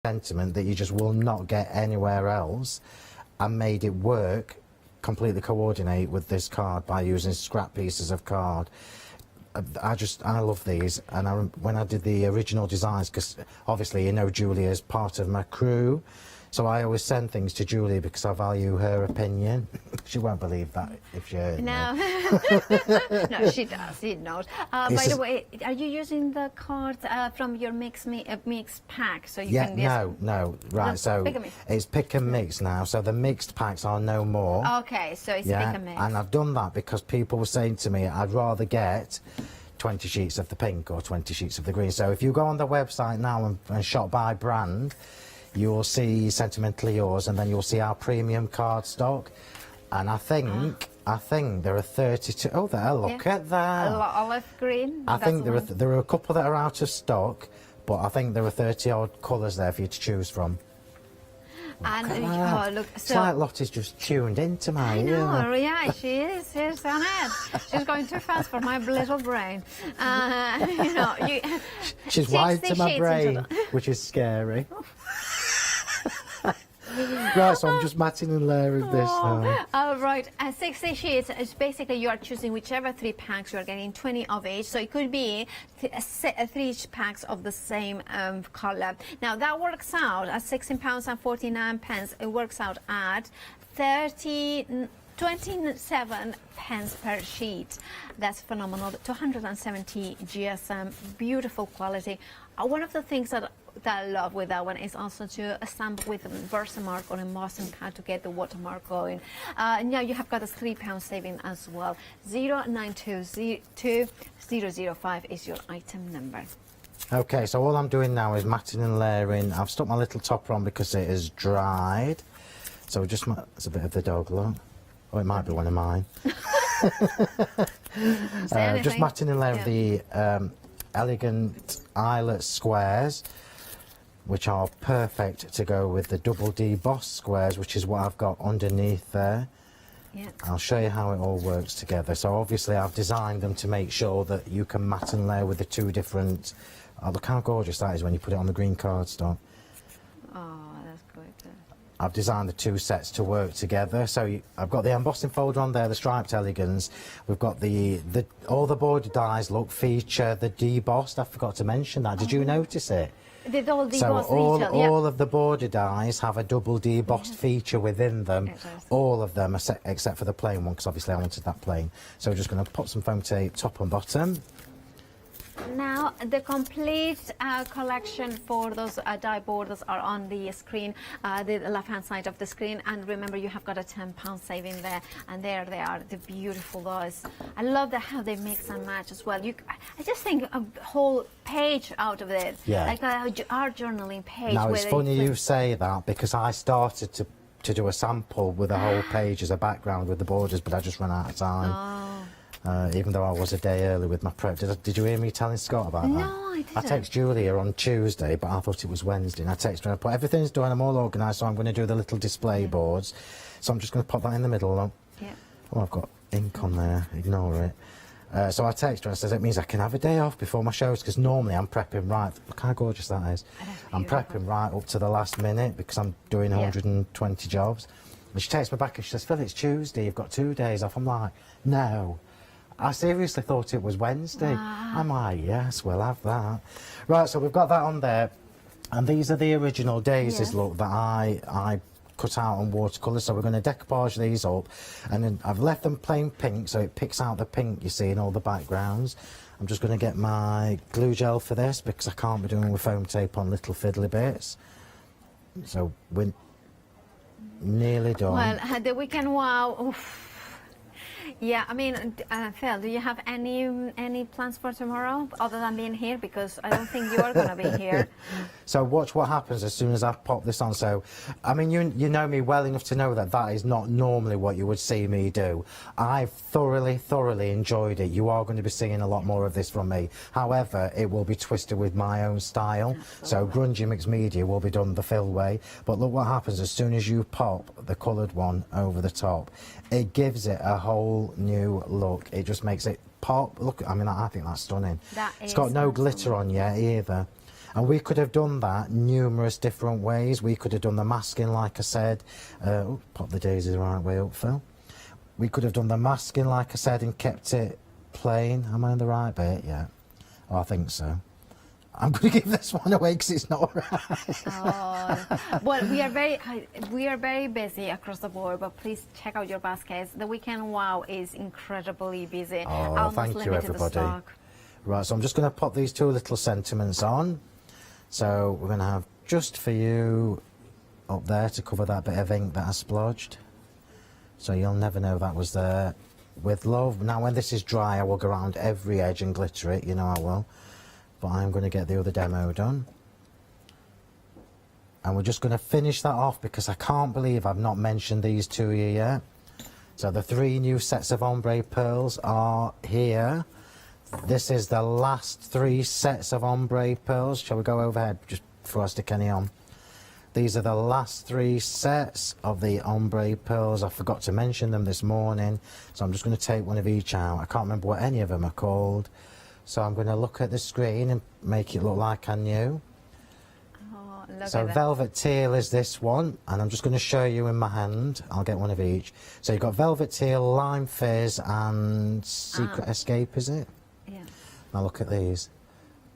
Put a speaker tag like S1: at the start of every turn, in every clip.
S1: sentiment that you just will not get anywhere else, and made it work, completely coordinate with this card by using scrap pieces of card. I love these, and when I did the original designs, because obviously you know Julie is part of my crew, so I always send things to Julie because I value her opinion. She won't believe that if she heard
S2: No.
S1: me.
S2: No, she does. She knows. By the way, are you using the cards from your mixed pack? So you can
S1: no, right. So it's pick and mix now. So the mixed packs are no more.
S2: Okay, so it's pick and mix.
S1: And I've done that because people were saying to me, I'd rather get 20 sheets of the pink or 20 sheets of the green. So if you go on the website now and shop by brand, you'll see Sentimentally Yours, and then you'll see our premium card stock. And I think there are 32. Oh, there! Look at that.
S2: Olive green.
S1: I think there are a couple that are out of stock, but I think there are 30 odd colours there for you to choose from.
S2: And look,
S1: it's like Lottie's just tuned into my ear.
S2: No, yeah, she is. She's on it. She's going too fast for my little brain. You know,
S1: she's wired to my brain, which is scary. Right, so I'm just matting and layering this now.
S2: Right, 60 sheets is basically you are choosing whichever 3 packs you are getting 20 of each. So it could be 3 packs of the same color. Now that works out at £16.49. It works out at 27 pence per sheet. That's phenomenal. 270 GSM, beautiful quality. One of the things that I love with that one is also to stamp with a Versamark or embossing card to get the watermark going. Now you have got a £3 saving as well. 0922005 is your item number.
S1: Okay, so all I'm doing now is matting and layering. I've stuck my little topper on because it is dried. So it's a bit of the dog look. Oh, it might be one of mine. Just matting and layering the elegant eyelet squares, which are perfect to go with the double D boss squares, which is what I've got underneath there. Yeah. I'll show you how it all works together. So obviously I've designed them to make sure that you can mat and layer with the two different... Oh, look how gorgeous that is when you put it on the green cardstock.
S2: Oh, that's good.
S1: I've designed the two sets to work together. So I've got the embossing folder on there, the striped elegance. We've got all the border dies feature the debossed. I forgot to mention that. Did you notice it? All of the border dies have a double debossed feature within them. All of them, except for the plain one, because obviously I wanted that plain. So we're just going to put some foam tape top and bottom.
S2: Now the complete collection for those die borders are on the screen, the left-hand side of the screen, and remember you have got a £10 saving there, and there they are, the beautiful those. I love how they mix and match as well. I just think a whole page out of it, like our journaling page.
S1: Now it's funny you say that, because I started to do a sample with a whole page as a background with the borders, but I just ran out of time. Even though I was a day early with my prep. Did you hear me telling Scott about that?
S2: No, I didn't.
S1: I texted Julia on Tuesday, but I thought it was Wednesday, and I texted her and I put everything's done, I'm all organised, so I'm going to do the little display boards. So I'm just going to pop that in the middle. Oh, I've got ink on there, ignore it. So I texted her and says it means I can have a day off before my shows, because normally I'm prepping right. Look how gorgeous that is. I'm prepping right up to the last minute because I'm doing 120 jobs. And she texts me back and she says, Phil, it's Tuesday, you've got 2 days off. I'm like, no. I seriously thought it was Wednesday. I'm like, yes, we'll have that. Right, so we've got that on there. And these are the original daisies, look, that I cut out on watercolour. So we're going to decoupage these up. And then I've left them plain pink, so it picks out the pink you see in all the backgrounds. I'm just going to get my glue gel for this, because I can't be doing with foam tape on little fiddly bits. So we're nearly done.
S2: Well, the weekend, wow. Oof. Yeah, I mean, Phil, do you have any plans for tomorrow other than being here? Because I don't think you are going to be here.
S1: So watch what happens as soon as I pop this on. So, I mean, you know me well enough to know that that is not normally what you would see me do. I've thoroughly enjoyed it. You are going to be seeing a lot more of this from me. However, it will be twisted with my own style. So grungy mixed media will be done the Phil way. But look what happens as soon as you pop the coloured one over the top. It gives it a whole new look. It just makes it pop. Look, I mean, I think that's stunning. It's got no glitter on yet either. And we could have done that numerous different ways. We could have done the masking, like I said. Pop the daisies the right way up, Phil. We could have done the masking, like I said, and kept it plain. Am I in the right bit? Yeah. Oh, I think so. I'm going to give this one away because it's not right.
S2: Oh, well, we are very busy across the board, but please check out your baskets. The weekend wow is incredibly busy.
S1: Oh,
S2: Almost
S1: thank you,
S2: limited
S1: everybody.
S2: stock.
S1: Right, so I'm just going to pop these two little sentiments on. So we're going to have just for you up there to cover that bit of ink that I splodged. So you'll never know that was there. With love. Now, when this is dry, I will go around every edge and glitter it. You know I will. But I'm going to get the other demo done. And we're just going to finish that off because I can't believe I've not mentioned these to you yet. So the 3 new sets of ombre pearls are here. This is the last 3 sets of ombre pearls. Shall we go overhead just before I stick any on? These are the last 3 sets of the ombre pearls. I forgot to mention them this morning, so I'm just going to take one of each out. I can't remember what any of them are called. So I'm going to look at the screen and make it look like I knew.
S2: Oh, look
S1: So
S2: at that.
S1: velvet teal is this one, and I'm just going to show you in my hand. I'll get one of each. So you've got velvet teal, lime fizz, and secret escape, is it?
S2: Yeah.
S1: Now look at these.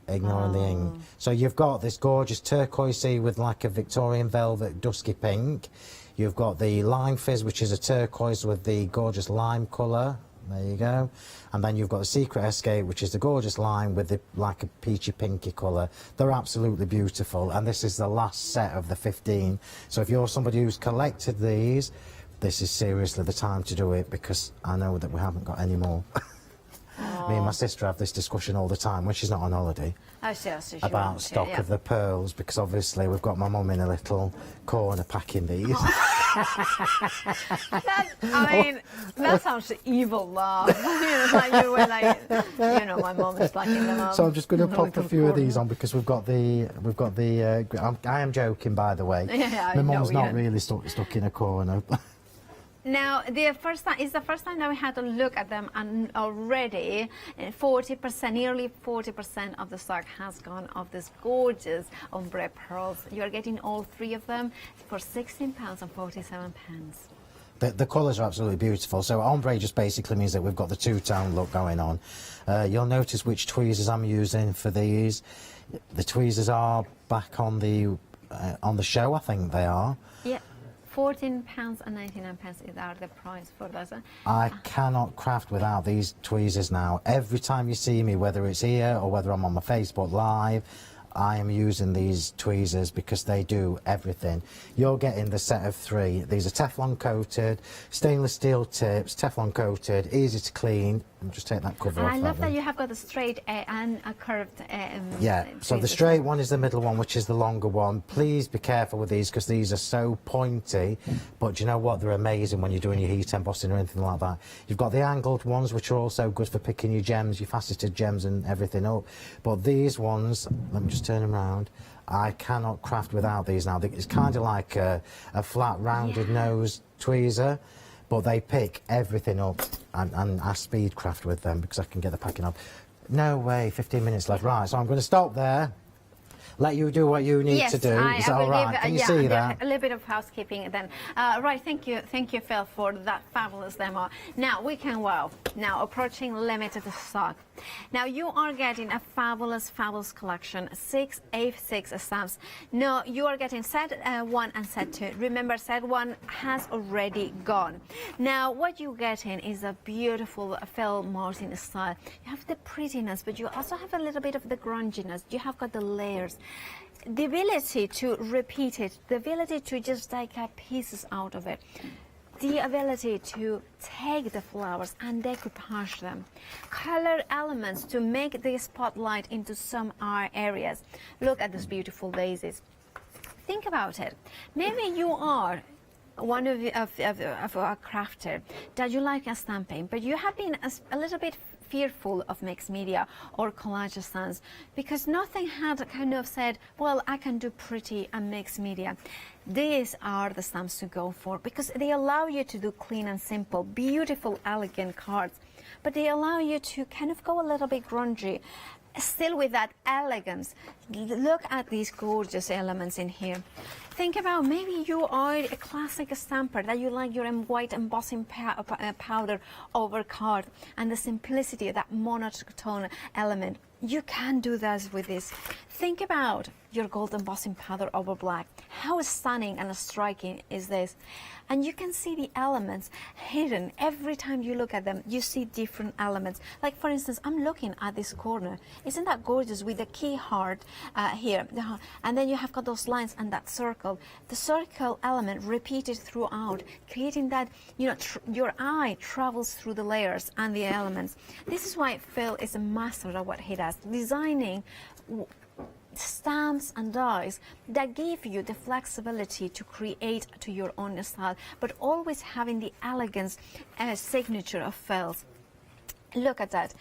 S1: Ignoring the ink. So you've got this gorgeous turquoisey with like a Victorian velvet dusky pink. You've got the lime fizz, which is a turquoise with the gorgeous lime colour. There you go. And then you've got the secret escape, which is the gorgeous lime with the like a peachy pinky colour. They're absolutely beautiful, and this is the last set of the 15. So if you're somebody who's collected these, this is seriously the time to do it, because I know that we haven't got any more. Me and my sister have this discussion all the time when she's not on holiday about stock of the pearls, because obviously we've got my mum in a little corner packing these.
S2: That sounds evil, love. Like you were like, you know, my mum is packing them up.
S1: So I'm just going to pop a few of these on because we've got the I am joking, by the way.
S2: Yeah,
S1: my mum's
S2: know,
S1: not
S2: yeah.
S1: really stuck in a corner.
S2: Now, the first time is the first time that we had to look at them, and already 40%, nearly 40% of the stock has gone of this gorgeous ombre pearls. You are getting all 3 of them for £16.47.
S1: The colours are absolutely beautiful. So ombre just basically means that we've got the two-tone look going on. You'll notice which tweezers I'm using for these. The tweezers are back on the show, I think they are.
S2: Yeah. £14.99 are the price for this.
S1: I cannot craft without these tweezers now. Every time you see me, whether it's here or whether I'm on my Facebook Live, I am using these tweezers because they do everything. You're getting the set of 3. These are Teflon coated, stainless steel tips, Teflon coated, easy to clean. And just take that cover
S2: and
S1: off.
S2: I love that you have got a straight and a curved.
S1: Yeah, so the straight one is the middle one, which is the longer one. Please be careful with these because these are so pointy, but you know what? They're amazing when you're doing your heat embossing or anything like that. You've got the angled ones, which are also good for picking your gems, your faceted gems and everything up. But these ones, let me just turn them around. I cannot craft without these now. It's kind of like a flat, rounded nose tweezer, but they pick everything up, and I speed craft with them because I can get the packing up. No way, 15 minutes left. Right, so I'm going to stop there. Let you do what you need to do. Is that all right? Can you see that?
S2: A little bit of housekeeping then. Right, thank you, Phil, for that fabulous demo. Now, weekend wow. Now, approaching limited stock. Now, you are getting a fabulous collection, 6 A6 stamps. No, you are getting set 1 and set 2. Remember, set 1 has already gone. Now, what you're getting is a beautiful Phil Martin style. You have the prettiness, but you also have a little bit of the grunginess. You have got the layers. The ability to repeat it, the ability to just take pieces out of it, the ability to take the flowers and decoupage them, color elements to make the spotlight into some areas. Look at these beautiful daisies. Think about it. Maybe you are one of a crafter that you like a stamping, but you have been a little bit fearful of mixed media or collage stamps because nothing had kind of said, well, I can do pretty and mixed media. These are the stamps to go for because they allow you to do clean and simple, beautiful, elegant cards, but they allow you to kind of go a little bit grungy. still with that elegance. Look at these gorgeous elements in here. Think about maybe you are a classic stamper that you like your white embossing powder over card and the simplicity of that monotone element. You can do that with this. Think about your gold embossing powder over black. How stunning and striking is this? And you can see the elements hidden. Every time you look at them, you see different elements. Like for instance, I'm looking at this corner. Isn't that gorgeous with the key heart here? And then you have got those lines and that circle. The circle element repeated throughout, creating that, you know, your eye travels through the layers and the elements. This is why Phil is a master of what he does, designing stamps and dies that give you the flexibility to create to your own style, but always having the elegance signature of Phil's. Look at that.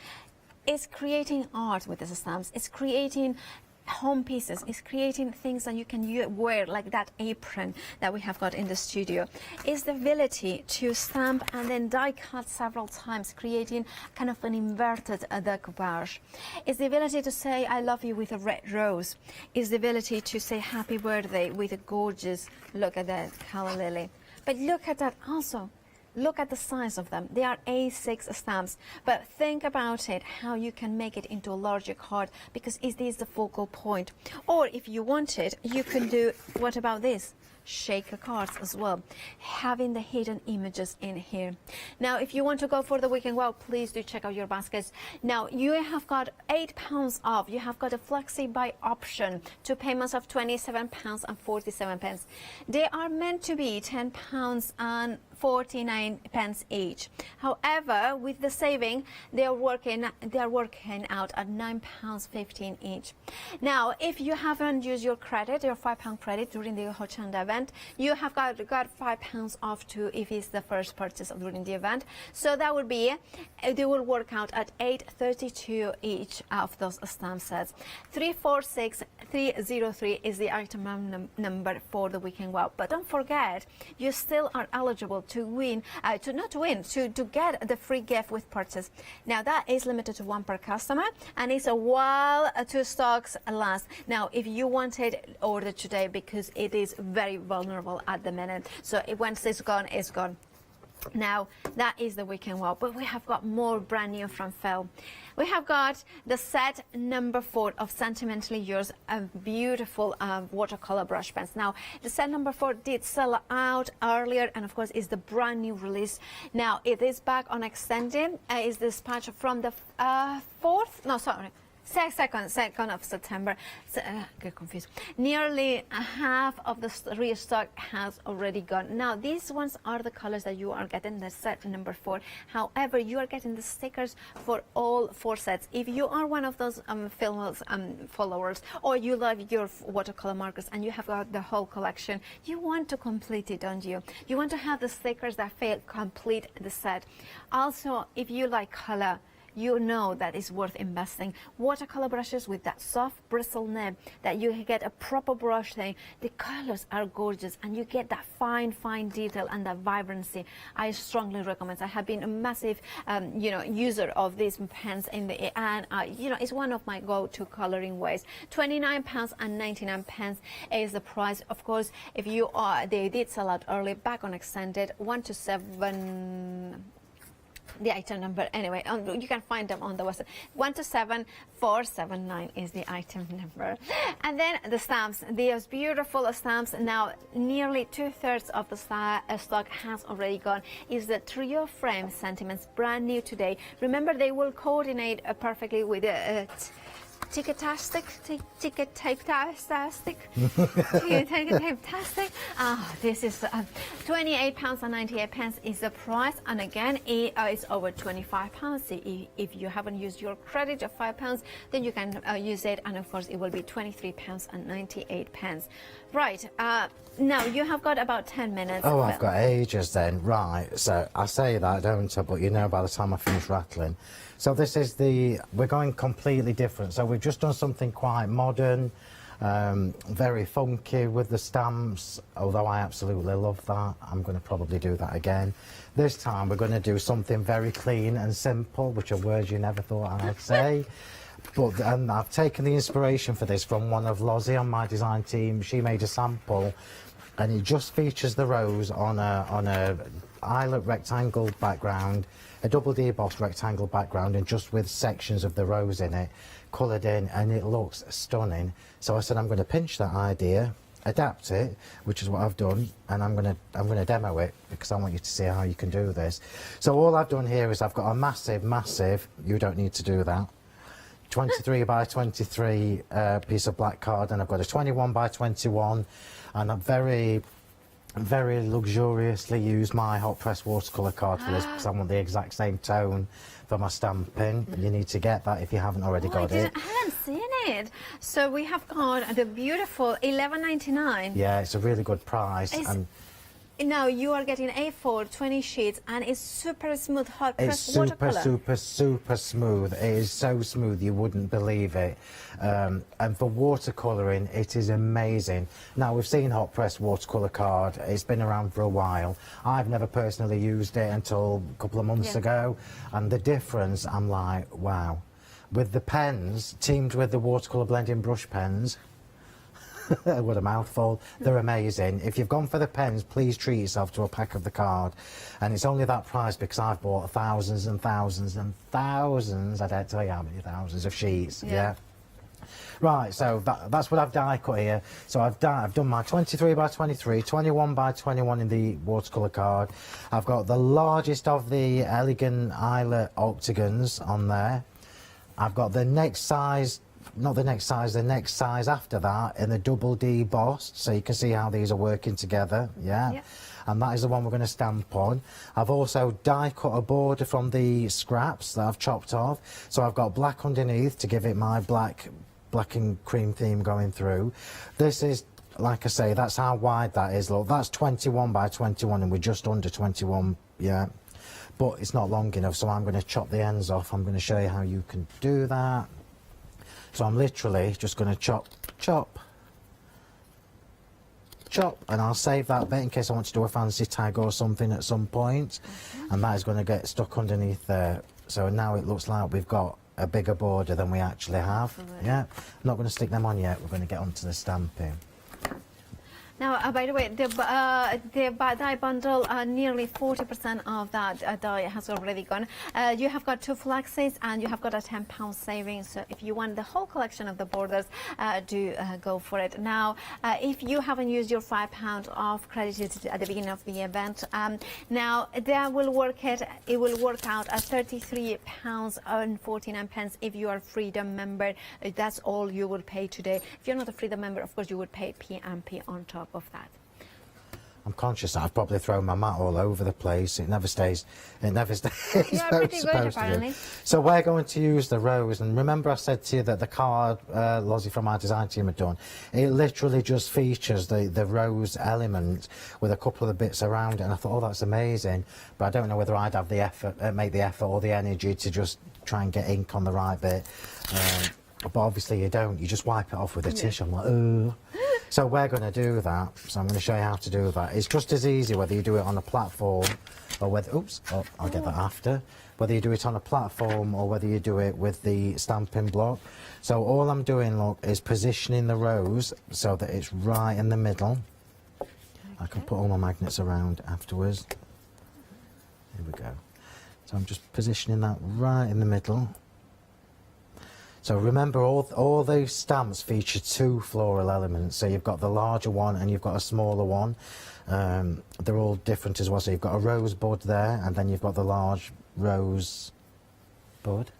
S2: It's creating art with these stamps. It's creating home pieces. It's creating things that you can wear, like that apron that we have got in the studio. It's the ability to stamp and then die cut several times, creating kind of an inverted decoupage. It's the ability to say I love you with a red rose. It's the ability to say happy birthday with a gorgeous, look at that, calla lily. But look at that also. Look at the size of them. They are A6 stamps, but think about it, how you can make it into a larger card, because it is the focal point. Or if you want it, you can do, what about this? Shaker cards as well, having the hidden images in here. Now if you want to go for the weekend, well, please do check out your baskets. Now you have got £8 off. You have got a flexi buy option, 2 payments of £27.47. They are meant to be £10 and 49 pence each. However, with the saving, they are working out at £9.15 each. Now, if you haven't used your credit, your £5 credit during the Hochanda event, you have got £5 off too if it's the first purchase during the event. So that would be, they will work out at $8.32 each of those stamp sets. 346303 is the item number for the weekend wow. But don't forget, you still are eligible to win, to get the free gift with purchase. Now that is limited to 1 per customer, and it's a while to stocks last. Now if you want it, order today, because it is very vulnerable at the minute. So once it's gone, it's gone. Now that is the weekend wow, but we have got more brand new from Phil. We have got the set number 4 of Sentimentally Yours, a beautiful watercolor brush pens. Now the set number 4 did sell out earlier, and of course is the brand new release. Now it is back on extended. Is dispatched from the 2nd of September. Get confused. Nearly half of the restock has already gone. Now these ones are the colors that you are getting, the set number 4. However, you are getting the stickers for all 4 sets. If you are one of those Phil's followers, or you love your watercolor markers and you have got the whole collection, you want to complete it, don't you? You want to have the stickers that complete the set. Also, if you like color, you know that it's worth investing. Watercolor brushes with that soft bristle nib, that you get a proper brush thing. The colors are gorgeous, and you get that fine detail and that vibrancy. I strongly recommend. I have been a massive, user of these pens and it's one of my go-to coloring ways. £29.99 is the price. Of course, if you are, they did sell out early, back on extended, 1 to 7. The item number, anyway, you can find them on the website. 127479 is the item number. And then the stamps, these beautiful stamps. Now nearly 2/3 of the stock has already gone. Is the trio frame sentiments, brand new today. Remember, they will coordinate perfectly with the Ticket-tastic. This is £28.98 is the price, and again it is over £25. If you haven't used your credit of £5, then you can use it, and of course it will be £23.98. Right, now you have got about 10 minutes.
S1: Oh, I've got ages then. Right, so I say that, don't I? But you know, by the time I finish rattling. So this is we're going completely different. So we've just done something quite modern, very funky with the stamps, although I absolutely love that. I'm going to probably do that again. This time we're going to do something very clean and simple, which are words you never thought I'd say. But and I've taken the inspiration for this from one of Lozzie on my design team. She made a sample, and it just features the rose on a eyelet rectangle background, a double embossed rectangle background, and just with sections of the rose in it, coloured in, and it looks stunning. So I said I'm going to pinch that idea, adapt it, which is what I've done, and I'm going to demo it because I want you to see how you can do this. So all I've done here is I've got a massive, you don't need to do that, 23 by 23 piece of black card, and I've got a 21 by 21, and I've very luxuriously used my hot press watercolour card for this because I want the exact same tone for my stamping. You need to get that if you haven't already got it.
S2: I haven't seen it. So we have got the beautiful $11.99.
S1: Yeah, it's a really good price. And
S2: now you are getting A4 20 sheets, and it's super smooth hot press watercolour.
S1: Super smooth. It is so smooth you wouldn't believe it. And for watercolouring, it is amazing. Now, we've seen hot press watercolour card. It's been around for a while. I've never personally used it until a couple of months ago, and the difference, I'm like, wow. With the pens, teamed with the watercolour blending brush pens, what a mouthful. They're amazing. If you've gone for the pens, please treat yourself to a pack of the card. And it's only that price because I've bought thousands and thousands and thousands, I don't tell you how many thousands of sheets. Yeah. Right, so that's what I've die cut here. So I've done my 23 by 23, 21 by 21 in the watercolour card. I've got the largest of the elegant eyelet octagons on there. I've got the next size, not the next size, the next size after that in the double D embossed, so you can see how these are working together, yeah? And that is the one we're going to stamp on. I've also die cut a border from the scraps that I've chopped off, so I've got black underneath to give it my black and cream theme going through. This is, like I say, that's how wide that is. Look, that's 21 by 21 and we're just under 21, yeah? But it's not long enough, so I'm going to chop the ends off. I'm going to show you how you can do that. So I'm literally just going to chop, and I'll save that bit in case I want to do a fancy tag or something at some point. And that is going to get stuck underneath there. So now it looks like we've got a bigger border than we actually have. Yeah, I'm not going to stick them on yet. We're going to get onto the stamping.
S2: Now, by the way, the die bundle, nearly 40% of that die has already gone. You have got 2 flaxes and you have got a £10 saving. So if you want the whole collection of the borders, do go for it. Now, if you haven't used your £5 off credited at the beginning of the event, now that will work it will work out at £33.49 if you are a Freedom member. That's all you will pay today. If you're not a Freedom member, of course, you would pay PMP on top of that.
S1: I'm conscious that I've probably thrown my mat all over the place. It never stays.
S2: You're pretty good, apparently.
S1: So we're going to use the rose, and remember I said to you that the card Lozzie from our design team had done, it literally just features the rose element with a couple of the bits around it, and I thought, oh, that's amazing, but I don't know whether I'd have the effort, make the effort or the energy to just try and get ink on the right bit. But obviously you don't. You just wipe it off with a tissue. I'm like, oh. So we're going to do that. So I'm going to show you how to do that. It's just as easy whether you do it on a platform or whether... Oops, oh, I'll get that after. Whether you do it on a platform or whether you do it with the stamping block. So all I'm doing, look, is positioning the rose so that it's right in the middle. Okay. I can put all my magnets around afterwards. Here we go. So I'm just positioning that right in the middle. So remember, all those stamps feature 2 floral elements. So you've got the larger one and you've got a smaller one. They're all different as well. So you've got a rose bud there, and then you've got the large rose bud.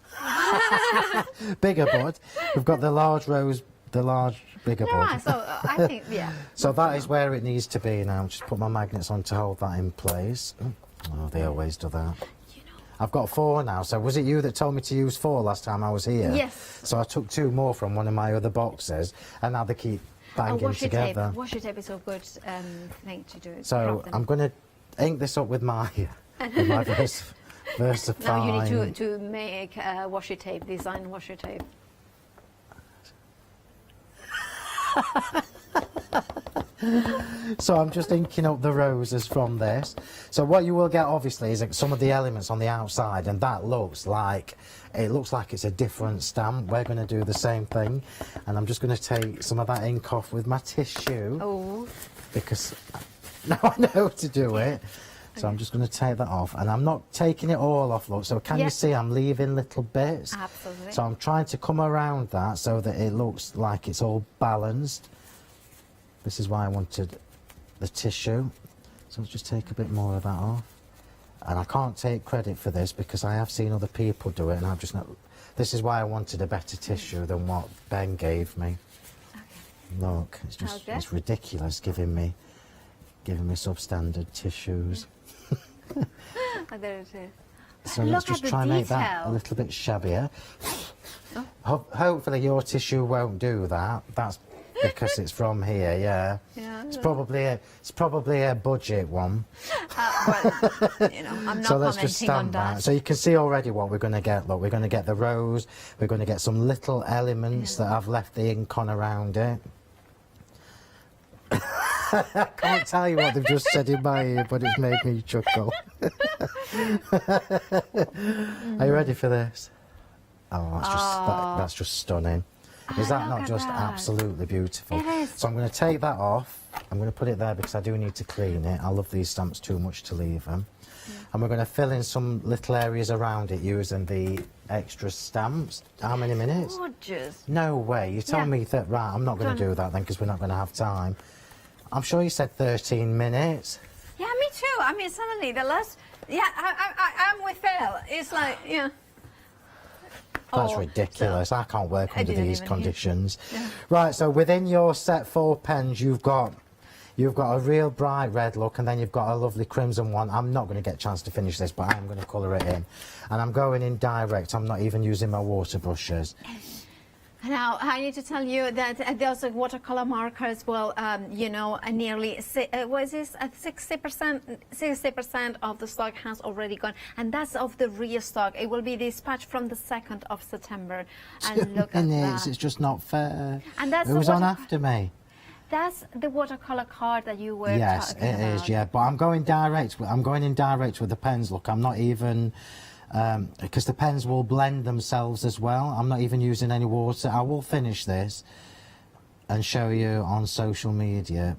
S1: Bigger bud. We've got the large rose, bigger bud.
S2: Right, so I think, yeah.
S1: So that is where it needs to be now. Just put my magnets on to hold that in place. Oh, they always do that. I've got 4 now. So was it you that told me to use 4 last time I was here?
S2: Yes.
S1: So I took 2 more from one of my other boxes, and now they keep banging together.
S2: Washi tape is a good thing to do.
S1: So I'm going to ink this up with my Versafine.
S2: Now you need to make washi tape, design washi tape.
S1: So I'm just inking up the roses from this. So what you will get obviously is some of the elements on the outside, and that looks like it's a different stamp. We're going to do the same thing, and I'm just going to take some of that ink off with my tissue.
S2: Oh.
S1: Because now I know how to do it. So I'm just going to take that off, and I'm not taking it all off, look. So can you see I'm leaving little bits?
S2: Absolutely.
S1: So I'm trying to come around that so that it looks like it's all balanced. This is why I wanted the tissue. So let's just take a bit more of that off. And I can't take credit for this because I have seen other people do it, and I've just not... This is why I wanted a better tissue than what Ben gave me. Okay. Look, it's just it's ridiculous giving me substandard tissues.
S2: Oh, there it is.
S1: So let's just try and make that a little bit shabbier. Oh. Hopefully your tissue won't do that. That's because it's from here, yeah. It's probably a budget one.
S2: Well, you know, I'm not
S1: so let's just
S2: commenting on
S1: stamp
S2: that.
S1: So you can see already what we're going to get. Look, we're going to get the rose. We're going to get some little elements that I've left the ink on around it. I can't tell you what they've just said in my ear, but it's made me chuckle. Are you ready for this? Oh, that's just stunning. Is that not just absolutely beautiful?
S2: It is.
S1: So I'm going to take that off. I'm going to put it there because I do need to clean it. I love these stamps too much to leave them. And we're going to fill in some little areas around it using the extra stamps. How many minutes?
S2: Gorgeous.
S1: No way. You tell me that, right, I'm not going to do that then because we're not going to have time. I'm sure you said 13 minutes.
S2: Yeah, me too. I mean, suddenly the last... Yeah, I'm with Phil. It's like, yeah.
S1: That's ridiculous. I can't work under these conditions. Yeah. Right, so within your set 4 pens, you've got a real bright red look, and then you've got a lovely crimson one. I'm not going to get a chance to finish this, but I'm going to colour it in. And I'm going in direct. I'm not even using my water brushes.
S2: Now, I need to tell you that those watercolor markers will, you know, nearly, what is this, 60% of the stock has already gone, and that's of the real stock. It will be dispatched from the 2nd of September. And look at that.
S1: It's just not fair.
S2: And that's
S1: Who's on after me?
S2: That's the watercolor card that you were
S1: yes,
S2: talking about.
S1: Yes, it is, yeah, but I'm going direct. I'm going in direct with the pens, look. I'm not even... because the pens will blend themselves as well. I'm not even using any water. I will finish this and show you on social media.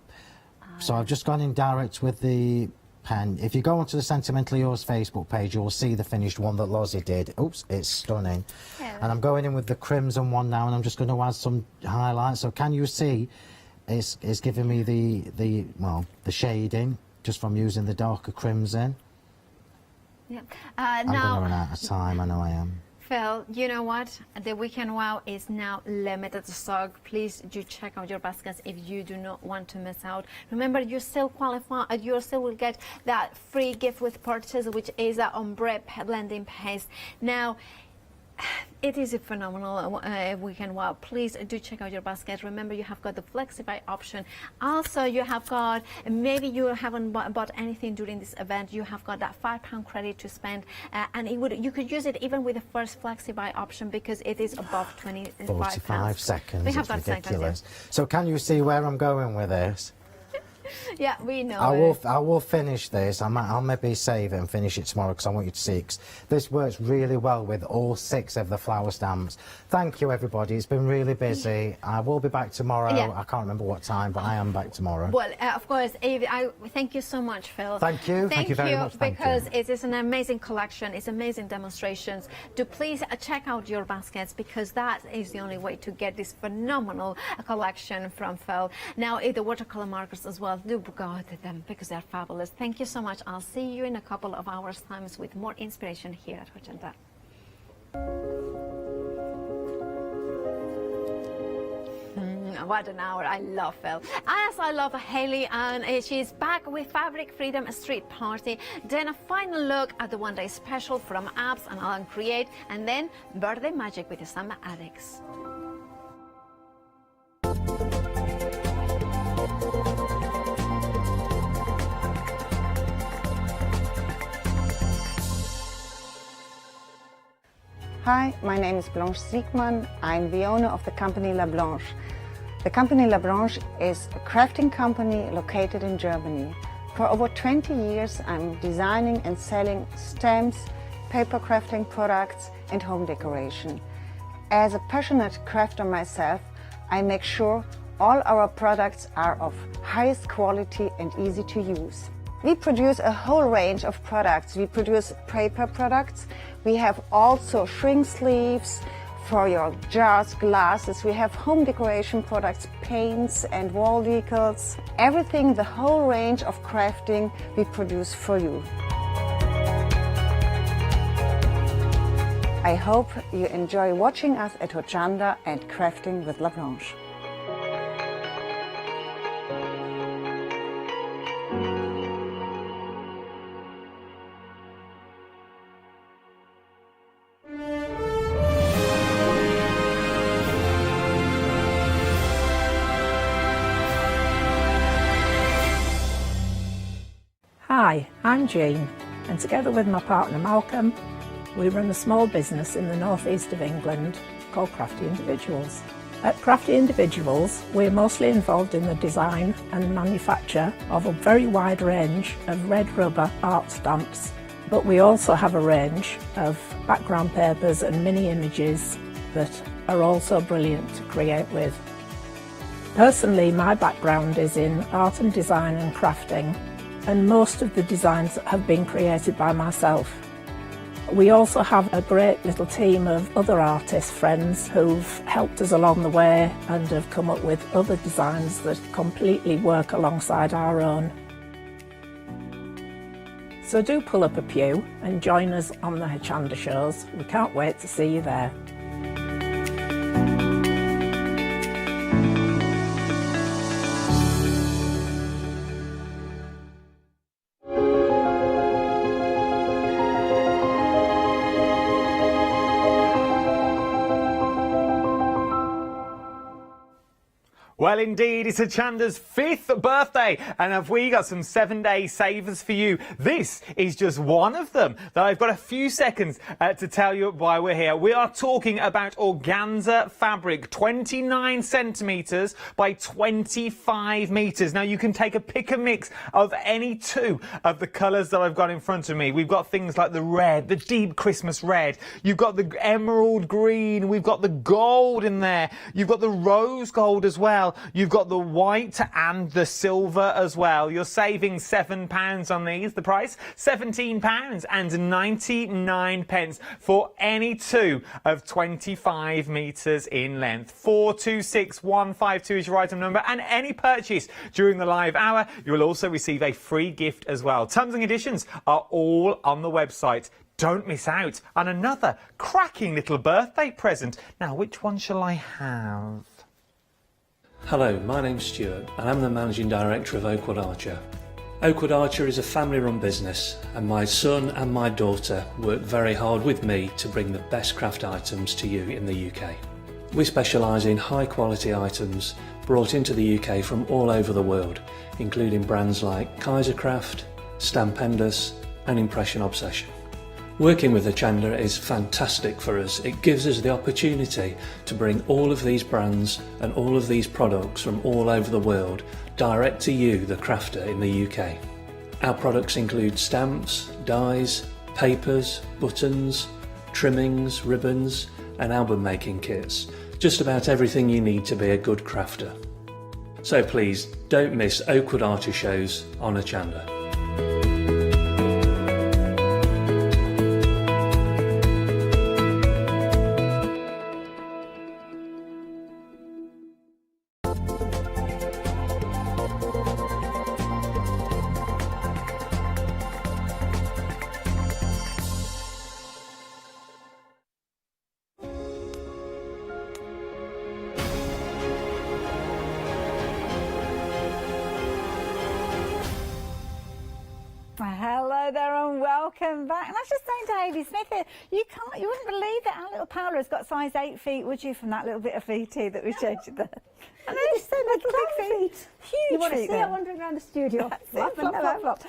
S1: So I've just gone in direct with the pen. If you go onto the Sentimentally Yours Facebook page, you'll see the finished one that Lozzie did. Oops, it's stunning. Yeah. And I'm going in with the crimson one now, and I'm just going to add some highlights. So can you see it's giving me the shading just from using the darker crimson.
S2: Yeah.
S1: I'm going to run out of time, I know I am.
S2: Phil, you know what? The Weekend Wow is now limited stock. Please do check out your baskets if you do not want to miss out. Remember, you still qualify. You still will get that free gift with purchase, which is an ombre blending paste. Now, it is a phenomenal Weekend Wow. Please do check out your basket. Remember, you have got the Flexify option. Also, you have got, maybe you haven't bought anything during this event, you have got that £5 credit to spend, and you could use it even with the first Flexify option because it is above
S1: 45 seconds.
S2: We have
S1: it's
S2: got
S1: ridiculous.
S2: Seconds, yeah.
S1: So can you see where I'm going with this?
S2: Yeah, we know.
S1: I will finish this. I'll maybe save it and finish it tomorrow because I want you to see it. This works really well with all 6 of the flower stamps. Thank you, everybody. It's been really busy. I will be back tomorrow. Yeah. I can't remember what time, but I am back tomorrow. Well,
S2: of course, thank you so much, Phil.
S1: Thank you. Thank you very much.
S2: Because it is an amazing collection. It's amazing demonstrations. Do please check out your baskets because that is the only way to get this phenomenal collection from Phil. Now, the watercolor markers as well. Do go to them because they're fabulous. Thank you so much. I'll see you in a couple of hours' time with more inspiration here at Hochanda. What an hour. I love Phil. As I love Haley, and she's back with Fabric Freedom Street Party. Then a final look at the one-day special from AALL and AALL Create, and then birthday magic with the Samba Addicts.
S3: Hi, my name is Blanche Siegmann. I'm the owner of the company La Blanche. The company La Branche is a crafting company located in Germany. For over 20 years I'm designing and selling stamps, paper crafting products and home decoration. As a passionate crafter myself, I make sure all our products are of highest quality and easy to use. We produce a whole range of products. We produce paper products. We have also shrink sleeves for your jars, glasses. We have home decoration products, paints and wall decals. Everything, the whole range of crafting we produce for you. I hope you enjoy watching us at Hochanda and crafting with La Branche.
S4: Hi, I'm Jean, and together with my partner Malcolm, we run a small business in the northeast of England called Crafty Individuals. At Crafty Individuals, we're mostly involved in the design and manufacture of a very wide range of red rubber art stamps, but we also have a range of background papers and mini images that are also brilliant to create with. Personally, my background is in art and design and crafting, and most of the designs have been created by myself. We also have a great little team of other artist friends who've helped us along the way and have come up with other designs that completely work alongside our own. So do pull up a pew and join us on the Hochanda shows. We can't wait to see you there.
S5: Well, indeed, it's Hochanda's 5th birthday, and have we got some 7-day savers for you? This is just one of them that I've got a few seconds to tell you why we're here. We are talking about organza fabric, 29 centimetres by 25 metres. Now, you can take a pick and mix of any two of the colours that I've got in front of me. We've got things like the red, the deep Christmas red. You've got the emerald green. We've got the gold in there. You've got the rose gold as well. You've got the white and the silver as well. You're saving £7 on these. The price, £17.99 for any two of 25 metres in length. 426152 is your item number, and any purchase during the live hour, you will also receive a free gift as well. Terms and conditions are all on the website. Don't miss out on another cracking little birthday present. Now, which one shall I have?
S6: Hello, my name's Stuart and I'm the Managing Director of Oakwood Archer. Oakwood Archer is a family-run business, and my son and my daughter work very hard with me to bring the best craft items to you in the UK. We specialise in high-quality items brought into the UK from all over the world, including brands like Kaisercraft, Stampendous and Impression Obsession. Working with Hochanda is fantastic for us. It gives us the opportunity to bring all of these brands and all of these products from all over the world direct to you, the crafter in the UK. Our products include stamps, dies, papers, buttons, trimmings, ribbons and album making kits. Just about everything you need to be a good crafter. So please don't miss Oakwood Archer shows on Hochanda.
S7: Hello there and welcome back. And I was just saying to Hayley Smith here, you wouldn't believe that our little Paola has got size 8 feet, would you, from that little bit of VT that we showed you there? And they just said little big feet. Huge.
S8: You want to
S7: feet
S8: see
S7: there.
S8: her wandering around the studio?
S7: Flop, flop, flop.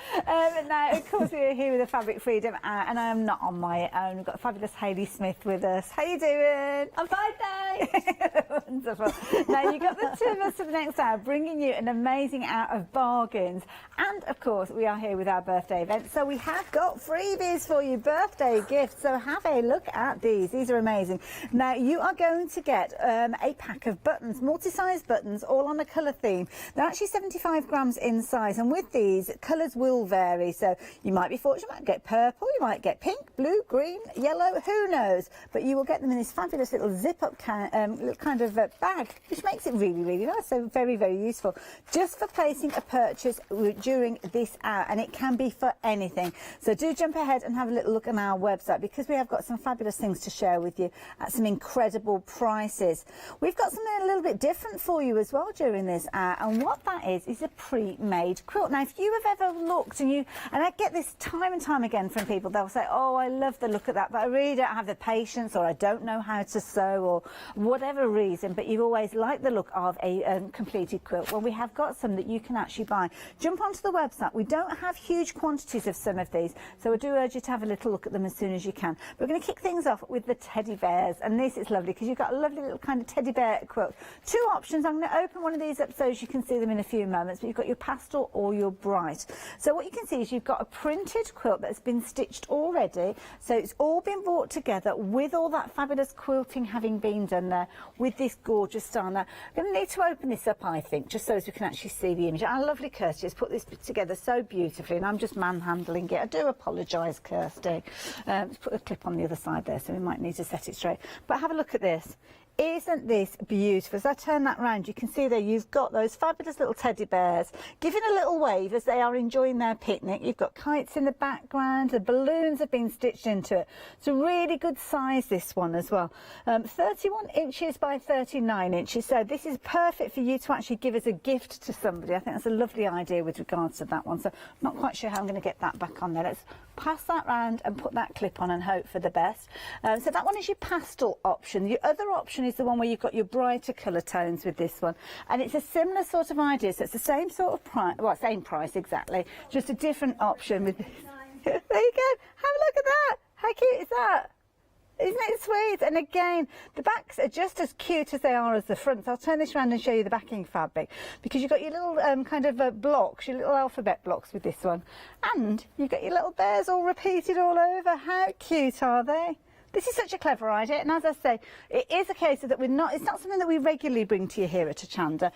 S7: Now, of course, we're here with the Fabric Freedom, and I'm not on my own. We've got fabulous Hayley Smith with us. How you doing?
S8: I'm fine, thanks.
S7: Wonderful. Now, you've got the two of us for the next hour, bringing you an amazing hour of bargains. And, of course, we are here with our birthday event, so we have got freebies for you, birthday gifts. So have a look at these. These are amazing. Now, you are going to get a pack of buttons, multi-size buttons, all on a colour theme. They're actually 75 grams in size, and with these, colours will vary. So you might be fortunate, you might get purple, you might get pink, blue, green, yellow, who knows? But you will get them in this fabulous little zip-up little kind of bag, which makes it really, really nice. So very, very useful. Just for placing a purchase during this hour, and it can be for anything. So do jump ahead and have a little look on our website, because we have got some fabulous things to share with you at some incredible prices. We've got something a little bit different for you as well during this hour, and what that is a pre-made quilt. Now, if you have ever looked, and I get this time and time again from people, they'll say, oh, I love the look of that, but I really don't have the patience, or I don't know how to sew, or whatever reason, but you always like the look of a completed quilt. Well, we have got some that you can actually buy. Jump onto the website. We don't have huge quantities of some of these, so I do urge you to have a little look at them as soon as you can. We're going to kick things off with the teddy bears, and this is lovely because you've got a lovely little kind of teddy bear quilt. Two options. I'm going to open one of these up so you can see them in a few moments, but you've got your pastel or your bright. So what you can see is you've got a printed quilt that's been stitched already, so it's all been brought together with all that fabulous quilting having been done there with this gorgeous style. Now, I'm going to need to open this up, I think, just so as we can actually see the image. Our lovely Kirsty has put this together so beautifully, and I'm just manhandling it. I do apologise, Kirsty. Let's put a clip on the other side there, so we might need to set it straight. But have a look at this. Isn't this beautiful? As I turn that round, you can see there you've got those fabulous little teddy bears giving a little wave as they are enjoying their picnic. You've got kites in the background, the balloons have been stitched into it. It's a really good size, this one as well. 31 inches by 39 inches, so this is perfect for you to actually give as a gift to somebody. I think that's a lovely idea with regards to that one, so I'm not quite sure how I'm going to get that back on there. Let's pass that round and put that clip on and hope for the best. So that one is your pastel option. The other option is the one where you've got your brighter colour tones with this one, and it's a similar sort of idea, so it's the same sort of price, well, same price exactly, just a different option with this. There you go, have a look at that. How cute is that? Isn't it sweet? And again, the backs are just as cute as they are as the fronts. I'll turn this around and show you the backing fabric, because you've got your little kind of blocks, your little alphabet blocks with this one, and you've got your little bears all repeated all over. How cute are they? This is such a clever idea, and as I say, it is a case of that it's not something that we regularly bring to you here at Hochanda,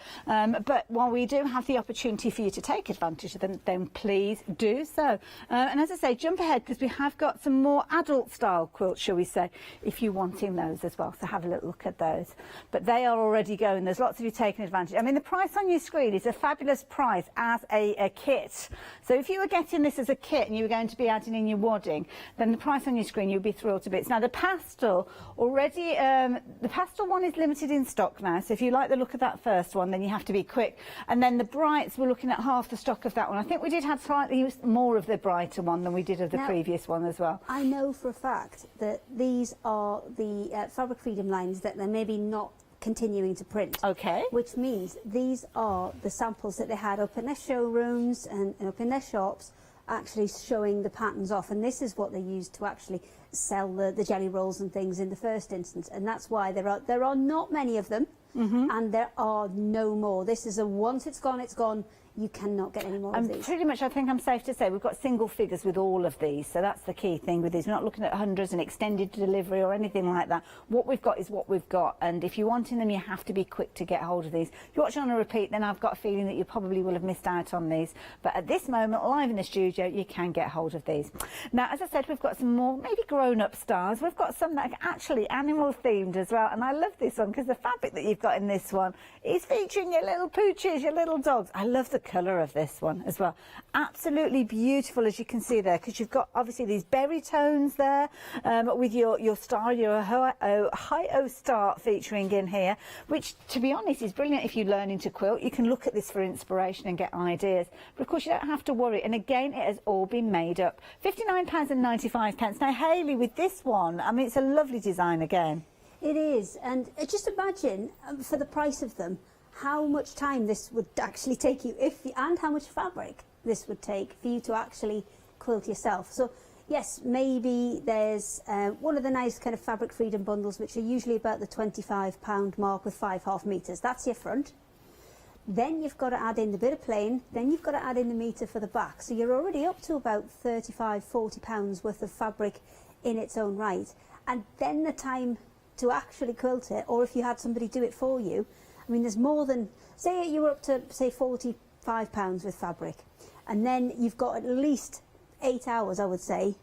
S7: but while we do have the opportunity for you to take advantage of them, then please do so. And as I say, jump ahead, because we have got some more adult style quilts, shall we say, if you're wanting those as well, so have a little look at those. But they are already going, there's lots of you taking advantage. I mean, the price on your screen is a fabulous price as a kit. So if you were getting this as a kit and you were going to be adding in your wadding, then the price on your screen, you'll be thrilled to bits. Now, the pastel already, the pastel one is limited in stock now, so if you like the look of that first one, then you have to be quick. And then the brights, we're looking at half the stock of that one. I think we did have slightly more of the brighter one than we did of the previous one as well.
S8: I know for a fact that these are the Fabric Freedom lines that they're maybe not continuing to print.
S7: Okay.
S8: Which means these are the samples that they had up in their showrooms and up in their shops, actually showing the patterns off, and this is what they used to actually sell the jelly rolls and things in the first instance, and that's why there are not many of them, and there are no more. This is a once it's gone, it's gone. You cannot get any more of these.
S7: Pretty much, I think I'm safe to say we've got single figures with all of these, so that's the key thing with these. We're not looking at hundreds and extended delivery or anything like that. What we've got is what we've got, and if you're wanting them, you have to be quick to get hold of these. If you're watching on a repeat, then I've got a feeling that you probably will have missed out on these, but at this moment, live in the studio, you can get hold of these. Now, as I said, we've got some more maybe grown-up styles. We've got some that are actually animal themed as well, and I love this one because the fabric that you've got in this one is featuring your little pooches, your little dogs. I love the colour of this one as well. Absolutely beautiful, as you can see there, because you've got obviously these berry tones there, with your star, your Ohio star featuring in here, which to be honest is brilliant if you're learning to quilt. You can look at this for inspiration and get ideas, but of course you don't have to worry, and again it has all been made up. £59.95. Now Hayley, with this one, I mean, it's a lovely design again.
S8: It is, and just imagine for the price of them how much time this would actually take you, and how much fabric this would take for you to actually quilt yourself. So yes, maybe there's one of the nice kind of fabric freedom bundles, which are usually about the £25 mark with 5.5 metres. That's your front. Then you've got to add in the bit of plain, then you've got to add in the metre for the back. So you're already up to about £35–40 worth of fabric in its own right. And then the time to actually quilt it, or if you had somebody do it for you, I mean, there's more than, say you were up to, say, £45 with fabric, and then you've got at least 8 hours, I would say,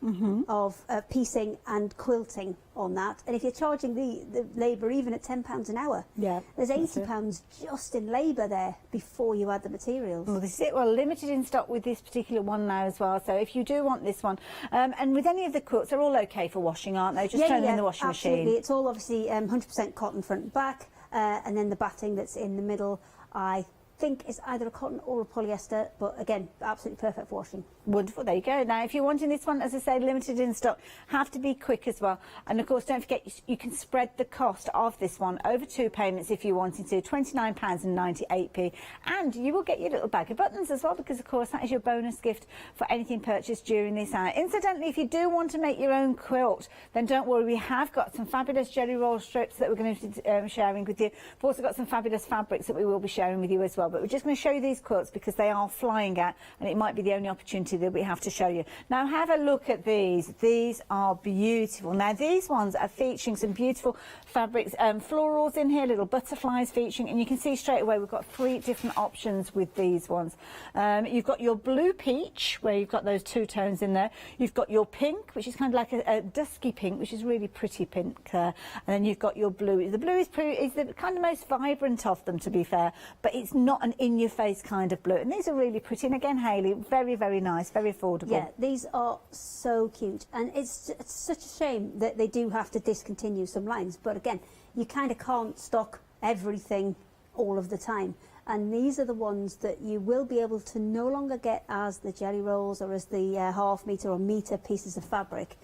S8: of piecing and quilting on that. And if you're charging the labour even at £10 an hour, there's £80 just in labour there before you add the materials.
S7: Well, this is it. Well, limited in stock with this particular one now as well. So if you do want this one, and with any of the quilts, they're all okay for washing, aren't they? Just turn them in the washing
S8: absolutely.
S7: machine.
S8: It's all obviously 100% cotton front and back, and then the batting that's in the middle, I think it's either a cotton or a polyester, but again, absolutely perfect for washing.
S7: Wonderful, there you go. Now, if you're wanting this one, as I say, limited in stock, have to be quick as well. And of course, don't forget, you can spread the cost of this one over 2 payments if you wanted to, £29.98, and you will get your little bag of buttons as well, because of course that is your bonus gift for anything purchased during this hour. Incidentally, if you do want to make your own quilt, then don't worry, we have got some fabulous jelly roll strips that we're going to be sharing with you. We've also got some fabulous fabrics that we will be sharing with you as well, but we're just going to show you these quilts because they are flying out, and it might be the only opportunity that we have to show you. Now have a look at these. These are beautiful. Now these ones are featuring some beautiful fabrics, florals in here, little butterflies featuring, and you can see straight away we've got 3 different options with these ones. You've got your blue peach, where you've got those 2 tones in there. You've got your pink, which is kind of like a dusky pink, which is really pretty pink, and then you've got your blue. The blue is the kind of most vibrant of them, to be fair, but it's not an in-your-face kind of blue, and these are really pretty. And again, Hayley, very, very nice, very affordable.
S8: Yeah, these are so cute, and it's such a shame that they do have to discontinue some lines, but again, you kind of can't stock everything all of the time, and these are the ones that you will be able to no longer get as the jelly rolls or as the half metre or metre pieces of fabric.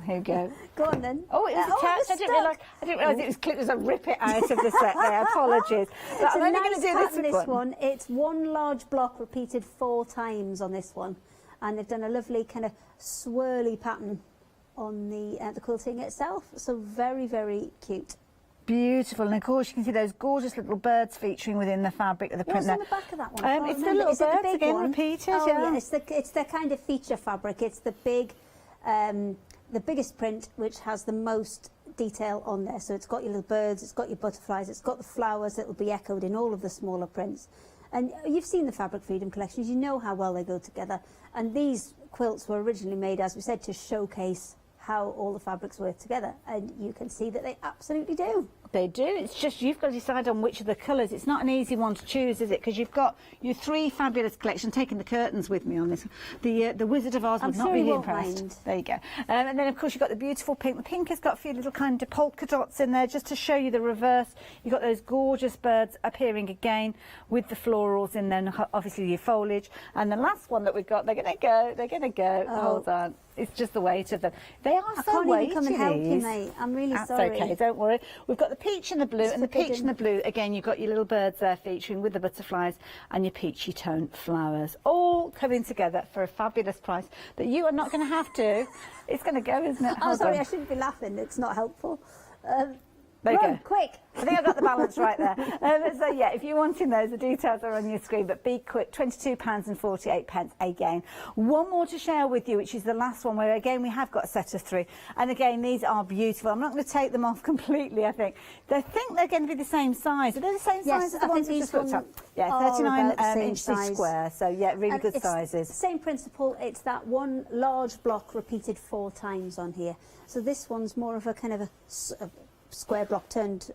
S7: There you go.
S8: Go on then.
S7: Oh, it was attached. I didn't realise it was clipped. It was a rip it out of the set there. Apologies. But
S8: It's
S7: I'm
S8: a
S7: only
S8: nice
S7: going to do
S8: pattern,
S7: this
S8: one. It's one large block repeated 4 times on this one, and they've done a lovely kind of swirly pattern on the quilting itself. So very, very cute.
S7: Beautiful, and of course you can see those gorgeous little birds featuring within the fabric of the print.
S8: What's on the back of that one?
S7: It's the little birds again repeated.
S8: Oh yeah, it's the kind of feature fabric. It's the big, the biggest print, which has the most detail on there. So it's got your little birds, it's got your butterflies, it's got the flowers that will be echoed in all of the smaller prints. And you've seen the Fabric Freedom collections, you know how well they go together. And these quilts were originally made, as we said, to showcase how all the fabrics work together, and you can see that they absolutely do.
S7: They do. It's just you've got to decide on which of the colours. It's not an easy one to choose, is it? Because you've got your 3 fabulous collections. Taking the curtains with me on this. The Wizard of Oz would not be impressed.
S8: Mind.
S7: There you go. And then of course you've got the beautiful pink. The pink has got a few little kind of polka dots in there just to show you the reverse. You've got those gorgeous birds appearing again with the florals in there, and obviously your foliage. And the last one that we've got, they're going to go. They're going to go. Oh. Hold on. It's just the weight of them. They are so weighty.
S8: I can't even come and help you, mate. I'm really sorry.
S7: That's okay, don't worry. We've got the peach and the blue, and the peach and the blue, again, you've got your little birds there featuring with the butterflies and your peachy tone flowers, all coming together for a fabulous price that you are not going to have to. It's going to go, isn't it?
S8: I'm sorry, I shouldn't be laughing. It's not helpful.
S7: There you go.
S8: Quick.
S7: I think I've got the balance right there. So yeah, if you're wanting those, the details are on your screen, but be quick, £22.48 again. One more to share with you, which is the last one, where again we have got a set of 3. And again, these are beautiful. I'm not going to take them off completely, I think. They think they're going to be the same size. Are they the same size as the ones we just looked at? Yeah, 39 inches square. So yeah, really good sizes.
S8: Same principle. It's that one large block repeated 4 times on here. So this one's more of a kind of a square block turned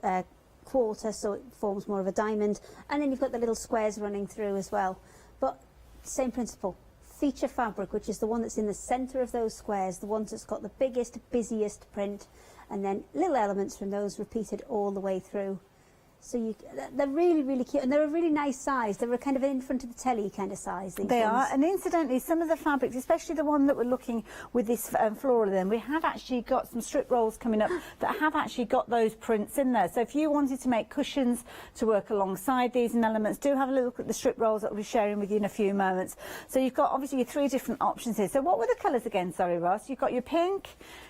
S8: quarter, so it forms more of a diamond, and then you've got the little squares running through as well. But same principle, feature fabric, which is the one that's in the centre of those squares, the one that's got the biggest, busiest print, and then little elements from those repeated all the way through. So they're really, really cute, and they're a really nice size. They're a kind of in front of the telly kind of size.
S7: They are, and incidentally, some of the fabrics, especially the one that we're looking with this floral in, we have actually got some strip rolls coming up that have actually got those prints in there. So if you wanted to make cushions to work alongside these and elements, do have a look at the strip rolls that we'll be sharing with you in a few moments. So you've got obviously your 3 different options here. So what were the colours again? Sorry, Ross. You've got your pink.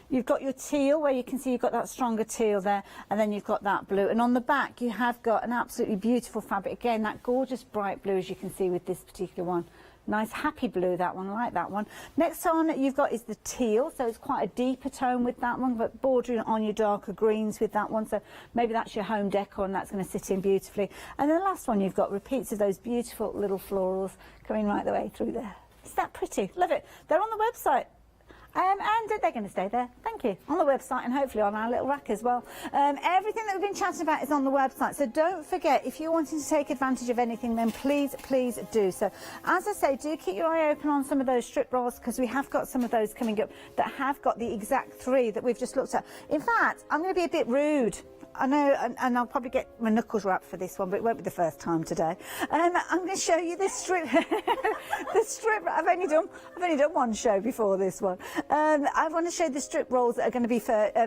S7: You've got your teal, where you can see you've got that stronger teal there, and then you've got that blue. And on the back, you have got an absolutely beautiful fabric. Again, that gorgeous bright blue, as you can see with this particular one. Nice happy blue, that one. I like that one. Next on you've got is the teal, so it's quite a deeper tone with that one, but bordering on your darker greens with that one. So maybe that's your home decor, and that's going to sit in beautifully. And then the last one, you've got repeats of those beautiful little florals coming right the way through there. Is that pretty? Love it. They're on the website. And they're going to stay there, thank you, on the website and hopefully on our little rack as well. Everything that we've been chatting about is on the website, so don't forget, if you're wanting to take advantage of anything, then please do so. As I say, do keep your eye open on some of those strip rolls, because we have got some of those coming up that have got the exact 3 that we've just looked at. In fact, I'm going to be a bit rude. I know, and I'll probably get my knuckles wrapped for this one, but it won't be the first time today. I'm going to show you this strip. The strip. I've only done one show before this one. I want to show the strip rolls that are going to be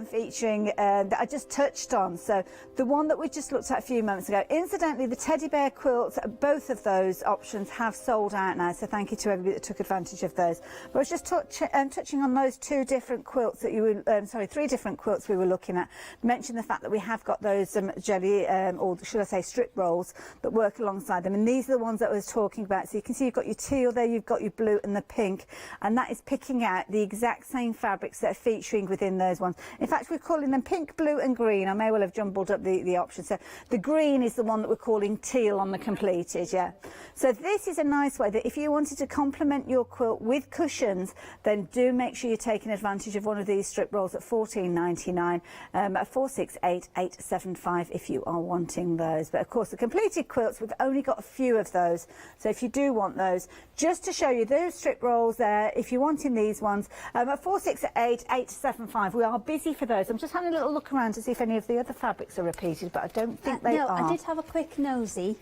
S7: featuring that I just touched on. So the one that we just looked at a few moments ago. Incidentally, the teddy bear quilts, both of those options have sold out now. So thank you to everybody that took advantage of those. But I was just touching on those 2 different quilts that you were, 3 different quilts we were looking at. Mentioned the fact that we have got those jelly, or should I say strip rolls, that work alongside them, and these are the ones that I was talking about. So you can see you've got your teal there, you've got your blue and the pink, and that is picking out the exact same fabrics that are featuring within those ones. In fact, we're calling them pink, blue and green. I may well have jumbled up the options. So the green is the one that we're calling teal on the completed, yeah. So this is a nice way that if you wanted to complement your quilt with cushions, then do make sure you're taking advantage of one of these strip rolls at $14.99 at 468875 if you are wanting those. But of course, the completed quilts, we've only got a few of those. So if you do want those, just to show you those strip rolls there, if you're wanting these ones, at 468875, we are busy for those. I'm just having a little look around to see if any of the other fabrics are repeated, but I don't think they are.
S8: I did have a quick nosy,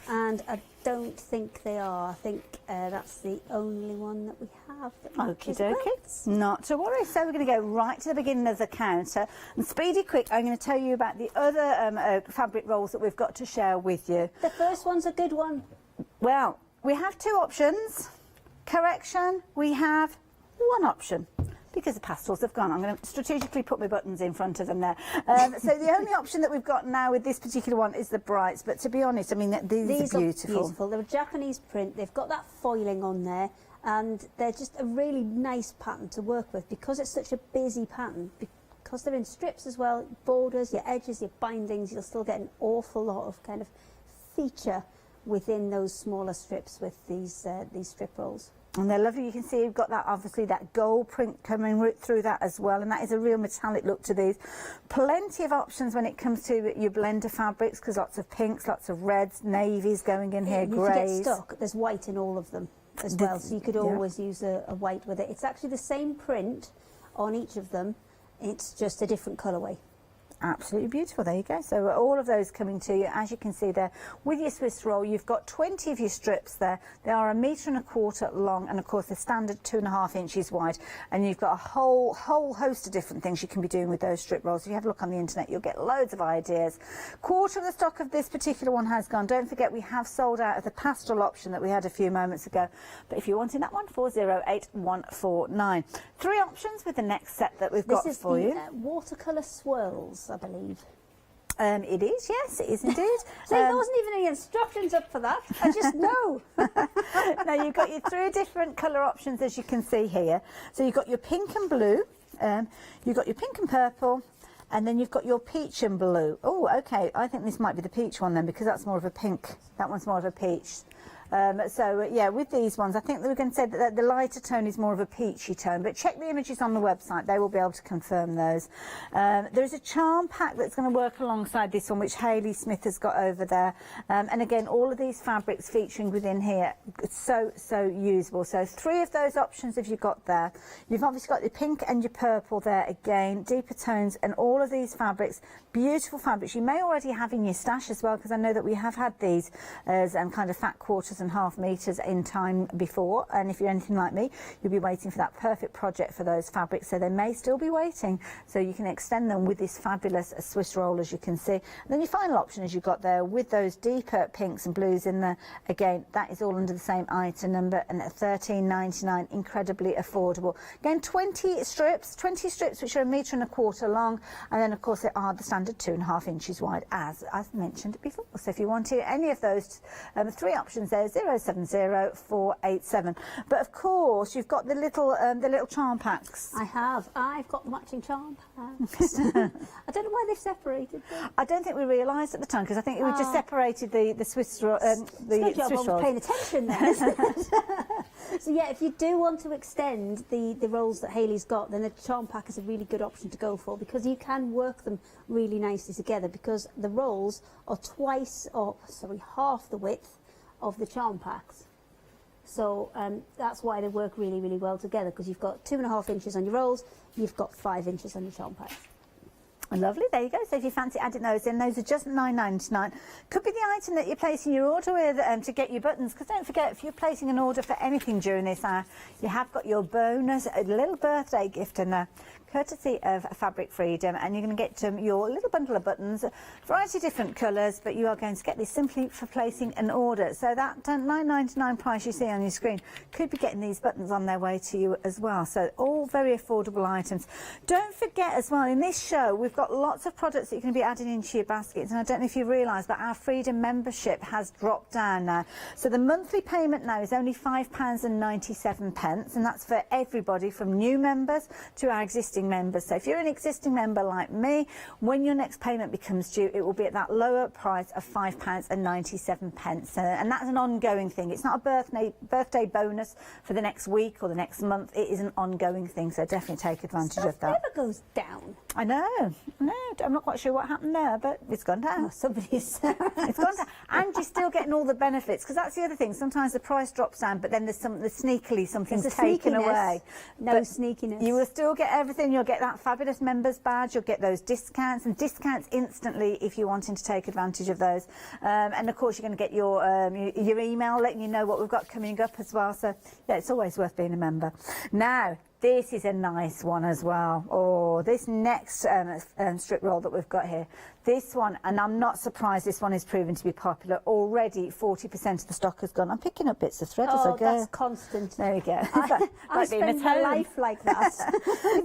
S8: and I don't think they are. I think that's the only one that we have.
S7: Okie dokie, not to worry. So we're going to go right to the beginning of the counter, and speedy quick, I'm going to tell you about the other fabric rolls that we've got to share with you.
S8: The first one's a good one.
S7: Well, we have 2 options. Correction, we have 1 option, because the pastels have gone. I'm going to strategically put my buttons in front of them there. So the only option that we've got now with this particular one is the brights, but to be honest, I mean, these are beautiful.
S8: They're a Japanese print. They've got that foiling on there, and they're just a really nice pattern to work with, because it's such a busy pattern, because they're in strips as well, borders, your edges, your bindings. You'll still get an awful lot of kind of feature within those smaller strips with these strip rolls.
S7: And they're lovely. You can see you've got that, obviously, that gold print coming through that as well, and that is a real metallic look to these. Plenty of options when it comes to your blender fabrics, because lots of pinks, lots of reds, navies going in here, greys.
S8: If you get stuck, there's white in all of them as well, so you could always use a white with it. It's actually the same print on each of them, it's just a different colourway.
S7: Absolutely beautiful. There you go. So all of those coming to you, as you can see there, with your Swiss roll. You've got 20 of your strips there. They are 1.25 meters long, and of course the standard 2.5 inches wide. And you've got a whole host of different things you can be doing with those strip rolls. If you have a look on the internet, you'll get loads of ideas. Quarter of the stock of this particular one has gone. Don't forget, we have sold out of the pastel option that we had a few moments ago. But if you're wanting that one, 408149. 3 options with the next set that we've got for you.
S8: This is the watercolour swirls, I believe.
S7: It is, yes, it is indeed.
S8: So there wasn't even any instructions up for that. I just know.
S7: Now you've got your 3 different colour options, as you can see here. So you've got your pink and blue, you've got your pink and purple, and then you've got your peach and blue. Oh, okay, I think this might be the peach one then, because that's more of a pink. That one's more of a peach. Yeah, with these ones, I think that we're going to say that the lighter tone is more of a peachy tone, but check the images on the website. They will be able to confirm those. There's a charm pack that's going to work alongside this one, which Hayley Smith has got over there. And again, all of these fabrics featuring within here, so usable. So 3 of those options have you got there. You've obviously got your pink and your purple there again, deeper tones, and all of these fabrics, beautiful fabrics. You may already have in your stash as well, because I know that we have had these as kind of fat quarters and half meters in time before. And if you're anything like me, you'll be waiting for that perfect project for those fabrics. So they may still be waiting. So you can extend them with this fabulous Swiss roll, as you can see. And then your final option, as you've got there, with those deeper pinks and blues in there. Again, that is all under the same item number, and at $13.99, incredibly affordable. Again, 20 strips, which are 1.25 meters long, and then of course they are the standard 2.5 inches wide, as mentioned before. So if you wanted any of those 3 options there, 070487. But of course, you've got the little charm packs.
S8: I've got the matching charm packs. I don't know why they've separated them.
S7: I don't think we realised at the time, because I think we just separated the Swiss roll.
S8: Good job, I was paying attention there, isn't it? So yeah, if you do want to extend the rolls that Hayley's got, then the charm pack is a really good option to go for, because you can work them really nicely together, because the rolls are half the width of the charm packs. So that's why they work really, really well together, because you've got 2.5 inches on your rolls, you've got 5 inches on your charm packs.
S7: Lovely, there you go. So if you fancy adding those in, those are just $9.99. Could be the item that you're placing your order with to get your buttons, because don't forget, if you're placing an order for anything during this hour, you have got your bonus, a little birthday gift in there, courtesy of Fabric Freedom, and you're going to get your little bundle of buttons, a variety of different colours, but you are going to get this simply for placing an order. So that $9.99 price you see on your screen could be getting these buttons on their way to you as well. So all very affordable items. Don't forget as well, in this show we've got lots of products that you can be adding into your baskets, and I don't know if you realise, but our Freedom membership has dropped down now. So the monthly payment now is only £5.97, and that's for everybody from new members to our existing members. So if you're an existing member like me, when your next payment becomes due, it will be at that lower price of £5.97, and that's an ongoing thing. It's not a birthday bonus for the next week or the next month. It is an ongoing thing, so definitely take advantage of that.
S8: Never goes down.
S7: I know. No, I'm not quite sure what happened there, but it's gone down.
S8: Oh, somebody's
S7: it's gone down, and you're still getting all the benefits, because that's the other thing. Sometimes the price drops down, but then there's sneakily something's taken away.
S8: No sneakiness.
S7: You will still get everything. You'll get that fabulous members badge. You'll get those discounts, and discounts instantly if you're wanting to take advantage of those. And of course, you're going to get your email letting you know what we've got coming up as well. So yeah, it's always worth being a member. Now, this is a nice one as well. Oh, this next strip roll that we've got here. This one, and I'm not surprised this one is proven to be popular. Already 40% of the stock has gone. I'm picking up bits of thread as I go.
S8: Oh, that's constant.
S7: There we go.
S8: I spend my life like that.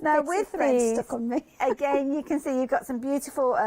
S7: Now with these,
S8: stuck on me.
S7: again, you can see you've got some beautiful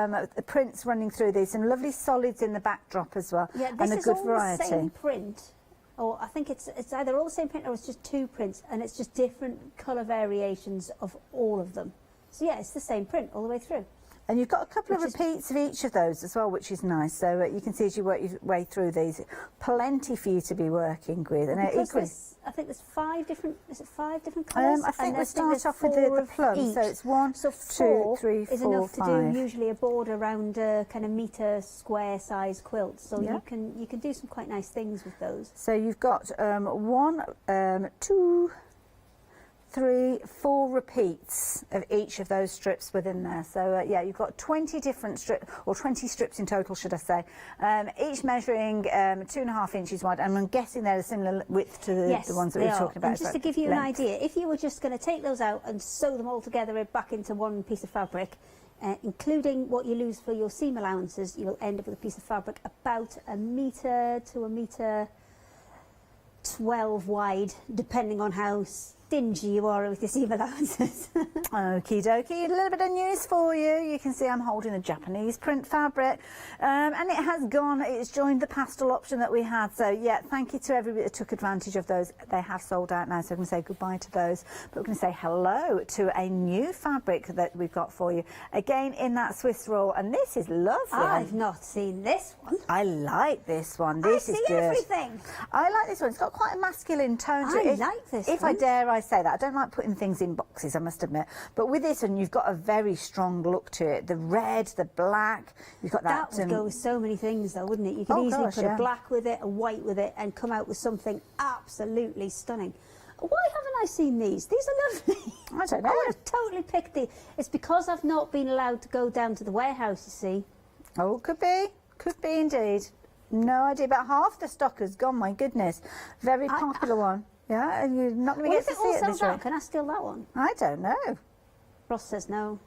S7: prints running through these, some lovely solids in the backdrop as well,
S8: Yeah, this
S7: and a
S8: is
S7: good
S8: all
S7: variety.
S8: the same print. Or I think it's either all the same print or it's just 2 prints, and it's just different colour variations of all of them. So yeah, it's the same print all the way through.
S7: And you've got a couple of repeats of each of those as well, which is nice. So you can see as you work your way through these, plenty for you to be working with. And
S8: I think there's 5 different. Is it 5 different colours?
S7: I think we start off with the plum. So it's 1,
S8: so
S7: 2, 3, 4,
S8: is enough
S7: 5.
S8: to do usually a border around a kind of metre square size quilt. So you can do some quite nice things with those.
S7: So you've got 1, 2, 3, 4 repeats of each of those strips within there. So yeah, you've got 20 different strips, or 20 strips in total, should I say, each measuring 2.5 inches wide, and I'm guessing they're a similar width to the ones that we were talking about.
S8: And just to give you an idea, if you were just going to take those out and sew them all together back into one piece of fabric, including what you lose for your seam allowances, you'll end up with a piece of fabric about 1 metre to 1.12 meters wide, depending on how stingy you are with your seam allowances.
S7: Okie dokie, a little bit of news for you. You can see I'm holding a Japanese print fabric, and it has gone, it's joined the pastel option that we had. So yeah, thank you to everybody that took advantage of those. They have sold out now, so we're going to say goodbye to those. But we're going to say hello to a new fabric that we've got for you. Again, in that Swiss roll, and this is lovely.
S8: I've not seen this one.
S7: I like this one. This is good.
S8: Everything.
S7: I like this one. It's got quite a masculine tone to it.
S8: I like this
S7: If
S8: one.
S7: I dare I say that. I don't like putting things in boxes, I must admit. But with this one, you've got a very strong look to it. The red, the black, you've got that...
S8: That would go with so many things though, wouldn't it? You could easily put a black with it, a white with it, and come out with something absolutely stunning. Why haven't I seen these? These are lovely.
S7: I don't know.
S8: I would have totally picked these. It's because I've not been allowed to go down to the warehouse, you see.
S7: Oh, could be. Could be indeed. No idea. About half the stock has gone, my goodness. Very popular one. Yeah, and you're not going to get to see it this way.
S8: Can I steal that one?
S7: I don't know.
S8: Ross says no.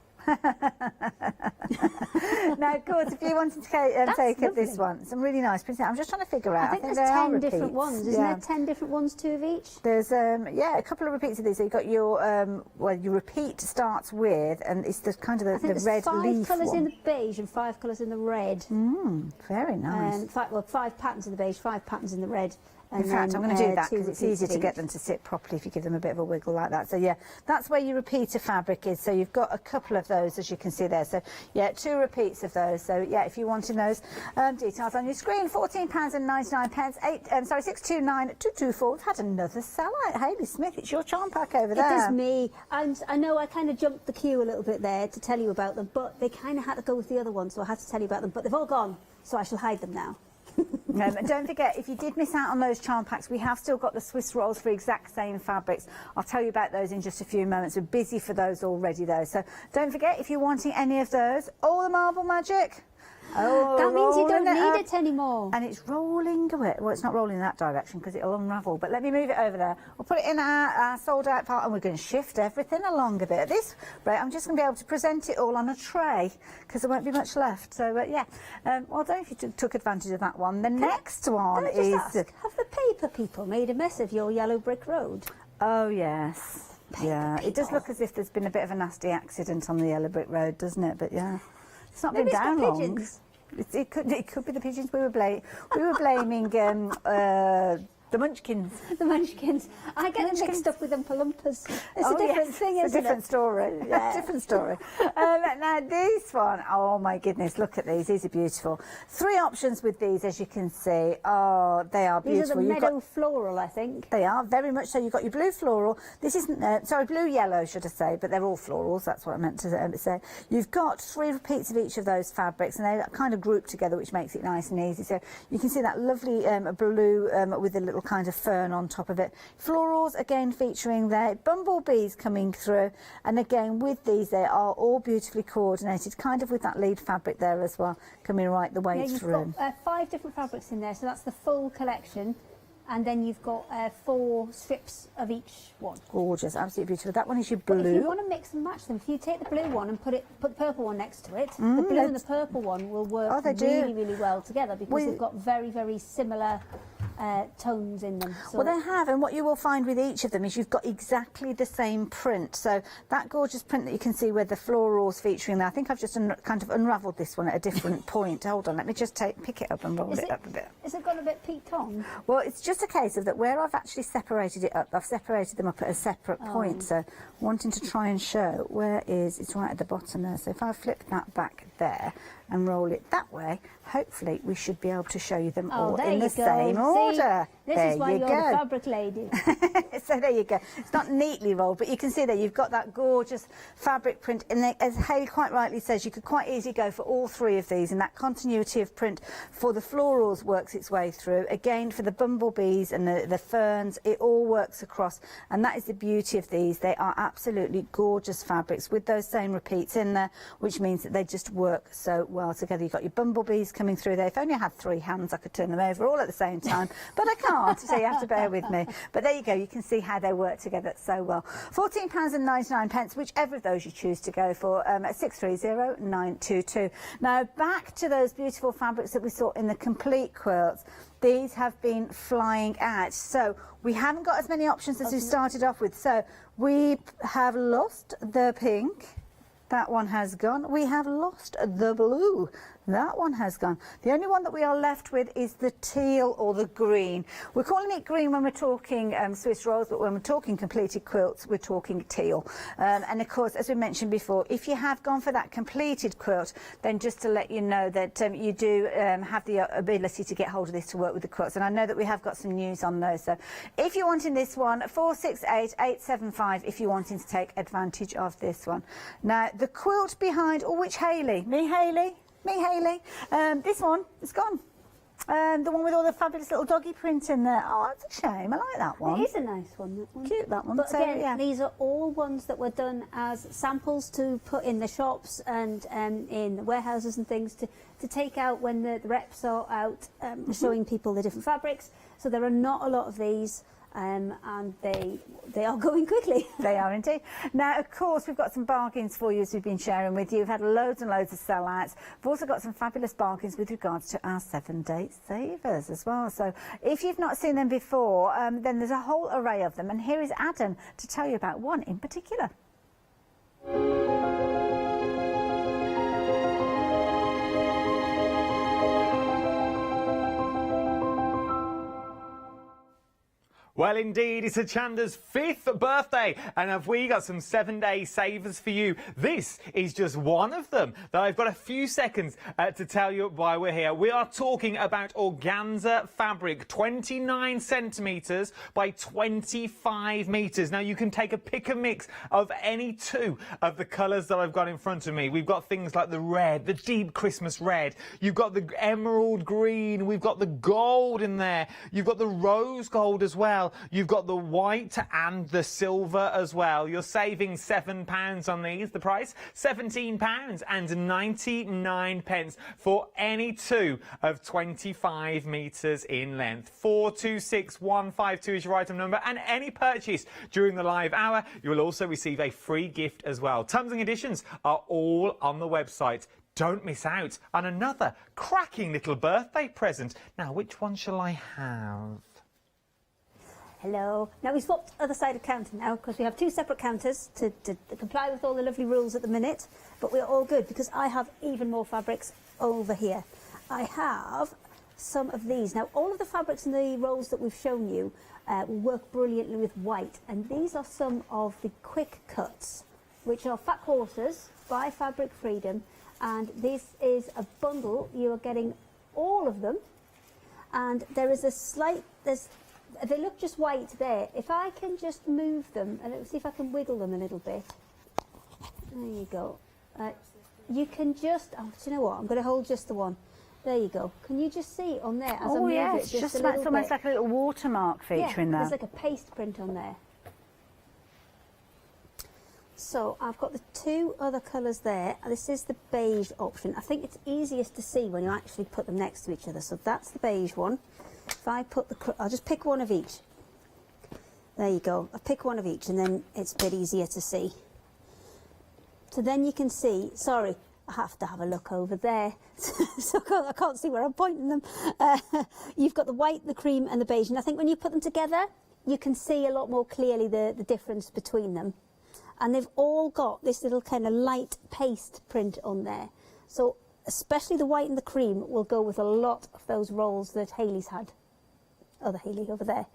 S7: Now, of course, if you wanted to take up this one, some really nice prints. I'm just trying to figure out.
S8: I think there's 10 different ones, isn't there? 10 different ones, 2 of each.
S7: There's yeah, a couple of repeats of these. So you've got your well, your repeat starts with, and it's the kind of the red leaf one.
S8: There's 5 colours in the beige and 5 colours in the red.
S7: Very nice.
S8: 5 patterns in the beige, 5 patterns in the red.
S7: In fact, I'm going to do that because it's easier to get them to sit properly if you give them a bit of a wiggle like that. So yeah, that's where your repeater fabric is. So you've got a couple of those, as you can see there. So yeah, 2 repeats of those. So yeah, if you wanted those details on your screen, £14.99, 629,224. We've had another sellout. Hayley Smith, it's your charm pack over there.
S8: It is me. I know I kind of jumped the queue a little bit there to tell you about them, but they kind of had to go with the other one, so I had to tell you about them. But they've all gone, so I shall hide them now.
S7: And don't forget, if you did miss out on those charm packs, we have still got the Swiss rolls for exact same fabrics. I'll tell you about those in just a few moments. We're busy for those already though, so don't forget, if you're wanting any of those, all the marble magic. Oh,
S8: that means you don't need it anymore.
S7: And it's rolling away. Well, it's not rolling in that direction because it'll unravel. But let me move it over there. We'll put it in our sold out part, and we're going to shift everything along a bit. At this rate, I'm just going to be able to present it all on a tray because there won't be much left. So yeah, well done if you took advantage of that one. The next one is...
S8: Ask, have the paper people made a mess of your yellow brick road?
S7: Oh yes. Yeah, it does look as if there's been a bit of a nasty accident on the yellow brick road, doesn't it? But yeah. It's not been down long. It could be the pigeons. We were blaming the Munchkins.
S8: The Munchkins. I get them mixed up with Oompa Loompas. It's a different thing, isn't it?
S7: It's a different story. Yeah. Different story. Now this one, oh my goodness, look at these. These are beautiful. 3 options with these, as you can see. Oh, they are beautiful.
S8: These are the meadow floral, I think.
S7: They are, very much so. You've got your blue floral. This isn't, sorry, blue yellow, should I say, but they're all florals. That's what I meant to say. You've got 3 repeats of each of those fabrics, and they're kind of grouped together, which makes it nice and easy. So you can see that lovely blue with a little kind of fern on top of it. Florals again featuring there, bumblebees coming through, and again with these they are all beautifully coordinated, kind of with that lead fabric there as well, coming right the way through.
S8: You've got 5 different fabrics in there, so that's the full collection. And then you've got 4 strips of each one.
S7: Gorgeous, absolutely beautiful. That one is your blue.
S8: But if you want to mix and match them, if you take the blue one and put the purple one next to it, the blue and the purple one will work really, really well together because they've got very, very similar tones in them. So
S7: well, they have, and what you will find with each of them is you've got exactly the same print. So that gorgeous print that you can see with the florals featuring there, I think I've just kind of unravelled this one at a different point. Hold on, let me just pick it up and roll it up a bit.
S8: Is it got a bit peaked on?
S7: Well, it's just a case of that where I've actually separated it up, I've separated them up at a separate point. So wanting to try and show where it's right at the bottom there. So if I flip that back there and roll it that way, hopefully we should be able to show you them all in the same order.
S8: This is why you're the fabric lady.
S7: So there you go. It's not neatly rolled, but you can see there you've got that gorgeous fabric print. And as Hayley quite rightly says, you could quite easily go for all 3 of these, and that continuity of print for the florals works its way through. Again, for the bumblebees and the ferns, it all works across, and that is the beauty of these. They are absolutely gorgeous fabrics with those same repeats in there, which means that they just work so well together. You've got your bumblebees coming through there. If only I had 3 hands, I could turn them over all at the same time, but I can't, so you have to bear with me. But there you go, you can see how they work together so well. £14.99, whichever of those you choose to go for, at 630922. Now, back to those beautiful fabrics that we saw in the complete quilts. These have been flying out, so we haven't got as many options as we started off with. So we have lost the pink. That one has gone. We have lost the blue. That one has gone. The only one that we are left with is the teal or the green. We're calling it green when we're talking Swiss rolls, but when we're talking completed quilts, we're talking teal. And of course, as we mentioned before, if you have gone for that completed quilt, then just to let you know that you do have the ability to get hold of this to work with the quilts. And I know that we have got some news on those. So if you're wanting this one, 468875 if you're wanting to take advantage of this one. Now, the quilt behind, oh, which Hayley? Me, Hayley? Me, Hayley. This one is gone. The one with all the fabulous little doggy print in there. Oh, that's a shame. I like that one.
S8: It is a nice one, that one.
S7: Cute, that one.
S8: But
S7: so,
S8: again,
S7: yeah.
S8: these are all ones that were done as samples to put in the shops and in the warehouses and things to take out when the reps are out showing people the different fabrics. So there are not a lot of these. And they are going quickly.
S7: They are indeed. Now, of course, we've got some bargains for you as we've been sharing with you. We've had loads and loads of sellouts. We've also got some fabulous bargains with regards to our 7-day savers as well. So if you've not seen them before, then there's a whole array of them. And here is Adam to tell you about one in particular.
S5: Well, indeed, it's Hochanda's 5th birthday, and have we got some 7-day savers for you? This is just one of them that I've got a few seconds to tell you why we're here. We are talking about organza fabric, 29 centimetres by 25 metres. Now, you can take a pick and mix of any 2 of the colours that I've got in front of me. We've got things like the red, the deep Christmas red. You've got the emerald green. We've got the gold in there. You've got the rose gold as well. You've got the white and the silver as well. You're saving £7 on these. The price, £17.99 for any 2 of 25 metres in length. 426152 is your item number, and any purchase during the live hour, you will also receive a free gift as well. Terms and conditions are all on the website. Don't miss out on another cracking little birthday present. Now, which one shall I have?
S8: Hello. Now we swapped other side of counter now because we have 2 separate counters to comply with all the lovely rules at the minute, but we're all good because I have even more fabrics over here. I have some of these. Now all of the fabrics in the rolls that we've shown you will work brilliantly with white, and these are some of the quick cuts, which are Fat Horses by Fabric Freedom, and this is a bundle. You are getting all of them, and there is a slight, they look just white there. If I can just move them, and let's see if I can wiggle them a little bit. There you go. You can just, oh, do you know what? I'm going to hold just the one. There you go. Can you just see on there as I move it just a little bit?
S7: It's almost like a little watermark feature in there.
S8: There's like a paste print on there. So I've got the 2 other colours there. This is the beige option. I think it's easiest to see when you actually put them next to each other. So that's the beige one. If I put I'll just pick one of each. There you go. I'll pick one of each, and then it's a bit easier to see. So then you can see, sorry, I have to have a look over there. So I can't see where I'm pointing them. You've got the white, the cream and the beige. And I think when you put them together, you can see a lot more clearly the difference between them. And they've all got this little kind of light paste print on there. So especially the white and the cream will go with a lot of those rolls that Hayley's had. Other Hayley over there.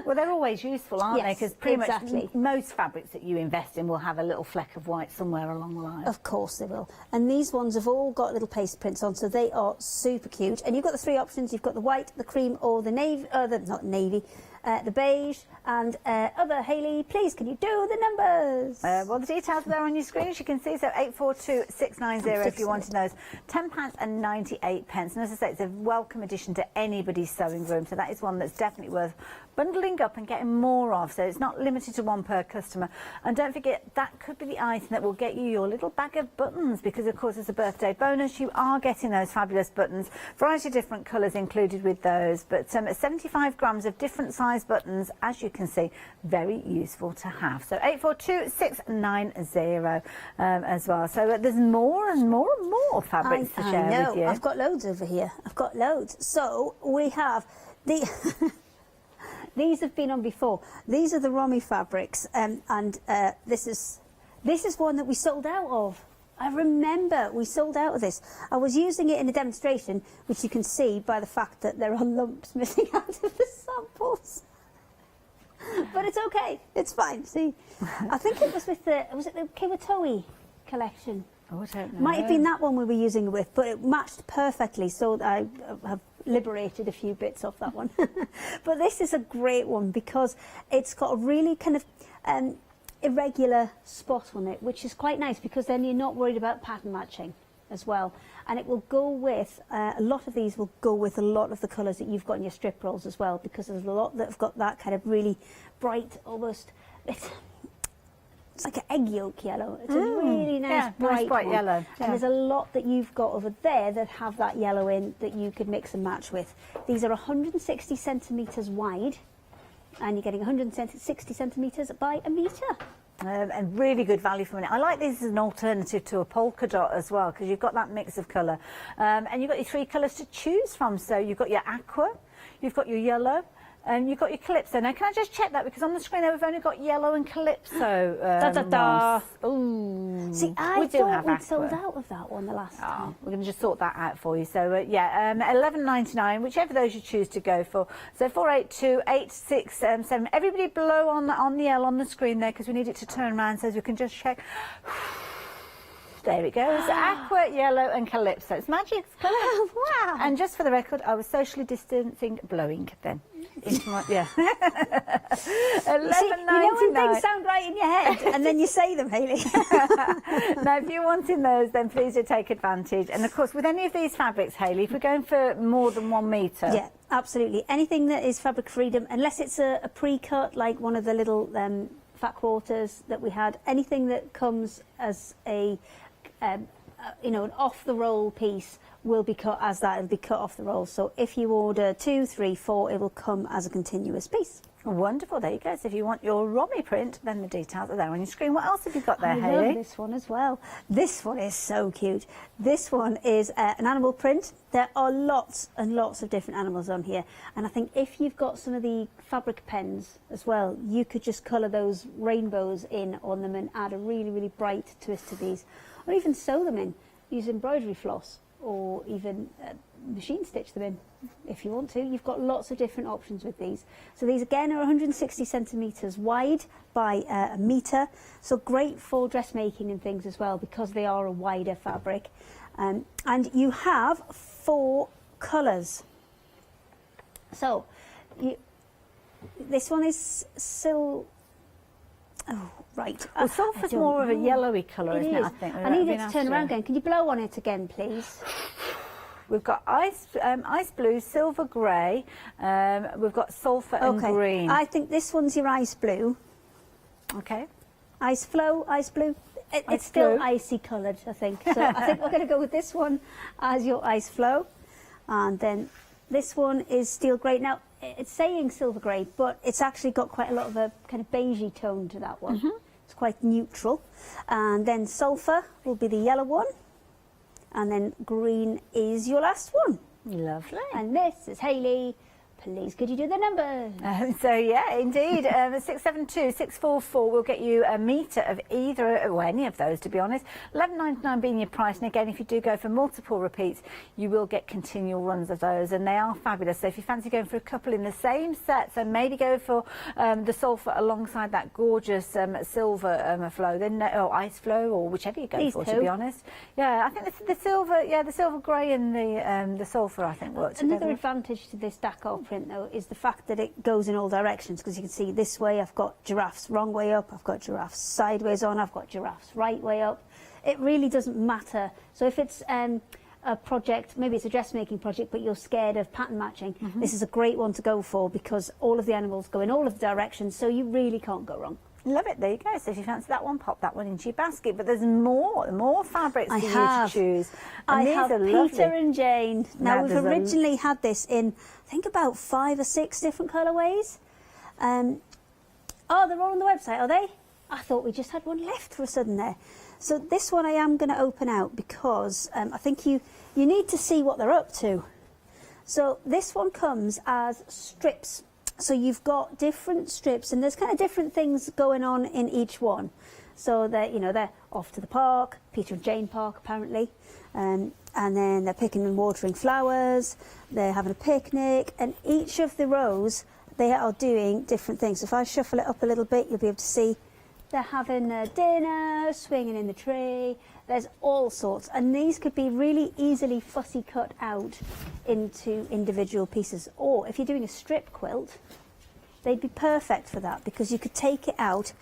S7: Well, they're always useful, aren't they? Because pretty much most fabrics that you invest in will have a little fleck of white somewhere along the line.
S8: Of course they will. And these ones have all got little paste prints on, so they are super cute. And you've got the 3 options. You've got the white, the cream, or the navy, not navy, the beige. and other. Hayley, please, can you do the numbers?
S7: Well, the details are there on your screen, as you can see. So 842690 if you wanted those. £10.98. And as I say, it's a welcome addition to anybody's sewing room. So that is one that's definitely worth bundling up and getting more of. So it's not limited to one per customer. And don't forget, that could be the item that will get you your little bag of buttons, because of course, as a birthday bonus, you are getting those fabulous buttons. Variety of different colours included with those, but 75 grams of different size buttons, as you can see, very useful to have. So 842690 as well. So there's more and more and more fabrics to share with you.
S8: I've got loads over here. I've got loads. So we have the these have been on before. These are the Romy fabrics, and this is one that we sold out of. I remember we sold out of this. I was using it in a demonstration, which you can see by the fact that there are lumps missing out of the samples. But it's okay. It's fine. See, I think it was with the Kiwatowi collection.
S7: Oh, I don't know.
S8: Might have been that one we were using it with, but it matched perfectly. So I have liberated a few bits off that one. But this is a great one because it's got a really kind of irregular spot on it, which is quite nice because then you're not worried about pattern matching as well. And it will go with, a lot of these will go with a lot of the colours that you've got in your strip rolls as well, because there's a lot that have got that kind of really bright, almost, it's like an egg yolk yellow. It's a really nice bright
S7: yellow.
S8: And there's a lot that you've got over there that have that yellow in that you could mix and match with. These are 160 centimetres wide, and you're getting 160 centimetres by a metre.
S7: And really good value for money. I like this as an alternative to a polka dot as well, because you've got that mix of colour. And you've got your 3 colours to choose from. So you've got your aqua, you've got your yellow, and you've got your calypso. Now, can I just check that? Because on the screen there, we've only got yellow and calypso. Ooh.
S8: See, I thought we'd sold out of that one the last time.
S7: We're going to just sort that out for you. So, £11.99, whichever those you choose to go for. So 482867. Everybody blow on the L on the screen there, because we need it to turn around so we can just check. There it goes. Aqua, yellow and calypso. It's magic.
S8: Wow.
S7: And just for the record, I was socially distancing blowing then. Into my, yeah.
S8: You know when things sound right in your head and then you say them, Hayley.
S7: Now, if you're wanting those, then please do take advantage. And of course, with any of these fabrics, Hayley, if we're going for more than 1 metre.
S8: Yeah, absolutely. Anything that is fabric freedom, unless it's a pre-cut, like one of the little fat quarters that we had, anything that comes as a an off-the-roll piece will be cut as that. It'll be cut off the roll. So if you order 2, 3, 4, it will come as a continuous piece.
S7: Wonderful. There you go. So if you want your Romy print, then the details are there on your screen. What else have you got there, Hayley?
S8: I love this one as well. This one is so cute. This one is an animal print. There are lots and lots of different animals on here. And I think if you've got some of the fabric pens as well, you could just colour those rainbows in on them and add a really, really bright twist to these. Or even sew them in, use embroidery floss, or even machine stitch them in if you want to. You've got lots of different options with these. So these again are 160 centimetres wide by a metre. So great for dressmaking and things as well, because they are a wider fabric. And you have 4 colours. So this one is right.
S7: Well, sulphur's more of a yellowy colour, isn't it? I think.
S8: I need it to turn around again. Can you blow on it again, please?
S7: We've got ice blue, silver grey. We've got sulphur and green.
S8: I think this one's your ice blue.
S7: Okay.
S8: Ice flow, ice blue. It's still icy coloured, I think. So I think we're going to go with this one as your ice flow. And then this one is steel grey. Now, it's saying silver grey, but it's actually got quite a lot of a kind of beigey tone to that one. It's quite neutral. And then sulphur will be the yellow one. And then green is your last one.
S7: Lovely.
S8: And this is Hayley. Please, could you do the numbers?
S7: So, yeah, indeed. 672644 will get you a metre of either, or any of those, to be honest. £11.99 being your price. And again, if you do go for multiple repeats, you will get continual runs of those. And they are fabulous. So if you fancy going for a couple in the same set, so maybe go for the sulphur alongside that gorgeous silver flow, then or ice flow, or whichever you go for, to be honest. Yeah, I think the silver grey and the sulphur, I think, work together.
S8: Another advantage to this DAC op print though is the fact that it goes in all directions, because you can see this way I've got giraffes wrong way up, I've got giraffes sideways on, I've got giraffes right way up. It really doesn't matter. So if it's a project, maybe it's a dressmaking project, but you're scared of pattern matching, this is a great one to go for, because all of the animals go in all of the directions, so you really can't go wrong.
S7: Love it. There you go. So if you fancy that one, pop that one into your basket. But there's more fabrics for you to choose. And
S8: I have Peter and Jane. Now we've originally had this in, I think, about 5 or 6 different colourways. Oh, they're all on the website, are they? I thought we just had one left for a sudden there. So this one I am going to open out, because I think you need to see what they're up to. So this one comes as strips. So you've got different strips, and there's kind of different things going on in each one. So they're off to the park, Peter and Jane Park apparently, and then they're picking and watering flowers, they're having a picnic, and each of the rows they are doing different things. So if I shuffle it up a little bit, you'll be able to see they're having their dinner, swinging in the tree. There's all sorts, and these could be really easily fussy cut out into individual pieces. Or if you're doing a strip quilt, they'd be perfect for that, because you could take it out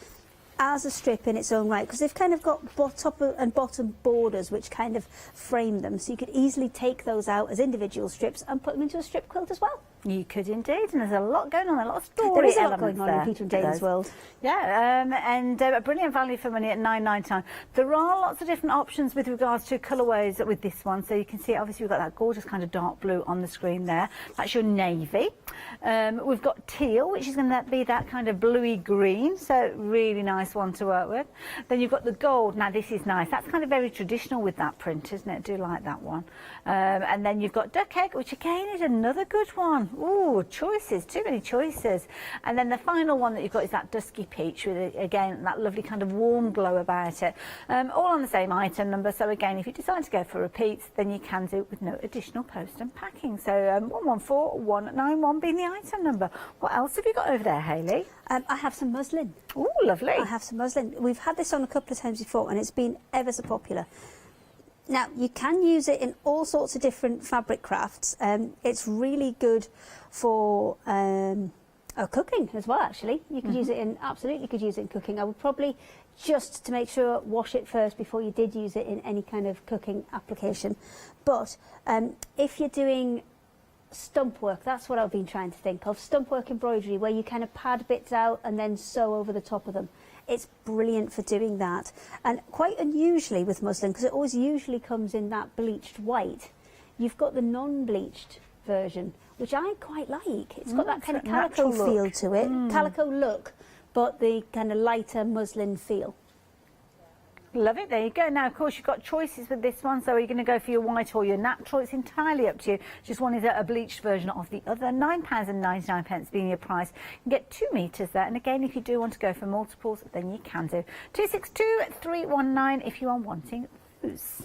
S8: as a strip in its own right, because they've kind of got top and bottom borders which kind of frame them, so you could easily take those out as individual strips and put them into a strip quilt as well.
S7: You could indeed, and there's a lot going on, a lot of story
S8: there is a lot
S7: elements
S8: going on
S7: there.
S8: in Peter and Jane's world.
S7: Yeah, and a brilliant value for money at £9.99. There are lots of different options with regards to colourways with this one. So you can see, obviously, we've got that gorgeous kind of dark blue on the screen there. That's your navy. We've got teal, which is going to be that kind of bluey green. So really nice one to work with. Then you've got the gold. Now this is nice. That's kind of very traditional with that print, isn't it? I do like that one. And then you've got duck egg, which again is another good one. Ooh, choices, too many choices. And then the final one that you've got is that dusky peach with, again, that lovely kind of warm glow about it. All on the same item number. So again, if you decide to go for repeats, then you can do it with no additional post and packing. So 114191 being the item number. What else have you got over there, Hayley?
S8: I have some muslin.
S7: Ooh, lovely.
S8: I have some muslin. We've had this on a couple of times before, and it's been ever so popular. Now, you can use it in all sorts of different fabric crafts. It's really good for cooking as well, actually. You could use it in, absolutely could use it in cooking. I would probably, just to make sure, wash it first before you did use it in any kind of cooking application. But if you're doing stump work, that's what I've been trying to think of, stump work embroidery, where you kind of pad bits out and then sew over the top of them. It's brilliant for doing that, and quite unusually with muslin, because it always usually comes in that bleached white. You've got the non-bleached version, which I quite like. It's got that kind of calico feel to it, calico look, but the kind of lighter muslin feel.
S7: Love it. There you go. Now, of course, you've got choices with this one. So are you going to go for your white or your natural? It's entirely up to you. Just one is a bleached version of the other. £9.99 being your price. You can get 2 metres there. And again, if you do want to go for multiples, then you can do. 262319 if you are wanting those.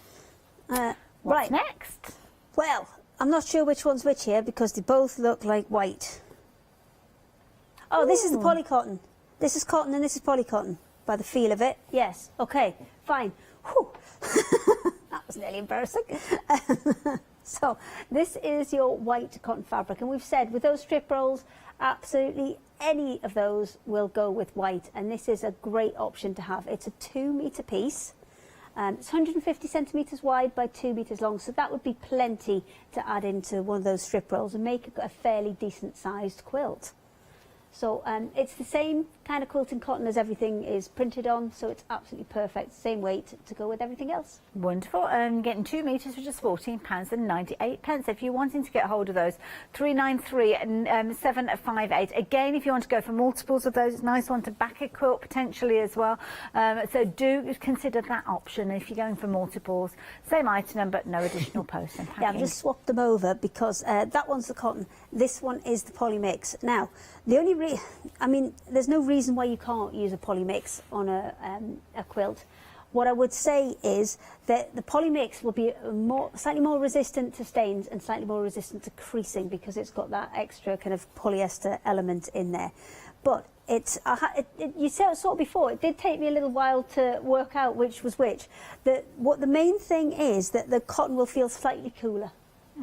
S7: What's next?
S8: Well, I'm not sure which one's which here, because they both look like white. Oh, this is the polycotton. This is cotton and this is polycotton. By the feel of it, yes. Okay, fine. Whew. That was nearly embarrassing. So this is your white cotton fabric, and we've said with those strip rolls, absolutely any of those will go with white, and this is a great option to have. It's a 2 metre piece. It's 150 centimetres wide by 2 metres long, so that would be plenty to add into one of those strip rolls and make a fairly decent sized quilt. So it's the same kind of quilting cotton as everything is printed on, so it's absolutely perfect, same weight to go with everything else.
S7: Wonderful, and getting 2 metres for just £14.98. If you're wanting to get hold of those, 393-758. Again, if you want to go for multiples of those, it's a nice one to back a quilt potentially as well. So do consider that option if you're going for multiples. Same item number, no additional post and packing.
S8: Yeah, I've just swapped them over because that one's the cotton, this one is the poly mix. Now, the only there's no reason why you can't use a poly mix on a quilt. What I would say is that the poly mix will be slightly more resistant to stains and slightly more resistant to creasing, because it's got that extra kind of polyester element in there. But you saw before, it did take me a little while to work out which was which. The main thing is that the cotton will feel slightly cooler.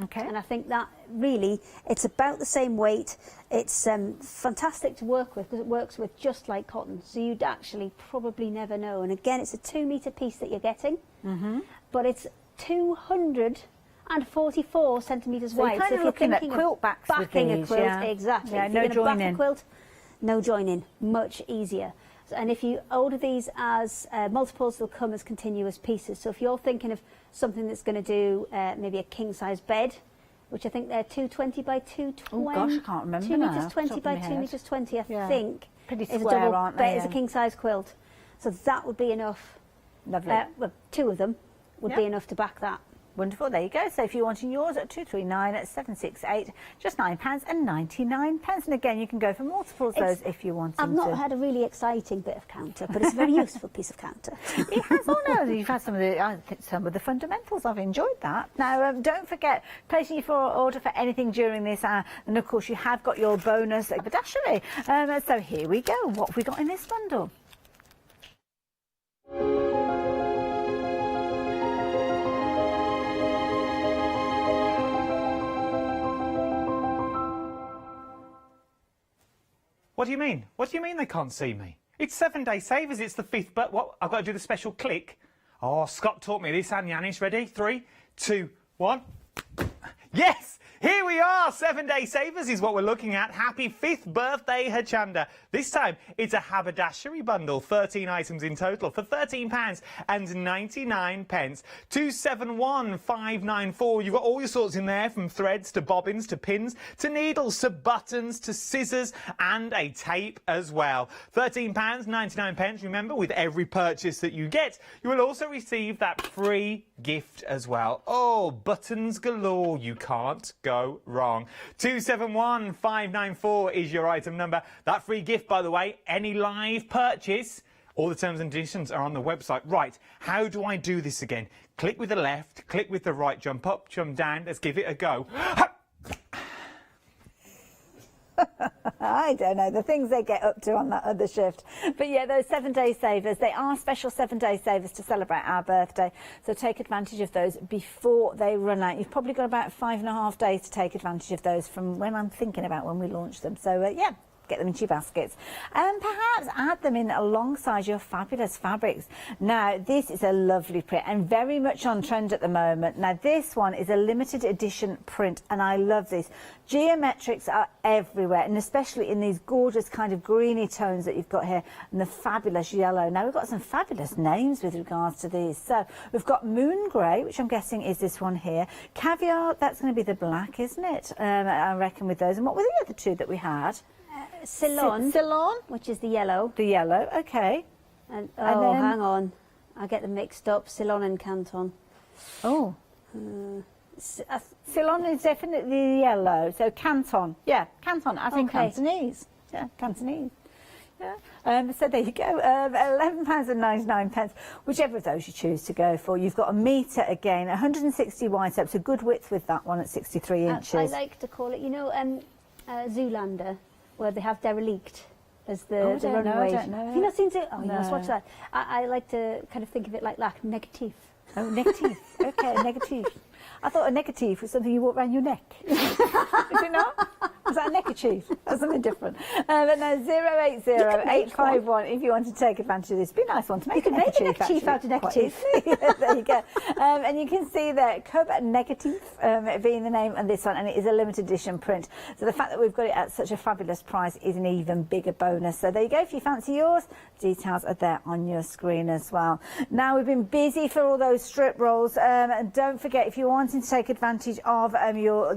S7: Okay.
S8: And I think that really, it's about the same weight. It's fantastic to work with because it works with just like cotton. So you'd actually probably never know. And again, it's a 2-metre piece that you're getting, but it's 244 centimetres wide.
S7: You're kind of looking at quilt backs with
S8: backing a
S7: these,
S8: quilt,
S7: yeah.
S8: exactly.
S7: Yeah,
S8: If
S7: no
S8: you're gonna back
S7: joining.
S8: a quilt, no joining, much easier. And if you order these as multiples, they'll come as continuous pieces. So if you're thinking of something that's going to do maybe a king-size bed, which I think they're 220 by 220.
S7: Oh gosh, I can't remember
S8: 2
S7: now,
S8: metres 20
S7: top of
S8: by
S7: my
S8: 2
S7: head.
S8: metres 20, I
S7: Yeah.
S8: think.
S7: Pretty
S8: is a
S7: square,
S8: double
S7: aren't they?
S8: bed, is a
S7: Yeah.
S8: king-size quilt. So that would be enough.
S7: Lovely.
S8: Well, 2 of them would be enough to back that.
S7: Wonderful, there you go. So if you're wanting yours at 239 at 768, just £9.99. And again, you can go for multiples of those if you want to.
S8: I've not had a really exciting bit of counter, but it's a very useful piece of counter.
S7: It has, you've had some of the fundamentals. I've enjoyed that. Now, don't forget, placing your order for anything during this hour, and of course you have got your bonus haberdashery. So here we go. What have we got in this bundle?
S5: What do you mean? What do you mean they can't see me? It's 7-day savers. It's the 5th, but what? I've got to do the special click. Oh, Scott taught me this, and Yanis. Ready? 3, 2, 1. Yes! Here we are! 7-day savers is what we're looking at. Happy 5th birthday, Hochanda. This time, it's a haberdashery bundle. 13 items in total for £13.99. 271594. You've got all your sorts in there, from threads to bobbins to pins to needles to buttons to scissors and a tape as well. £13.99. Remember, with every purchase that you get, you will also receive that free gift as well. Oh, buttons galore. You can't go wrong. 271594 is your item number. That free gift, by the way, any live purchase, all the terms and conditions are on the website. Right, how do I do this again? Click with the left, click with the right, jump up, jump down. Let's give it a go.
S7: I don't know, the things they get up to on that other shift. But yeah, those 7-day savers, they are special 7-day savers to celebrate our birthday. So take advantage of those before they run out. You've probably got about 5.5 days to take advantage of those from when I'm thinking about when we launch them. So yeah, get them into your baskets and perhaps add them in alongside your fabulous fabrics. Now this is a lovely print and very much on trend at the moment. Now this one is a limited edition print and I love this. Geometrics are everywhere, and especially in these gorgeous kind of greeny tones that you've got here and the fabulous yellow. Now we've got some fabulous names with regards to these. So we've got Moon Grey, which I'm guessing is this one here. Caviar, that's going to be the black, isn't it? I reckon with those. And what were the other two that we had?
S8: Ceylon, which is the yellow.
S7: The yellow, okay.
S8: And
S7: then-
S8: hang on, I get them mixed up. Ceylon and Canton.
S7: Oh. Ceylon is definitely the yellow. So Canton. Yeah, Canton. I think
S8: Okay.
S7: Cantonese. Yeah, Cantonese. Yeah. So there you go. £11.99, whichever of those you choose to go for. You've got a metre again, 160 wide, so it's a good width with that one at 63 inches.
S8: I like to call it, you know, Zoolander, where they have derelict as the runway.
S7: I don't know.
S8: Have you not seen Zoolander? Oh, you must
S7: No.
S8: watch that. I like to kind of think of it like that, negative.
S7: Oh, negative. Okay, negative. I thought a negative was something you wore around your neck. Is it not? Is that a neckerchief? That's something different. But no, 080851 if you want to take advantage of this. Be a nice one to make.
S8: You can make a neckerchief out of neckerchief.
S7: There you go. And you can see that Cub Negative being the name of this one, and it is a limited edition print. So the fact that we've got it at such a fabulous price is an even bigger bonus. So there you go. If you fancy yours, details are there on your screen as well. Now we've been busy for all those strip rolls, and don't forget, if you're wanting to take advantage of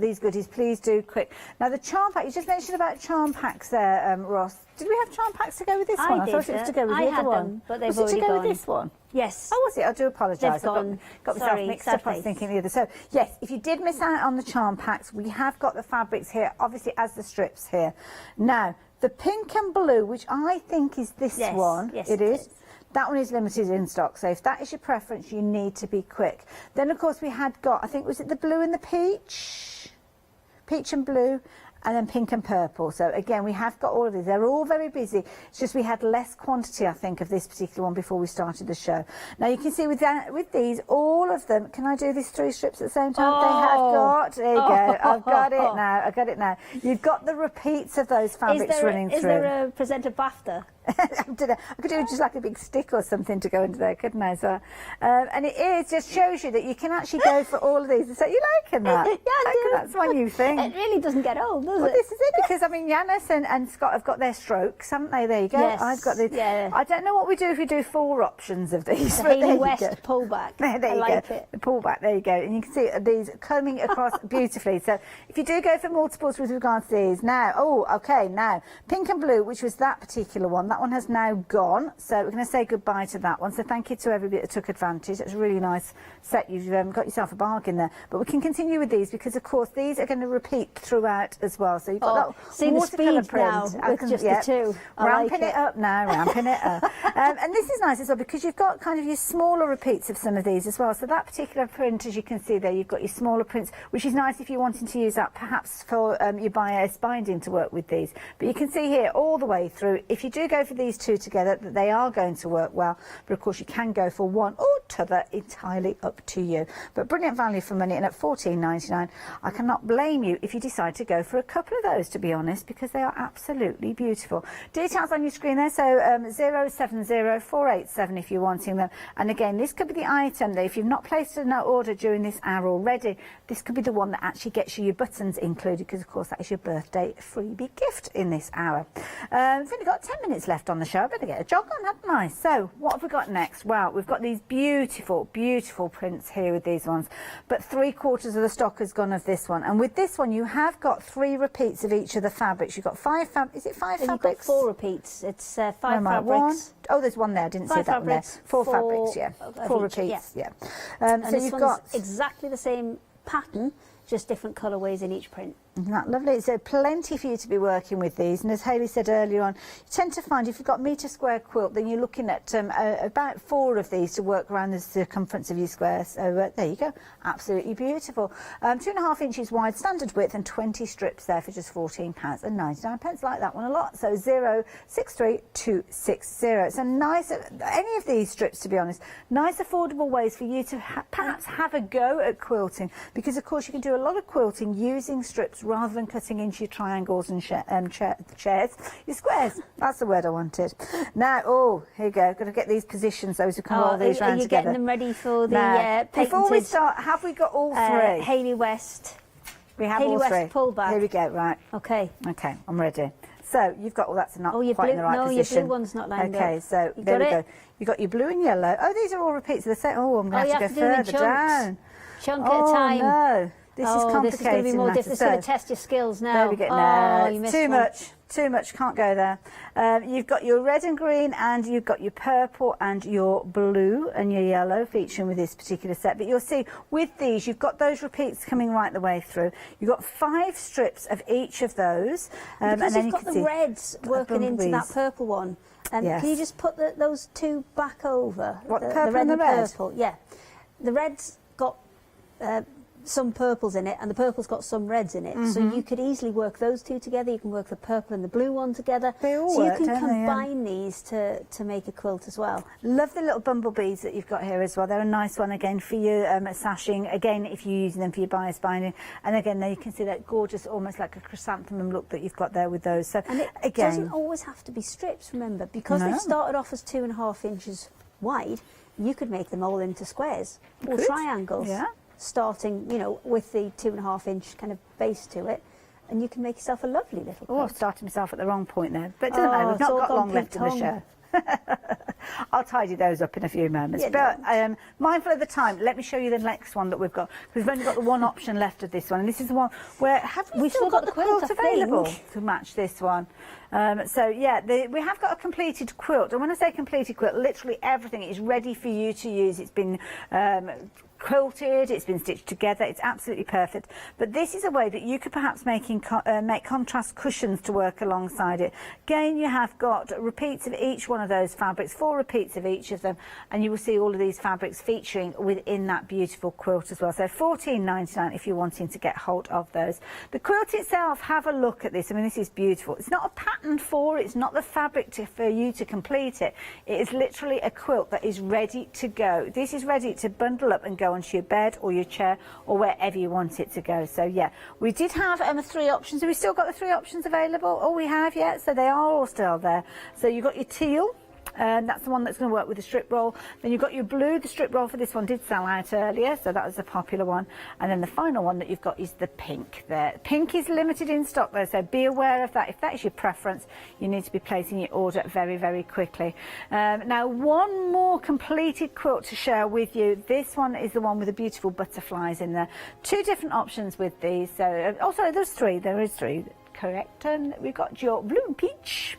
S7: these goodies, please do quick. Now the charm pack, you just mentioned about charm packs there, Ross. Did we have charm packs to go with this one? I thought it was to go with the other one.
S8: But they've
S7: was it
S8: already
S7: to go
S8: gone.
S7: with this one?
S8: Yes.
S7: Oh, was it? I do apologise.
S8: They've gone.
S7: Got myself
S8: Sorry,
S7: mixed up. I was thinking the other. So, yes, if you did miss out on the charm packs, we have got the fabrics here, obviously, as the strips here. Now, the pink and blue, which I think is this one.
S8: Yes,
S7: it is. That one is limited in stock, so if that is your preference, you need to be quick. Then, of course, we had got, I think, was it the blue and the peach? Peach and blue. and then pink and purple. So again, we have got all of these. They're all very busy. It's just we had less quantity, I think, of this particular one before we started the show. Now you can see with these, all of them. Can I do these 3 strips at the same time? They have got. There you go. I've got it now. I've got it now. You've got the repeats of those fabrics running through.
S8: Is there a presenter BAFTA?
S7: I could do just like a big stick or something to go into there, couldn't I? So, and it just shows you that you can actually go for all of these. So you liking that?
S8: Yeah, I do.
S7: That's my new thing.
S8: It really doesn't get old, does it?
S7: Well, this is it, because I mean, Yanis and Scott have got their strokes, haven't they? There you go.
S8: Yes,
S7: I've got the.
S8: yeah.
S7: I don't know what we do if we do 4 options of these.
S8: The
S7: but there
S8: Haley
S7: you
S8: West
S7: go.
S8: pullback.
S7: There you
S8: I like
S7: go.
S8: it.
S7: The pullback. There you go. And you can see these combing across beautifully. So if you do go for multiples with regards to these, now, now pink and blue, which was that particular one. That one has now gone. So we're going to say goodbye to that one. So thank you to everybody that took advantage. It's a really nice set. You've got yourself a bargain there. But we can continue with these because, of course, these are going to repeat throughout as well. So you've got that
S8: see the
S7: watercolour
S8: speed
S7: print.
S8: now with just the 2.
S7: Ramping it up now, ramping it up. And this is nice as well because you've got kind of your smaller repeats of some of these as well. So that particular print, as you can see there, you've got your smaller prints, which is nice if you're wanting to use that perhaps for your bias binding to work with these. But you can see here all the way through, if you do go for these 2 together, that they are going to work well. But of course you can go for one or t'other, entirely up to you. But brilliant value for money, and at $14.99 I cannot blame you if you decide to go for a couple of those, to be honest, because they are absolutely beautiful. Details on your screen there, so 070487 if you're wanting them. And again, this could be the item that if you've not placed an order during this hour already, this could be the one that actually gets you your buttons included, because of course that is your birthday freebie gift in this hour. We've only got 10 minutes left on the show. I better get a jog on, haven't I? So what have we got next? Well, we've got these beautiful, beautiful prints here with these ones, but 3/4 of the stock has gone of this one. And with this one, you have got 3 repeats of each of the fabrics. You've got 5 fabrics. Is it 5
S8: and
S7: fabrics?
S8: You've got 4 repeats. It's 5 fabrics.
S7: One. Oh, there's one there. I didn't see that one there. 4 fabrics, yeah. 4
S8: each,
S7: repeats, yeah.
S8: And
S7: so
S8: this
S7: you've
S8: one's
S7: got
S8: exactly the same pattern, just different colourways in each print.
S7: Isn't that lovely? So plenty for you to be working with these. And as Hayley said earlier on, you tend to find if you've got metre square quilt, then you're looking at about 4 of these to work around the circumference of your square. So there you go. Absolutely beautiful. 2.5 inches wide standard width and 20 strips there for just £14.99. Like that one a lot. So 063260. So nice, any of these strips, to be honest, nice affordable ways for you to perhaps have a go at quilting, because of course you can do a lot of quilting using strips rather than cutting into your triangles and chairs, your squares. That's the word I wanted. Now, here you go. Got to get these positions, those who can roll these round together.
S8: Are you getting them ready for the
S7: now,
S8: patented...
S7: Before we start, have we got all 3?
S8: Haley West.
S7: We have
S8: Haley
S7: all 3.
S8: West pullback.
S7: Here we go, right.
S8: Okay.
S7: Okay, I'm ready. So you've got all that's not
S8: your
S7: quite
S8: blue,
S7: in the right
S8: no,
S7: position.
S8: your blue one's not lined up.
S7: Okay, so
S8: you
S7: there we
S8: got
S7: go.
S8: it?
S7: You got your blue and yellow. Oh, these are all repeats of the same. Oh, I'm going to have to go further down.
S8: Chunk at a time.
S7: No. This is complicated.
S8: This is going to be more difficult. It's going to test your skills now.
S7: There we go. No,
S8: you missed
S7: too
S8: one.
S7: much. Too much. Can't go there. You've got your red and green, and you've got your purple and your blue and your yellow featuring with this particular set. But you'll see with these, you've got those repeats coming right the way through. You've got 5 strips of each of those.
S8: Because
S7: and then
S8: you've got the reds working into that purple one.
S7: Yes.
S8: Can you just put those 2 back over?
S7: What,
S8: the
S7: purple
S8: red
S7: and the red?
S8: Purple. Yeah. The red's got some purples in it, and the purple's got some reds in it. So you could easily work those 2 together. You can work the purple and the blue one together.
S7: They all
S8: so
S7: work,
S8: you can
S7: don't they?
S8: combine these to make a quilt as well.
S7: Love the little bumblebees that you've got here as well. They're a nice one again for your sashing. Again, if you're using them for your bias binding. And again, there you can see that gorgeous, almost like a chrysanthemum look that you've got there with those. So
S8: And it
S7: again,
S8: doesn't always have to be strips, remember, because they've started off as 2.5 inches wide. You could make them all into squares or triangles.
S7: Yeah.
S8: Starting, with the 2.5 inch kind of base to it, and you can make yourself a lovely little quilt.
S7: I've started myself at the wrong point there. But it doesn't matter, we've not got long left in the show. I'll tidy those up in a few moments.
S8: Yeah,
S7: but mindful of the time, let me show you the next one that we've got. We've only got the one option left of this one, and this is the one where we've still got the quilt available to match this one. So yeah, we have got a completed quilt, and when I say completed quilt, literally everything is ready for you to use. It's been quilted, it's been stitched together, it's absolutely perfect. But this is a way that you could perhaps make contrast cushions to work alongside it. Again, you have got repeats of each one of those fabrics, 4 repeats of each of them, and you will see all of these fabrics featuring within that beautiful quilt as well. So $14.99 if you're wanting to get hold of those. The quilt itself, have a look at this. I mean, this is beautiful. It's not a pattern for it, it's not the fabric for you to complete it. It is literally a quilt that is ready to go. This is ready to bundle up and go onto your bed or your chair or wherever you want it to go. So yeah, we did have 3 options. Have we still got the 3 options available? Oh, we have, yeah. So they are all still there. So you've got your teal. That's the one that's going to work with the strip roll. Then you've got your blue. The strip roll for this one did sell out earlier, so that was a popular one. And then the final one that you've got is the pink there. Pink is limited in stock though, so be aware of that. If that is your preference, you need to be placing your order very, very quickly. Now, one more completed quilt to share with you. This one is the one with the beautiful butterflies in there. 2 different options with these. So, also, there's 3. There is 3. Correct. And we've got your blue and peach.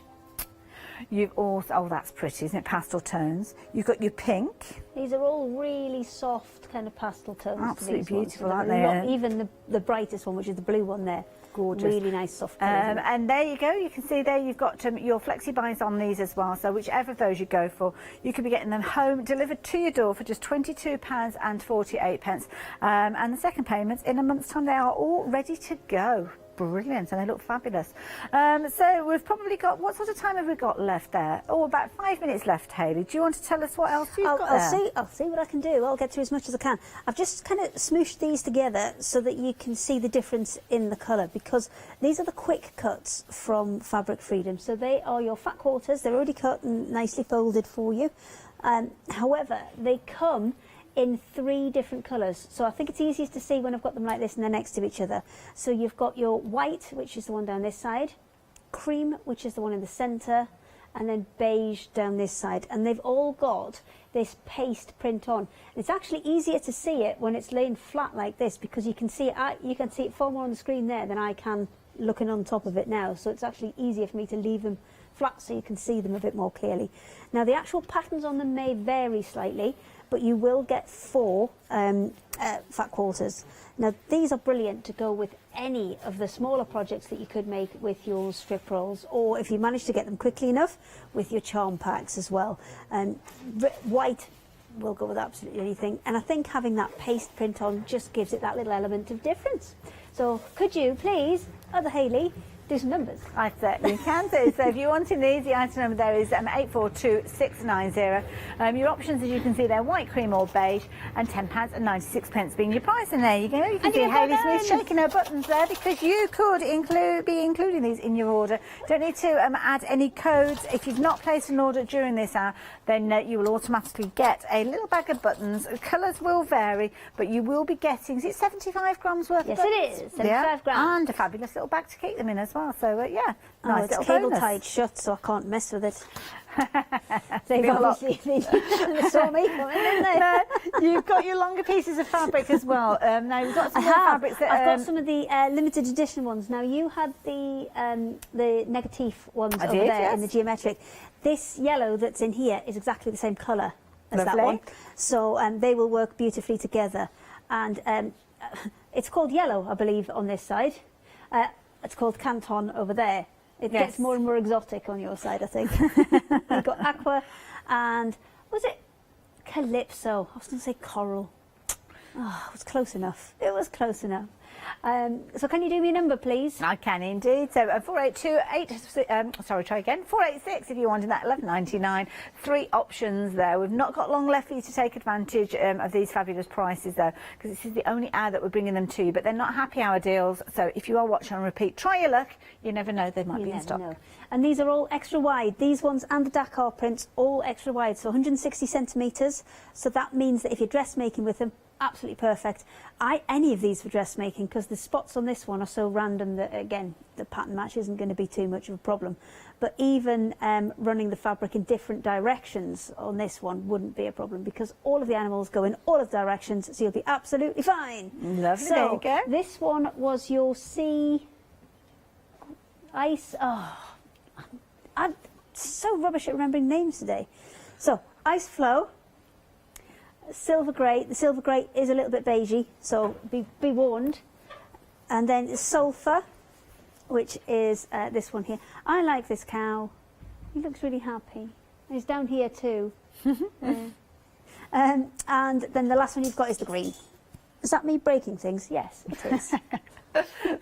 S7: You've also, oh, that's pretty, isn't it? Pastel tones. You've got your pink.
S8: These are all really soft kind of pastel tones.
S7: Absolutely beautiful,
S8: aren't
S7: they?
S8: Even the brightest one, which is the blue one there.
S7: Gorgeous.
S8: Really nice soft colours.
S7: And there you go. You can see there you've got your flexi buys on these as well. So whichever of those you go for, you could be getting them home delivered to your door for just £22.48. And the second payments in a month's time, they are all ready to go. Brilliant, and they look fabulous. So we've probably got, what sort of time have we got left there? Oh, about 5 minutes left, Hayley. Do you want to tell us what else you've got there?
S8: I'll see what I can do. I'll get through as much as I can. I've just kind of smooshed these together so that you can see the difference in the colour, because these are the quick cuts from Fabric Freedom. So they are your fat quarters. They're already cut and nicely folded for you. However, they come in 3 different colours. So I think it's easiest to see when I've got them like this and they're next to each other. So you've got your white, which is the one down this side, cream, which is the one in the centre, and then beige down this side. And they've all got this paste print on. And it's actually easier to see it when it's laying flat like this, because you can see it far more on the screen there than I can looking on top of it now. So it's actually easier for me to leave them flat so you can see them a bit more clearly. Now, the actual patterns on them may vary slightly, but you will get 4 fat quarters. Now, these are brilliant to go with any of the smaller projects that you could make with your strip rolls, or if you manage to get them quickly enough, with your charm packs as well. White will go with absolutely anything, and I think having that paste print on just gives it that little element of difference. So could you please, other Hayley, do some numbers?
S7: I certainly can do. So if you're wanting these, the item number there is 842690. Your options, as you can see, they're white, cream or beige, and £10.96 being your price. And there you go. You can see Hayley Smith shaking her buttons there, because you could be including these in your order. Don't need to add any codes. If you've not placed an order during this hour, then you will automatically get a little bag of buttons. Colours will vary, but you will be getting, is it 75 grams worth of buttons?
S8: Yes, it is. 75 grams.
S7: And a fabulous little bag to keep them in as well. So yeah, nice
S8: it's
S7: little
S8: cable
S7: bonus.
S8: tied shut, so I can't mess with it. They've obviously saw me coming, didn't they?
S7: You've got your longer pieces of fabric as well. Now you've got some more fabrics that,
S8: I've got some of the limited edition ones. Now, you had the negative ones over there in the geometric. This yellow that's in here is exactly the same colour as that one. So they will work beautifully together. And it's called yellow, I believe, on this side. It's called Canton over there. It gets more and more exotic on your side, I think. You've got aqua and, was it Calypso? I was going to say coral. Oh, it was close enough. It was close enough. So can you do me a number, please?
S7: I can indeed. So 486 if you're wanting that, £11.99. 3 options there. We've not got long left for you to take advantage of these fabulous prices though, because this is the only hour that we're bringing them to you, but they're not happy hour deals. So if you are watching on repeat, try your luck. You never know, they might be in stock.
S8: Know. And these are all extra wide. These ones and the Dakar prints, all extra wide, so 160 centimetres. So that means that if you're dressmaking with them, absolutely perfect. Any of these for dressmaking, because the spots on this one are so random that, again, the pattern match isn't going to be too much of a problem. But even running the fabric in different directions on this one wouldn't be a problem, because all of the animals go in all of the directions, so you'll be absolutely fine.
S7: Lovely,
S8: so
S7: there you go.
S8: This one was your sea ice. Oh, I'm so rubbish at remembering names today. So, Ice Flow. silver grey. The silver grey is a little bit beigey, so be warned. And then sulphur, which is this one here. I like this cow. He looks really happy. He's down here too. And then the last one you've got is the green. Is that me breaking things? Yes, it is.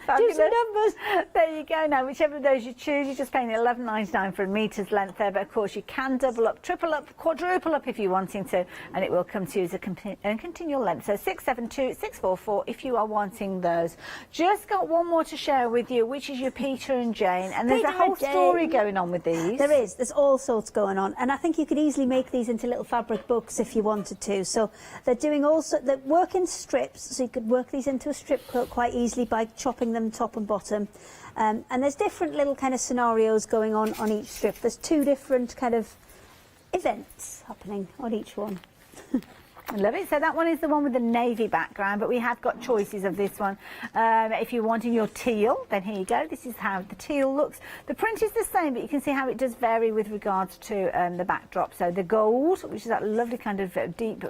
S7: Fabulous.
S8: Do some numbers.
S7: There you go. Now, whichever of those you choose, you're just paying £11.99 for a meter's length there. But of course, you can double up, triple up, quadruple up if you're wanting to, and it will come to you as a continual length. So 672-644 if you are wanting those. Just got one more to share with you, which is your Peter and Jane, and there's a whole story going on with these.
S8: There is. There's all sorts going on, and I think you could easily make these into little fabric books if you wanted to. So they're doing also they work in strips, so you could work these into a strip quilt quite easily by chopping them top and bottom, and there's different little kind of scenarios going on each strip. There's 2 different kind of events happening on each one.
S7: I love it. So that one is the one with the navy background, but we have got choices of this one. If you're wanting your teal, then here you go. This is how the teal looks. The print is the same, but you can see how it does vary with regards to the backdrop. So the gold, which is that lovely kind of deep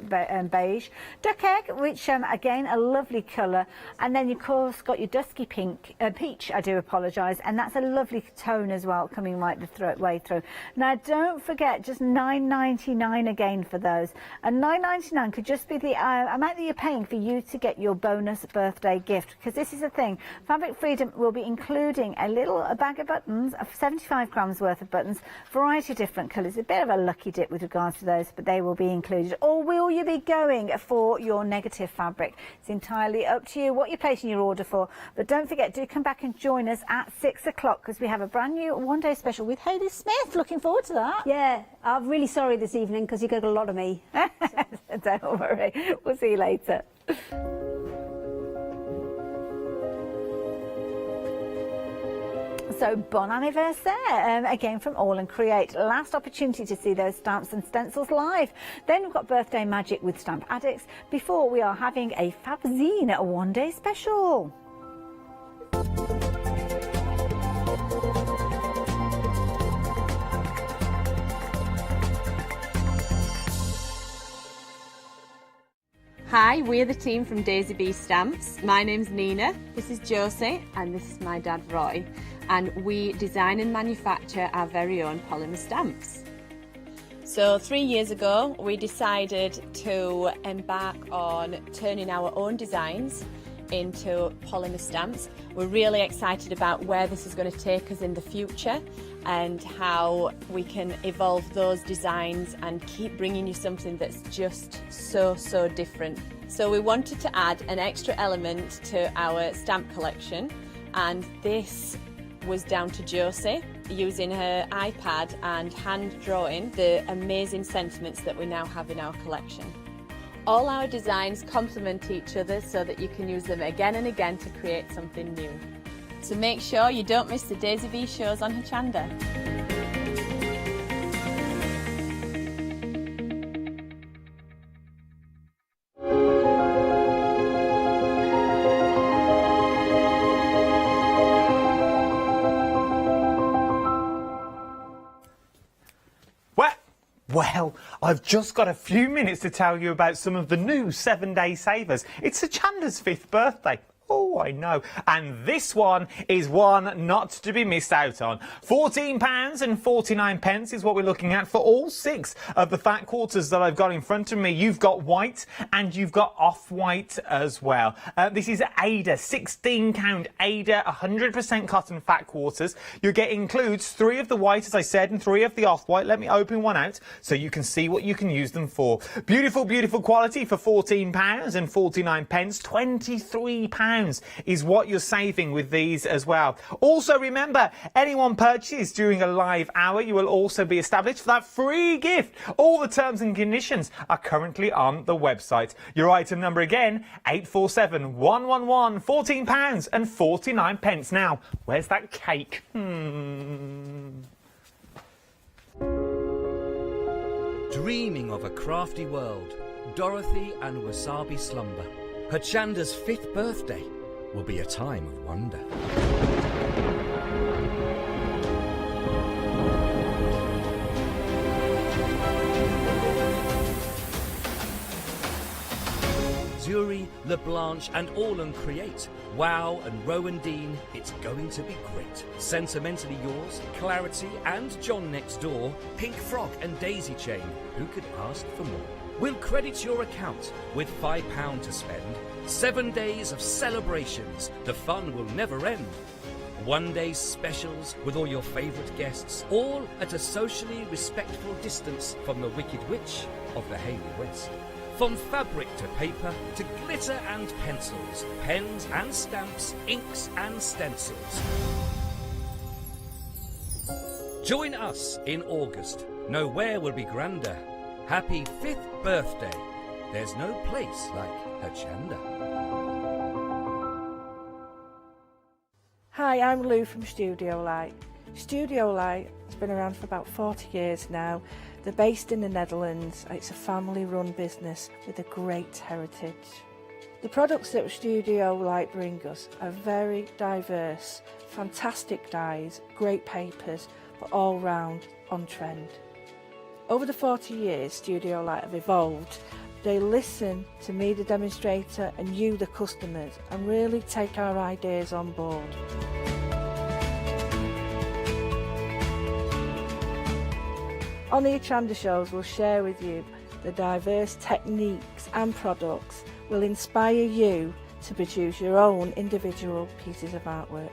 S7: beige. Duck egg, which again, a lovely colour. And then, of course, got your dusky pink, peach, I do apologise. And that's a lovely tone as well, coming right the way through. Now, don't forget, just $9.99 again for those. And $9.99 could just be the amount that you're paying for you to get your bonus birthday gift, because this is the thing, Fabric Freedom will be including a bag of buttons, of 75 grams worth of buttons, variety of different colours. A bit of a lucky dip with regards to those, but they will be included. Or will you be going for your negative fabric? It's entirely up to you what you're placing your order for. But don't forget, do come back and join us at 6 o'clock, because we have a brand new one-day special with Hayley Smith. Looking forward to that.
S8: Yeah, I'm really sorry this evening because you got a lot of me.
S7: Don't worry. We'll see you later. So, bon anniversaire, again from AALL Create. Last opportunity to see those stamps and stencils live. Then we've got Birthday Magic with Stamp Addicts before we are having a Fabzine, a one-day special.
S9: Hi, we're the team from Daisy Bee Stamps. My name's Nina, this is Josie, and this is my dad Roy. And we design and manufacture our very own polymer stamps. So 3 years ago, we decided to embark on turning our own designs into polymer stamps. We're really excited about where this is going to take us in the future and how we can evolve those designs and keep bringing you something that's just so different. So we wanted to add an extra element to our stamp collection, and this was down to Josie using her iPad and hand drawing the amazing sentiments that we now have in our collection. All our designs complement each other so that you can use them again and again to create something new. So make sure you don't miss the Daisy Bee shows on Hochanda.
S5: Well, I've just got a few minutes to tell you about some of the new 7-day savers. It's Hochanda's 5th birthday. Oh, I know. And this one is one not to be missed out on. £14.49 is what we're looking at for all 6 of the fat quarters that I've got in front of me. You've got white and you've got off-white as well. This is Ada, 16-count Ada, 100% cotton fat quarters. includes 3 of the white, as I said, and 3 of the off-white. Let me open one out so you can see what you can use them for. Beautiful, beautiful quality for £14.49. £23 is what you're saving with these as well. Also remember, anyone purchased during a live hour, you will also be established for that free gift. All the terms and conditions are currently on the website. Your item number again, 847111, £14.49. Now, where's that cake?
S10: Dreaming of a crafty world, Dorothy and Wasabi slumber. Hochanda's 5th birthday will be a time of wonder. Dorothy, LeBlanche and AALL Create. Wow and Rowan Dean, it's going to be great. Sentimentally Yours, Clarity and John Next Door, Pink Frog and Daisy Chain. Who could ask for more? We'll credit your account with £5 to spend. 7 days of celebrations. The fun will never end. One-day specials with all your favourite guests, all at a socially respectful distance from the Wicked Witch of the Hayley West. From fabric to paper to glitter and pencils, pens and stamps, inks and stencils. Join us in August. Nowhere will be grander. Happy 5th birthday. There's no place like Hochanda.
S4: Hi, I'm Lou from Studio Light. Studio Light has been around for about 40 years now. They're based in the Netherlands. It's a family-run business with a great heritage. The products that Studio Light bring us are very diverse, fantastic dyes, great papers, but all round on trend. Over the 40 years Studio Light have evolved. They listen to me, the demonstrator, and you, the customers, and really take our ideas on board. On the Hochanda shows, we'll share with you the diverse techniques and products will inspire you to produce your own individual pieces of artwork.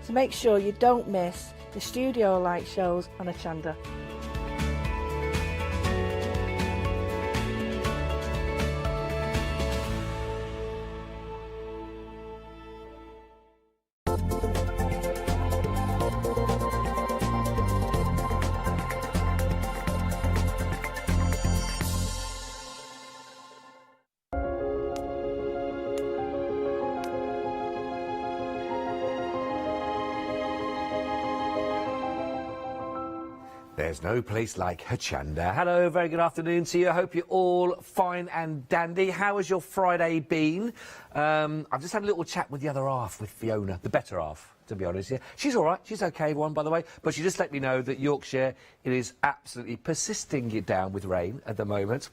S4: So make sure you don't miss the Studio Light shows on Hochanda.
S11: There's no place like Hochanda. Hello, very good afternoon to you. I hope you're all fine and dandy. How has your Friday been? I've just had a little chat with the other half, with Fiona, the better half, to be honest. Yeah. She's all right. She's okay, everyone, by the way. But she just let me know that Yorkshire, it is absolutely persisting it down with rain at the moment.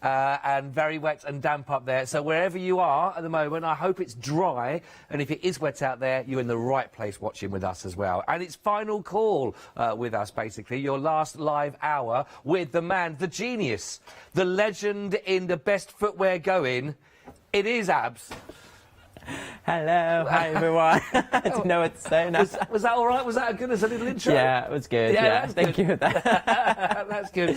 S11: And very wet and damp up there. So wherever you are at the moment, I hope it's dry. And if it is wet out there, you're in the right place watching with us as well. And it's final call with us, basically. Your last live hour with the man, the genius, the legend in the best footwear going. It is Abs.
S12: Hello, hi everyone. I didn't know what to say now.
S11: Was that all right? Was that as good as a little intro?
S12: Yeah, it was good. Yeah, thank you for that.
S11: That's good.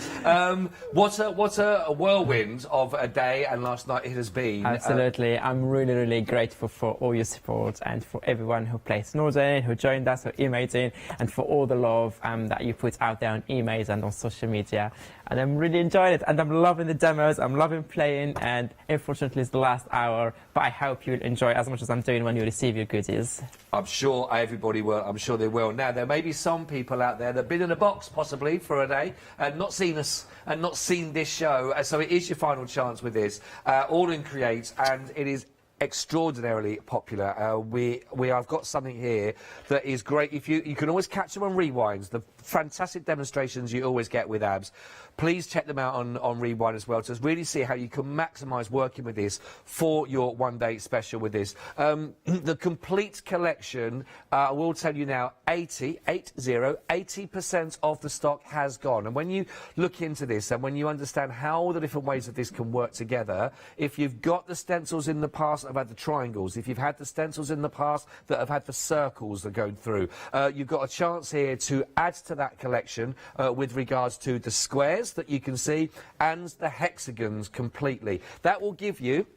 S11: What a whirlwind of a day and last night it has been.
S12: Absolutely. I'm really, really grateful for all your support and for everyone who placed an order in, who joined us, who emailed in, and for all the love that you put out there on emails and on social media. And I'm really enjoying it, and I'm loving the demos, I'm loving playing, and unfortunately it's the last hour, but I hope you'll enjoy as much as I'm doing when you receive your goodies.
S11: I'm sure everybody will, I'm sure they will. Now, there may be some people out there that have been in a box, possibly, for a day, and not seen us, and not seen this show, so it is your final chance with this. AALL Create, and it is extraordinarily popular. I've got something here that is great. If you can always catch them on rewinds, the fantastic demonstrations you always get with Abs. Please check them out on Rewind as well to really see how you can maximise working with this for your one-day special with this. The complete collection, I will tell you now, 80% of the stock has gone. And when you look into this and when you understand how all the different ways that this can work together, if you've got the stencils in the past that have had the triangles, if you've had the stencils in the past that have had the circles that go through, you've got a chance here to add to that collection with regards to the squares that you can see and the hexagons completely. That will give you,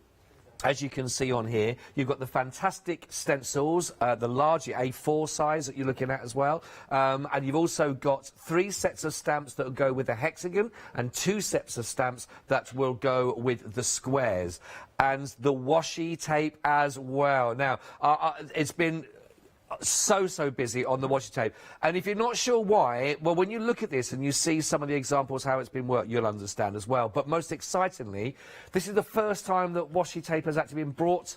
S11: as you can see on here, you've got the fantastic stencils, the larger A4 size that you're looking at as well, and you've also got 3 sets of stamps that will go with the hexagon and 2 sets of stamps that will go with the squares, and the washi tape as well. Now, it's been so busy on the washi tape, and if you're not sure why, well, when you look at this and you see some of the examples how it's been worked, you'll understand as well. But most excitingly, this is the first time that washi tape has actually been brought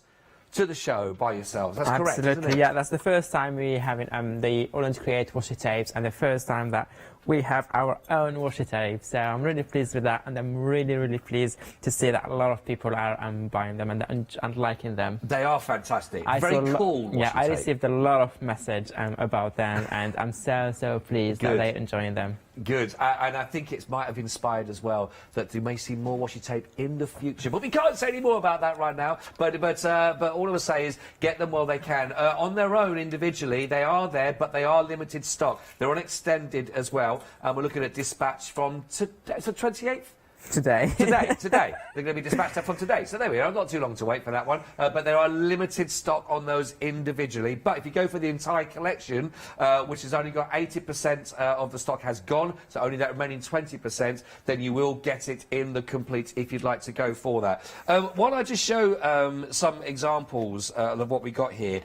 S11: to the show by yourselves. That's correct, isn't it?
S12: Yeah, that's the first time we have the AALL Create washi tapes, and the first time that we have our own washi tape. So I'm really pleased with that, and I'm really, really pleased to see that a lot of people are buying them and liking them.
S11: They are fantastic. Very cool.
S12: Yeah, I
S11: tape.
S12: received a lot of message about them, and I'm so pleased that they're enjoying them.
S11: Good, and I think it might have inspired as well that you may see more washi tape in the future. But we can't say any more about that right now. But all I will say is get them while they can. On their own, individually, they are there, but they are limited stock. They're on extended as well. And we're looking at dispatch from today, so 28th.
S12: Today.
S11: They're going to be dispatched up from today. So there we are. Not too long to wait for that one. But there are limited stock on those individually. But if you go for the entire collection, which has only got 80% of the stock has gone, so only that remaining 20%, then you will get it in the complete if you'd like to go for that. Why don't I just show some examples of what we got here?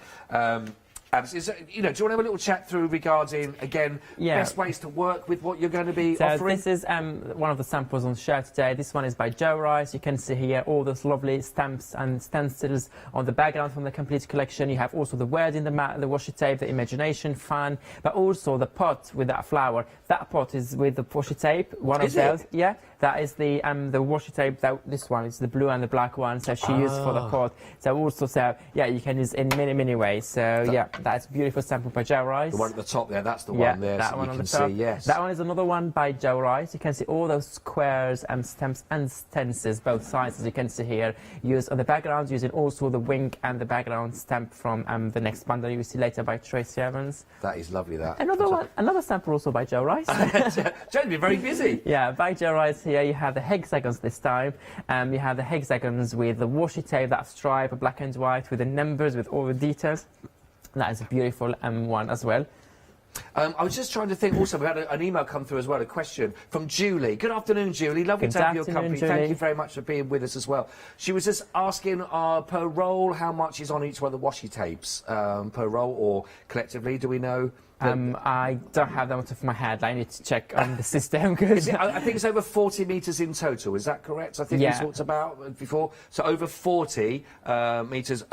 S11: Do you want to have a little chat through regarding, again, best ways to work with what you're going to be offering?
S12: This is one of the samples on the show today. This one is by jewellery. You can see here all those lovely stamps and stencils on the background from the complete collection. You have also the word in the washi tape, the imagination, fun, but also the pot with that flower. That pot is with the washi tape. One of those. Yeah, that is the washi tape. This one is the blue and the black one. So she used for the pot. So also, you can use in many ways. So that's a beautiful sample by jewellery.
S11: The one at the top there, that's the one there.
S12: That
S11: so
S12: one
S11: you
S12: on
S11: can
S12: the top.
S11: see, yes.
S12: That one is another one by jewellery. You can see all those squares and stamps and stencils, both sides, as you can see here, used on the background, using also the wing and the background stamp from the next bundle you will see later by Tracy Evans.
S11: That is lovely, that.
S12: Another sample also by jewellery.
S11: Joe's been very busy.
S12: Yeah, by jewellery here you have the hexagons this time. You have the hexagons with the washi tape, that stripe, black and white, with the numbers, with all the details. That is a beautiful one as well.
S11: I was just trying to think also, we had an email come through as well, a question from Julie. Good afternoon, Julie. Lovely to have your company.
S12: Julie.
S11: Thank you very much for being with us as well. She was just asking per roll how much is on each one of the washi tapes per roll, or collectively, do we know?
S12: I don't have that much off my head. I need to check on the system.
S11: I think it's over 40 metres in total. Is that correct? I think we talked about before. So over 40 metres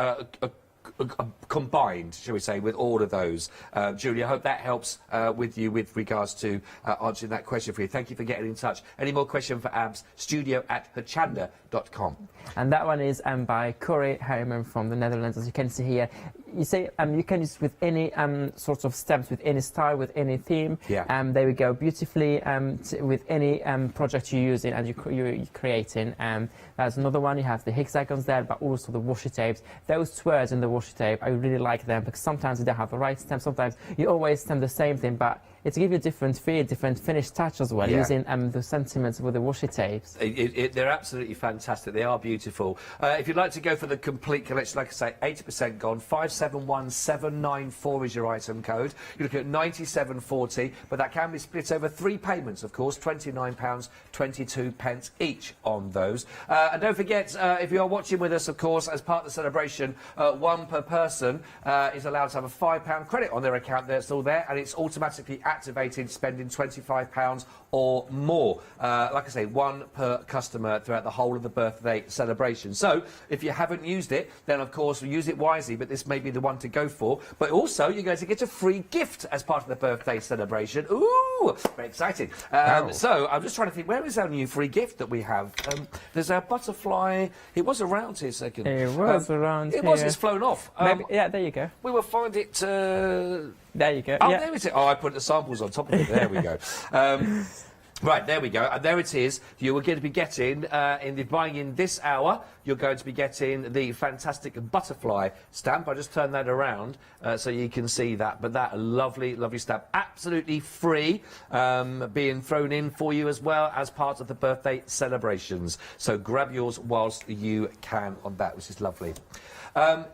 S11: combined, shall we say, with all of those. Julie, I hope that helps with you with regards to answering that question for you. Thank you for getting in touch. Any more question for Abs? studio@hochanda.com.
S12: And that one is by Corey Harriman from the Netherlands, as you can see here. You say you can use with any sorts of stamps, with any style, with any theme. They will go beautifully with any project you're using and you're creating. There's another one. You have the hexagons there, but also the washi tapes. Those words in the washi tape, I really like them because sometimes you don't have the right stamp. Sometimes you always stamp the same thing, but it gives you a different feel, different finished touch as well, using the sentiments with the washi tapes.
S11: They're absolutely fantastic. They are beautiful. If you'd like to go for the complete collection, like I say, 80% gone. 571794 is your item code. You're looking at 97.40, but that can be split over 3 payments, of course, £29.22 each on those. And don't forget, if you are watching with us, of course, as part of the celebration, one per person is allowed to have a £5 credit on their account. They're still there, and it's automatically activated spending £25 or more. Like I say, one per customer throughout the whole of the birthday celebration. So if you haven't used it, then of course use it wisely, but this may be the one to go for. But also you're going to get a free gift as part of the birthday celebration. Ooh, very exciting. So I'm just trying to think, where is our new free gift that we have? There's our butterfly. It was around here a second.
S12: It was around here.
S11: It's flown off.
S12: Yeah, there you go.
S11: We will find it...
S12: There you go.
S11: Oh, there it is. Oh, I put the samples on top of it. There we go. Right, there we go. And there it is. You are going to be getting, buying in this hour, you're going to be getting the fantastic butterfly stamp. I just turned that around so you can see that. But that lovely, lovely stamp. Absolutely free, being thrown in for you as well as part of the birthday celebrations. So grab yours whilst you can on that, which is lovely.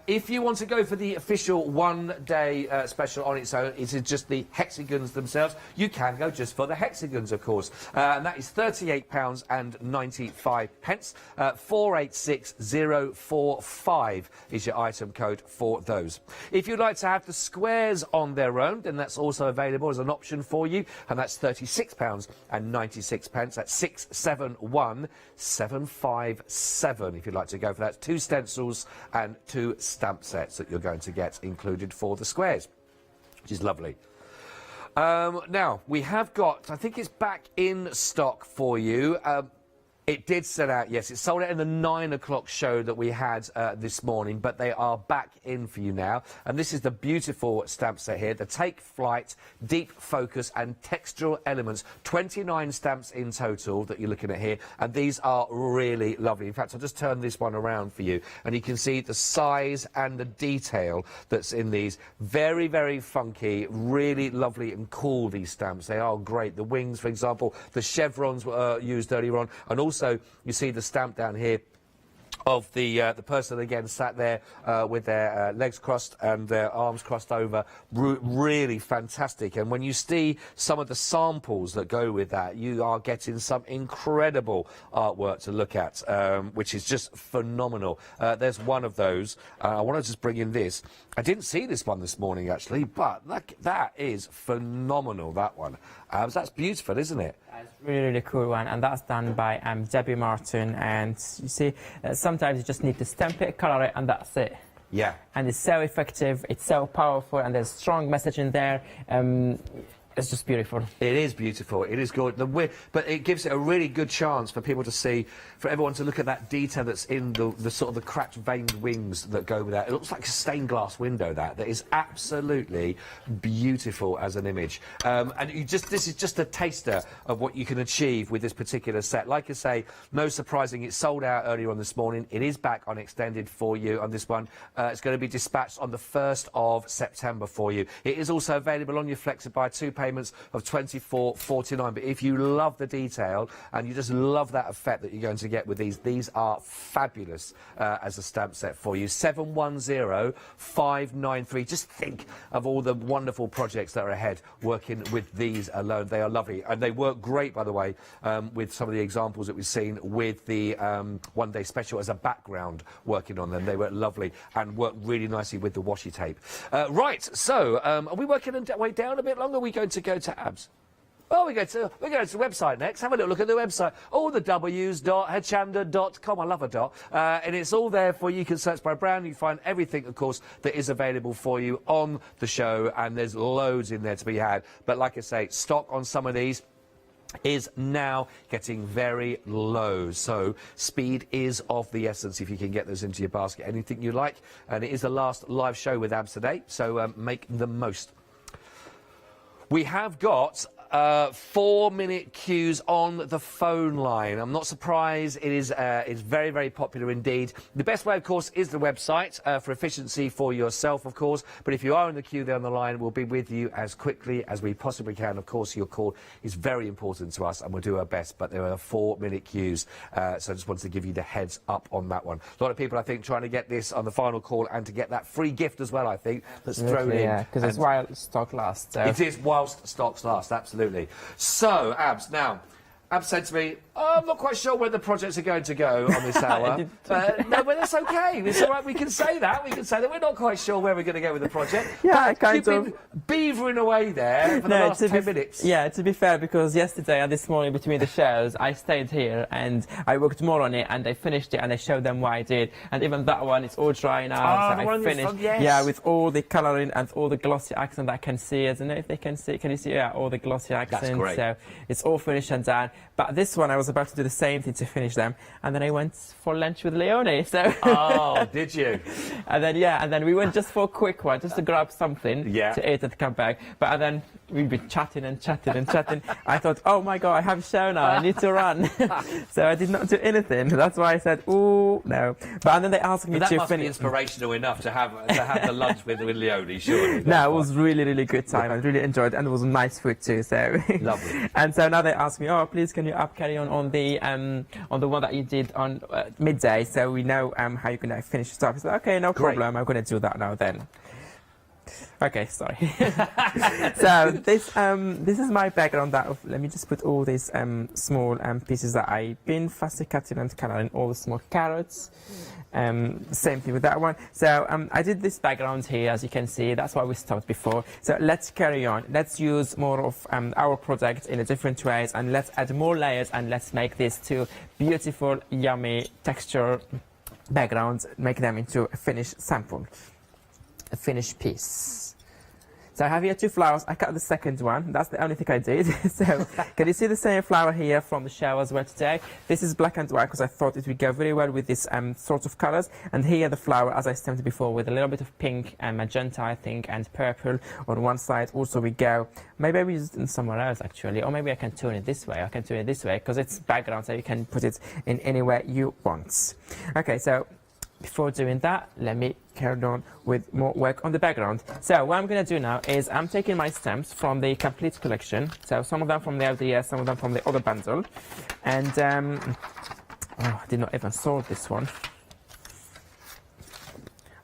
S11: If you want to go for the official one-day special on its own, it is just the hexagons themselves. You can go just for the hexagons, of course. And that is £38.95. 486045 is your item code for those. If you'd like to have the squares on their own, then that's also available as an option for you. And that's £36.96. That's 671757 if you'd like to go for that. 2 stencils and 2 stamp sets that you're going to get included for the squares, which is lovely. Now, we have got, I think it's back in stock for you. It did sell out, yes. It sold out in the 9 o'clock show that we had this morning, but they are back in for you now. And this is the beautiful stamp set here, the Take Flight, Deep Focus and Textural Elements. 29 stamps in total that you're looking at here, and these are really lovely. In fact, I'll just turn this one around for you, and you can see the size and the detail that's in these. Very, very funky, really lovely and cool, these stamps. They are great. The wings, for example, the chevrons were used earlier on, and also you see the stamp down here of the person again sat there with their legs crossed and their arms crossed over. Really fantastic. And when you see some of the samples that go with that, you are getting some incredible artwork to look at, which is just phenomenal. There's one of those. I want to just bring in this. I didn't see this one this morning actually, but that is phenomenal, that one. That's beautiful, isn't it?
S12: It's a really, really cool one, and that's done by Debbie Martin. And you see, sometimes you just need to stamp it, color it, and that's it.
S11: Yeah.
S12: And it's so effective, it's so powerful, and there's a strong message in there. It's just beautiful.
S11: It is beautiful. It is good. But it gives it a really good chance for people to see, for everyone to look at that detail that's in the sort of the cracked veined wings that go with that. It looks like a stained glass window. That is absolutely beautiful as an image. And this is just a taster of what you can achieve with this particular set. Like I say, no surprising, it sold out earlier on this morning. It is back on extended for you on this one. It's going to be dispatched on the 1st of September for you. It is also available on your Flexibuy 2 payments of £24.49. But if you love the detail and you just love that effect that you're going to get with these are fabulous as a stamp set for you. 710593. Just think of all the wonderful projects that are ahead working with these alone. They are lovely, and they work great, by the way, with some of the examples that we've seen with the One Day Special as a background working on them. They work lovely and work really nicely with the washi tape. Right, so are we working our way down a bit longer? Are we going to go to Abs? Oh, we go to the website next. Have a little look at the website. All the W's.hochanda.com. I love a dot. And it's all there for you. You can search by brand. You find everything, of course, that is available for you on the show. And there's loads in there to be had. But like I say, stock on some of these is now getting very low, so speed is of the essence if you can get those into your basket. Anything you like, and it is the last live show with Abs today, so make the most. We have got 4-minute queues on the phone line. I'm not surprised. It is very, very popular indeed. The best way, of course, is the website for efficiency for yourself, of course. But if you are in the queue there on the line, we'll be with you as quickly as we possibly can. Of course, your call is very important to us, and we'll do our best. But there are 4-minute queues, so I just wanted to give you the heads up on that one. A lot of people, I think, trying to get this on the final call and to get that free gift as well, I think, that's thrown in.
S12: Yeah, because it's while stock lasts. So.
S11: It is whilst stocks last, absolutely. So, Abs, now, Abs said to me, oh, I'm not quite sure where the projects are going to go on this hour. No, but that's okay. It's all right. We can say that. We can say that we're not quite sure where we're going to go with the project.
S12: Yeah,
S11: but you've been beavering away there for the last 10 minutes.
S12: Yeah, to be fair, because yesterday and this morning between the shows, I stayed here and I worked more on it and I finished it and I showed them what I did. And even that one, it's all dry now. So I finished.
S11: Yes.
S12: Yeah, with all the colouring and all the glossy accent that I can see. I don't know if they can see. Can you see? Yeah, all the glossy accents.
S11: That's great.
S12: So it's all finished and done. But this one, I was about to do the same thing to finish them, and then I went for lunch with Leonie. So.
S11: Oh, did you?
S12: And then we went just for a quick one, just to grab something to eat and come back. But then we'd be chatting and chatting and chatting. I thought, oh my God, I have a show now. I need to run. So I did not do anything. That's why I said, ooh, no. But then they asked me to finish.
S11: That must be inspirational enough to have the lunch with Leonie, surely.
S12: No, it was really, really good time. I really enjoyed it, and it was nice food too. So
S11: lovely.
S12: And so now they asked me, oh, please, can you carry on the one that you did on midday, so we know how you're going to finish stuff. I said, okay, no problem. I'm going to do that now then. Okay, sorry. So this is my background. Let me just put all these small pieces that I've been fussy cutting and colouring, all the small carrots. Same thing with that one. So I did this background here, as you can see. That's why we stopped before. So let's carry on. Let's use more of our product in a different ways, and let's add more layers, and let's make these two beautiful, yummy texture backgrounds, make them into a finished sample, a finished piece. So I have here 2 flowers. I cut the second one. That's the only thing I did. So can you see the same flower here from the show as well today? This is black and white because I thought it would go very well with this sort of colors. And here the flower, as I stamped before, with a little bit of pink and magenta, I think, and purple on one side. Also we go, maybe we use it somewhere else actually, or maybe I can turn it this way. I can turn it this way because it's background, so you can put it in anywhere you want. Okay, so before doing that, let me carry on with more work on the background. So what I'm going to do now is I'm taking my stamps from the complete collection. So some of them from the LDS, some of them from the other bundle. And I did not even sort this one.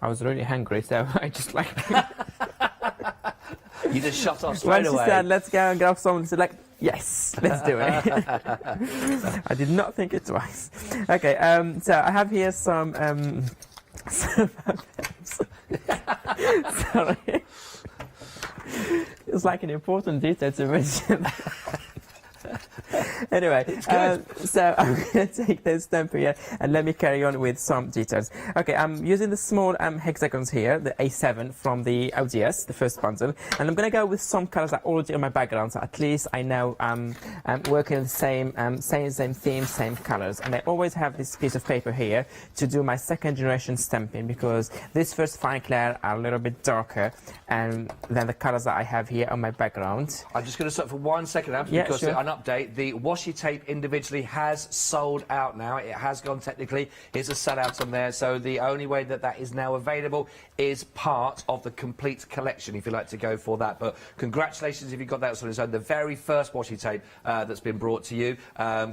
S12: I was really hungry, so I just like...
S11: You just shut off straight away.
S12: When she said, let's go and grab some, I said, like, yes, let's do it. I did not think it twice. Okay, so I have here some sorry. It's like an important detail to mention. Anyway, so I'm going to take this stamp here and let me carry on with some details. Okay, I'm using the small hexagons here, the A7 from the ODS, the first bundle, and I'm going to go with some colors that are already on my background, so at least I know I'm working the same theme, same colors. And I always have this piece of paper here to do my second generation stamping, because this first fine layer are a little bit darker and than the colors that I have here on my background.
S11: I'm just going to stop for 1 second, because
S12: sure.
S11: an update. The washi tape individually has sold out now. It has gone technically. Here's a sellout on there. So the only way that that is now available is part of the complete collection, if you'd like to go for that. But congratulations if you got that on its own. The very first washi tape that's been brought to you.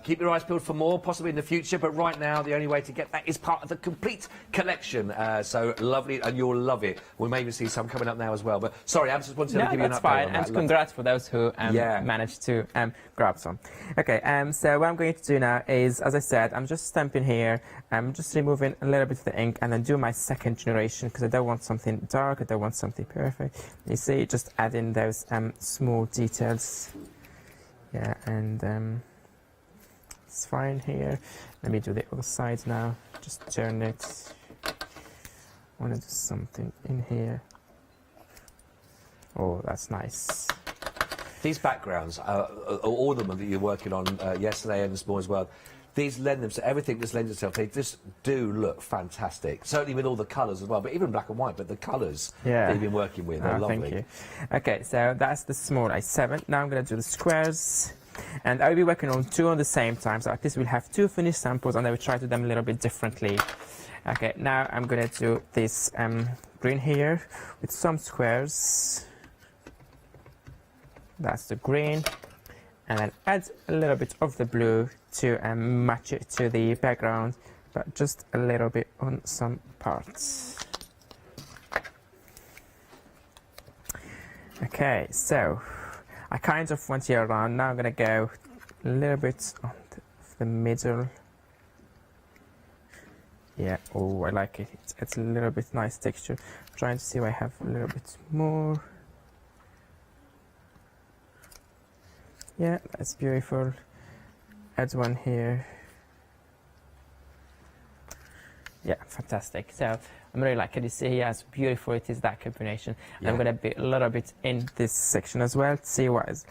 S11: Keep your eyes peeled for more, possibly in the future. But right now, the only way to get that is part of the complete collection. So lovely, and you'll love it. We may even see some coming up now as well. But sorry, I just wanted to give you an update
S12: fine.
S11: on that.
S12: And congrats for those who managed to grab some. Okay, so what I'm going to do now is, as I said, I'm just stamping here. I'm just removing a little bit of the ink and then do my second generation, because I don't want something dark, I don't want something perfect. You see, just add in those small details. Yeah, and it's fine here. Let me do the other side now. Just turn it. I want to do something in here. Oh, that's nice.
S11: These backgrounds, all of them that you're working on yesterday and this morning as well, these lend themselves, everything just lends itself, they just do look fantastic. Certainly with all the colours as well, but even black and white, but the colours that you've been working with are lovely.
S12: Thank you. Okay, so that's the small A7. Now I'm going to do the squares. And I'll be working on 2 on the same time, so at least we'll have 2 finished samples, and I will try to do them a little bit differently. Okay, now I'm going to do this green here with some squares. That's the green, and then add a little bit of the blue to match it to the background, but just a little bit on some parts. Okay, so I kind of went here around. Now I'm going to go a little bit on the middle. Yeah, oh, I like it. It's a little bit nice texture. I'm trying to see if I have a little bit more. Yeah, that's beautiful. Add one here. Yeah, fantastic. So I'm really liking it. You see here how beautiful it is, that combination. Yeah. I'm going to be a little bit in this section as well to see what is.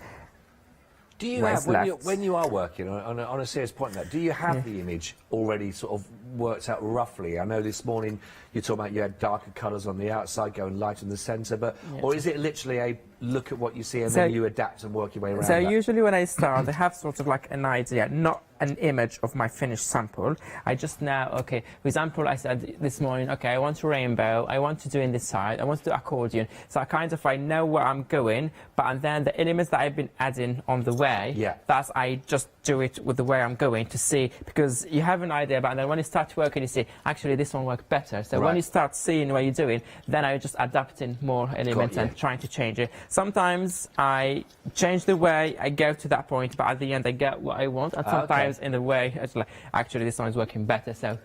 S11: Do you have, when you are working on a serious point like that, do you have the image already sort of worked out roughly? I know this morning you're talking about you had darker colours on the outside, going light in the centre, but or is it literally a look at what you see and then you adapt and work your way around
S12: So
S11: that?
S12: usually when I start, I have sort of like an idea, not an image of my finished sample. I just now, okay, for example, I said this morning, okay, I want a rainbow, I want to do in this side, I want to do accordion. So I know where I'm going, but then the elements that I've been adding on the way, that's I just do it with the way I'm going to see, because you have an idea, but then when you start working, you see, actually this one worked better. So when you start seeing what you're doing, then I just adapting more elements and trying to change it. Sometimes I change the way I go to that point, but at the end I get what I want, and sometimes in the way, it's like, actually this one is working better, so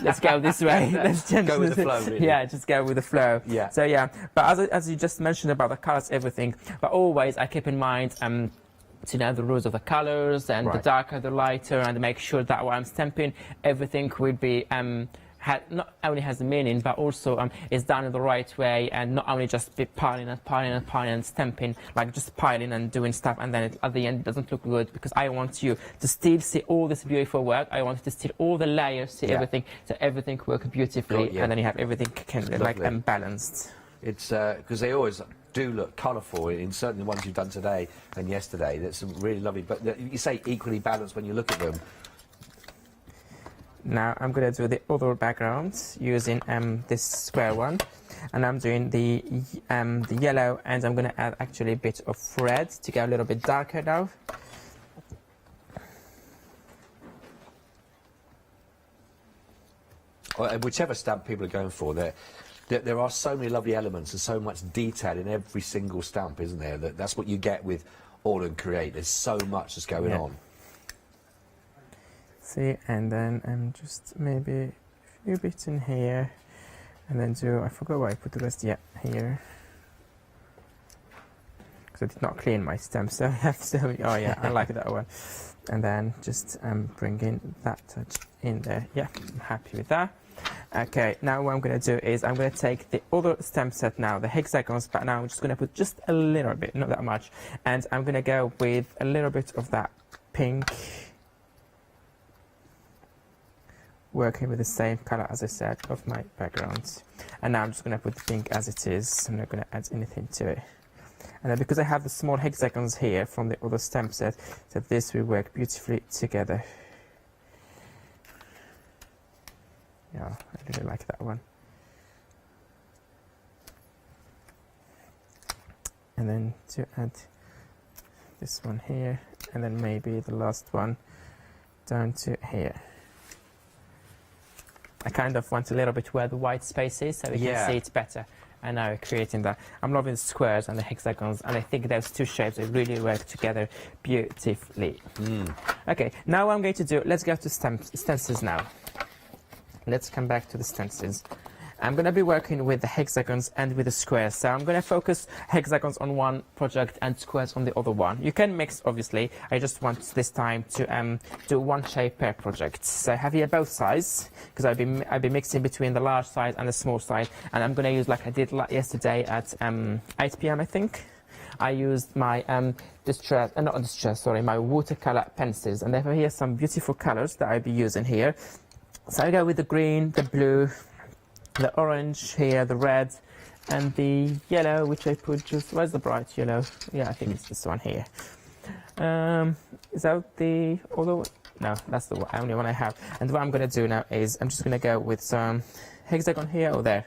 S12: let's go this way. Let's change
S11: go with the flow, really.
S12: Yeah, just go with the flow.
S11: Yeah.
S12: So yeah, but as you just mentioned about the colors, everything, but always I keep in mind to know the rules of the colors, and the darker the lighter, and make sure that while I'm stamping, everything will be not only has the meaning, but also is done in the right way, and not only just be piling and stamping, like just piling and doing stuff, and then at the end it doesn't look good, because I want you to still see all this beautiful work. I want you to see all the layers, see everything, so everything works beautifully, and then you have everything balanced.
S11: It's because they always do look colourful, in certainly the ones you've done today and yesterday. That's some really lovely, but you say equally balanced when you look at them.
S12: Now I'm going to do the other backgrounds using this square one, and I'm doing the yellow, and I'm going to add actually a bit of red to get a little bit darker now.
S11: Well, whichever stamp people are going for, there are so many lovely elements and so much detail in every single stamp, isn't there? That's what you get with AALL Create. There's so much that's going on.
S12: See, and then just maybe a few bits in here, and then I forgot where I put the rest, here. Because I did not clean my stamp, so I have to, oh yeah, I like that one. And then just bring in that touch in there. Yeah, I'm happy with that. Okay, now what I'm going to do is I'm going to take the other stamp set now, the hexagons, but now I'm just going to put just a little bit, not that much, and I'm going to go with a little bit of that pink, working with the same color as I said of my background. And now I'm just going to put the pink as it is. I'm not going to add anything to it. And then because I have the small hexagons here from the other stamp set, so this will work beautifully together. Yeah, I really like that one. And then to add this one here, and then maybe the last one down to here. I kind of want a little bit where the white space is, so we can see it better. And now creating that. I'm loving the squares and the hexagons, and I think those two shapes, they really work together beautifully. Okay, now what I'm going to do, let's go to stencils now. Let's come back to the stencils. I'm going to be working with the hexagons and with the squares. So I'm going to focus hexagons on one project and squares on the other one. You can mix, obviously. I just want this time to do one shape per project. So I have here both sides, because I'll be mixing between the large size and the small size. And I'm going to use, like I did yesterday at 8 p.m. I think. I used my my watercolor pencils, and I have here some beautiful colors that I'll be using here. So I go with the green, the blue, the orange here, the red, and the yellow, which I put just, where's the bright yellow? Yeah, I think it's this one here. Is that the other one? No, that's the only one I have. And what I'm going to do now is I'm just going to go with some hexagon here, or there.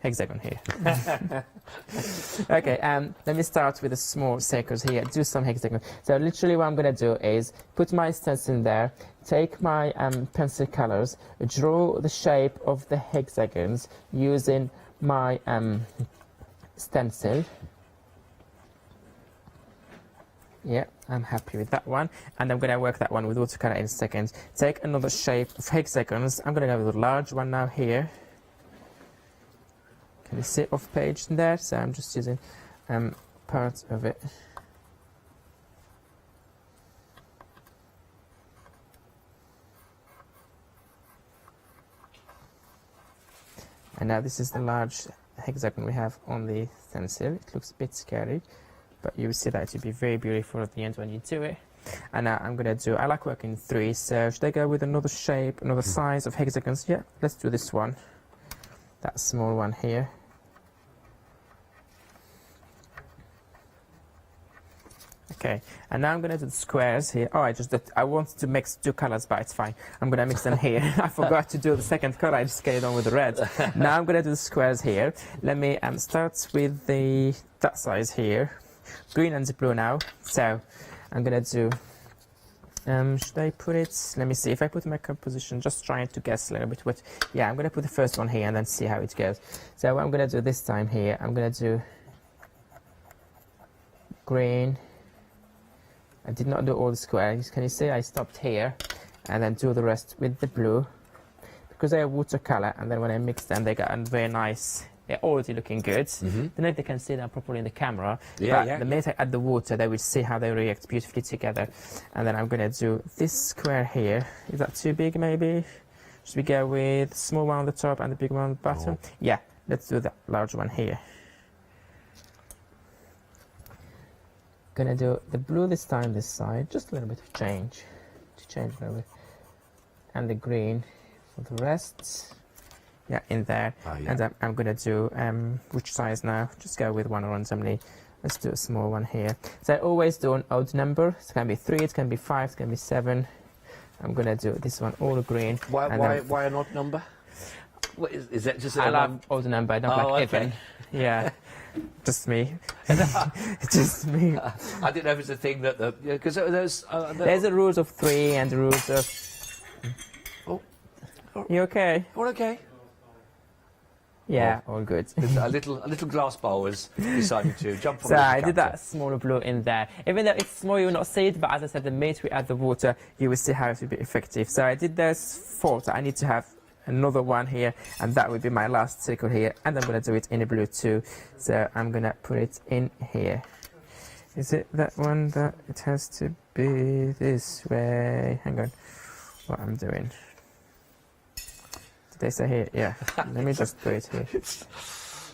S12: Hexagon here. Okay, let me start with the small circles here. Do some hexagon. So literally what I'm going to do is put my stencil in there, take my pencil colors, draw the shape of the hexagons using my stencil. Yeah, I'm happy with that one. And I'm going to work that one with watercolor in a second. Take another shape of hexagons. I'm going to go with a large one now here. Can you see off page in there? So I'm just using parts of it. And now this is the large hexagon we have on the stencil. It looks a bit scary, but you will see that it will be very beautiful at the end when you do it. And now I'm going to do, I like working in threes, so should I go with another shape, another size of hexagons? Yeah, let's do this one. That small one here. Okay, and now I'm going to do the squares here. Oh, I wanted to mix two colors, but it's fine. I'm going to mix them here. I forgot to do the second color. I just carried on with the red. Now I'm going to do the squares here. Let me start with that size here. Green and blue now. So I'm going to do, should I put it, let me see. If I put my composition, just trying to guess a little bit what, yeah, I'm going to put the first one here and then see how it goes. So what I'm going to do this time here, I'm going to do green. I did not do all the squares. Can you see I stopped here and then do the rest with the blue, because they are watercolor, and then when I mix them they got a very nice, they're already looking good. Don't know if they can see them properly in the camera, but the minute I add the water they will see how they react beautifully together. And then I'm going to do this square here. Is that too big maybe? Should we go with small one on the top and the big one on the bottom?
S11: Oh.
S12: Yeah, let's do the large one here. Gonna do the blue this time this side, just a little bit of change, to change a little bit, and the green for the rest. Yeah, in there. And I'm gonna do which size now? Just go with one randomly. Let's do a small one here. So I always do an odd number. It's gonna be 3, it's gonna be 5, it's gonna be 7. I'm gonna do this one all green.
S11: Why an odd number? What is that just?
S12: I love odd number. I don't like even. Yeah, just me. Just me.
S11: I didn't know if it's a thing that because there's
S12: a rules of 3 and the rules of. You okay?
S11: All okay.
S12: Yeah, all good.
S11: a little glass bowl was decided to jump on.
S12: So I did that smaller blue in there. Even though it's small, you will not see it, but as I said, the minute we add the water, you will see how it will be effective. So I did those 4, so I need to have another one here, and that will be my last circle here, and I'm going to do it in a blue too. So I'm going to put it in here. Is it that one that it has to be this way? Hang on, what I'm doing. They say here, yeah. Let me just put it here.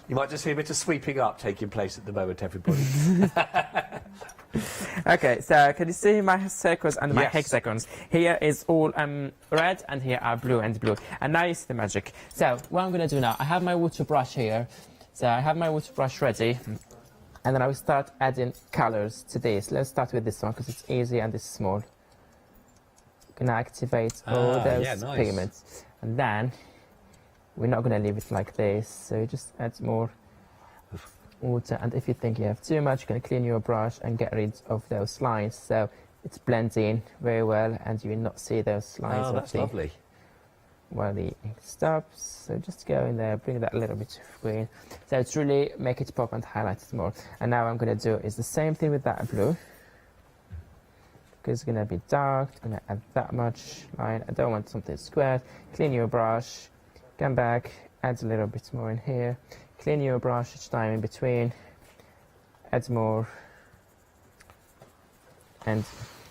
S11: You might just hear a bit of sweeping up taking place at the moment, everybody.
S12: Okay, so can you see my circles and my hexagons? Here is all red, and here are blue and blue. And now you see the magic. So what I'm going to do now, I have my water brush here. So I have my water brush ready. And then I will start adding colors to this. Let's start with this one because it's easy and it's small. Going to activate all those pigments. And then we're not going to leave it like this, so you just add more water, and if you think you have too much, you're going to clean your brush and get rid of those lines, so it's blending very well and you will not see those lines.
S11: Oh, that's lovely.
S12: While the ink stops, so just go in there, bring that a little bit of green, so it's really make it pop and highlight it more. And now I'm going to do is the same thing with that blue, because it's going to be dark. I'm going to add that much line. I don't want something squared. Clean your brush, come back, add a little bit more in here. Clean your brush each time in between, add more, and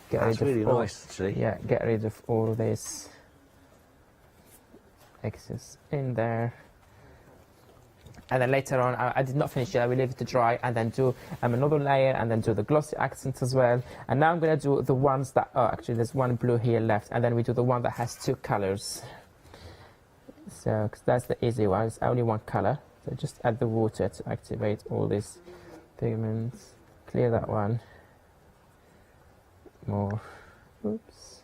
S12: get rid of
S11: really
S12: all,
S11: nice, actually.
S12: Yeah, get rid of all of this excess in there. And then later on, I did not finish it, I will leave it to dry and then do another layer and then do the glossy accents as well. And now I'm going to do the ones that, actually there's one blue here left, and then we do the one that has 2 colors. So, cause that's the easy one, it's only one color. So just add the water to activate all these pigments. Clear that one. More. Oops.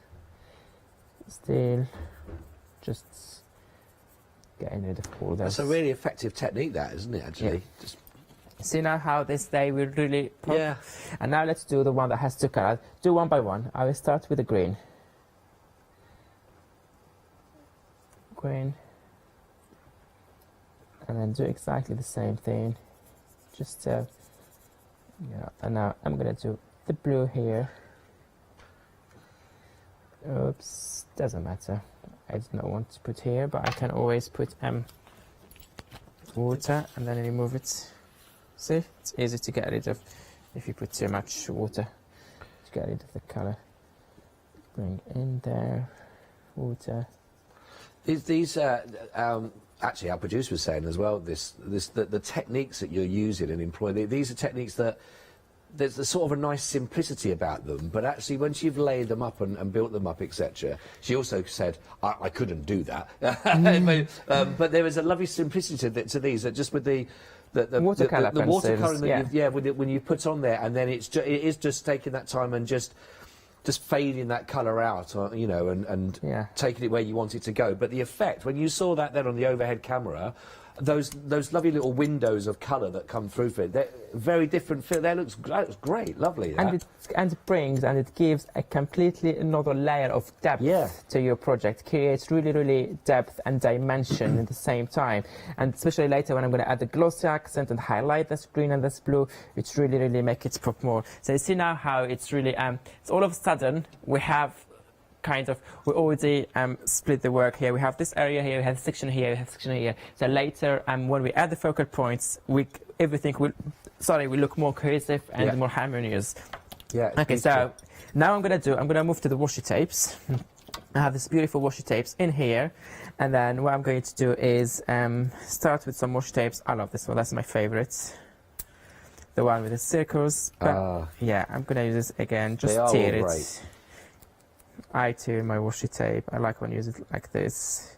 S12: Still, just getting rid of all those.
S11: That's a really effective technique, that, isn't it, actually?
S12: Yeah.
S11: Just
S12: see now how this day will really pop?
S11: Yeah.
S12: And now let's do the one that has 2 colors. Do one by one. I will start with the green. Green. And then do exactly the same thing. Just yeah. And now I'm gonna do the blue here. Oops, doesn't matter. I did not want to put here, but I can always put water and then remove it. See, it's easy to get rid of if you put too much water to get rid of the color. Bring in there, water.
S11: These actually, our producer was saying as well, the techniques that you're using and employing, these are techniques that there's a sort of a nice simplicity about them, but actually once you've laid them up and built them up, etc. She also said, I couldn't do that. But there is a lovely simplicity to these, that just with the watercolour that when you put on there, and then it is just taking that time and just fading that colour out, you know, and taking it where you want it to go. But the effect, when you saw that then on the overhead camera, those lovely little windows of colour that come through for it, they're very different. That looks great, lovely.
S12: And it gives a completely another layer of depth to your project. Creates really depth and dimension at the same time. And especially later when I'm going to add the glossy accent and highlight this green and this blue, it's really make it pop more. So you see now how it's really it's all of a sudden we have we already split the work here. We have this area here, we have a section here, we have a section here. So later, when we add the focal points, everything will look more cohesive and more harmonious.
S11: Yeah.
S12: Okay, so now I'm going to move to the washi tapes. I have this beautiful washi tapes in here, and then what I'm going to do is start with some washi tapes. I love this one, that's my favorite. The one with the circles, but yeah, I'm going to use this again, just tear it.
S11: Great.
S12: I tear my washi tape, I like when I use it like this.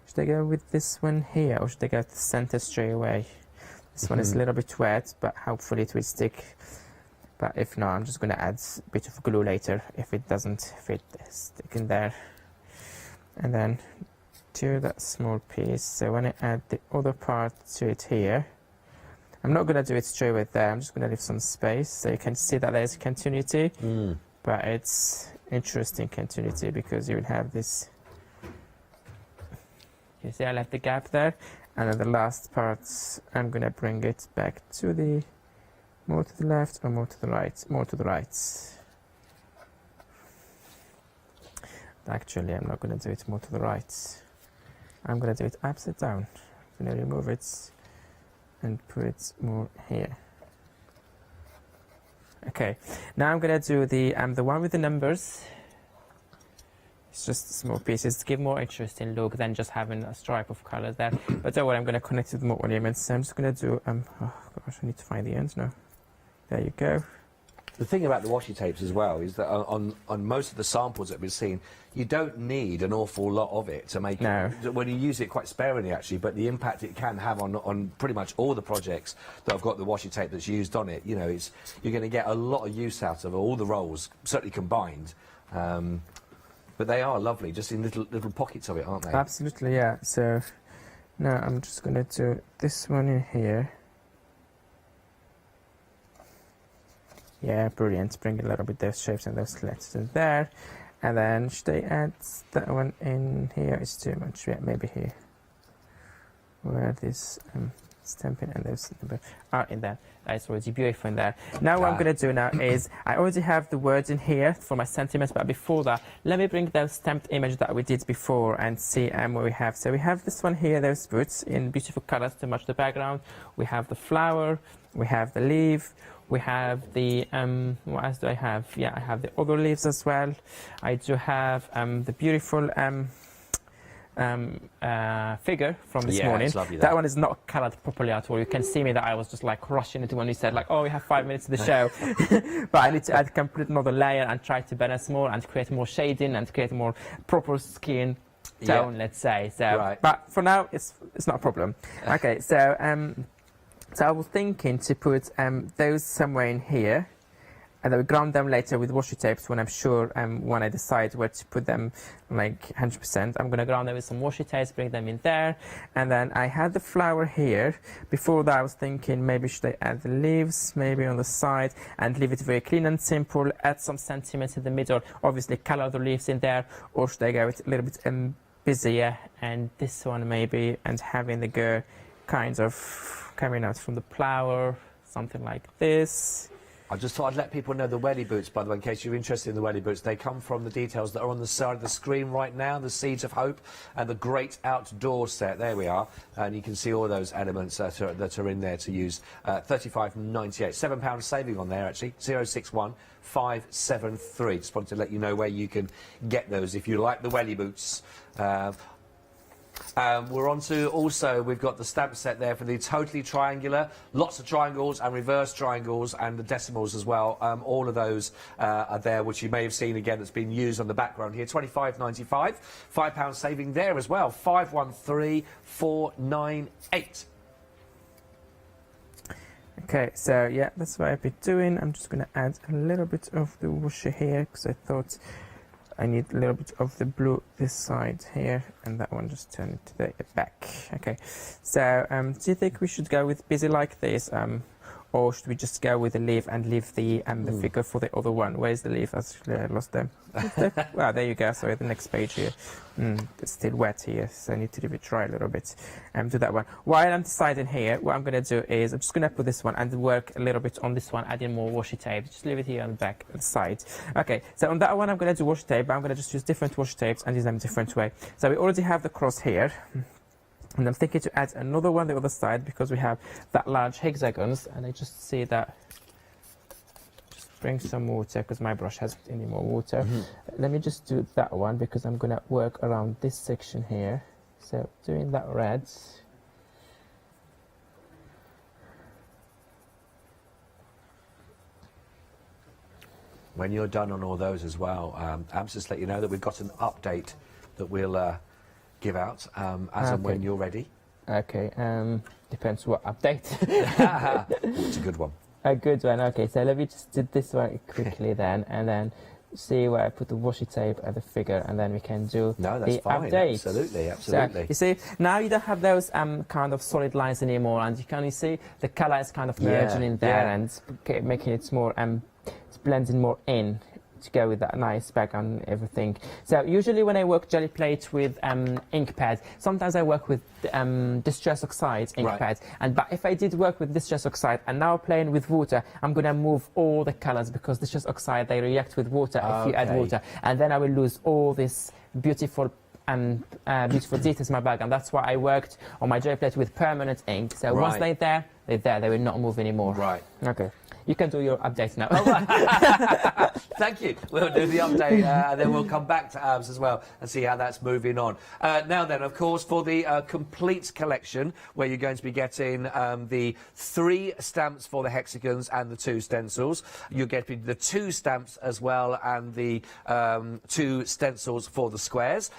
S12: Should I go with this one here, or should I go to the center straight away? This one is a little bit wet, but hopefully it will stick. But if not, I'm just going to add a bit of glue later if it doesn't fit, stick in there. And then to that small piece. So when I add the other part to it here, I'm not going to do it straight away there, I'm just going to leave some space so you can see that there's continuity. But it's interesting continuity because you will have this. You see I left the gap there, and then the last part I'm going to bring it back to the more to the left or more to the right, more to the right. Actually, I'm not going to do it more to the right. I'm going to do it upside down. I'm going to remove it and put it more here. Okay, now I'm going to do the one with the numbers. It's just small pieces to give more interesting look than just having a stripe of color there. But don't worry, I'm going to connect it with more ornaments. So I'm just going to do, oh gosh, I need to find the ends now. There you go.
S11: The thing about the washi tapes as well is that on most of the samples that we've seen, you don't need an awful lot of it to make it. When you use it quite sparingly, actually, but the impact it can have on pretty much all the projects that have got the washi tape that's used on it, you know, you're going to get a lot of use out of all the rolls, certainly combined. But they are lovely, just in little pockets of it, aren't they?
S12: Absolutely, yeah. So now I'm just going to do this one in here. Yeah, brilliant. Bring a little bit those shapes and those slits in there. And then should I add that one in here? It's too much. Yeah, maybe here. Where this stamping and those are in there. That's already beautiful in there. Now what I'm going to do now is, I already have the words in here for my sentiments, but before that, let me bring those stamped images that we did before and see what we have. So we have this one here, those boots in beautiful colors to match the background. We have the flower, we have the leaf, we have the, what else do I have? Yeah, I have the other leaves as well. I do have the beautiful figure from this morning. That one is not coloured properly at all. You can see me that I was just like rushing into when you said like, oh, we have 5 minutes to the show. But I need to add complete another layer and try to balance more and create more shading and create more proper skin tone, let's say. So, but for now, it's not a problem. Okay, so so I was thinking to put those somewhere in here, and I will ground them later with washi tapes when I'm sure, when I decide where to put them, like 100%. I'm going to ground them with some washi tapes, bring them in there. And then I had the flower here. Before that I was thinking maybe should I add the leaves, maybe on the side, and leave it very clean and simple, add some sentiments in the middle, obviously color the leaves in there, or should I go with a little bit busier, and this one maybe, and having the girl kind of coming out from the flower, something like this.
S11: I just thought I'd let people know the welly boots, by the way, in case you're interested in the welly boots. They come from the details that are on the side of the screen right now, the Seeds of Hope and the Great Outdoor set. There we are. And you can see all those elements that are in there to use. £35.98. £7 saving on there, actually. 061 573. Just wanted to let you know where you can get those if you like the welly boots. We're on to also, we've got the stamp set there for the totally triangular, lots of triangles and reverse triangles and the decimals as well. All of those are there, which you may have seen again that's been used on the background here. £25.95, £5 saving there as well. 513498.
S12: Okay, so yeah, that's what I've been doing. I'm just going to add a little bit of the washi here because I thought I need a little bit of the blue this side here, and that one just turn it to the back. Okay, so do you think we should go with busy like this, or should we just go with the leaf and leave the figure for the other one? Where's the leaf? Actually, I lost them. Well, there you go. Sorry, the next page here. It's still wet here, so I need to leave it dry a little bit. Do that one. While I'm deciding here, what I'm going to do is I'm just going to put this one and work a little bit on this one, adding more washi tape. Just leave it here on the back, on the side. Okay, so on that one I'm going to do washi tape, but I'm going to just use different washi tapes and use them a different way. So we already have the cross here. And I'm thinking to add another one on the other side because we have that large hexagons, and I just see that. Just bring some water because my brush hasn't any more water. Let me just do that one because I'm going to work around this section here. So doing that red.
S11: When you're done on all those as well, Abs, just let you know that we've got an update that we'll give out as and when you're ready.
S12: Okay, depends what update.
S11: It's a good one.
S12: A good one, okay. So let me just do this one quickly then, and then see where I put the washi tape at the figure, and then we can do
S11: No, that's
S12: the
S11: fine.
S12: update.
S11: Absolutely, absolutely.
S12: So, you see, now you don't have those kind of solid lines anymore, and you can see the colour is kind of merging in there and making it more, it's blending more in to go with that nice background and everything. So usually when I work jelly plate with ink pads, sometimes I work with distress oxide ink pads. But if I did work with distress oxide and now playing with water, I'm going to move all the colours because distress oxide, they react with water if you add water. And then I will lose all this beautiful beautiful details in my bag, and that's why I worked on my jelly plate with permanent ink. So once they're there, they will not move anymore.
S11: Right.
S12: Okay. You can do your update now.
S11: Thank you. We'll do the update and then we'll come back to Abs as well and see how that's moving on. Now then, of course, for the complete collection, where you're going to be getting the 3 stamps for the hexagons and the 2 stencils. You're getting the 2 stamps as well and the 2 stencils for the squares.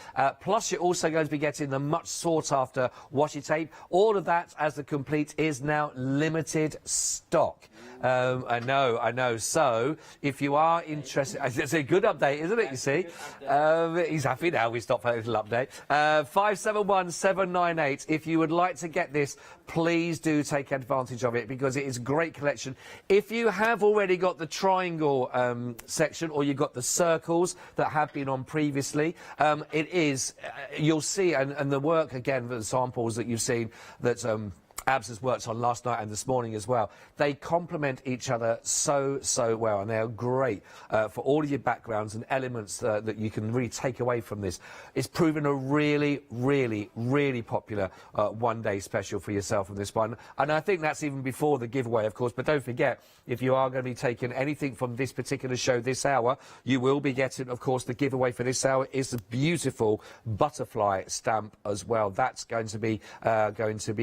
S11: Plus, you're also going to be getting the much sought-after washi tape. All of that, as the complete, is now limited stock. I know. So, if you are interested, it's a good update, isn't it? You see, he's happy now. We stopped for a little update. 571798. If you would like to get this, please do take advantage of it because it is a great collection. If you have already got the triangle section or you've got the circles that have been on previously, it is. You'll see, and the work again, the samples that you've seen that. Abs has worked on last night and this morning as well. They complement each other so well, and they are great for all of your backgrounds and elements that you can really take away from this. It's proven a really popular one-day special for yourself on this one, and I think that's even before the giveaway, of course. But don't forget, if you are going to be taking anything from this particular show this hour, you will be getting, of course, the giveaway for this hour is a beautiful butterfly stamp as well. That's going to be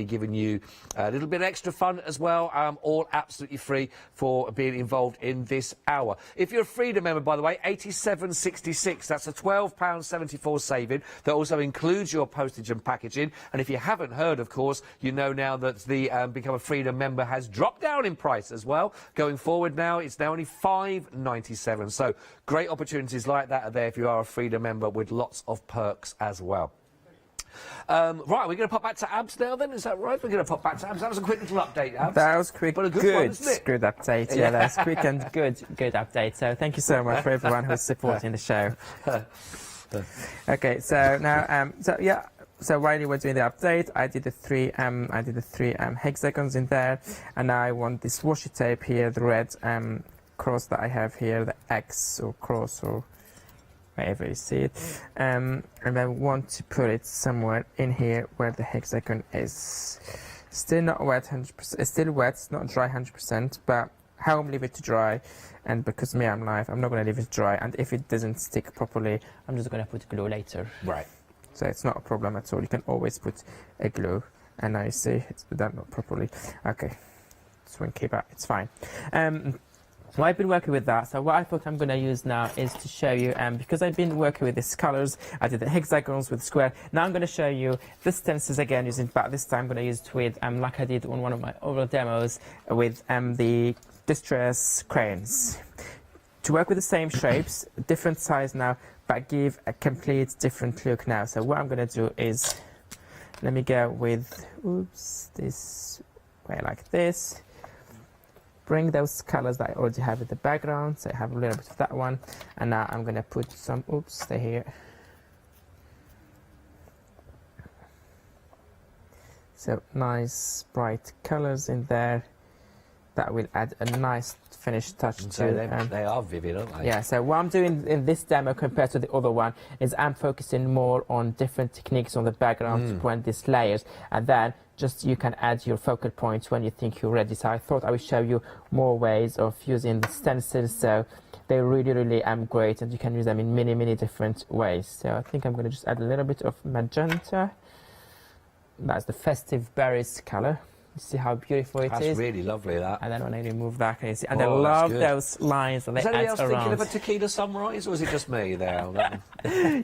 S11: giving you a little bit extra fun as well, all absolutely free for being involved in this hour. If you're a Freedom member, by the way, £87.66, that's a £12.74 saving. That also includes your postage and packaging. And if you haven't heard, of course, you know now that the Become a Freedom member has dropped down in price as well. Going forward now, it's now only £5.97. So great opportunities like that are there if you are a Freedom member with lots of perks as well. Right, we're going to pop back to Abs now then, is that right? We're going to pop back to Abs. That was a quick little update, Abs.
S12: That was quick,
S11: but a good one, isn't it?
S12: Good update. Yeah, that's quick and good update. So thank you so much for everyone who's supporting the show. Okay, so now, so while you were doing the update, I did the three hexagons in there, and now I want this washi tape here, the red cross that I have here, the X or cross or wherever you see it, and I want to put it somewhere in here where the hexagon is. Still not wet 100%, it's still wet, it's not dry 100%, but home leave it to dry, and because me, I'm live, I'm not going to leave it dry, and if it doesn't stick properly, I'm just going to put glue later. Right. So it's not a problem at all, you can always put a glue, and now you see it's done properly. Okay, so we can keep it, it's fine. So I've been working with that. So what I thought I'm going to use now is to show you, because I've been working with these colors, I did the hexagons with square. Now I'm going to show you the stencils again using, but this time I'm going to use it with, like I did on one of my other demos, with the distress crayons. To work with the same shapes, different size now, but give a complete different look now. So what I'm going to do is, let me go with, this way like this. Bring those colors that I already have in the background, so I have a little bit of that one, and now I'm going to put some, stay here. So nice bright colors in there, that will add a nice finished touch
S11: So
S12: to.
S11: they are vivid, aren't they?
S12: Yeah, so what I'm doing in this demo compared to the other one is I'm focusing more on different techniques on the background to blend these layers, and then just you can add your focal points when you think you're ready. So I thought I would show you more ways of using the stencils, so they're really great, and you can use them in many different ways. So I think I'm going to just add a little bit of magenta. That's the Festive Berries color. You see how beautiful it is?
S11: That's really lovely, that.
S12: And then when I remove that, can you see? And I
S11: Oh,
S12: love
S11: that's good.
S12: those lines that they
S11: Is anybody
S12: add
S11: else
S12: around.
S11: thinking of a tequila sunrise, or is it just me there?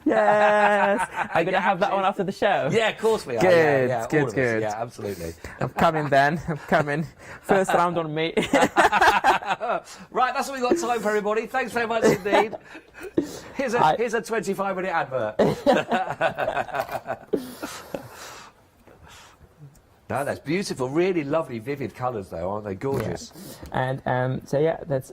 S12: Yes! I'm going to have that one after the show.
S11: Yeah, of course we are.
S12: Good,
S11: yeah,
S12: good,
S11: all of us.
S12: good.
S11: Yeah, absolutely.
S12: I'm coming then. I'm coming. First round on me.
S11: Right, that's all we've got time for, everybody. Thanks very much indeed. Here's a 25-minute advert. No, that's beautiful. Really lovely, vivid colours, though, aren't they? Gorgeous.
S12: Yeah. And so yeah, that's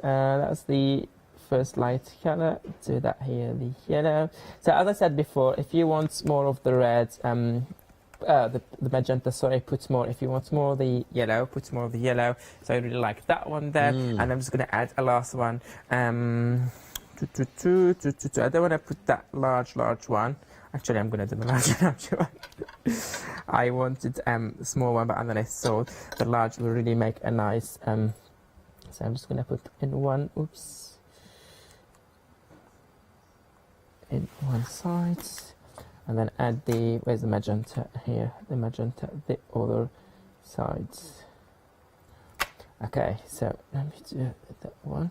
S12: the first light color. Do that here, the yellow. So as I said before, if you want more of the red, the magenta, sorry, put more. If you want more of the yellow, put more of the yellow. So I really like that one there. And I'm just going to add a last one. I don't want to put that large one. Actually, I'm going to do the large one. I wanted a small one, but then I saw the large will really make a nice. So I'm just going to put in one. Oops. In one side, and then add the. Where's the magenta here? The magenta, the other side. Okay, so let me do that one.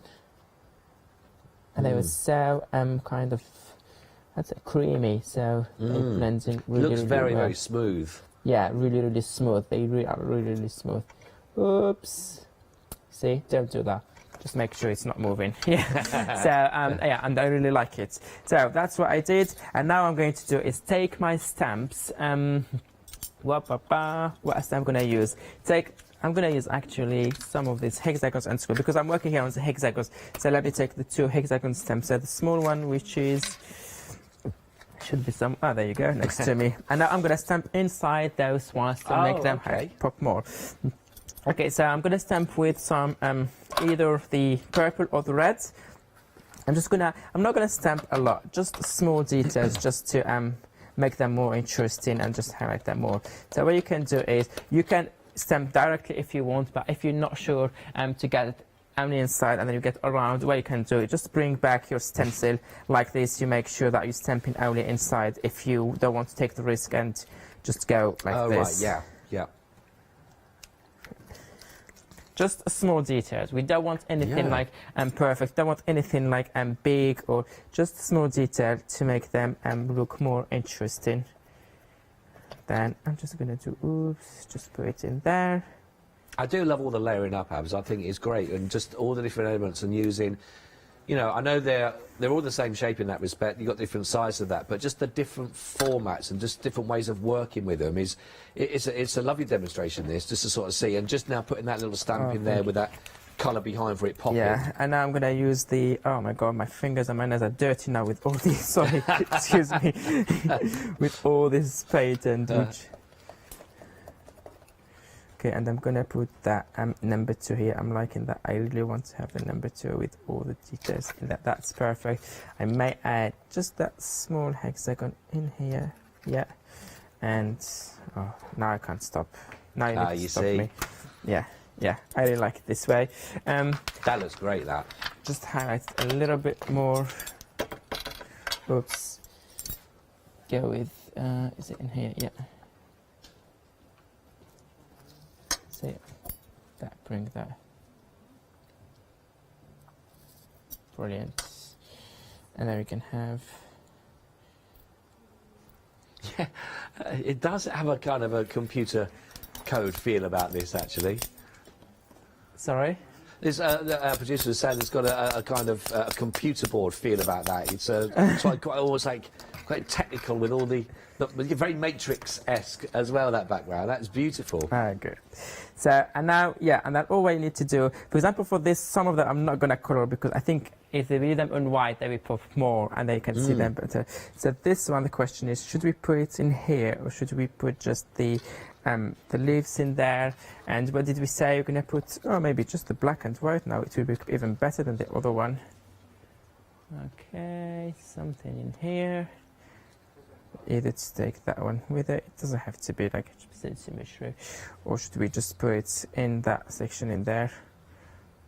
S12: And it was so kind of. That's creamy, so it blends in really,
S11: Looks
S12: really
S11: very,
S12: well.
S11: very smooth.
S12: Yeah, really smooth. They are really smooth. Oops. See, don't do that. Just make sure it's not moving. Yeah. So, yeah, and I really like it. So that's what I did. And now I'm going to do is take my stamps. What else I'm going to use? I'm going to use actually some of these hexagons and squares because I'm working here on the hexagons. So let me take the 2 hexagon stamps. So the small one, which is should be some. Oh, there you go, next to me. And now I'm going to stamp inside those ones to make them pop more. Okay, so I'm going to stamp with some either the purple or the red. I'm not going to stamp a lot, just small details, just to make them more interesting and just highlight them more. So what you can do is you can stamp directly if you want, but if you're not sure to get it only inside and then you get around, what you can do is just bring back your stencil like this. You make sure that you're stamping only inside if you don't want to take the risk and just go like this.
S11: Right, yeah.
S12: Just small details. We don't want anything like perfect. Don't want anything like big, or just small detail to make them look more interesting. Then I'm just going to do, just put it in there.
S11: I do love all the layering up, Abs. I think it's great, and just all the different elements and using, you know, I know they're all the same shape in that respect. You've got different sizes of that, but just the different formats and just different ways of working with them it's a lovely demonstration. This just to sort of see, and just now putting that little stamp in there with that colour behind for it popping.
S12: Yeah, and now I'm going to use the. Oh my God, my fingers and my nails are dirty now with all these. Sorry, excuse me, with all this paint which. Okay, and I'm gonna put that number 2 here. I'm liking that. I really want to have the number 2 with all the details in that. That's perfect. I may add just that small hexagon in here. Yeah, and now I can't stop. Now you need to stop me. Yeah, I really like it this way.
S11: That looks great. That
S12: just highlight a little bit more. Oops. Go with. Is it in here? Yeah. See that, bring that. Brilliant. And then we can have.
S11: Yeah, it does have a kind of a computer code feel about this, actually.
S12: Sorry?
S11: This our producer was saying it's got a kind of a computer board feel about that. It's quite almost like quite technical with all the very Matrix-esque as well, that background. That's beautiful.
S12: Good. So, and now, and then all we need to do, for example, for this, some of them I'm not going to color because I think if they leave them on white, they will pop more and they can see them better. So this one, the question is, should we put it in here or should we put just the leaves in there? And what did we say? We're going to put, oh, maybe just the black and white now. It will be even better than the other one. Okay, something in here. Either to take that one with it. It doesn't have to be like symmetry. Or should we just put it in that section in there?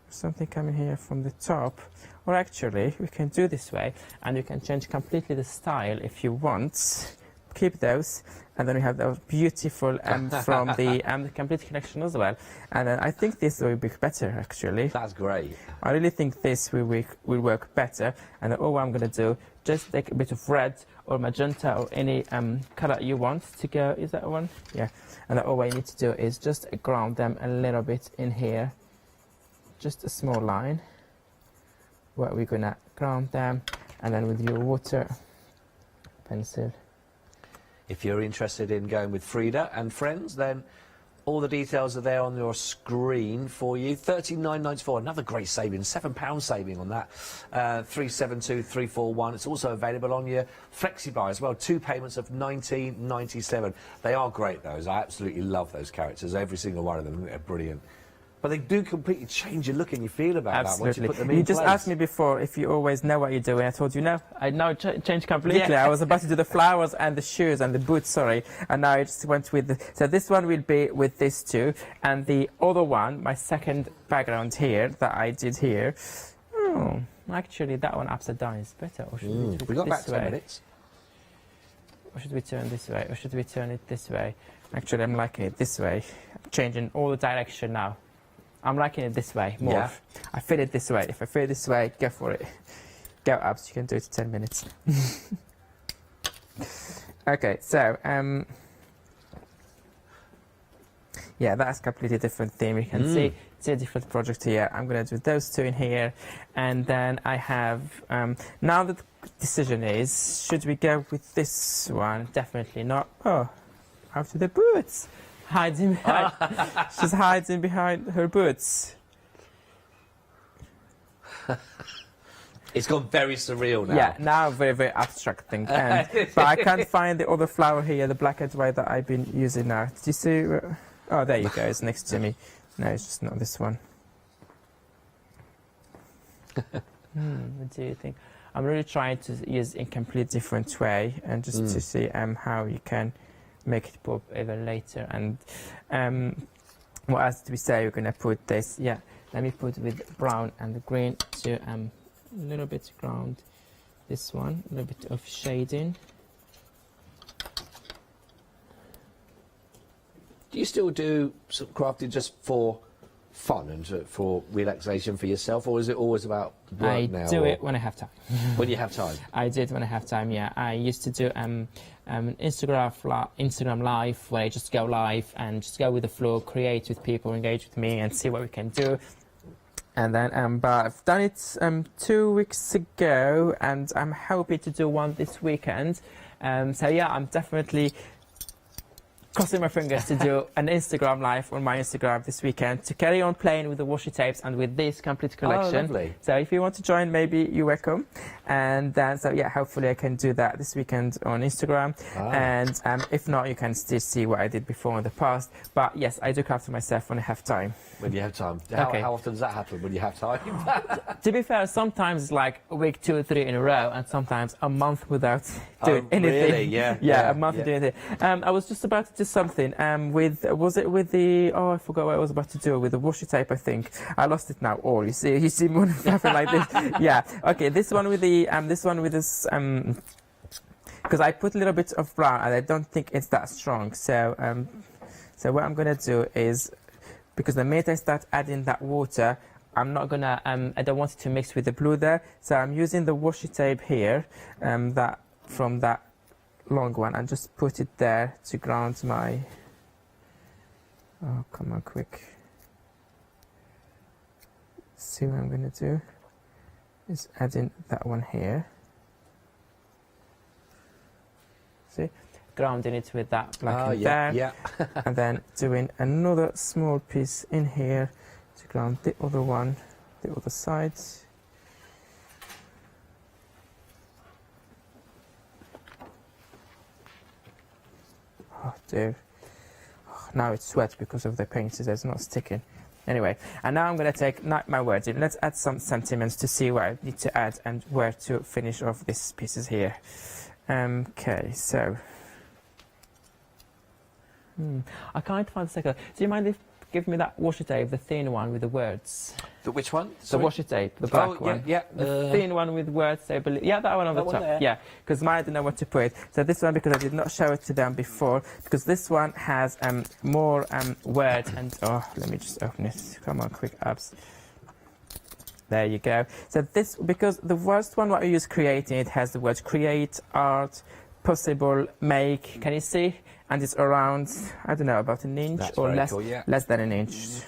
S12: Something coming here from the top. Or actually, we can do this way, and you can change completely the style if you want. Keep those, and then we have those beautiful from the complete collection as well. And then I think this will be better actually.
S11: That's great.
S12: I really think this will work better. And then all I'm going to do, just take a bit of red or magenta or any color you want to go. Is that one? Yeah. And then all I need to do is just ground them a little bit in here. Just a small line where we're going to ground them, and then with your water pencil.
S11: If you're interested in going with Frida and friends, then all the details are there on your screen for you. $39.94, another great saving, £7 saving on that. 372-341. It's also available on your FlexiBuy as well. 2 payments of $19.97. They are great, those. I absolutely love those characters. Every single one of them. They're brilliant. But they do completely change your look and you feel about that once you put them in place.
S12: You just asked me before if you always know what you're doing. I told you no. I now changed completely. Yeah. I was about to do the flowers and the shoes and the boots, sorry. And now I just went with the... So this one will be with this two. And the other one, my second background here that I did here. Oh, actually that one upside down is better. Or should we do
S11: we got
S12: this
S11: about 10 minutes.
S12: Or should we turn this way? Or should we turn it this way? Actually, I'm liking it this way. I'm changing all the direction now. I'm liking it this way more.
S11: Yeah.
S12: I feel it this way. If I feel it this way, go for it. Go up, so you can do it in 10 minutes. Okay, so yeah, that's a completely different theme. You can see a different project here. I'm going to do those two in here, and then I have now the decision is, should we go with this one? Definitely not. Oh, after the boots. Hiding behind, she's hiding behind her boots.
S11: It's gone very surreal now.
S12: Yeah, now very, very abstract thing. But I can't find the other flower here, the black and white that I've been using now. Did you see? Oh, there you go. It's next to me. No, it's just not this one. What do you think? I'm really trying to use in a completely different way, and just to see how you can make it pop even later. And what else did we say? We're gonna put this. Yeah, let me put with brown and the green to a little bit ground this one, a little bit of shading.
S11: Do you still do some crafting just for fun and for relaxation for yourself, or is it always about work now?
S12: I do it when I have time.
S11: When you have time?
S12: I did when I have time, yeah. I used to do Instagram live, where I just go live and just go with the flow, create with people, engage with me and see what we can do. And then, but I've done it 2 weeks ago, and I'm hoping to do one this weekend. So yeah, I'm definitely crossing my fingers to do an Instagram live on my Instagram this weekend to carry on playing with the washi tapes and with this complete collection.
S11: Oh, lovely.
S12: So if you want to join, maybe you're welcome. And then, so yeah, hopefully I can do that this weekend on Instagram. And if not, you can still see what I did before in the past. But yes, I do craft myself when I have time.
S11: When you have time.
S12: Okay.
S11: How often does that happen when you have time?
S12: To be fair, sometimes it's like a week, 2 or 3 in a row, and sometimes a month without doing anything.
S11: Really? Yeah.
S12: Yeah, a month without doing anything. I was just about to do something was it with the, oh, I forgot what I was about to do with the washi tape, I think. I lost it now. Oh, you see me something like this. Yeah. Okay, this one with this because I put a little bit of brown and I don't think it's that strong. So so what I'm gonna do is, because the minute I start adding that water, I'm not gonna I don't want it to mix with the blue there, so I'm using the washi tape here, that from that long one, and just put it there to ground my, oh come on quick, see what I'm gonna do is adding that one here, see, grounding it with that black and there,
S11: yeah.
S12: and then doing another small piece in here to ground the other one, the other side. Oh dear. Oh, now it's wet because of the paint, so it's not sticking. Anyway, and now I'm going to take my words in. Let's add some sentiments to see what I need to add and where to finish off these pieces here. Okay, so I can't find the second. Do you mind if give me that washi tape, the thin one with the words?
S11: The which one?
S12: The washi tape, the black one.
S11: Yeah,
S12: the thin one with words, I believe. Yeah, that one on the top.
S11: There.
S12: Yeah, because mine I didn't know what to put. So this one, because I did not show it to them before, because this one has more words and let me just open it. Come on, quick apps. There you go. So this, because the first one what we use creating, it has the words create, art, possible, make. Can you see? And it's around, I don't know, about an inch or less,
S11: cool, yeah.
S12: less than an inch.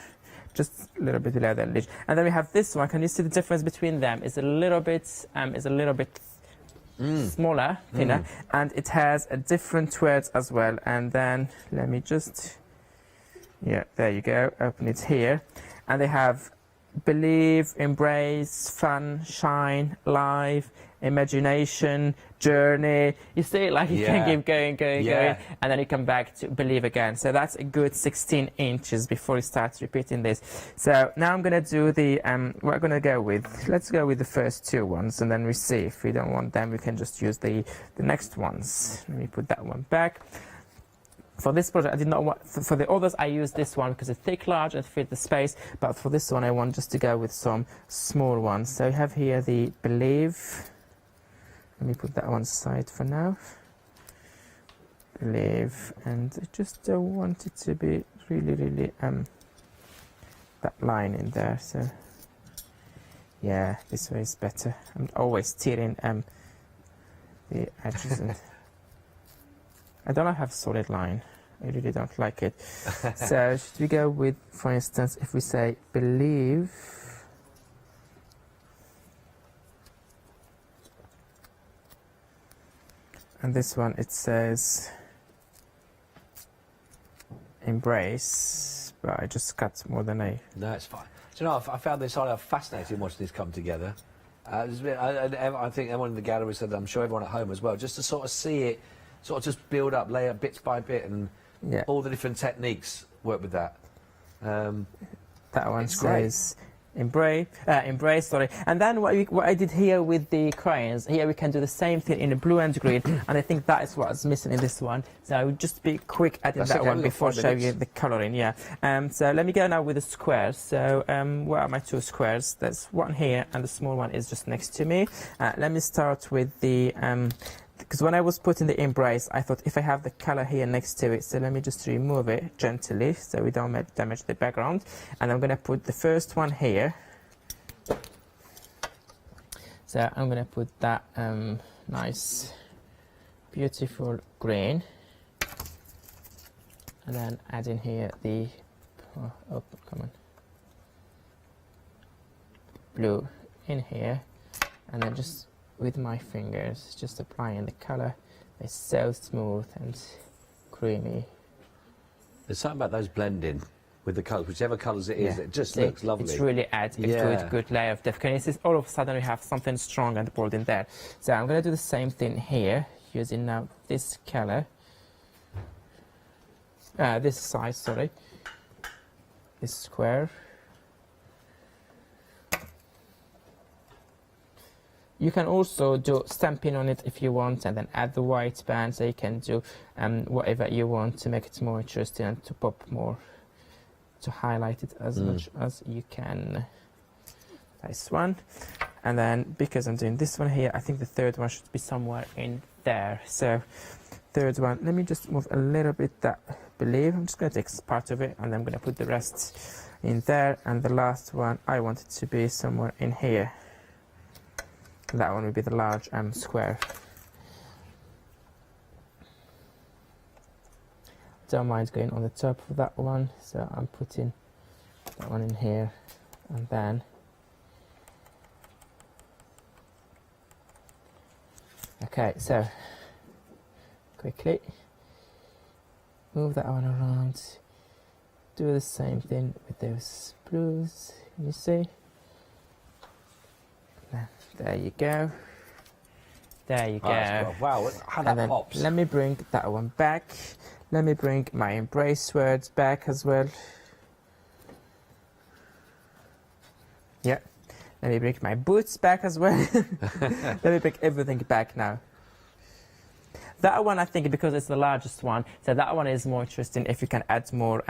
S12: Just a little bit below than an inch. And then we have this one. Can you see the difference between them? It's a little bit, smaller, thinner, and it has a different words as well. And then let me just, yeah, there you go. Open it here, and they have believe, embrace, fun, shine, life, imagination, journey. You see, like you can keep going, and then you come back to believe again. So that's a good 16 inches before you start repeating this. So now I'm going to do the, we're going to go with, let's go with the first two ones, and then we see if we don't want them, we can just use the next ones. Let me put that one back. For this project, I did not want, for the others, I used this one because it's thick, large, and fit the space. But for this one, I want just to go with some small ones. So I have here the believe. Let me put that one aside for now. Believe, and I just don't want it to be really, that line in there. So yeah, this way is better. I'm always steering the edges and. I don't have a solid line. I really don't like it. So should we go with, for instance, if we say believe, and this one it says embrace, but I just cut more than a.
S11: No, it's fine. Do you know, I found this fascinating watching this come together. I think everyone in the gallery said, I'm sure everyone at home as well, just to sort of see it. Sort of just build up, lay up bits by bit, and all the different techniques work with that.
S12: That one says embrace, sorry. And then what I did here with the crayons, here we can do the same thing in the blue and green, and I think that is what's missing in this one. So I would just be quick at that one before I show you the colouring, so let me go now with the squares. So where are my two squares? There's one here, and the small one is just next to me. Let me start with the because when I was putting the embrace, I thought if I have the color here next to it, so let me just remove it gently so we don't damage the background. And I'm going to put the first one here. So I'm going to put that nice, beautiful green. And then add in here the, blue in here. And then just with my fingers, just applying the colour. It's so smooth and creamy.
S11: There's something about those blending with the colours, whichever colours it is, it just looks lovely.
S12: It really adds a good layer of depth. Can you see, all of a sudden we have something strong and bold in there. So I'm going to do the same thing here, using now this colour, this size, sorry, this square. You can also do stamping on it if you want, and then add the white band, so you can do whatever you want to make it more interesting and to pop more, to highlight it as much as you can. Nice one. And then, because I'm doing this one here, I think the third one should be somewhere in there. So, third one, let me just move a little bit that believe. I'm just going to take part of it, and I'm going to put the rest in there. And the last one, I want it to be somewhere in here. That one would be the large square. Don't mind going on the top of that one, so I'm putting that one in here, and then okay, so quickly move that one around, do the same thing with those blues, you see. There you go. There you go.
S11: Wow, how that pops.
S12: Let me bring that one back. Let me bring my embrace words back as well. Yeah. Let me bring my boots back as well. Let me bring everything back now. That one, I think, because it's the largest one, so that one is more interesting if you can add more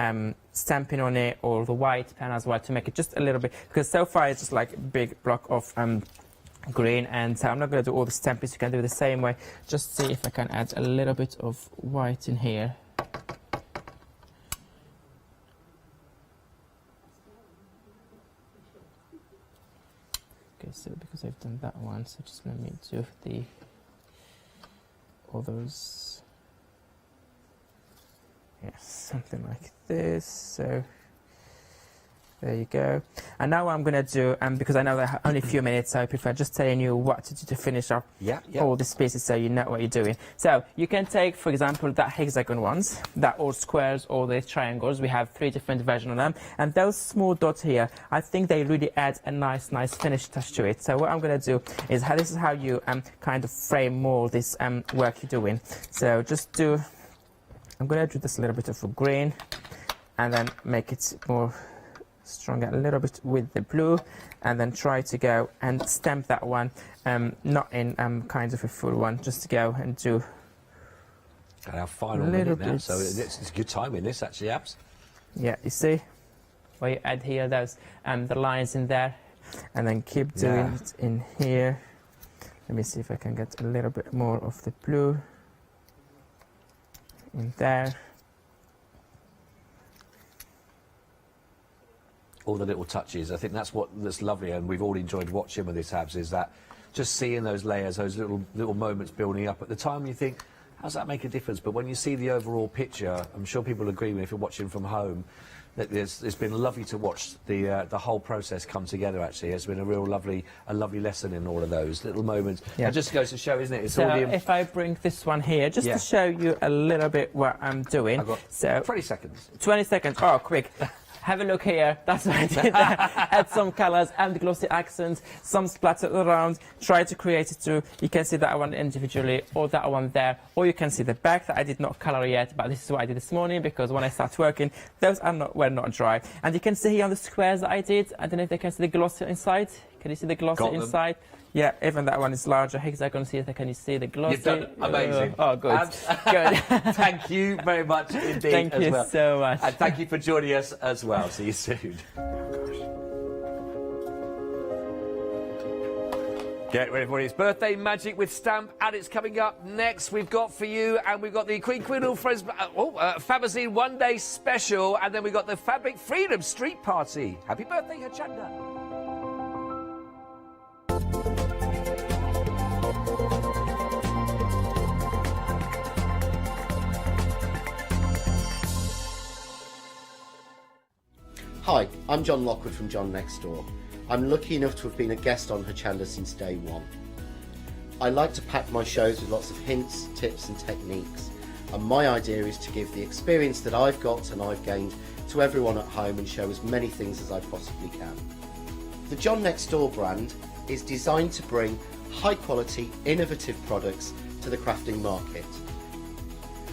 S12: stamping on it, or the white pen as well, to make it just a little bit, because so far it's just like a big block of green, and so I'm not going to do all the stampings. You can do it the same way. Just see if I can add a little bit of white in here. Okay, so because I've done that one, so just let me do the others. Yes, something like this. So there you go. And now what I'm going to do, because I know that I have only a few minutes, so I prefer just telling you what to do to finish up all these pieces, so you know what you're doing. So you can take, for example, that hexagon ones, that or squares or the triangles. We have 3 different versions of them. And those small dots here, I think they really add a nice finish touch to it. So what I'm going to do is, this is how you kind of frame more this work you're doing. So just do, I'm going to do this a little bit of a green, and then make it more stronger a little bit with the blue, and then try to go and stamp that one, not in kind of a full one, just to go and do
S11: and our final minute now, so it's a good time in this actually, Abs.
S12: Yeah, you see where you add here those the lines in there, and then keep doing it in here. Let me see if I can get a little bit more of the blue in there.
S11: All the little touches, I think that's lovely, and we've all enjoyed watching with this, Abs, is that just seeing those layers, those little moments building up. At the time you think, how's that make a difference? But when you see the overall picture, I'm sure people agree with me if you're watching from home, that it's been lovely to watch the whole process come together. Actually, it's been a lovely lesson in all of those little moments.
S12: Yeah.
S11: It just goes to show, isn't it? It's
S12: so
S11: all
S12: if I bring this one here, just to show you a little bit what I'm doing.
S11: I've got
S12: so
S11: 20 seconds.
S12: 20 seconds. Oh, quick. Have a look here. That's what I did there. Add some colours and glossy accents, some splattered around. Try to create it too. You can see that one individually, or that one there, or you can see the back that I did not colour yet, but this is what I did this morning, because when I start working, those were not dry. And you can see here on the squares that I did, I don't know if they can see the glossy inside. Can you see the glossy inside? Yeah, even that one is larger. Hexagon here, can you see the glossy?
S11: You've done amazing.
S12: Oh, good. Good.
S11: Thank you very much indeed.
S12: Thank you so much.
S11: And thank you for joining us as well. See you soon. Get ready for his birthday magic with Stamp, and it's coming up next. We've got for you, and we've got the Queen Friends Fabazine one-day special, and then we've got the Fabric Freedom Street Party. Happy birthday, Hochanda.
S13: Hi, I'm John Lockwood from John Next Door. I'm lucky enough to have been a guest on Hochanda since day one. I like to pack my shows with lots of hints, tips and techniques, and my idea is to give the experience that I've got and I've gained to everyone at home and show as many things as I possibly can. The John Next Door brand is designed to bring high quality, innovative products to the crafting market.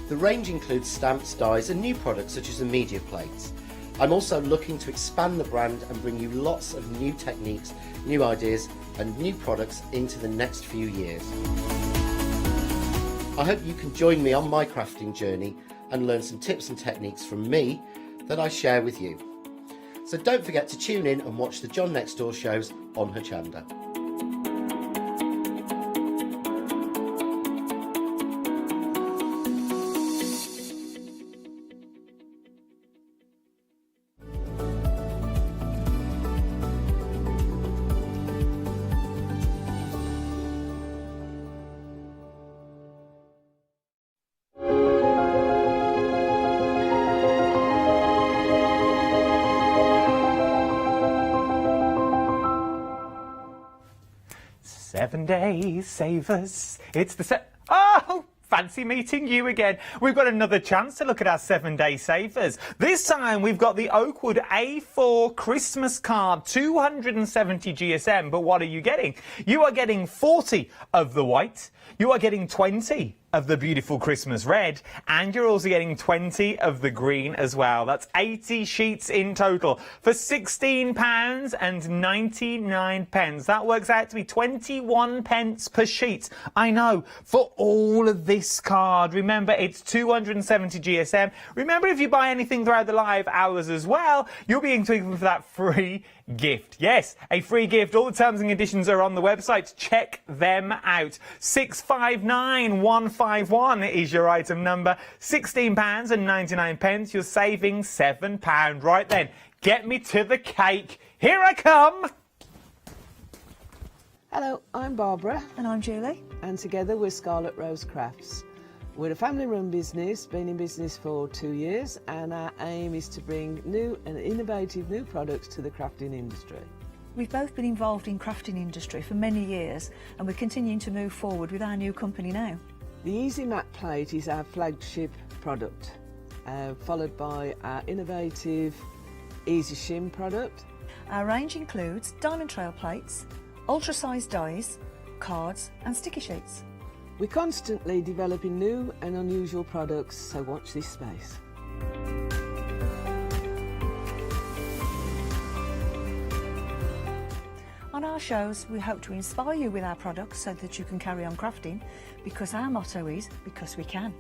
S13: The range includes stamps, dies and new products such as the media plates. I'm also looking to expand the brand and bring you lots of new techniques, new ideas and new products into the next few years. I hope you can join me on my crafting journey and learn some tips and techniques from me that I share with you. So don't forget to tune in and watch the John Next Door shows on Hochanda.
S5: Day savers. It's the Oh! Fancy meeting you again. We've got another chance to look at our 7-day savers. This time we've got the Oakwood A4 Christmas card, 270 GSM. But what are you getting? You are getting 40 of the white. You are getting 20 of the beautiful Christmas red, and you're also getting 20 of the green as well. That's 80 sheets in total for £16.99. That works out to be 21 pence per sheet. I know, for all of this card. Remember, it's 270 GSM. Remember, if you buy anything throughout the live hours as well, you'll be entitled for that free gift. Yes, a free gift. All the terms and conditions are on the website. Check them out. 659151 is your item number. £16.99. You're saving £7. Right then, get me to the cake. Here I come.
S14: Hello, I'm Barbara.
S7: And I'm Julie.
S14: And together we're Scarlet Rose Crafts. We're a family-run business, been in business for 2 years, and our aim is to bring new and innovative new products to the crafting industry.
S7: We've both been involved in crafting industry for many years, and we're continuing to move forward with our new company now.
S14: The Easy Mat Plate is our flagship product, followed by our innovative Easy Shim product.
S7: Our range includes diamond trail plates, ultra-sized dies, cards and sticky sheets.
S14: We're constantly developing new and unusual products, so watch this space.
S7: On our shows, we hope to inspire you with our products so that you can carry on crafting, because our motto is, because we can.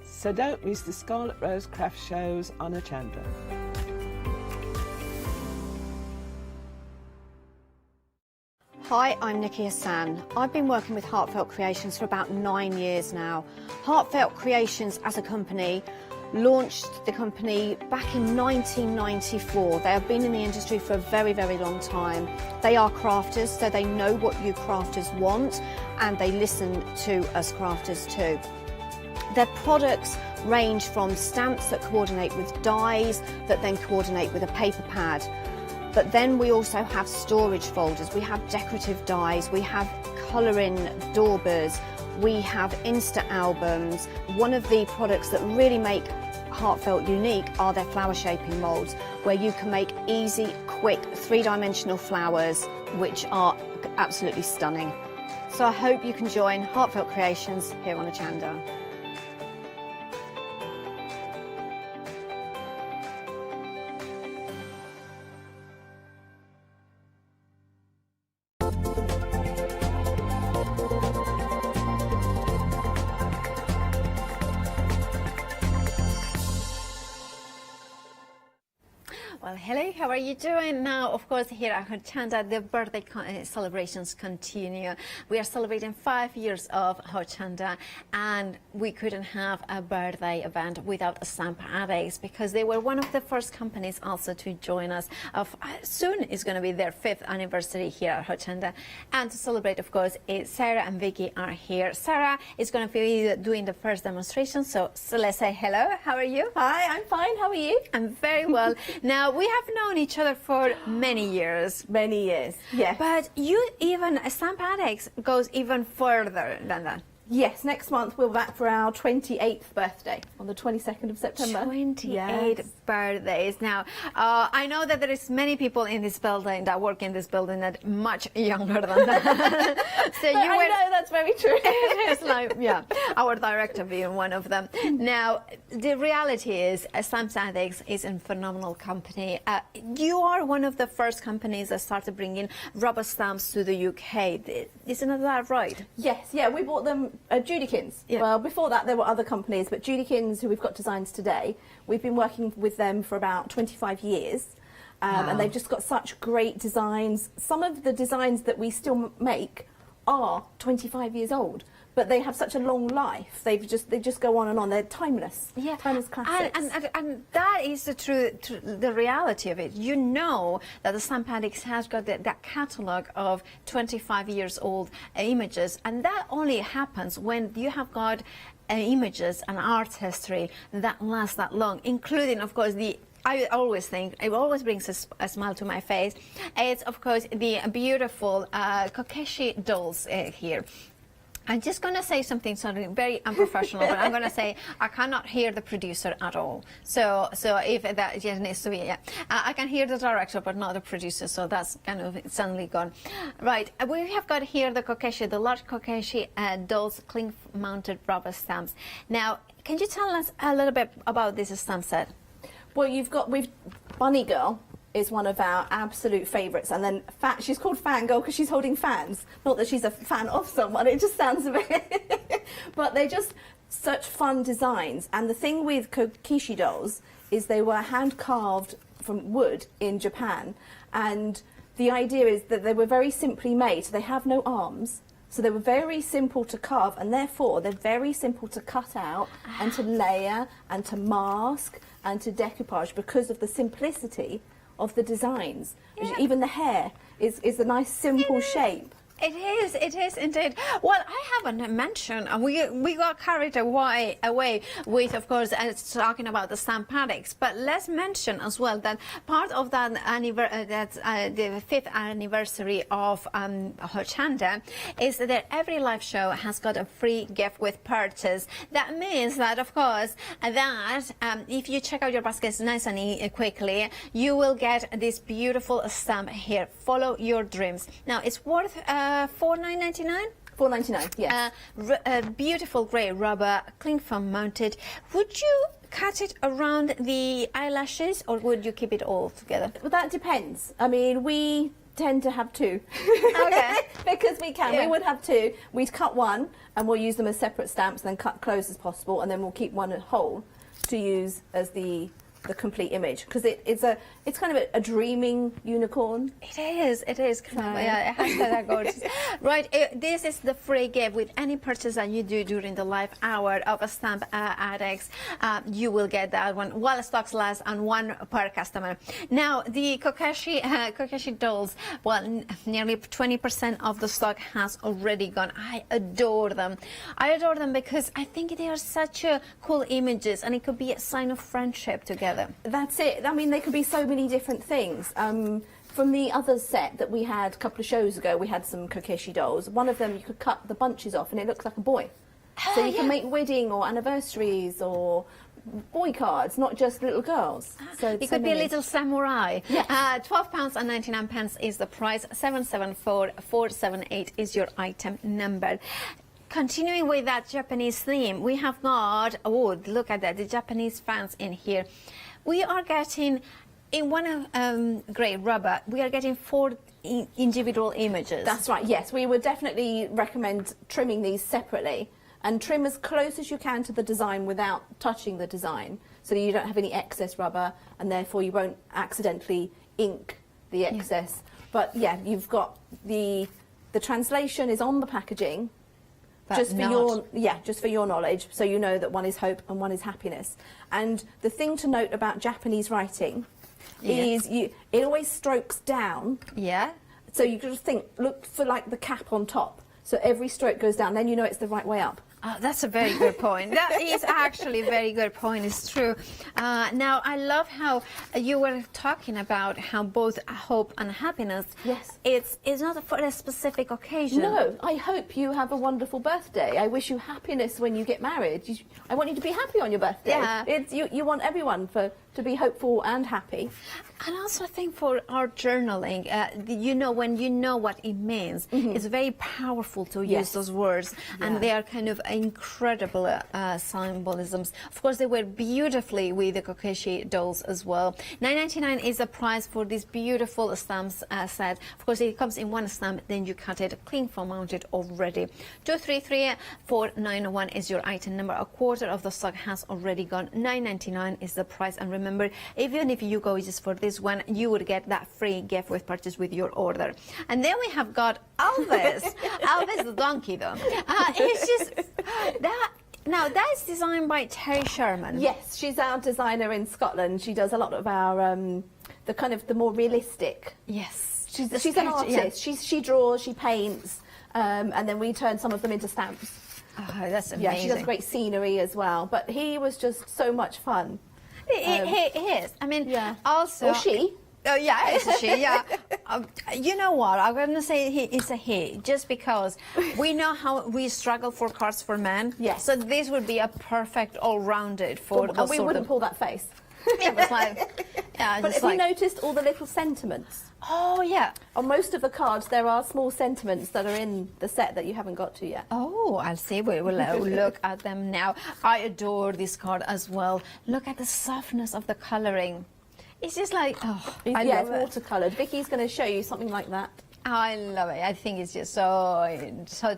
S14: So don't miss the Scarlet Rose Craft shows on Hochanda.
S2: Hi, I'm Nikki Hassan. I've been working with Heartfelt Creations for about 9 years now. Heartfelt Creations as a company launched the company back in 1994. They have been in the industry for a very, very long time. They are crafters, so they know what you crafters want, and they listen to us crafters too. Their products range from stamps that coordinate with dies that then coordinate with a paper pad. But then we also have storage folders, we have decorative dies, we have colouring daubers, we have Insta albums. One of the products that really make Heartfelt unique are their flower shaping moulds, where you can make easy, quick, three-dimensional flowers, which are absolutely stunning. So I hope you can join Heartfelt Creations here on Hochanda. Well, hello, how are you doing? Now, of course, here at Hochanda, the birthday celebrations continue. We are celebrating 5 years of Hochanda, and we couldn't have a birthday event without Stamp Addicts, because they were one of the first companies also to join us. Soon is going to be their 5th anniversary here at Hochanda. And to celebrate, of course, Sarah and Vicky are here. Sarah is going to be doing the first demonstration, so let's say hello. How are you?
S15: Hi, I'm fine. How are you?
S2: I'm very well. Now, we have known each other for many years.
S15: Many years, yes.
S2: But Stamp Addicts goes even further than that.
S15: Yes, next month we're back for our 28th birthday on the 22nd of September.
S2: 28 birthdays. Now, I know that there is many people in this building that work in this building that much younger than that. So
S15: I know that's very true.
S2: It's like, yeah, our director being one of them. Now, the reality is, Stamp Addicts is a phenomenal company. You are one of the first companies that started bringing rubber stamps to the UK. Isn't that right?
S15: Yes, yeah, we bought them. Judikins. Yeah. Well, before that there were other companies, but Judikins, who we've got designs today, we've been working with them for about 25 years. And they've just got such great designs. Some of the designs that we still make are 25 years old, but they have such a long life. They just go on and on. They're timeless.
S2: Yeah,
S15: timeless classics.
S2: And that is the reality of it. You know that the Stamp Addicts has got that catalogue of 25 years old images, and that only happens when you have got images and art history that lasts that long, including, of course, I always think, it always brings a smile to my face. It's, of course, the beautiful Kokeshi dolls here. I'm just going to say something very unprofessional, but I'm going to say I cannot hear the producer at all. So if that needs to be, yeah. I can hear the director, but not the producer, so that's kind of suddenly gone. Right, we have got here the Kokeshi, the large Kokeshi dolls cling-mounted rubber stamps. Now, can you tell us a little bit about this stamp set?
S15: Well, we've Bunny Girl is one of our absolute favourites, and then she's called Fangirl because she's holding fans. Not that she's a fan of someone, it just sounds a bit... But they're just such fun designs, and the thing with Kokeshi dolls is they were hand-carved from wood in Japan, and the idea is that they were very simply made, so they have no arms. So they were very simple to carve, and therefore they're very simple to cut out and to layer and to mask and to decoupage because of the simplicity of the designs. Yeah. Even the hair is a nice simple shape.
S2: It is indeed. Well, I haven't mentioned, we got carried away with, of course, talking about the stamp addicts, but let's mention as well that part of that the 5th anniversary of Hochanda is that every live show has got a free gift with purchase. That means that, of course, that if you check out your baskets nice and quickly, you will get this beautiful stamp here, Follow Your Dreams. Now, it's worth $4.99?
S15: $4.99, yes.
S2: Beautiful grey rubber, cling foam mounted. Would you cut it around the eyelashes, or would you keep it all together?
S15: Well, that depends. I mean, we tend to have two.
S2: Okay.
S15: Because we can. Yeah. We would have two. We'd cut one, and we'll use them as separate stamps, and then cut close as possible, and then we'll keep one whole to use as the complete image, because it's kind of a dreaming unicorn.
S2: It is kind of, yeah, it has that gorgeous. Right, this is the free gift with any purchase that you do during the live hour of a Stamp Addicts. You will get that one while stocks last, and one per customer. Now, the Kokeshi dolls, well, nearly 20% of the stock has already gone. I adore them. I adore them because I think they are such cool images, and it could be a sign of friendship together.
S15: That's it. I mean, they could be so many different things. From the other set that we had a couple of shows ago, we had some Kokeshi dolls. One of them, you could cut the bunches off and it looks like a boy. So you can make wedding or anniversaries or boy cards, not just little girls. So
S2: it could be a little samurai.
S15: Yes.
S2: £12.99 is the price. 774-478 is your item number. Continuing with that Japanese theme, we have got, oh, look at that, the Japanese fans in here. We are getting, in one grey rubber, we are getting 4 individual images.
S15: That's right, yes. We would definitely recommend trimming these separately, and trim as close as you can to the design without touching the design, so that you don't have any excess rubber, and therefore you won't accidentally ink the excess. Yeah. But yeah, you've got the translation is on the packaging, just for your knowledge, so you know that one is hope and one is happiness. And the thing to note about Japanese writing is it always strokes down.
S2: Yeah.
S15: So you just look for like the cap on top. So every stroke goes down, then you know it's the right way up.
S2: Oh, that's a very good point. That is actually a very good point. It's true. Now, I love how you were talking about how both hope and happiness.
S15: Yes.
S2: It's not for a specific occasion.
S15: No. I hope you have a wonderful birthday. I wish you happiness when you get married. I want you to be happy on your birthday.
S2: Yeah.
S15: You want everyone to be hopeful and happy.
S2: And also, I think for our journaling, when you know what it means, it's very powerful to use those words, and they are kind of incredible symbolisms. Of course, they work beautifully with the Kokeshi dolls as well. $9.99 is the price for this beautiful stamps set. Of course, it comes in one stamp, then you cut it clean foam mounted already. 233-491 is your item number. A quarter of the stock has already gone. $9.99 is the price, and remember, even if you go just for this one, you would get that free gift with purchase with your order. And then we have got Elvis. Elvis the donkey, though. It's just that. Now, that's designed by Terry Sherman.
S15: Yes, she's our designer in Scotland. She does a lot of our the more realistic.
S2: Yes,
S15: she's an artist. Yeah. She draws, she paints, and then we turn some of them into stamps.
S2: Oh, that's amazing.
S15: Yeah, she does great scenery as well. But he was just so much fun.
S2: He is. I mean, also...
S15: Or she.
S2: Oh, yeah, it's a she, yeah. You know what? I'm going to say it's a he, just because we know how we struggle for cards for men.
S15: Yes.
S2: So this would be a perfect all-rounded for
S15: But
S2: those
S15: we
S2: sort
S15: wouldn't
S2: of...
S15: pull that face.
S2: It was like, yeah,
S15: But
S2: just
S15: have
S2: like...
S15: you noticed all the little sentiments?
S2: Oh, yeah.
S15: On most of the cards, there are small sentiments that are in the set that you haven't got to yet.
S2: Oh, I'll see. We will look at them now. I adore this card as well. Look at the softness of the colouring. It's just like, oh, I
S15: yeah,
S2: love
S15: it's
S2: it.
S15: watercoloured. Vicky's going to show you something like that.
S2: I love it. I think it's just so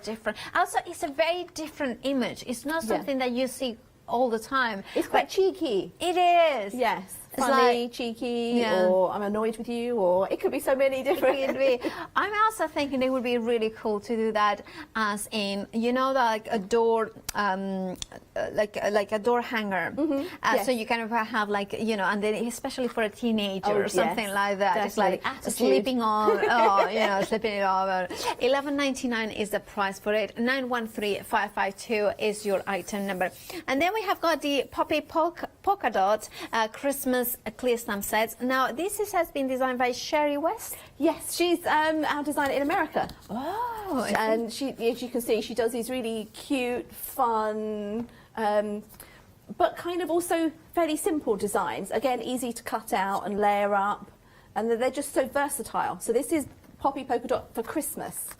S2: different. Also, it's a very different image. It's not something that you see all the time.
S15: It's quite cheeky.
S2: It is.
S15: Yes.
S2: It's
S15: Funny,
S2: like,
S15: cheeky,
S2: yeah.
S15: or I'm annoyed with you, or it could be so many different.
S2: It could be. I'm also thinking it would be really cool to do that as in, you know, like a door, like a door hanger.
S15: Yes.
S2: So you kind of have like, you know, and then especially for a teenager
S15: Oh,
S2: or something
S15: yes.
S2: like that. It's like
S15: Definitely. Attitude.
S2: slipping on, oh, you know, slipping it over. $11.99 is the price for it. 913552 is your item number. And then we have got the Poppy Polka Dot Christmas clear stamp sets. Now, this has been designed by Sherry West.
S15: Yes, she's our designer in America.
S2: Oh,
S15: and she, as you can see, she does these really cute, fun, but kind of also fairly simple designs. Again, easy to cut out and layer up, and they're just so versatile. So this is Poppy Polka Dot for Christmas.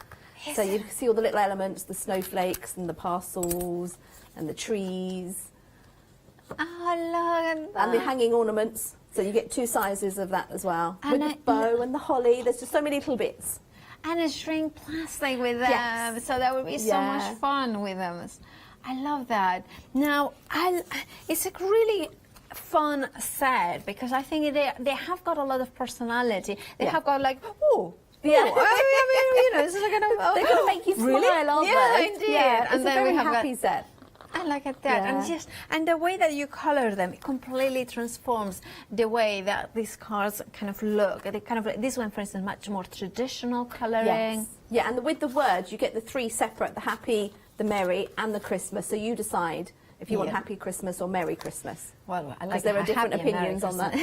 S15: So you can see all the little elements, the snowflakes and the parcels and the trees.
S2: Oh, look at that.
S15: And the hanging ornaments. So you get two sizes of that as well.
S2: And
S15: with the bow and the holly. There's just so many little bits.
S2: And a shrink plastic with them.
S15: Yes.
S2: So that would be so much fun with them. I love that. Now, it's a really fun set because I think they have got a lot of personality. They have got like, oh,
S15: yeah.
S2: I mean, you know, it's like kind of,
S15: they're going to make you smile,
S2: really?
S15: aren't they?
S2: Yeah, indeed.
S15: Yeah,
S2: And
S15: it's
S2: then
S15: a very
S2: we have
S15: happy set.
S2: I like it that,
S15: Yeah.
S2: and the way that you color them, it completely transforms the way that these cards kind of look. They kind of, this one, for instance, much more traditional coloring.
S15: Yes. Yeah, and with the words, you get the three separate: the happy, the merry, and the Christmas. So you decide if you want Happy Christmas or Merry Christmas.
S2: Well, I like
S15: because there are different
S2: happy and Merry
S15: opinions on that.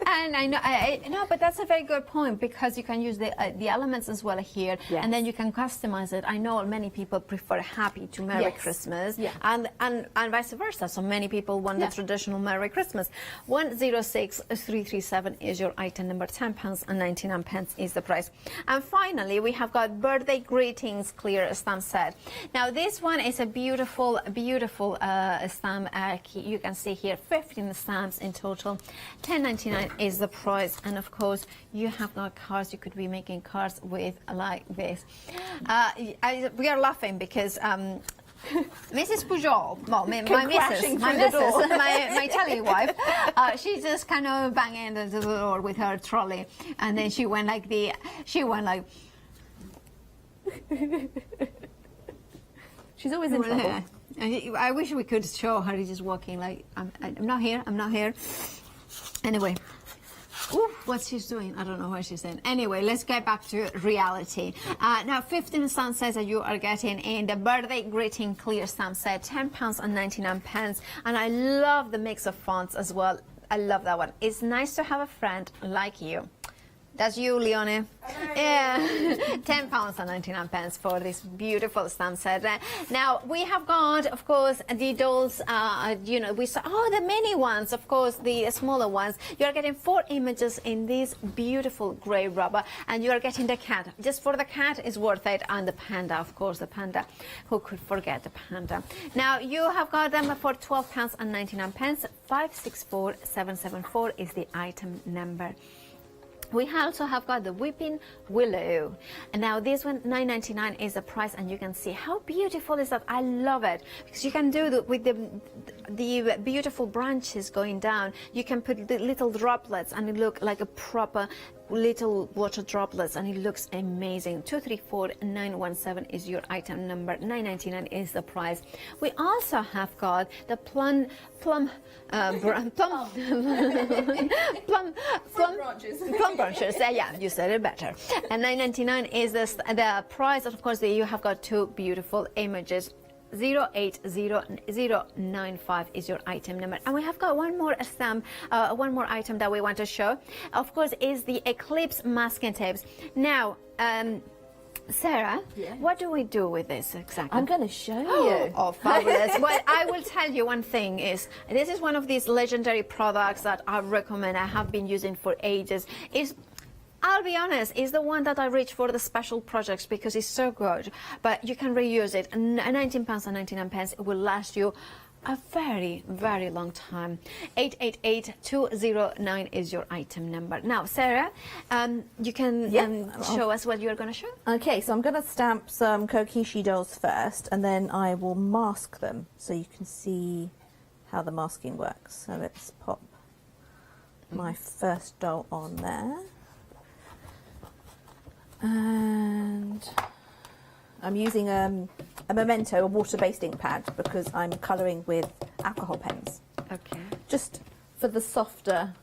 S2: And I know, no, but that's a very good point because you can use the elements as well here, and then you can customize it. I know many people prefer Happy to Merry Christmas, and vice versa. So many people want the traditional Merry Christmas. 106337 is your item number. £10.99 is the price. And finally, we have got Birthday Greetings clear stamp set. Now this one is a beautiful stamp. You can see here 15 stamps in total. $10.99 is the price, and of course you have got cards. You could be making cards with like this. We are laughing because Mrs. Pujol, well, my telly wife, she just kind of banged into the door with her trolley, and then she went like
S15: She's always in trouble.
S2: I wish we could show her just walking like, I'm not here, I'm not here. Anyway, what she's doing, I don't know what she's saying. Anyway, let's get back to reality. Now, 15 stamp sets that you are getting in the Birthday Greeting Clear Stamp Set, £10.99. And I love the mix of fonts as well. I love that one. It's nice to have a friend like you. That's you, Leonie. Yeah, £10.99 for this beautiful stamp set. Now we have got, of course, the dolls. You know, we saw the mini ones, of course, the smaller ones. You are getting 4 images in this beautiful grey rubber, and you are getting the cat. Just for the cat is worth it, and the panda, of course, the panda. Who could forget the panda? Now you have got them for £12.99. 564774 is the item number. We also have got the Weeping Willow, and now this one $9.99 is the price, and you can see how beautiful is that. I love it because you can do with the beautiful branches going down. You can put the little droplets, and it look like a proper little water droplets, and it looks amazing. 234917 is your item number. $9.99 is the price. We also have got the plum branches. Yeah, you said it better. And $9.99 is the price. Of course, you have got 2 beautiful images. 080095 is your item number. And we have got one more stamp, one more item that we want to show. Of course, is the Eclipse masking tapes. Now, Sarah, what do we do with this exactly?
S15: I'm going to show you.
S2: Oh, fabulous. Well, I will tell you one thing is, this is one of these legendary products that I recommend. I have been using for ages. I'll be honest, it's the one that I reach for the special projects because it's so good. But you can reuse it. £19.99 it will last you a very, very long time. 888209 is your item number. Now, Sarah, you can show us what you're going to show.
S15: Okay, so I'm going to stamp some kokishi dolls first, and then I will mask them so you can see how the masking works. So let's pop my first doll on there. And I'm using a Memento, a water-based ink pad, because I'm colouring with alcohol pens.
S2: Okay.
S15: Just for the softer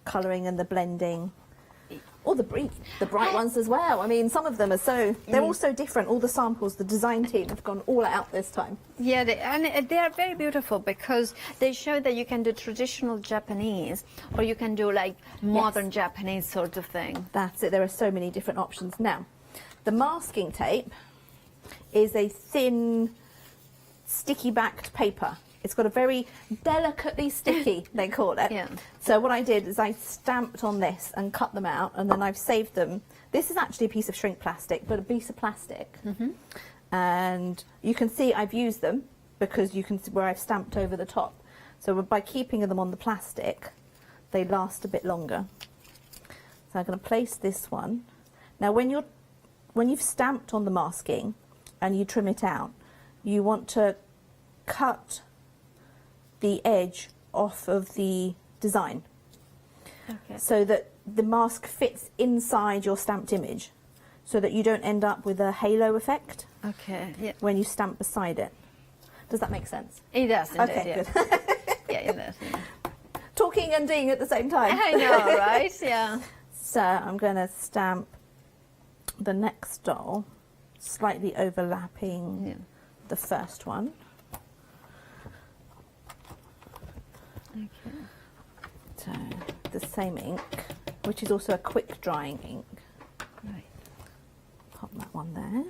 S15: colouring and the blending. Or the bright ones as well. I mean, some of them are they're all so different. All the samples, the design team have gone all out this time.
S2: Yeah, and they are very beautiful because they show that you can do traditional Japanese or you can do like modern Japanese sort of thing.
S15: That's it. There are so many different options. Now, the masking tape is a thin, sticky-backed paper. It's got a very delicately sticky, they call it.
S2: Yeah.
S15: So what I did is I stamped on this and cut them out, and then I've saved them. This is actually a piece of shrink plastic, but a piece of plastic. And you can see I've used them because you can see where I've stamped over the top. So by keeping them on the plastic, they last a bit longer. So I'm going to place this one. Now when you've stamped on the masking and you trim it out, you want to cut the edge off of the design so that the mask fits inside your stamped image, so that you don't end up with a halo effect when you stamp beside it. Does that make sense?
S2: It does indeed,
S15: okay,
S2: yeah.
S15: good.
S2: Yeah, it does. Yeah.
S15: Talking and doing at the same time.
S2: I know, right? Yeah.
S15: So I'm going to stamp the next doll, slightly overlapping the first one.
S2: Okay.
S15: So the same ink, which is also a quick drying ink.
S2: Right.
S15: Pop that one there.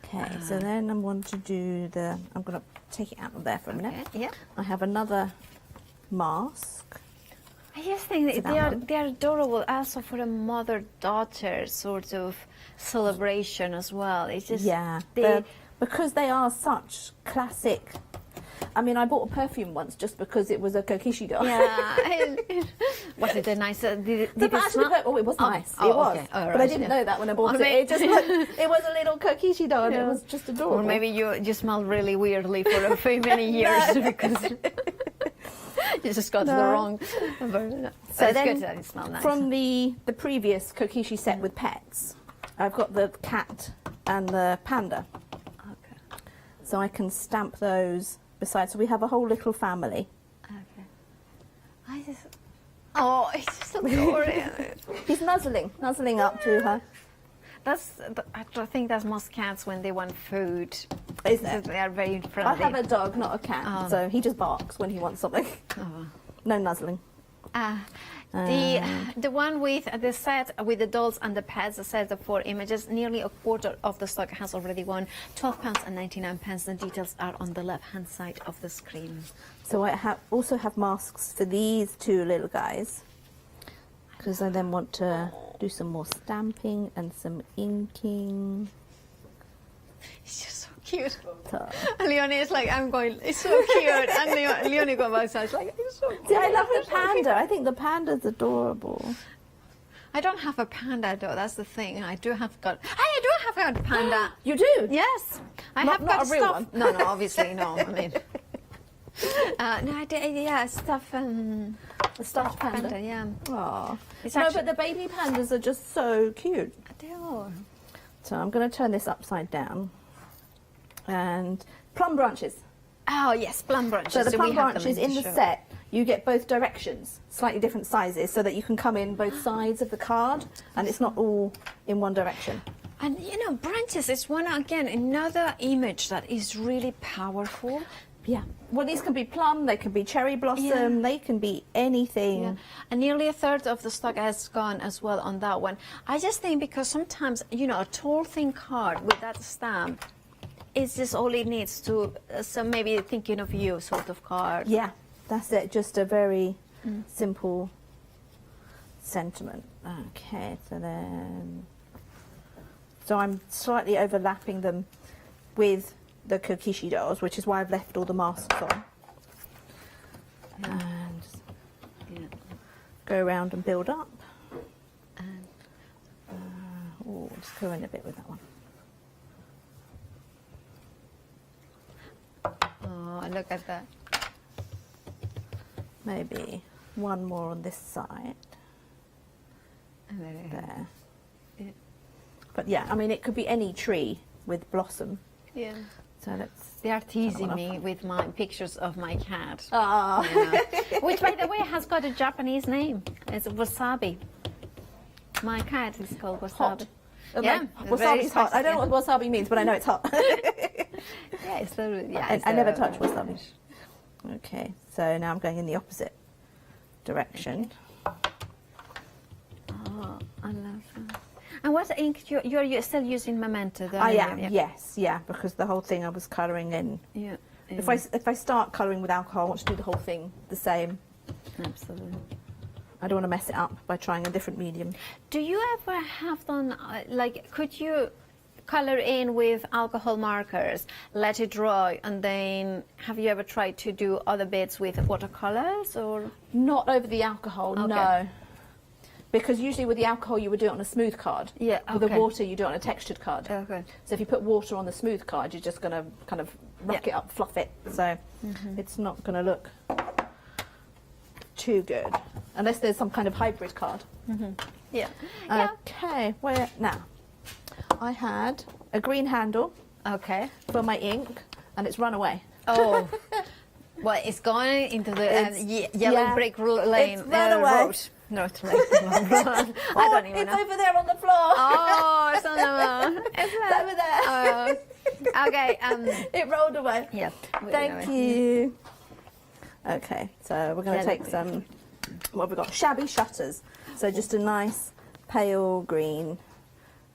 S15: Okay, so then I'm going to do I'm going to take it out of there for a minute.
S2: Yeah.
S15: I have another mask.
S2: I just think that they are adorable also for a mother-daughter sort of celebration as well. It's just
S15: because they are such classic. I mean, I bought a perfume once just because it was a kokishi doll.
S2: Yeah. Was it a nice? Did it smell?
S15: It was nice.
S2: Oh,
S15: it was.
S2: okay. All
S15: but I didn't know that when I bought it. It just it was a little kokishi doll, and it was just adorable.
S2: Or maybe you smelled really weirdly for a few many years because you just got the wrong.
S15: So then,
S2: it smelled nice.
S15: From the previous kokishi set with pets, I've got the cat and the panda.
S2: Okay.
S15: So I can stamp those beside. So we have a whole little family.
S2: Okay. It's just adorable.
S15: He's nuzzling up to her.
S2: I think that's most cats when they want food.
S15: Isn't it?
S2: They are very friendly.
S15: I have a dog, not a cat, so he just barks when he wants something. No nuzzling.
S2: The one with the set with the dolls and the pets, the set of 4 images, nearly a quarter of the stock has already won. £12.99. The details are on the left-hand side of the screen.
S15: So I also have masks for these 2 little guys, because I then want to do some more stamping and some inking.
S2: It's just so cute. And Leonie is like, I'm going, it's so cute. And Leonie goes by side, like, it's so cute.
S15: See, I love the panda. I think the panda's adorable.
S2: I don't have a panda though, that's the thing. I do have a panda.
S15: You do?
S2: Yes.
S15: Not a real one?
S2: No, obviously, no. I mean, stuff and
S15: the stuffed panda.
S2: Yeah.
S15: Aww.
S2: No,
S15: but the baby pandas are just so cute.
S2: They are.
S15: So I'm going to turn this upside down. And plum branches.
S2: Oh yes, plum branches.
S15: So the plum branches in the set, you get both directions, slightly different sizes, so that you can come in both sides of the card, and it's not all in one direction.
S2: And you know, branches is another image that is really powerful.
S15: Yeah. Well, these can be plum, they can be cherry blossom, they can be anything.
S2: Yeah. And nearly a third of the stock has gone as well on that one. I just think because sometimes, you know, a tall, thin card with that stamp is just all it needs to, so maybe thinking of you sort of card.
S15: Yeah, that's it. Just a very simple sentiment. Okay, so I'm slightly overlapping them with the kokishi dolls, which is why I've left all the masks on. And go around and build up. And just go in a bit with that one.
S2: Oh, look at that.
S15: Maybe one more on this side.
S2: And
S15: there. Yeah. But yeah, I mean, it could be any tree with blossom.
S2: Yeah.
S15: So
S2: they are teasing me with my pictures of my cat.
S15: Oh.
S2: Which, by the way, has got a Japanese name. It's Wasabi. My cat is called Wasabi.
S15: Hot.
S2: Yeah,
S15: Wasabi's hot. I don't know what wasabi means, but I know it's hot.
S2: Yeah, it's
S15: I never touch wasabi. Okay, so now I'm going in the opposite direction.
S2: Oh, I love that. And what ink you're still using Memento?
S15: I am, yes, yeah, because the whole thing I was colouring in.
S2: Yeah.
S15: If I start colouring with alcohol, I want to do the whole thing the same.
S2: Absolutely.
S15: I don't want to mess it up by trying a different medium.
S2: Do you ever have done, like, could you colour in with alcohol markers, let it dry, and then have you ever tried to do other bits with watercolours, or?
S15: Not over the alcohol,
S2: Okay.
S15: no. Because usually with the alcohol you would do it on a smooth card.
S2: Yeah,
S15: With the water you do it on a textured card.
S2: Okay.
S15: So if you put water on the smooth card, you're just going to kind of rock it up, fluff it. So it's not going to look too good. Unless there's some kind of hybrid card.
S2: Yeah.
S15: Okay, where now? I had a green handle for my ink, and it's run away.
S2: Oh. Well, it's gone into the yellow brick lane.
S15: It's run away.
S2: Road. Not lane. I don't even
S15: it's
S2: know.
S15: over there on the floor.
S2: Oh, it's on the
S15: It's over there.
S2: Okay.
S15: It rolled away.
S2: Yeah.
S15: Thank you. Okay, so we're going to take some, what have we got? Shabby shutters. So just a nice pale green.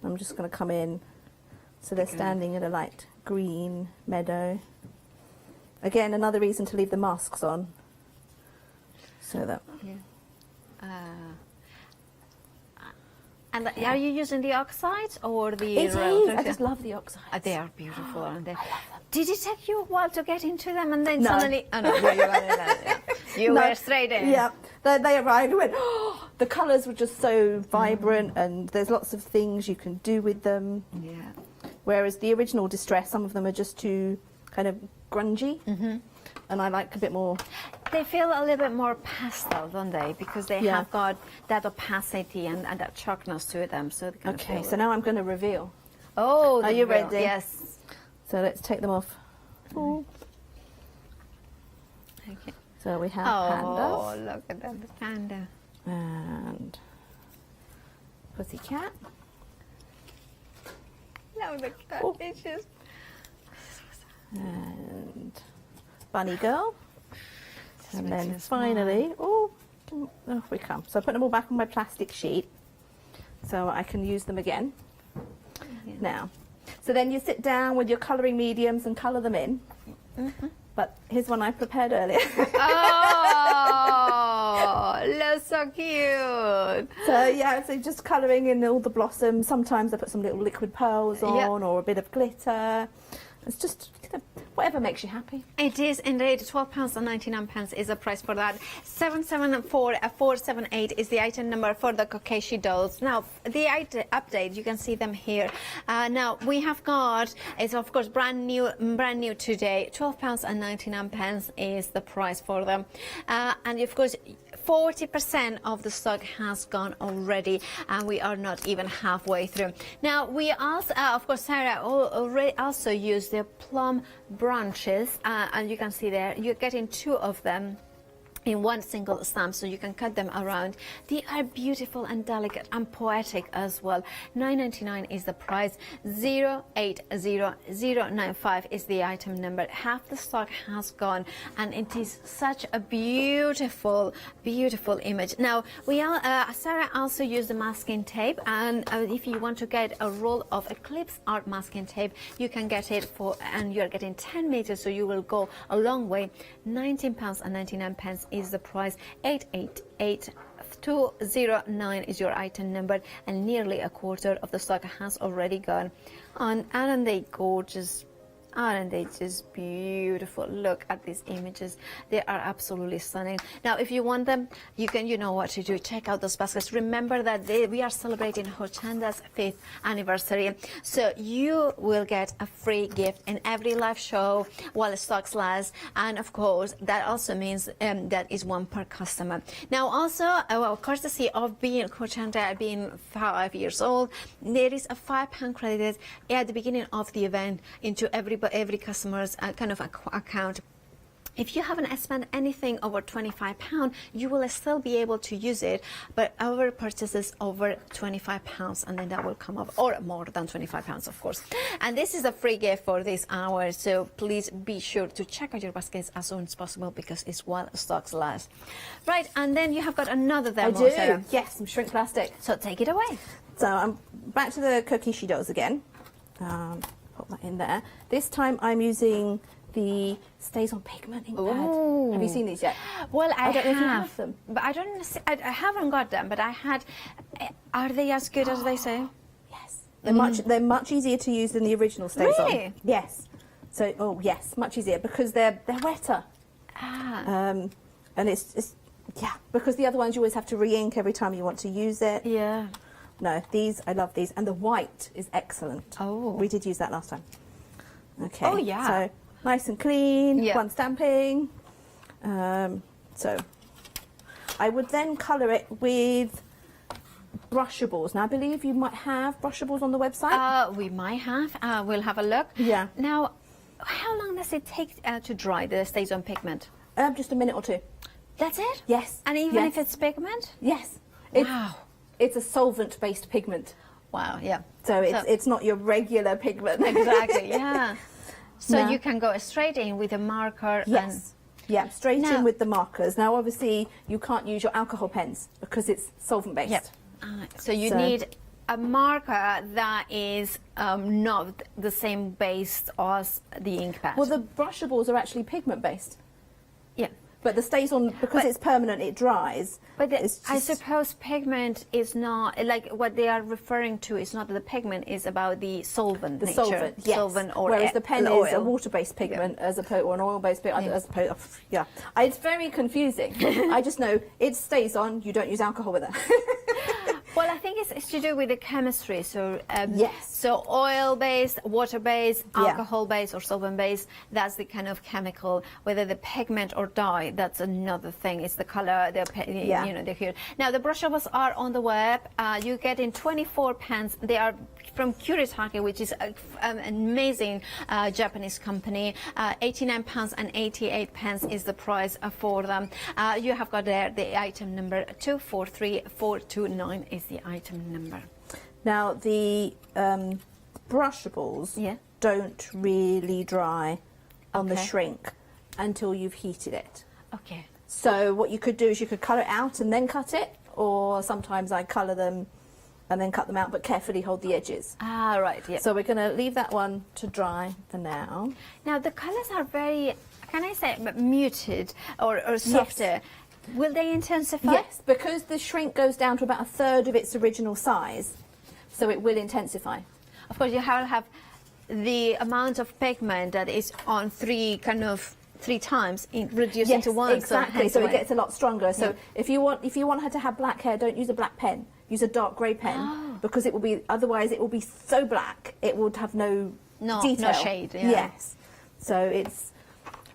S15: I'm just going to come in. So they're standing in a light green meadow. Again, another reason to leave the masks on. So that...
S2: Yeah. And are you using the oxides or the...
S15: It is. I just love the oxides.
S2: They are beautiful, aren't they? Did it take you a while to get into them and then
S15: No.
S2: suddenly... Oh, no, you were straight in.
S15: Yeah, they arrived and went, oh, the colours were just so vibrant and there's lots of things you can do with them.
S2: Yeah.
S15: Whereas the original Distress, some of them are just too kind of grungy. And I like a bit more...
S2: They feel a little bit more pastel, don't they? Because they have got that opacity and that chalkiness to them. So
S15: okay, so now I'm going to reveal.
S2: Oh,
S15: are you ready?
S2: Yes.
S15: So let's take them off.
S2: Okay.
S15: So we have
S2: pandas. Oh,
S15: pandas.
S2: look at that, the panda.
S15: And pussycat.
S2: No, the cat. It's just...
S15: And bunny girl. And then finally, off we come. So I put them all back on my plastic sheet so I can use them again. Now, so then you sit down with your colouring mediums and colour them in. But here's one I prepared earlier.
S2: Oh, that's so cute.
S15: So yeah, so just colouring in all the blossoms. Sometimes I put some little liquid pearls on or a bit of glitter. It's just whatever makes you happy.
S2: It is indeed. £12.99 is the price for that. 774478 is the item number for the Kokeshi dolls. Now, the update, you can see them here. Now, we have got, it's of course brand new today. £12.99 is the price for them. And of course, 40% of the stock has gone already, and we are not even halfway through. Now, we also, of course, Sarah already also used the plum branches, and you can see there, you're getting 2 of them. in one single stamp, so you can cut them around. They are beautiful and delicate and poetic as well. $9.99 is the price. 080095 is the item number. Half the stock has gone, and it is such a beautiful image. Now Sarah also used the masking tape, and if you want to get a roll of Eclipse Art masking tape, you can get it and you're getting 10 meters, so you will go a long way. £19.99 is the price. 888209 is your item number, and nearly a quarter of the stock has already gone. Aren't they gorgeous? Aren't they just beautiful? Look at these images. They are absolutely stunning. Now, if you want them, you know what to do. Check out those baskets. Remember that we are celebrating Hochanda's 5th anniversary. So you will get a free gift in every live show while stocks last. And of course, that also means that is one per customer. Now, also, courtesy of Hochanda being 5 years old, there is a £5 credit at the beginning of the event into every customer's kind of account. If you haven't spent anything over £25, you will still be able to use it, but our purchases over £25, and then that will come up, or more than £25, of course. And this is a free gift for this hour, so please be sure to check out your baskets as soon as possible, because it's while stocks last. Right, and then you have got another demo,
S15: I do.
S2: Sarah.
S15: Yes, some shrink plastic.
S2: So take it away.
S15: So I'm back to the Kokishi dolls again. Put that in there. This time I'm using the Stays on Pigment ink pad. Have you seen these yet?
S2: Well, I
S15: don't know if you
S2: have
S15: have them.
S2: But I haven't got them, but I had. Are they as good as they say?
S15: Yes. They're much easier to use than the original Stays on.
S2: Really?
S15: Yes. So, yes, much easier because they're wetter. And it's because the other ones you always have to re-ink every time you want to use it.
S2: Yeah.
S15: No, I love these, and the white is excellent.
S2: Oh.
S15: We did use that last time. Okay.
S2: Oh, yeah.
S15: So nice and clean,
S2: Yeah.
S15: one stamping. So I would then colour it with brushables. Now I believe you might have brushables on the website.
S2: We might have. We'll have a look.
S15: Yeah.
S2: Now, how long does it take to dry the Stays on Pigment?
S15: Just a minute or two.
S2: That's it?
S15: Yes.
S2: And even if it's pigment?
S15: Yes.
S2: Wow.
S15: It's a solvent-based pigment.
S2: Wow, yeah.
S15: So it's not your regular pigment.
S2: Exactly, yeah. So
S15: No.
S2: you can go straight in with a marker.
S15: Yes. Yeah, straight in with the markers. Now, obviously, you can't use your alcohol pens because it's solvent-based.
S2: Yep. So you need a marker that is not the same base as the ink pad.
S15: Well, the brushables are actually pigment-based.
S2: Yeah.
S15: But the Stays on, because it's permanent, it dries.
S2: But I suppose pigment is not, like what they are referring to is not the pigment, is about the solvent nature.
S15: Solvent, yes.
S2: Solvent or
S15: whereas the pen
S2: oil.
S15: is a water-based pigment as opposed, or an oil-based pigment as opposed, yeah. It's very confusing. I just know it stays on, you don't use alcohol with it.
S2: Well, I think it's to do with the chemistry. So
S15: yes.
S2: So oil-based, water-based, alcohol-based, or solvent-based. That's the kind of chemical. Whether the pigment or dye, that's another thing. It's the color, the the hue. Now the brushables are on the web. You get in 24 pens. They are from Kuretake, which is an amazing Japanese company. £89.88 is the price for them. You have got there the item number 243429 is the item number.
S15: Now the brushables don't really dry on the shrink until you've heated it.
S2: Okay.
S15: So what you could do is you could colour it out and then cut it, or sometimes I colour them and then cut them out, but carefully hold the edges.
S2: Ah, right, yeah.
S15: So we're going to leave that one to dry for now.
S2: Now the colours are very, can I say, muted or softer.
S15: Yes.
S2: Will they intensify?
S15: Yes, because the shrink goes down to about a third of its original size, so it will intensify.
S2: Of course, you have the amount of pigment that is on three times reduced into one.
S15: Exactly. So it gets a lot stronger. So if you want her to have black hair, don't use a black pen. Use a dark grey pen because it will be, otherwise it will be so black it would have no detail.
S2: No shade. Yeah.
S15: Yes. So it's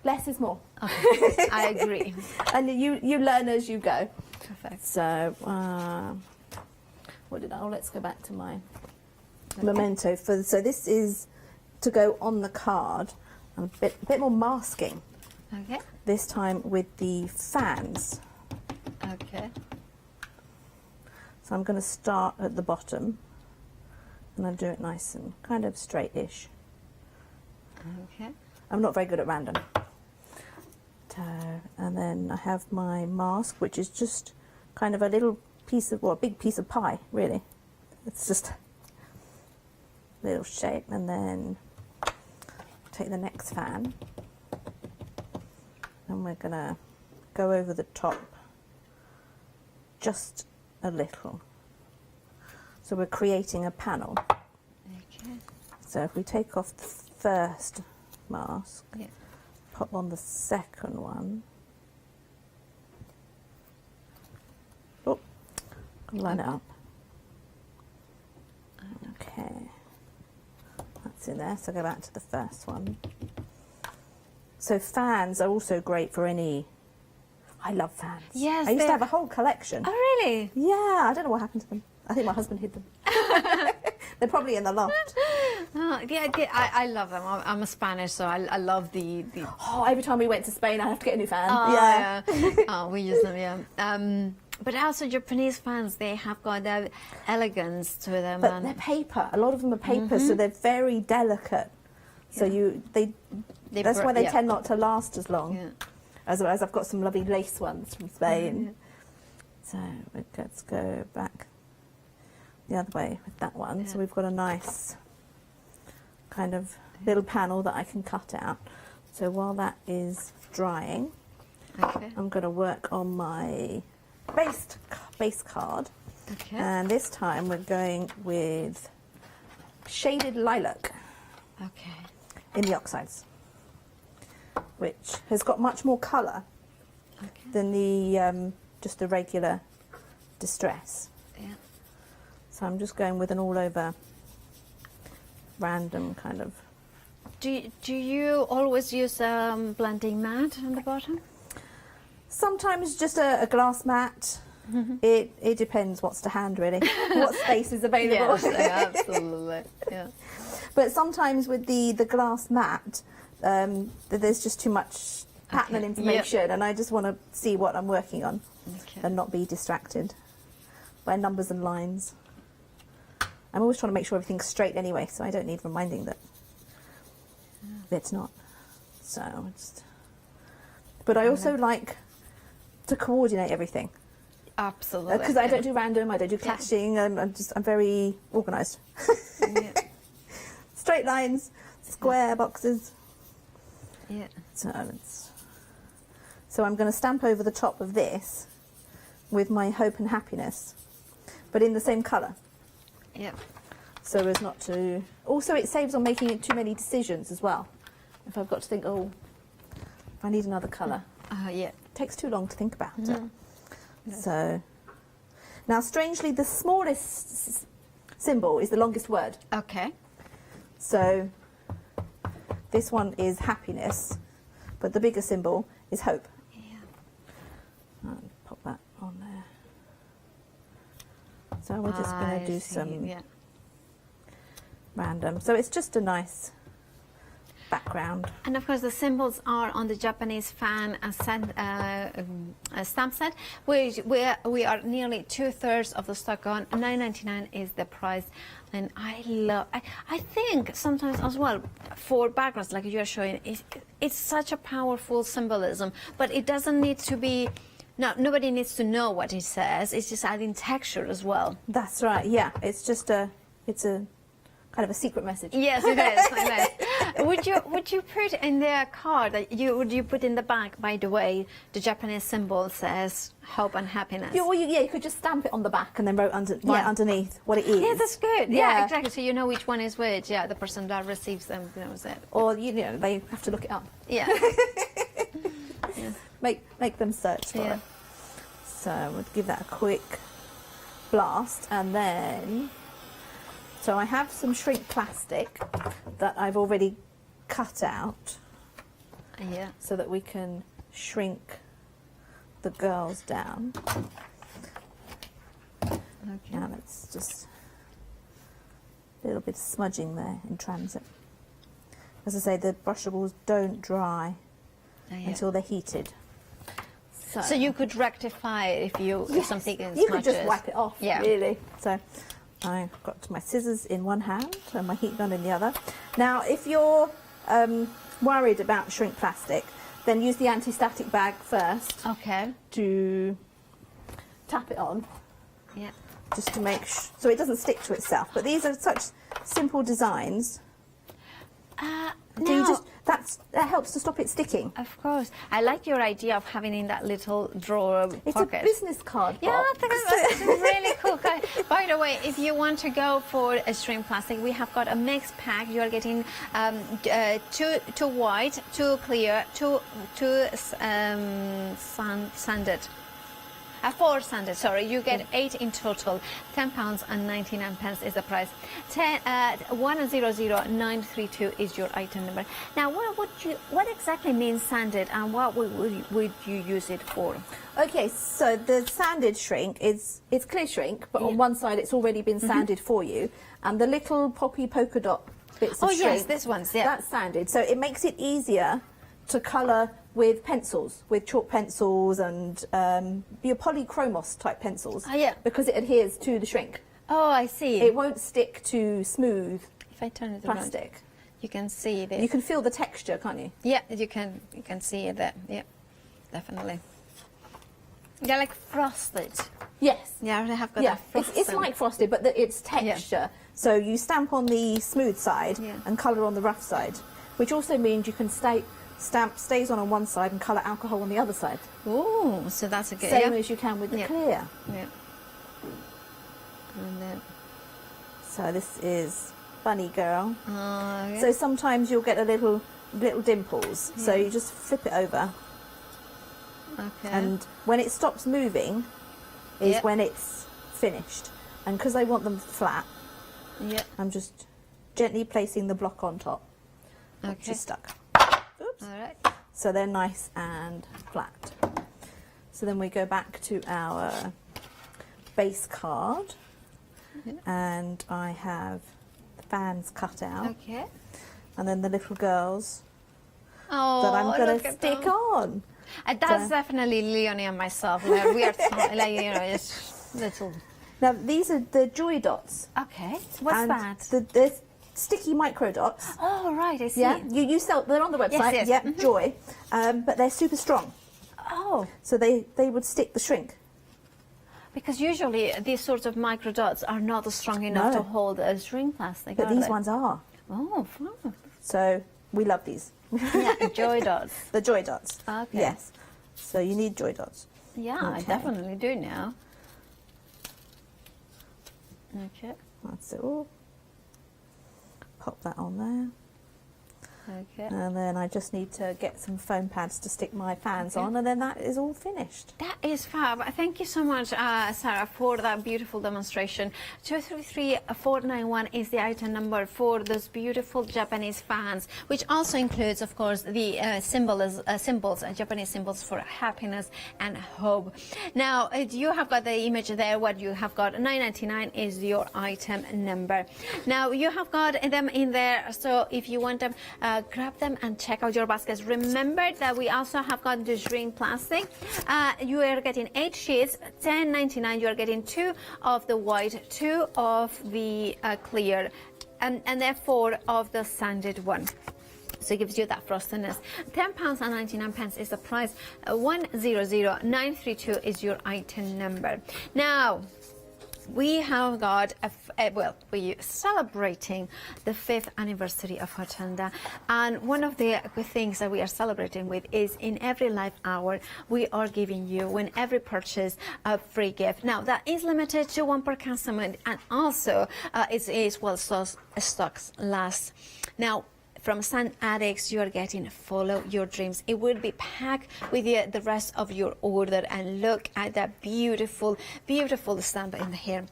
S15: less is more.
S2: Okay. I agree.
S15: And you learn as you go.
S2: Perfect.
S15: So let's go back to my memento. So this is to go on the card. A bit more masking
S2: Okay.
S15: This time with the fans.
S2: Okay.
S15: So I'm going to start at the bottom and I'll do it nice and kind of straight-ish.
S2: Okay.
S15: I'm not very good at random. And then I have my mask, which is just kind of a little piece of, well, a big piece of pie, really. It's just a little shape, and then take the next fan, and we're gonna go over the top just a little. So we're creating a panel.
S2: Okay.
S15: So if we take off the first mask,
S2: yeah.
S15: pop on the second one. Oh, line it up. Okay, that's in there. So go back to the first one. So fans are also great for any. I love fans.
S2: Yes,
S15: I used to have a whole collection.
S2: Oh, really?
S15: Yeah, I don't know what happened to them. I think my husband hid them. They're probably in the loft.
S2: Oh, yeah, I love them. I'm a Spanish, so I love the.
S15: Oh, every time we went to Spain, I have to get a new fan.
S2: Oh,
S15: yeah.
S2: Oh, we use them, yeah. But also Japanese fans, they have got that elegance to them.
S15: But
S2: and
S15: they're paper. A lot of them are paper, so they're very delicate. So that's why they tend not to last as long.
S2: Yeah.
S15: As I've got some lovely lace ones from Spain. So let's go back the other way with that one.
S2: Yeah.
S15: So we've got a nice kind of little panel that I can cut out. So while that is drying, I'm going to work on my base card.
S2: Okay.
S15: And this time we're going with shaded lilac.
S2: Okay.
S15: In the oxides, which has got much more colour than the just the regular distress.
S2: Yeah.
S15: So I'm just going with an all over random kind of.
S2: Do you always use blending mat on the bottom?
S15: Sometimes just a glass mat. It depends what's to hand, really. What space is available.
S2: Yes, yeah, absolutely. Yeah.
S15: But sometimes with the glass mat, there's just too much pattern and information, and I just want to see what I'm working on and not be distracted by numbers and lines. I'm always trying to make sure everything's straight anyway, so I don't need reminding that it's not. So but I also like to coordinate everything.
S2: Absolutely.
S15: Because I don't do random, I don't do clashing, I'm very organised. Straight lines, square boxes.
S2: Yeah.
S15: So I'm going to stamp over the top of this with my hope and happiness, but in the same colour.
S2: Yeah.
S15: So as not to. Also, it saves on making too many decisions as well. If I've got to think, oh, if I need another colour.
S2: Yeah.
S15: It takes too long to think about it. So now, strangely, the smallest symbol is the longest word.
S2: Okay.
S15: So this one is happiness, but the bigger symbol is hope.
S2: Yeah.
S15: I'll pop that on there. So we're just going to do some random. So it's just a nice background.
S2: And of course the symbols are on the Japanese fan stamp set, which we are nearly 2/3 of the stock on. $9.99 is the price, and I think sometimes as well for backgrounds like you're showing, it's such a powerful symbolism, but it doesn't need to be. No, nobody needs to know what it says. It's just adding texture as well.
S15: That's right. Yeah, it's a kind of a secret message.
S2: Yes, it is. Would you put in the card that would you put in the back? By the way, the Japanese symbol says hope and happiness.
S15: You could just stamp it on the back and then write underneath what it is.
S2: Yeah, that's good. Yeah, exactly. So you know which one is which. Yeah, the person that receives them knows it.
S15: Or they have to look it up.
S2: Yeah.
S15: Make them search for it. So we'll give that a quick blast, and then. So I have some shrink plastic that I've already cut out.
S2: Yeah.
S15: So that we can shrink the girls down.
S2: Okay.
S15: Now let's just a little bit of smudging there in transit. As I say, the brushables don't dry until they're heated.
S2: So you could rectify it if something is
S15: you could just wipe it off,
S2: Yeah.
S15: really. So I've got my scissors in one hand and my heat gun in the other. Now, if you're worried about shrink plastic, then use the anti-static bag first.
S2: Okay.
S15: To tap it on.
S2: Yeah.
S15: Just to make so it doesn't stick to itself. But these are such simple designs. That helps to stop it sticking.
S2: Of course. I like your idea of having in that little drawer
S15: It's
S2: pocket.
S15: a business card
S2: Yeah,
S15: box.
S2: I think it's really cool. By the way, if you want to go for a shrink plastic, we have got a mixed pack. You are getting two white, two clear, two sanded. 4 sanded, sorry. You get 8 in total. £10.99 is the price. 100932 is your item number. Now, what exactly means sanded, and what would you use it for?
S15: Okay, so the sanded shrink it's clear shrink, but on one side it's already been sanded for you, and the little poppy polka dot bits of shrink.
S2: Oh yes, this one's
S15: that's sanded, so it makes it easier to colour with pencils, with chalk pencils and your polychromos type pencils.
S2: Oh, yeah.
S15: Because it adheres to the shrink.
S2: Oh, I see.
S15: It won't stick to smooth
S2: if I turn it
S15: plastic.
S2: around, you can see this.
S15: You can feel the texture, can't you?
S2: Yeah, you can see it there. Yeah, definitely. They're like frosted.
S15: Yes.
S2: Yeah, they have got
S15: Yeah,
S2: that frost.
S15: it's like frosted, but it's texture. So you stamp on the smooth side and colour on the rough side, which also means you can stamp stays on one side and colour alcohol on the other side.
S2: Oh, so that's a good...
S15: Same as you can with the clear.
S2: Yeah. And then...
S15: So this is Bunny Girl.
S2: Yeah.
S15: So sometimes you'll get a little dimples. So you just flip it over.
S2: Okay.
S15: And when it stops moving is when it's finished. And because I want them flat, I'm just gently placing the block on top.
S2: Okay.
S15: Which is stuck. Oops.
S2: All right.
S15: So they're nice and flat. So then we go back to our base card. And I have the fans cut out.
S2: Okay.
S15: And then the little girls
S2: Oh,
S15: that I'm going
S2: look
S15: to
S2: at
S15: stick
S2: them.
S15: on.
S2: That's definitely Leonie and myself. We are just little...
S15: Now, these are the joy dots.
S2: Okay. What's
S15: and
S2: that?
S15: The sticky micro dots.
S2: Oh, right, I see.
S15: Yeah, you sell, they're on the website.
S2: Yes.
S15: Yeah, Joy. But they're super strong.
S2: Oh.
S15: So they would stick the shrink.
S2: Because usually these sorts of micro dots are not strong enough
S15: No.
S2: to hold a shrink plastic.
S15: But
S2: are
S15: these
S2: they?
S15: ones are.
S2: Oh, fun.
S15: So we love these.
S2: Yeah, joy dots.
S15: The joy dots.
S2: Okay.
S15: Yes. So you need joy dots.
S2: Yeah, I
S15: Okay.
S2: definitely do now. Okay.
S15: That's it all. Pop that on there.
S2: Okay.
S15: And then I just need to get some foam pads to stick my fans on, and then that is all finished.
S2: That is fab. Thank you so much, Sarah, for that beautiful demonstration. 233491 is the item number for those beautiful Japanese fans, which also includes, of course, the symbols, Japanese symbols for happiness and hope. Now, you have got the image there. What you have got, 9.99 is your item number. Now, you have got them in there, so if you want them, grab them and check out your baskets. Remember that we also have got the shrink plastic. You are getting 8 sheets, $10.99. You are getting 2 of the white, 2 of the clear, and then 4 of the sanded one. So it gives you that frostiness. £10.99 is the price. 100932 is your item number. Now, we have got we're celebrating the 5th anniversary of Hochanda, and one of the things that we are celebrating with is in every live hour we are giving you, when every purchase, a free gift. Now that is limited to 1 per customer, and also it is while stocks last. Now, from Sun Addicts, you are getting Follow Your Dreams. It will be packed with the rest of your order, and look at that beautiful, beautiful stamp in here.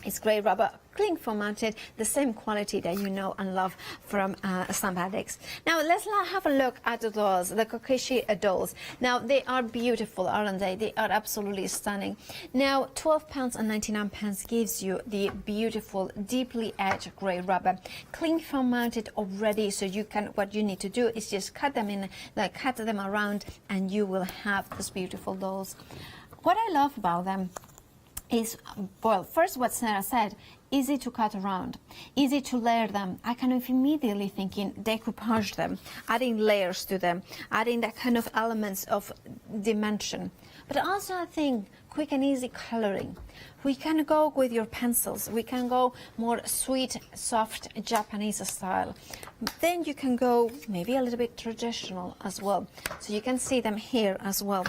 S2: It's grey rubber, cling foam mounted, the same quality that you know and love from Stamp Addicts. Now let's have a look at the dolls, the Kokeshi dolls. Now they are beautiful, aren't they? They are absolutely stunning. Now £12.99 gives you the beautiful, deeply edged grey rubber, cling foam mounted already. So you can, what you need to do is just cut them in, cut them around, and you will have those beautiful dolls. What I love about them is, well, first what Sarah said, easy to cut around, easy to layer them. I kind of immediately thinking decoupage them, adding layers to them, adding that kind of elements of dimension. But also I think quick and easy coloring. We can go with your pencils. We can go more sweet, soft Japanese style. Then you can go maybe a little bit traditional as well. So you can see them here as well.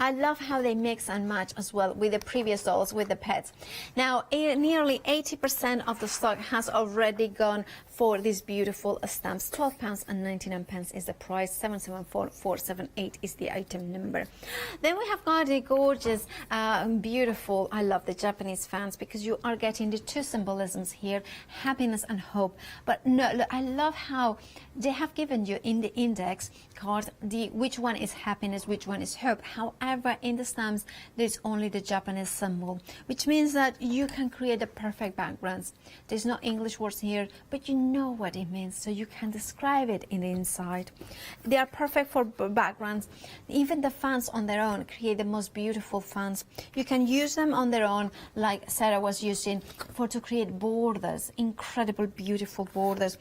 S2: I love how they mix and match as well with the previous dolls, with the pets. Now, nearly 80% of the stock has already gone for these beautiful stamps. £12.99 is the price. 774478 is the item number. Then we have got the gorgeous, beautiful, I love the Japanese fans, because you are getting the two symbolisms here, happiness and hope. But no, look, I love how they have given you in the index card which one is happiness, which one is hope. However, in the stamps, there's only the Japanese symbol, which means that you can create the perfect backgrounds. There's no English words here, but you know what it means, so you can describe it in the inside. They are perfect for backgrounds. Even the fans on their own create the most beautiful fans. You can use them on their own, like Sarah was using, to create borders, incredible, beautiful borders.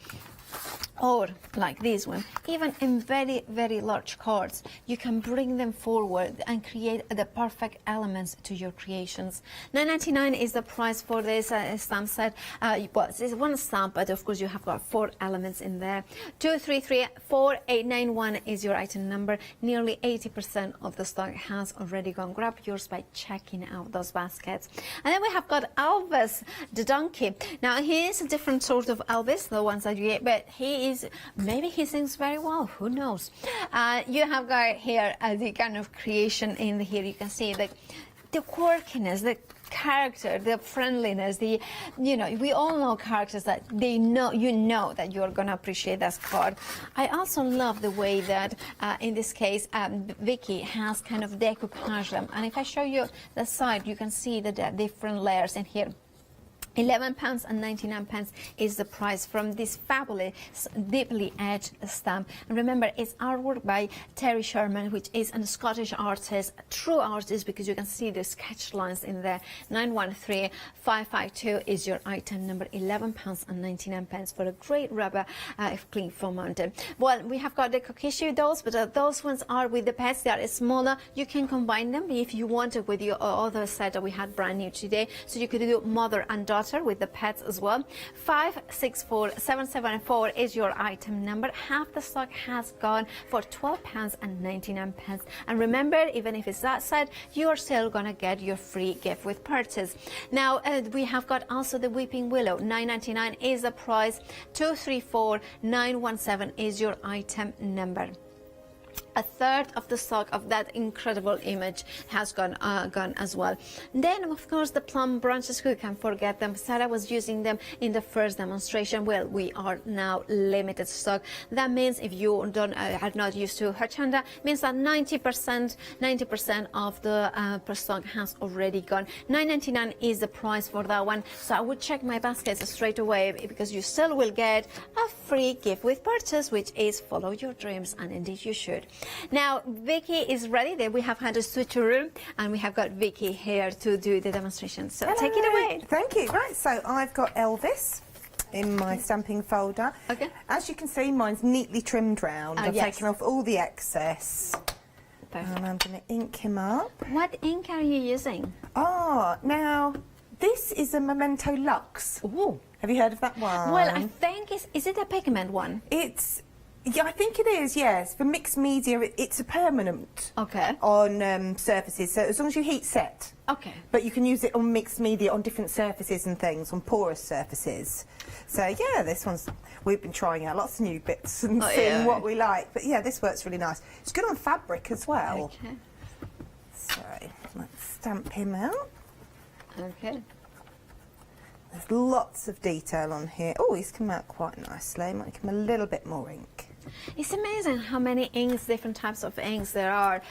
S2: Or like this one, even in very, very large cards, you can bring them forward and create the perfect elements to your creations. $9.99 is the price for this stamp set. Well, it's one stamp, but of course you have got 4 elements in there. 2334891 is your item number. Nearly 80% of the stock has already gone. Grab yours by checking out those baskets. And then we have got Elvis the donkey. Now he is a different sort of Elvis, the ones that you get, but he is, maybe he sings very well, who knows. You have got here the kind of creation in here. You can see the quirkiness, the character, the friendliness, the, you know, we all know characters that they know, you know that you're going to appreciate that card. I also love the way that in this case Vicky has kind of decoupaged them, and if I show you the side, you can see the different layers in here. £11.99 is the price from this fabulous deeply edged stamp. And remember, it's artwork by Terry Sherman, which is a Scottish artist, true artist, because you can see the sketch lines in there. 913552 is your item number. £11.99 for a great rubber cling foam mounted. Well, we have got the Kokeshi dolls, but those ones are with the pets. They are smaller. You can combine them if you wanted with your other set that we had brand new today. So you could do mother and daughter with the pets as well. 564774 is your item number. Half the stock has gone for £12.99. And remember, even if it's that side, you are still gonna get your free gift with purchase. Now we have got also the Weeping Willow. $9.99 is the price. 234917 is your item number. A third of the stock of that incredible image has gone as well. Then, of course, the plum branches, who can forget them? Sarah was using them in the first demonstration. Well, we are now limited stock. That means if you are not used to Hochanda, means that 90% of the stock has already gone. $9.99 is the price for that one. So I would check my baskets straight away, because you still will get a free gift with purchase, which is follow your dreams, and indeed you should. Now, Vicky is ready. There we have had a switcheroo, and we have got Vicky here to do the demonstration. So
S16: Hello.
S2: Take it away.
S16: Thank you. Right, so I've got Elvis in my stamping folder.
S2: Okay.
S16: As you can see, mine's neatly trimmed round. I've
S2: yes.
S16: taken off all the excess.
S2: Perfect.
S16: And I'm going to ink him up.
S2: What ink are you using?
S16: Oh, now, this is a Memento Luxe.
S2: Ooh.
S16: Have you heard of that one?
S2: Well, I think, is it a pigment one?
S16: Yeah, I think it is, yes. For mixed media, it's a permanent on surfaces, so as long as you heat set.
S2: Okay.
S16: But you can use it on mixed media on different surfaces and things, on porous surfaces. So, yeah, this one's, we've been trying out lots of new bits and seeing what we like. But, yeah, this works really nice. It's good on fabric as well.
S2: Okay.
S16: So, let's stamp him out.
S2: Okay.
S16: There's lots of detail on here. Oh, he's come out quite nicely. Might give him a little bit more ink.
S2: It's amazing how many inks, different types of inks there are.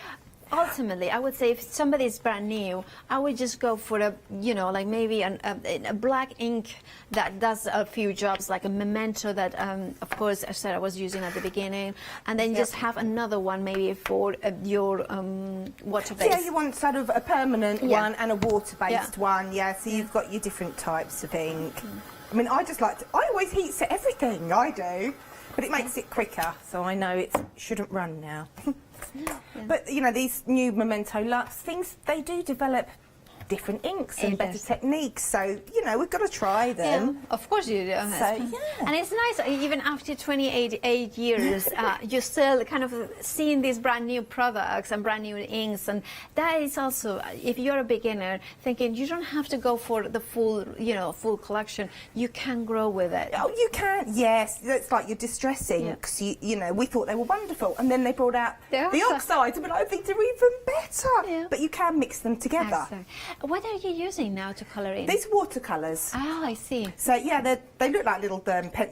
S2: Ultimately, I would say if somebody is brand new, I would just go for a, you know, like maybe a black ink that does a few jobs, like a Memento that, of course, Sarah was using at the beginning, and then just have another one maybe for your water-based.
S16: Yeah, you want sort of a permanent one and a water-based one. Yeah, so you've got your different types of ink. I mean, I just like to, I always heat set everything, I do, but it makes it quicker, so I know it shouldn't run now. But, you know, these new Memento Luxe things, they do develop different inks and better techniques, so, you know, we've got to try them.
S2: Yeah, of course you do.
S16: So,
S2: and it's nice, even after 28 years, you're still kind of seeing these brand new products and brand new inks, and that is also, if you're a beginner, thinking you don't have to go for the full, you know, full collection, you can grow with it.
S16: Oh, you can, yes. It's like your distress inks, you know, we thought they were wonderful, and then they brought out the oxides, and I think they're even better. But you can mix them together.
S2: Excellent. What are you using now to colour in?
S16: These watercolours.
S2: Oh, I see.
S16: So, yeah, they look like little,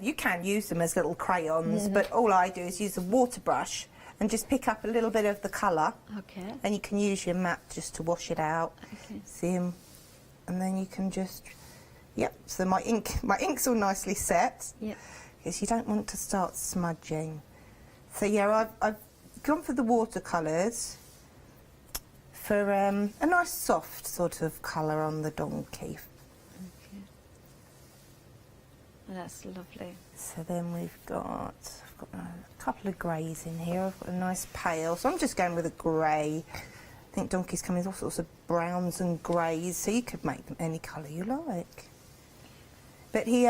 S16: you can use them as little crayons, but all I do is use a water brush and just pick up a little bit of the colour.
S2: Okay.
S16: And you can use your mat just to wash it out.
S2: Okay.
S16: See 'em? And then you can just, so my ink's all nicely set.
S2: Yeah.
S16: Because you don't want to start smudging. So, yeah, I've gone for the watercolours. For a nice soft sort of colour on the donkey.
S2: Okay. That's lovely.
S16: So then I've got a couple of greys in here. I've got a nice pale, so I'm just going with a grey. I think donkeys come in all sorts of browns and greys, so you could make them any colour you like. But he,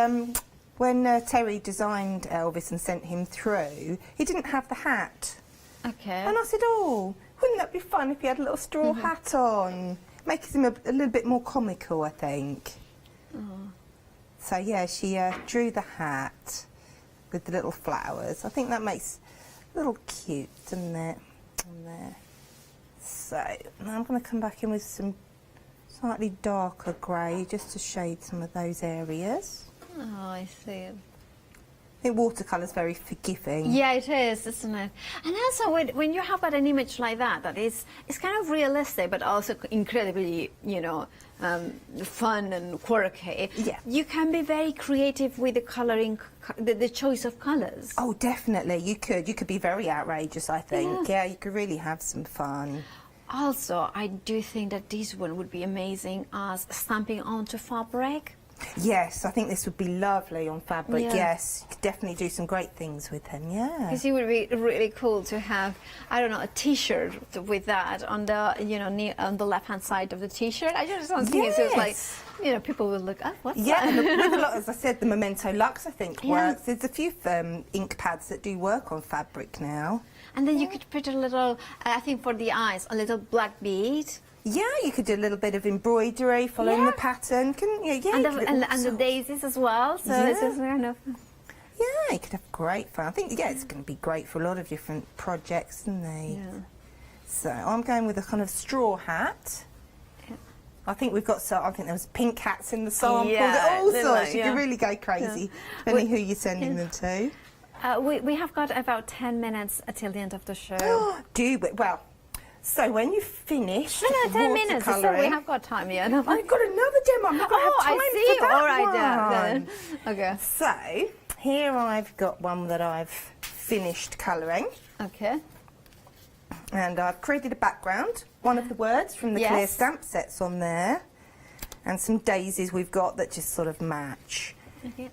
S16: when Terry designed Elvis and sent him through, he didn't have the hat.
S2: Okay.
S16: And I said, oh, wouldn't that be fun if he had a little straw hat on? Makes him a little bit more comical, I think. So, yeah, she drew the hat with the little flowers. I think that makes a little cute, doesn't it? On there. So, now I'm going to come back in with some slightly darker grey just to shade some of those areas.
S2: Oh, I see.
S16: I think watercolour's very forgiving.
S2: Yeah, it is, isn't it? And also, when you have got an image like that, it's kind of realistic, but also incredibly, you know, fun and quirky.
S16: Yeah.
S2: You can be very creative with the colouring, the choice of colours.
S16: Oh, definitely. You could be very outrageous, I think. Yeah, you could really have some fun.
S2: Also, I do think that this one would be amazing as stamping onto fabric.
S16: Yes, I think this would be lovely on fabric, yes. You could definitely do some great things with them, yeah.
S2: Because it would be really cool to have, I don't know, a T-shirt with that on the, you know, on the left-hand side of the T-shirt. I just don't think it's like, you know, people will look, oh, what's that?
S16: And with a lot, as I said, the Memento Luxe, I think, works. There's a few ink pads that do work on fabric now.
S2: And then you could put a little, I think for the eyes, a little black bead.
S16: Yeah, you could do a little bit of embroidery following the pattern, couldn't you? Yeah,
S2: and the daisies as well. So it's just kind of.
S16: Yeah, you could have great fun. I think it's going to be great for a lot of different projects, isn't it?
S2: Yeah.
S16: So I'm going with a kind of straw hat. Yeah. I think we've got I think there was pink hats in the sample. All sorts. You can really go crazy, depending who you're sending them to.
S2: We have got about 10 minutes until the end of the show.
S16: Well. So when you finish,
S2: 10 minutes. So we have got time. Yeah.
S16: I've got another demo. I'm not going to have time
S2: I see.
S16: for that
S2: All right.
S16: one.
S2: Okay.
S16: So here I've got one that I've finished colouring.
S2: Okay.
S16: And I've created a background. One of the words from the clear stamp sets on there, and some daisies we've got that just sort of match.
S2: Okay.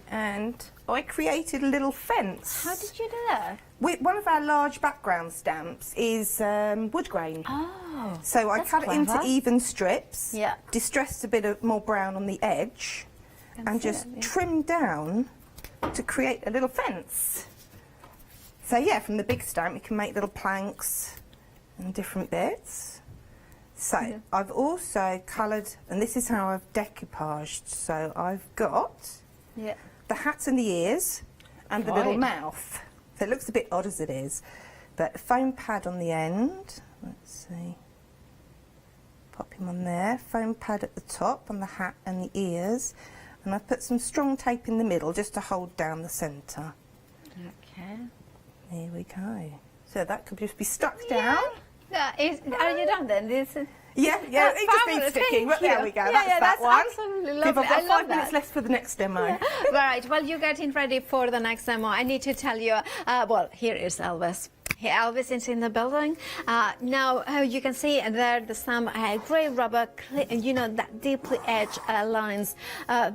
S16: And I created a little fence.
S2: How did you do that?
S16: One of our large background stamps is wood grain.
S2: Oh,
S16: so I cut it into even strips,
S2: yeah.
S16: distressed a bit of more brown on the edge, and just trimmed down to create a little fence. So yeah, from the big stamp you can make little planks and different bits. So I've also coloured, and this is how I've decoupaged. So I've got the hat and the ears and the little mouth. So it looks a bit odd as it is, but a foam pad on the end. Let's see. Pop him on there. Foam pad at the top on the hat and the ears. And I've put some strong tape in the middle just to hold down the centre.
S2: Okay.
S16: There we go. So that could just be stuck down.
S2: Are you done then?
S16: Yeah, it just needs sticking. But there we go. That's one.
S2: Absolutely
S16: I've
S2: lovely.
S16: got 5 minutes left for the next demo.
S2: Yeah. Right, well, you're getting ready for the next demo. I need to tell you, well, here is Elvis. Here, Elvis is in the building. Now, you can see there the some grey rubber, that deeply edged lines.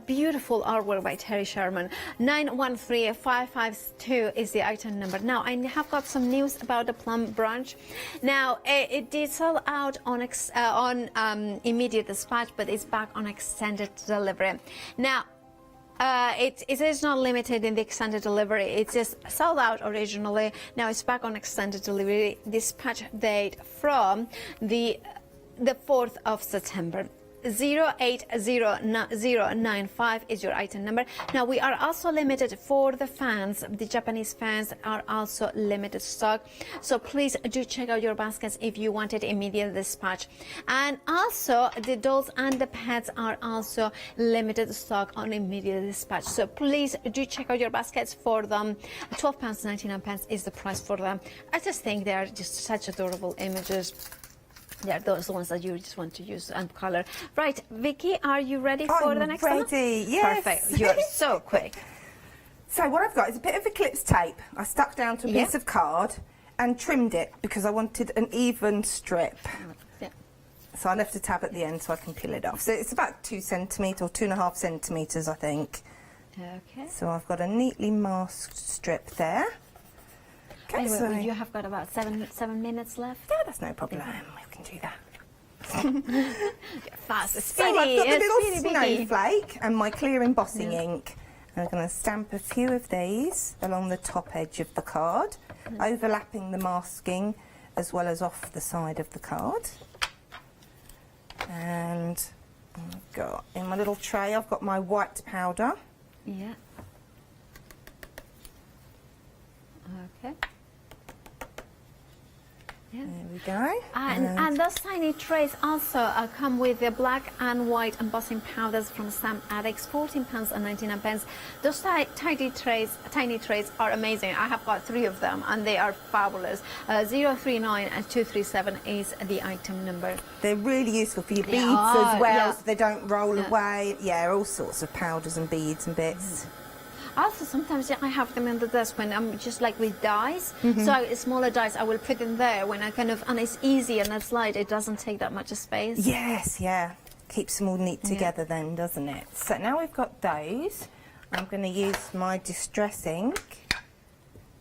S2: Beautiful artwork by Terry Sherman. 913552 is the item number. Now, I have got some news about the plum branch. Now, it did sell out on immediate dispatch, but it's back on extended delivery. Now, it is not limited in the extended delivery. It's just sold out originally. Now it's back on extended delivery. Dispatch date from the 4th of September. 080095 is your item number. Now we are also limited for the fans. The Japanese fans are also limited stock. So please do check out your baskets if you wanted immediate dispatch. And also the dolls and the pets are also limited stock on immediate dispatch. So please do check out your baskets for them. £12.99 is the price for them. I just think they are just such adorable images. Yeah, those ones that you just want to use and color. Right, Vicky, are you ready for the next one?
S16: I'm ready, yes.
S2: Perfect, you're so quick.
S16: So what I've got is a bit of eclipse tape. I stuck down to a piece of card and trimmed it because I wanted an even strip.
S2: Yeah.
S16: So I left a tab at the end so I can peel it off. So it's about 2 centimetres or 2.5 centimetres, I think.
S2: Okay.
S16: So I've got a neatly masked strip there. Okay, so
S2: you have got about 7 minutes left.
S16: Yeah, that's no problem. We can do that.
S2: Fast,
S16: So I've got the little
S2: speedy.
S16: snowflake and my clear embossing ink. I'm going to stamp a few of these along the top edge of the card, overlapping the masking as well as off the side of the card. And I've got in my little tray, I've got my white powder.
S2: Yeah. Okay. Yeah.
S16: There we go.
S2: And those tiny trays also come with the black and white embossing powders from Stamp Addicts, £14.99. Those tiny trays are amazing. I have got 3 of them and they are fabulous. 039 and 237 is the item number.
S16: They're really useful for your beads as well, so they don't roll away. Yeah, all sorts of powders and beads and bits.
S2: Also, sometimes I have them in the desk when I'm just like with dies. So smaller dies, I will put them there when I and it's easy and it's light. It doesn't take that much space.
S16: Yes, yeah. Keeps them all neat together then, doesn't it? So now we've got those. I'm going to use my distress ink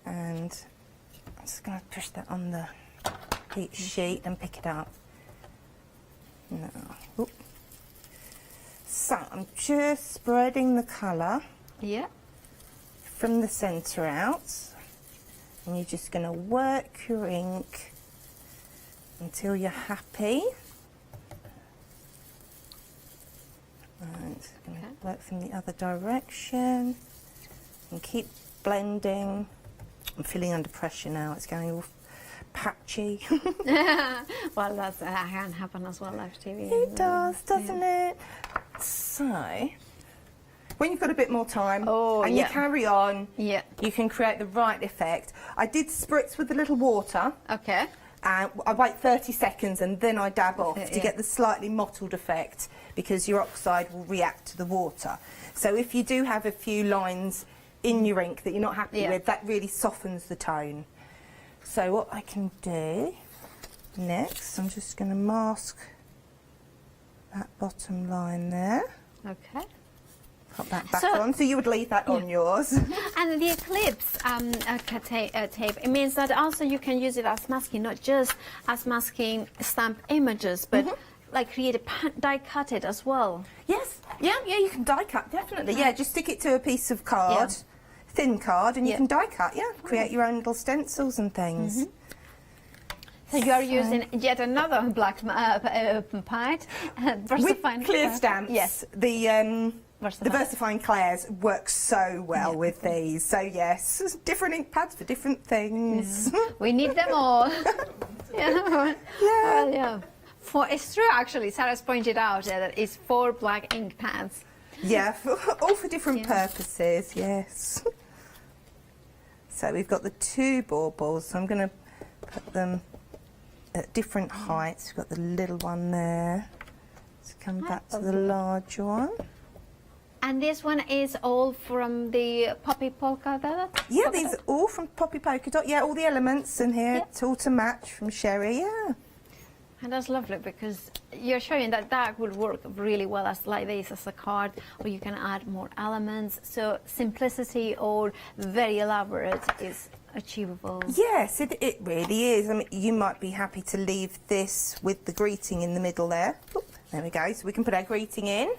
S16: and I'm just going to push that on the heat sheet and pick it up. No. Oop. So I'm just spreading the colour.
S2: Yeah.
S16: From the centre out, and you're just going to work your ink until you're happy. And going to work from the other direction and keep blending. I'm feeling under pressure now, it's going all patchy.
S2: Well, that can happen as well, live TV.
S16: It does, doesn't it? So, when you've got a bit more time and you carry on, you can create the right effect. I did spritz with a little water.
S2: Okay.
S16: And I wait 30 seconds and then I dab off to get the slightly mottled effect because your oxide will react to the water. So if you do have a few lines in your ink that you're not happy with, that really softens the tone. So what I can do next, I'm just going to mask that bottom line there.
S2: Okay.
S16: Put that back on, so you would leave that on yours.
S2: And the eclipse tape, it means that also you can use it as masking, not just as masking stamp images, but like create a die cut it as well.
S16: Yes, yeah, you can die cut, definitely. Yeah, just stick it to a piece of card, thin card, and you can die cut, create your own little stencils and things.
S2: So you are using yet another black pad.
S16: With clear stamps. Yes, the Versifying Clairs works so well with these. So yes, different ink pads for different things.
S2: We need them all. Well, It's true, actually. Sarah's pointed out that it's 4 black ink pens.
S16: Yeah, all for different purposes, yes. So we've got the 2 baubles, so I'm going to put them at different heights. We've got the little one there. Let's come back to the larger one.
S2: And this one is all from the Poppy Polka Dot?
S16: Yeah, these are all from Poppy Polka Dot. Yeah, all the elements in here. It's all to match from Sherry, yeah.
S2: And that's lovely because you're showing that that would work really well as like this as a card, or you can add more elements. So simplicity or very elaborate is achievable.
S16: Yes, it really is. I mean, you might be happy to leave this with the greeting in the middle there. Oop, there we go. So we can put our greeting in.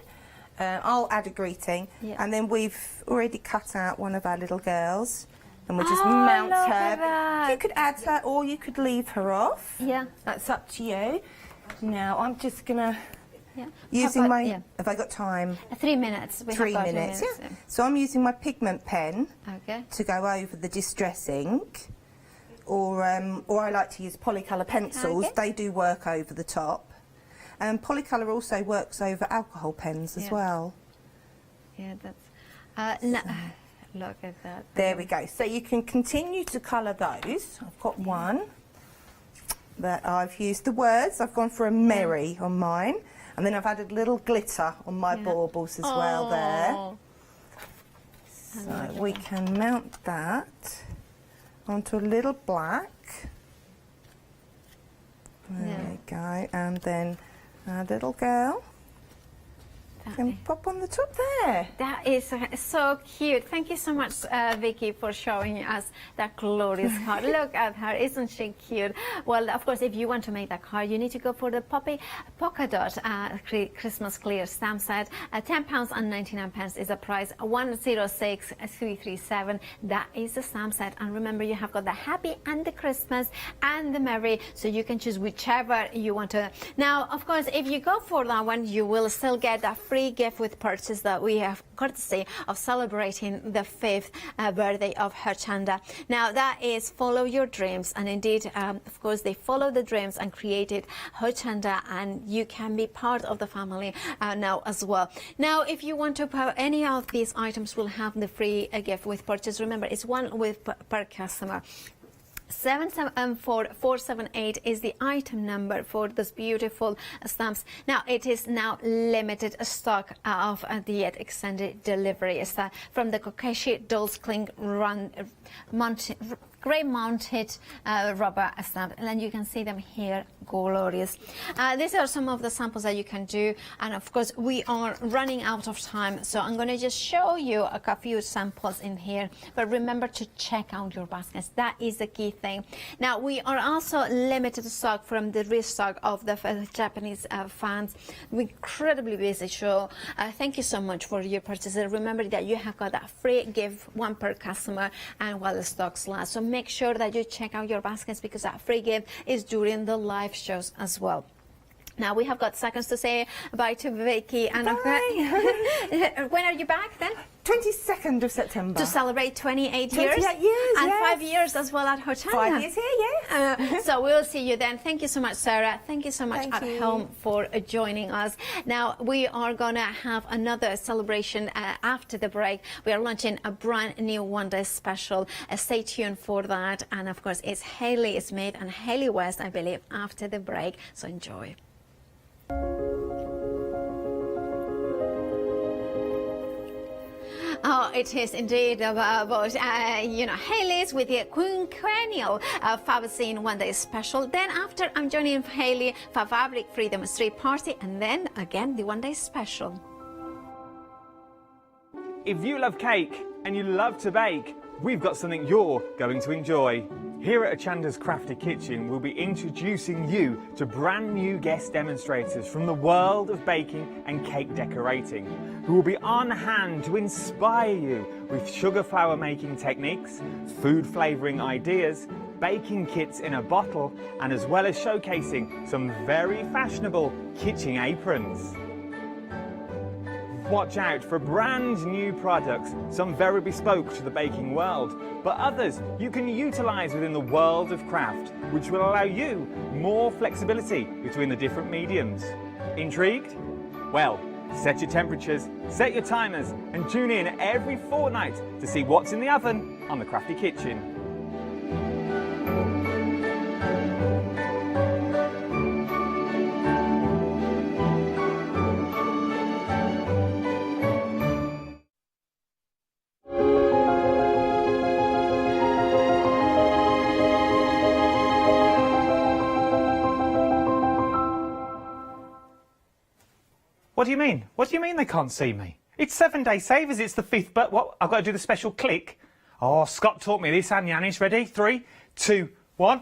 S16: I'll add a greeting, and then we've already cut out one of our little girls, and we'll just mount her. You could add her, or you could leave her off.
S2: Yeah,
S16: that's up to you. Now I'm just gonna using my. Have I got time?
S2: 3 minutes. We
S16: 3
S2: have
S16: minutes. Yeah. So I'm using my pigment pen
S2: Okay.
S16: to go over the distress ink, or I like to use polycolour pencils.
S2: Okay.
S16: They do work over the top. Polycolour also works over alcohol pens as well.
S2: Yeah, that's... no, look at that.
S16: There we go. So you can continue to colour those. I've got one that I've used the words. I've gone for a merry on mine. And then I've added little glitter on my baubles as well there. So we can mount that onto a little black. There we go. And then our little girl can pop on the top there.
S2: That is so cute. Thank you so much, Vicky, for showing us that glorious card. Look at her, isn't she cute? Well, of course, if you want to make that card, you need to go for the Poppy Polka Dot Christmas Clear stamp set. £10 and 99 pence is the price. 106337. That is the stamp set. And remember, you have got the Happy and the Christmas and the Merry, so you can choose whichever you want to. Now, of course, if you go for that one, you will still get that free gift with purchase that we have courtesy of celebrating the 5th birthday of Hochanda. Now that is Follow Your Dreams, and indeed of course they follow the dreams and created Hochanda, and you can be part of the family now as well. Now if you want to buy any of these items, will have the free gift with purchase. Remember, it's one with per customer. 774478 is the item number for this beautiful stamps. Now it is now limited stock of the yet extended delivery from the Kokeshi Dolls Cling grey mounted rubber stamp, and then you can see them here, glorious. These are some of the samples that you can do, and of course we are running out of time, so I'm going to just show you a few samples in here, but remember to check out your baskets. That is the key thing. Now we are also limited stock from the restock of the Japanese fans. We're incredibly busy show. Thank you so much for your purchases. Remember that you have got that free gift, one per customer, and while the stocks last. So make sure that you check out your baskets, because that free gift is during the live shows as well. Now we have got seconds to say bye to Vicky. And when are you back then?
S16: 22nd of September.
S2: To celebrate 28 years?
S16: 28 years,
S2: and
S16: yes.
S2: 5 years as well at Hochanda.
S16: 5 years here, yes.
S2: So we'll see you then. Thank you so much, Sarah. Thank you so much at home for joining us. Now we are going to have another celebration after the break. We are launching a brand new One Day special. Stay tuned for that. And of course, it's Hayley Smith and Hayley West, I believe, after the break. So enjoy. Oh, it is indeed about, you know, Hayley's with the quinquennial Fab Scene One Day special. Then after, I'm joining Hayley for Fabric Freedom Street Party, and then again the One Day special.
S5: If you love cake and you love to bake, we've got something you're going to enjoy. Here at Hochanda's Crafty Kitchen, we'll be introducing you to brand new guest demonstrators from the world of baking and cake decorating, who will be on hand to inspire you with sugar flour making techniques, food flavouring ideas, baking kits in a bottle, and as well as showcasing some very fashionable kitchen aprons. watch out for brand new products, some very bespoke to the baking world, but others you can utilise within the world of craft, which will allow you more flexibility between the different mediums. Intrigued? Well, set your temperatures, set your timers, and tune in every fortnight to see what's in the oven on the Crafty Kitchen. What do you mean? What do you mean they can't see me? It's 7 Day Savers, it's the 5th, but what? I've got to do the special click. Oh, Scott taught me this, and Yanis, ready? 3, 2, 1.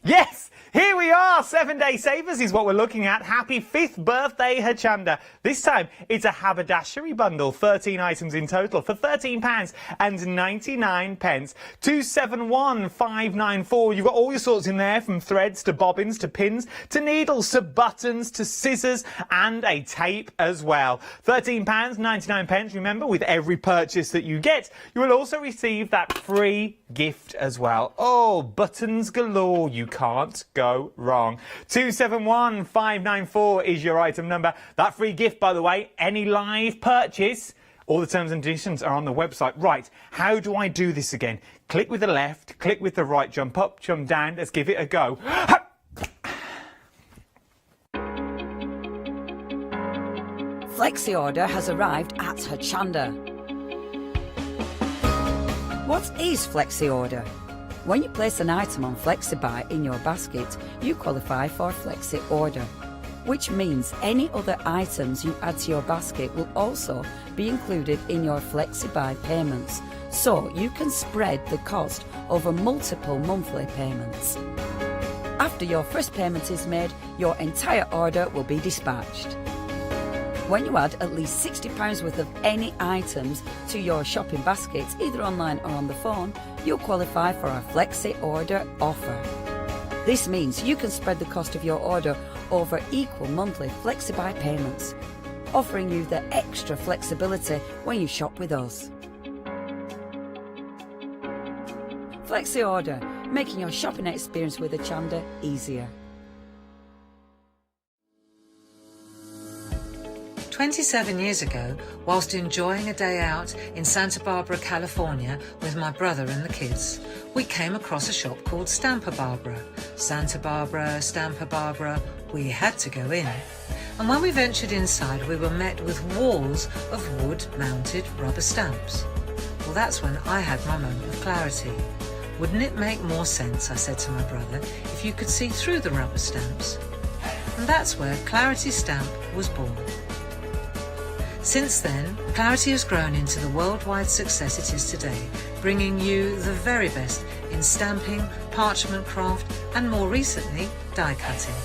S5: Yes! Here we are! 7 Day Savers is what we're looking at. Happy 5th birthday, Hochanda. This time, it's a haberdashery bundle, 13 items in total, for £13.99. 271594. You've got all your sorts in there, from threads to bobbins to pins to needles to buttons to scissors and a tape as well. £13.99. Remember, with every purchase that you get, you will also receive that free gift as well. Oh, buttons galore. You can't go wrong. 271594 is your item number. That free gift, by the way, any live purchase, all the terms and conditions are on the website. Right, how do I do this again? Click with the left, click with the right, jump up, jump down. Let's give it a go.
S17: Flexi order has arrived at Hochanda. What is Flexi order? When you place an item on FlexiBuy in your basket, you qualify for Flexi order, which means any other items you add to your basket will also be included in your FlexiBuy payments, so you can spread the cost over multiple monthly payments. After your first payment is made, your entire order will be dispatched. When you add at least £60 worth of any items to your shopping basket, either online or on the phone, you'll qualify for our Flexi order offer. This means you can spread the cost of your order over equal monthly FlexiBuy payments, offering you the extra flexibility when you shop with us. Flexi order, making your shopping experience with Hochanda easier.
S18: 27 years ago, whilst enjoying a day out in Santa Barbara, California with my brother and the kids, we came across a shop called Stamper Barbara. Santa Barbara, Stamper Barbara, we had to go in. And when we ventured inside, we were met with walls of wood-mounted rubber stamps. Well, that's when I had my moment of clarity. Wouldn't it make more sense, I said to my brother, if you could see through the rubber stamps? And that's where Clarity Stamp was born. Since then, Clarity has grown into the worldwide success it is today, bringing you the very best in stamping, parchment craft, and more recently, die cutting.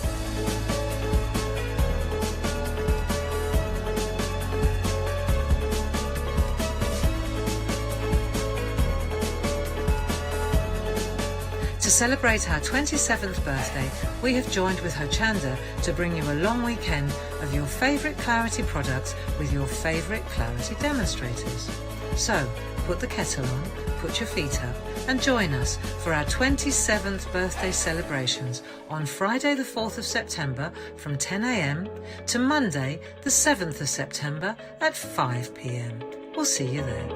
S18: To celebrate our 27th birthday, we have joined with Hochanda to bring you a long weekend of your favourite Clarity products with your favourite Clarity demonstrators. So, put the kettle on, put your feet up and join us for our 27th birthday celebrations on Friday the 4th of September from 10 AM to Monday the 7th of September at 5 PM. We'll see you there.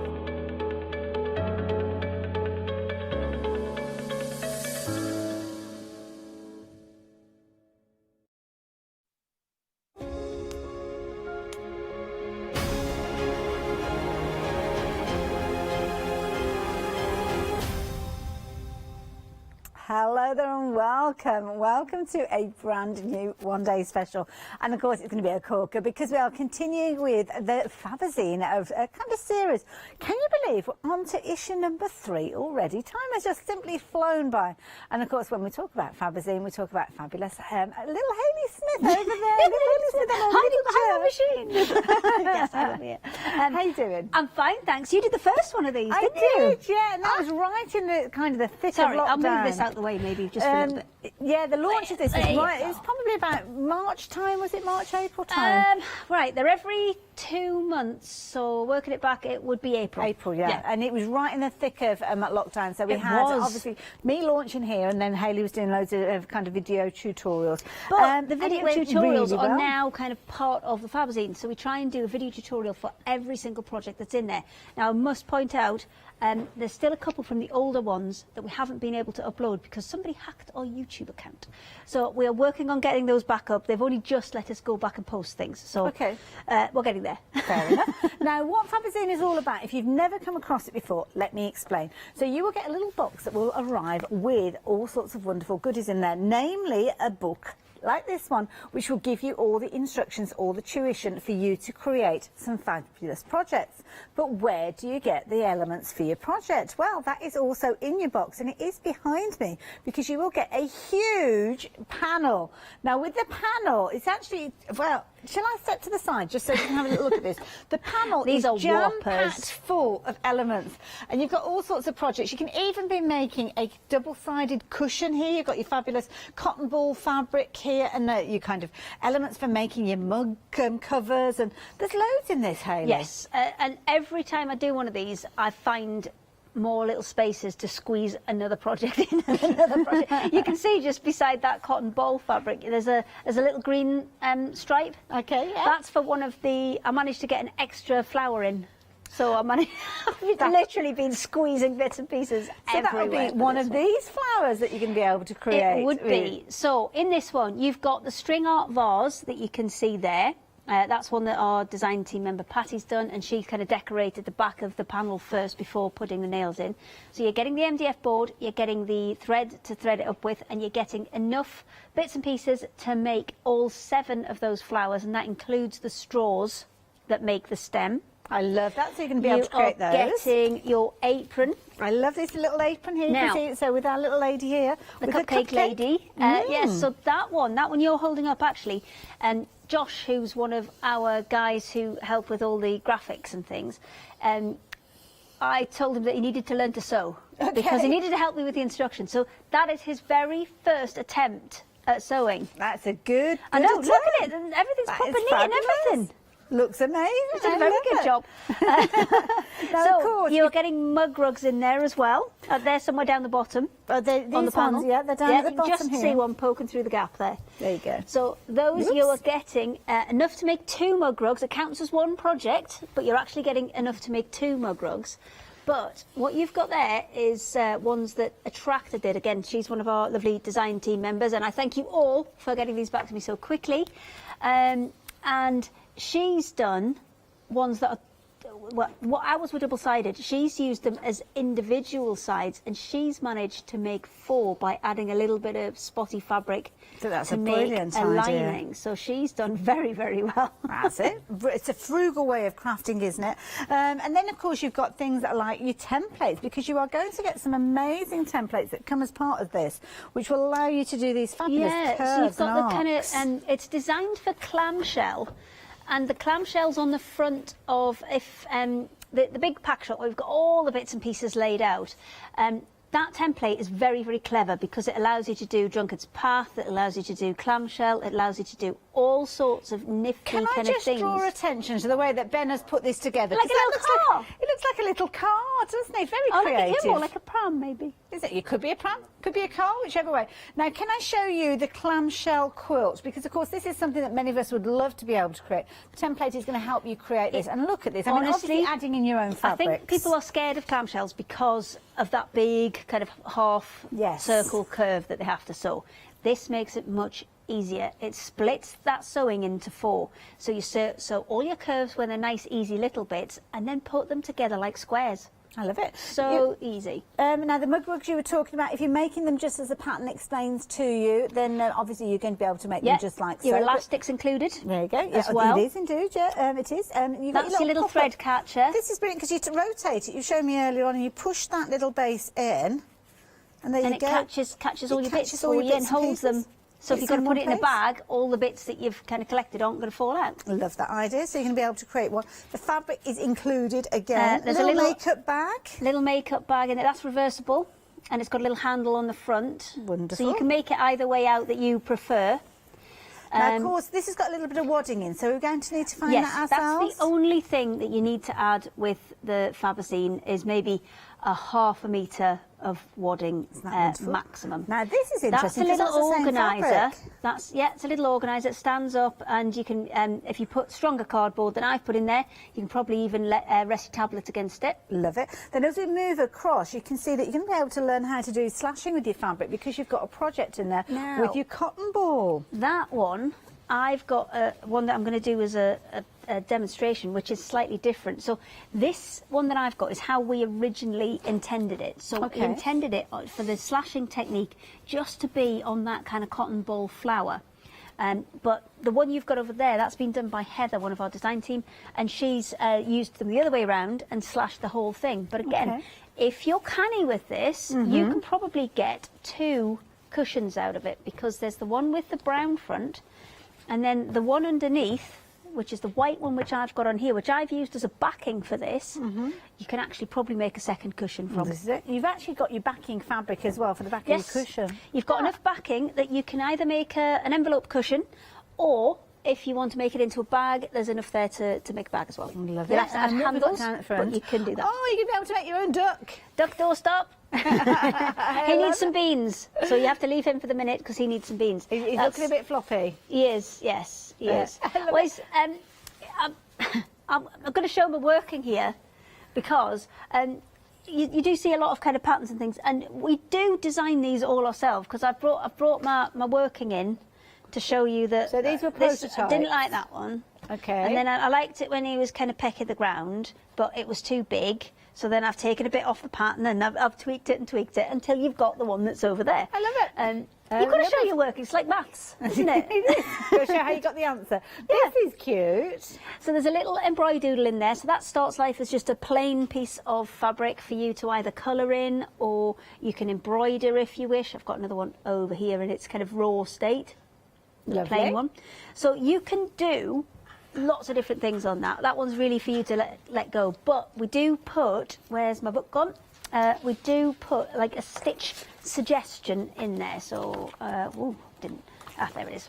S7: Hello there and welcome. Welcome to a brand new one-day special. And of course it's going to be a corker because we are continuing with the Fabazine of a kind of series. Can you believe we're on to issue number 3 already? Time has just simply flown by. And of course when we talk about Fabazine, we talk about fabulous little Hayley Smith over there. Little Hayley Smith
S8: hiding behind the machine.
S7: Yes, I love it. How you doing?
S8: I'm fine, thanks. You did the first one of these, didn't you?
S7: I did, yeah. And that was right in the kind of the thick of lockdown.
S8: I'll move this out the way maybe just for a little bit.
S7: Yeah, the launch of this is right. It was probably about March time. Was it March, April time?
S8: Right, they're every 2 months, so working it back, it would be April.
S7: April, yeah. And it was right in the thick of lockdown, so we had obviously me launching here, and then Hayley was doing loads of kind of video tutorials.
S8: But the video tutorials
S7: really
S8: are
S7: well.
S8: now kind of part of the Fabazine, so we try and do a video tutorial for every single project that's in there. Now, I must point out, there's still a couple from the older ones that we haven't been able to upload because somebody hacked our YouTube account. So we are working on getting those back up. They've only just let us go back and post things. So we're getting there.
S7: Fair enough. Now, what Fabazine is all about, if you've never come across it before, let me explain. So you will get a little box that will arrive with all sorts of wonderful goodies in there, namely a book like this one, which will give you all the instructions, all the tuition for you to create some fabulous projects. But where do you get the elements for your project? Well, that is also in your box, and it is behind me, because you will get a huge panel. Now, with the panel, it's actually, well, shall I step to the side just so you can have a little look at this? The panel
S8: These are
S7: is jam-packed full of elements, and you've got all sorts of projects. You can even be making a double-sided cushion here. You've got your fabulous cotton ball fabric here, and you kind of elements for making your mug covers, and there's loads in this, Hayley.
S8: Yes, and every time I do one of these, I find more little spaces to squeeze another project in. Another project. You can see just beside that cotton ball fabric, there's a little green stripe.
S7: Okay, yeah.
S8: That's for one of the. I managed to get an extra flower in. So I've literally been squeezing bits and pieces everywhere.
S7: So that would be one of these flowers that you're going to be able to create.
S8: It would be. So in this one, you've got the string art vase that you can see there. That's one that our design team member Patty's done, and she kind of decorated the back of the panel first before putting the nails in. So you're getting the MDF board, you're getting the thread to thread it up with, and you're getting enough bits and pieces to make all 7 of those flowers, and that includes the straws that make the stem.
S7: I love that, so you're going to be able to create those.
S8: You're getting your apron.
S7: I love this little apron here. You
S8: Now,
S7: can see it, so with our little lady here.
S8: The
S7: with
S8: cupcake lady. Yes, so that one you're holding up actually, Josh, who's one of our guys who help with all the graphics and things, I told him that he needed to learn to sew because he needed to help me with the instructions. So that is his very first attempt at sewing.
S7: That's a good
S8: I know,
S7: attempt.
S8: look at it, and everything's proper neat and everything.
S7: Looks amazing.
S8: He's done a very good job.
S7: Now, of course,
S8: you're getting mug rugs in there as well. They're somewhere down the bottom.
S7: On the panel. Yeah, they're down at the bottom
S8: just
S7: here.
S8: see one poking through the gap there.
S7: There you go.
S8: So those you are getting enough to make 2 mug rugs. It counts as one project, but you're actually getting enough to make 2 mug rugs. But what you've got there is ones that Attractor did. Again, she's one of our lovely design team members, and I thank you all for getting these back to me so quickly. And she's done ones that are, well, what ours were double-sided. She's used them as individual sides, and she's managed to make 4 by adding a little bit of spotty fabric
S7: so that's
S8: to
S7: a
S8: make
S7: brilliant
S8: a
S7: idea.
S8: lining. So she's done very, very well.
S7: That's it. It's a frugal way of crafting, isn't it? And then, of course, you've got things that are like your templates, because you are going to get some amazing templates that come as part of this, which will allow you to do these fabulous curves
S8: so you've got
S7: and
S8: the kind of,
S7: arcs.
S8: and it's designed for clamshell. And the clamshell's on the front of the big pack shot where we've got all the bits and pieces laid out. That template is very, very clever because it allows you to do Drunkard's Path, it allows you to do clamshell, it allows you to do all sorts of nifty kind of things.
S7: Can I just draw attention to the way that Ben has put this together?
S8: Like a little car.
S7: It looks like a little car, doesn't it? Very creative.
S8: Like a him or like a pram, maybe.
S7: Is it? It could be a pram, could be a car, whichever way. Now, can I show you the clamshell quilt? Because, of course, this is something that many of us would love to be able to create. The template is going to help you create this. And look at this. I mean,
S8: Honestly,
S7: obviously adding in your own fabrics.
S8: I think people are scared of clamshells because of that big kind of half circle curve that they have to sew. This makes it much easier. It splits that sewing into 4. So you sew all your curves when they're nice, easy little bits, and then put them together like squares.
S7: I love it.
S8: So easy.
S7: Now, the mug rugs you were talking about, if you're making them just as the pattern explains to you, then obviously you're going to be able to make them just like so.
S8: Your elastics included.
S7: There you go.
S8: As well.
S7: It is indeed. Yeah, it is.
S8: That's your little thread catcher.
S7: This is brilliant because you rotate it. You showed me earlier on, and you push that little base in, and there you go.
S8: And it catches all your bits for you and holds them. So if you're going to put it in a bag, all the bits that you've kind of collected aren't going to fall out.
S7: I love that idea. So you're going to be able to create one. The fabric is included again.
S8: There's
S7: a little makeup bag.
S8: Little makeup bag in it. That's reversible, and it's got a little handle on the front.
S7: Wonderful.
S8: So you can make it either way out that you prefer.
S7: Now, of course, this has got a little bit of wadding in, so we're going to need to find that ourselves.
S8: That's the only thing that you need to add with the Fabergé is maybe a ½ a metre of wadding maximum.
S7: Now this is
S8: That's a
S7: interesting.
S8: little organiser.
S7: That's
S8: it's a little organiser. It stands up, and you can, if you put stronger cardboard than I've put in there, you can probably even rest your tablet against it.
S7: Love it. Then as we move across, you can see that you're going to be able to learn how to do slashing with your fabric because you've got a project in there with your cotton ball.
S8: That one, I've got one that I'm going to do as a demonstration, which is slightly different. So this one that I've got is how we originally intended it. So we intended it for the slashing technique just to be on that kind of cotton ball flower. But the one you've got over there, that's been done by Heather, one of our design team, and she's used them the other way around and slashed the whole thing. But again, if you're canny with this, you can probably get 2 cushions out of it, because there's the one with the brown front, and then the one underneath, which is the white one which I've got on here, which I've used as a backing for this. You can actually probably make a second cushion from it.
S7: You've actually got your backing fabric as well for the back of your cushion.
S8: You've got enough backing that you can either make an envelope cushion, or if you want to make it into a bag, there's enough there to make a bag as well.
S7: Love
S8: You'll
S7: it.
S8: have to add
S7: And what have we got
S8: handles,
S7: down at the
S8: but
S7: front?
S8: you can do that.
S7: Oh, you're going to be able to make your own duck.
S8: Duck doorstop. He needs some beans, so you have to leave him for the minute because he needs some beans.
S7: He's looking a bit floppy.
S8: He is, yes, he is. Well, I'm going to show my working here because you do see a lot of kind of patterns and things, and we do design these all ourselves because I've brought my working in to show you that.
S7: So these were
S8: prototypes. I didn't like that one.
S7: Okay.
S8: And then I liked it when he was kind of pecking the ground, but it was too big. So then I've taken a bit off the pattern and I've tweaked it until you've got the one that's over there.
S7: I love it.
S8: You've got to show your work. It's like maths, isn't it?
S7: It is. Got to show how you got the answer. This is cute.
S8: So there's a little embroidoodle in there. So that starts life as just a plain piece of fabric for you to either colour in, or you can embroider if you wish. I've got another one over here in its kind of raw state.
S7: Lovely.
S8: Plain one. So you can do lots of different things on that. That one's really for you to let go. But we do put, where's my book gone? We do put like a stitch suggestion in there. So, there it is.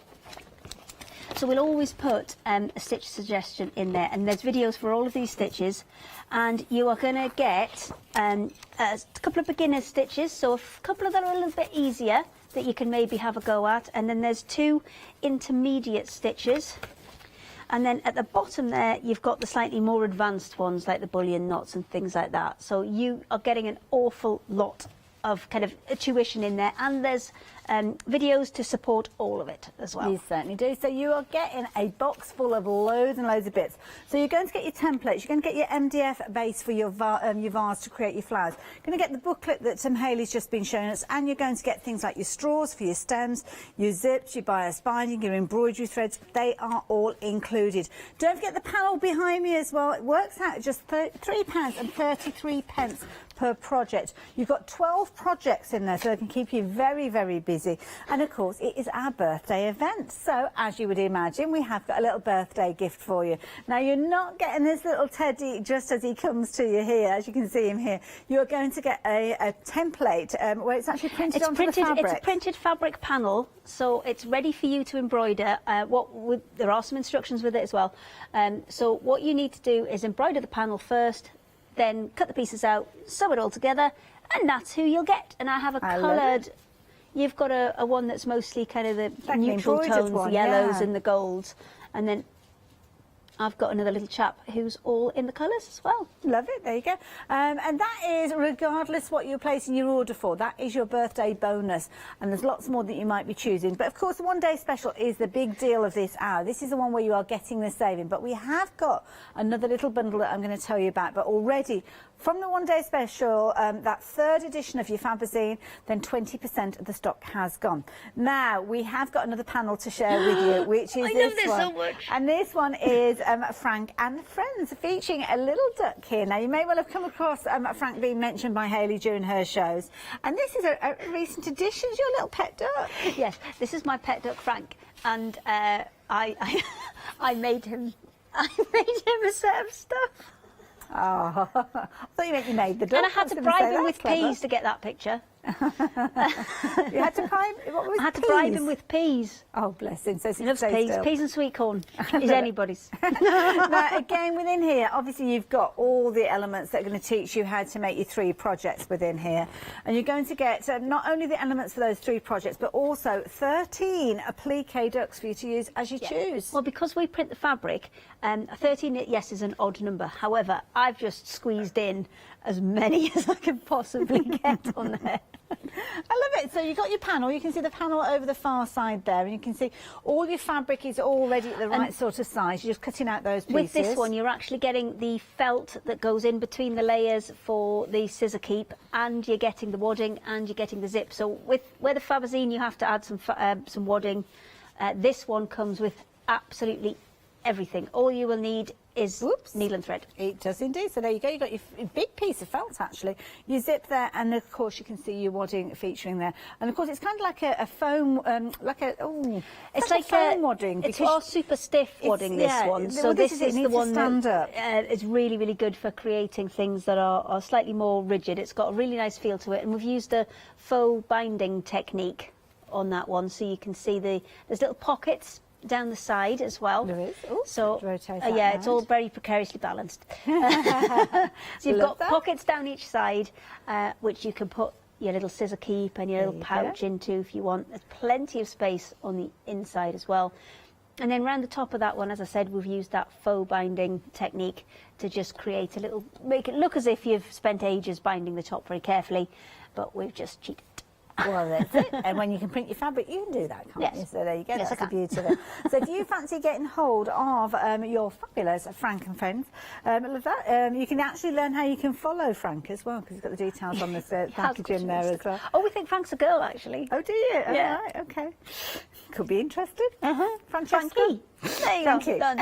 S8: So we'll always put a stitch suggestion in there, and there's videos for all of these stitches, and you are going to get a couple of beginner stitches, so a couple of them are a little bit easier that you can maybe have a go at, and then there's 2 intermediate stitches. And then at the bottom there, you've got the slightly more advanced ones, like the bullion knots and things like that. So you are getting an awful lot of kind of tuition in there, and there's videos to support all of it as well.
S7: You certainly do. So you are getting a box full of loads and loads of bits. So you're going to get your templates, you're going to get your MDF base for your vase to create your flowers. You're going to get the booklet that Hayley's just been showing us, and you're going to get things like your straws for your stems, your zips, your bias binding, your embroidery threads. They are all included. Don't forget the panel behind me as well. It works out at just £3.33 per project. You've got 12 projects in there, so it can keep you very, very busy. And of course, it is our birthday event. So as you would imagine, we have got a little birthday gift for you. Now, you're not getting this little teddy just as he comes to you here, as you can see him here. You're going to get a template where it's actually printed onto the fabric.
S8: It's a printed fabric panel, so it's ready for you to embroider. There are some instructions with it as well. So what you need to do is embroider the panel first, then cut the pieces out, sew it all together, and that's who you'll get. And I have a coloured. You've got a one that's mostly kind of the
S7: like
S8: neutral tones,
S7: one,
S8: the yellows and the golds, and then I've got another little chap who's all in the colours as well.
S7: Love it, there you go. And that is regardless what you're placing your order for. That is your birthday bonus. And there's lots more that you might be choosing. But of course, the 1 day special is the big deal of this hour. This is the one where you are getting the saving. But we have got another little bundle that I'm going to tell you about. But already, from the 1 day special, that 3rd edition of your Fabergé, then 20% of the stock has gone. Now, we have got another panel to share with you, which is
S8: I love this so much.
S7: And this one is Frank and Friends, featuring a little duck here. Now, you may well have come across Frank being mentioned by Hayley during her shows. And this is a recent addition to your little pet duck.
S8: Yes, this is my pet duck, Frank. And I made him a set of stuff.
S7: Oh, I thought you meant you made the duck.
S8: And I had to bribe him with peas to get that picture.
S7: You had to bribe. What was
S19: I had to
S7: peas?
S19: bribe him with peas.
S7: Oh, bless him. So
S19: he loves peas. Peas and sweet corn is anybody's.
S7: Now, again, within here, obviously you've got all the elements that are going to teach you how to make your 3 projects within here. And you're going to get not only the elements for those 3 projects, but also 13 applique ducks for you to use as you choose.
S19: Well, because we print the fabric, 13, yes, is an odd number. However, I've just squeezed in as many as I can possibly get on there.
S7: I love it. So you've got your panel. You can see the panel over the far side there, and you can see all your fabric is already at the right sort of size. You're just cutting out those pieces.
S19: With this one, you're actually getting the felt that goes in between the layers for the scissor keep, and you're getting the wadding, and you're getting the zip. So with where the Fabazine, you have to add some wadding. This one comes with absolutely everything. All you will need is needle and thread.
S7: It does indeed. So there you go. You've got your big piece of felt, actually. You zip there, and of course you can see your wadding featuring there. And of course it's kind of like a foam,
S19: it's like
S7: foam wadding.
S19: It's all super stiff wadding, this one. So this is the one that is really, really good for creating things that are slightly more rigid. It's got a really nice feel to it, and we've used a faux binding technique on that one, so you can see there's little pockets down the side as well.
S7: There is.
S19: So
S7: yeah,
S19: it's all very precariously balanced. So you've got pockets down each side, which you can put your little scissor keep and your little pouch into if you want. There's plenty of space on the inside as well. And then round the top of that one, as I said, we've used that faux binding technique to just create a little, make it look as if you've spent ages binding the top very carefully, but we've just cheated.
S7: Well, that's it. And when you can print your fabric, you can do that, can't you? So there you go.
S19: Yes,
S7: That's the beauty of it. So if you fancy getting hold of your fabulous Frank and Friends, love that. You can actually learn how you can follow Frank as well, because he's got the details on the packaging there as well.
S19: Oh, we think Frank's a girl, actually.
S7: Oh, do you?
S19: Yeah.
S7: Oh, right, okay. Could be interested. Francesca.
S19: Frankie. There you go. Done.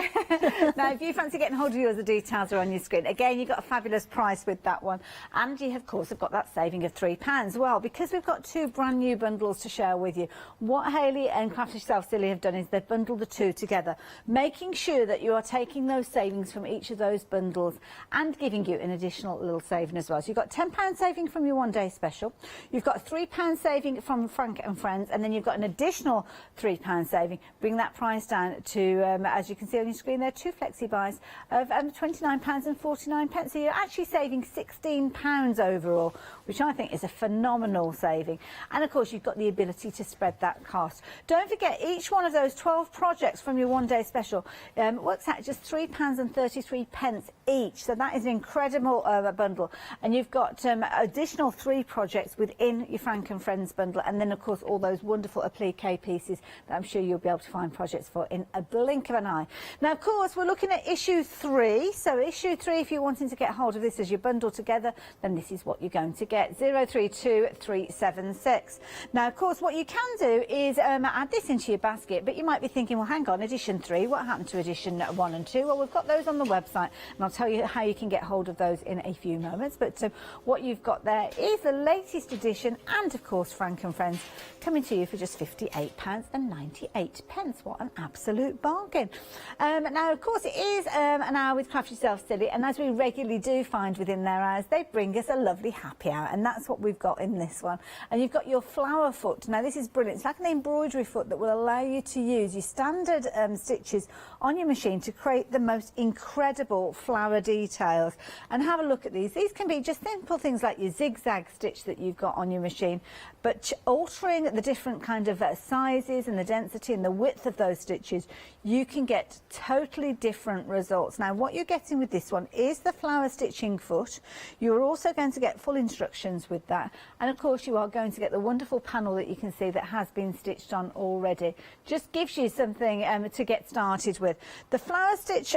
S7: Now, if you fancy getting hold of yours, the details are on your screen. Again, you've got a fabulous price with that one. And you, of course, have got that saving of £3. Well, because we've got 2 brand new bundles to share with you, what Hayley and Craft Yourself Silly have done is they've bundled the 2 together, making sure that you are taking those savings from each of those bundles and giving you an additional little saving as well. So you've got £10 saving from your one-day special, you've got £3 saving from Frank and Friends, and then you've got an additional £3 saving. Bring that price down to, as you can see on your screen there, 2 flexi buys of £29.49. So you're actually saving £16 overall, which I think is a phenomenal saving. And of course, you've got the ability to spread that cost. Don't forget, each one of those 12 projects from your one-day special works out just £3.33 each. So that is an incredible bundle. And you've got additional 3 projects within your Frank and Friends bundle. And then, of course, all those wonderful applique pieces that I'm sure you'll be able to find projects for in a blink of an eye. Now, of course, we're looking at issue 3. So issue 3, if you're wanting to get hold of this as you bundle together, then this is what you're going to get, 032376. Now, of course, what you can do is add this into your basket, but you might be thinking, well, hang on, edition 3, what happened to edition 1 and 2? Well, we've got those on the website, and I'll tell you how you can get hold of those in a few moments. But what you've got there is the latest edition, and of course, Frank and Friends, coming to you for just £58.98. What an absolute bargain. Now, of course, it is an hour with Craft Yourself Silly, and as we regularly do find within their hours, they bring us a lovely happy hour, and that's what we've got in this one. And you've got your flower foot. Now, this is brilliant. It's like an embroidery foot that will allow you to use your standard stitches on your machine to create the most incredible flower details. And have a look at these. These can be just simple things like your zigzag stitch that you've got on your machine, but altering the different kind of sizes and the density and the width of those stitches, you can get totally different results. Now, what you're getting with this one is the flower stitching foot. You're also going to get full instructions with that, and of course you are going to get the wonderful panel that you can see that has been stitched on already. Just gives you something to get started with. The flower stitch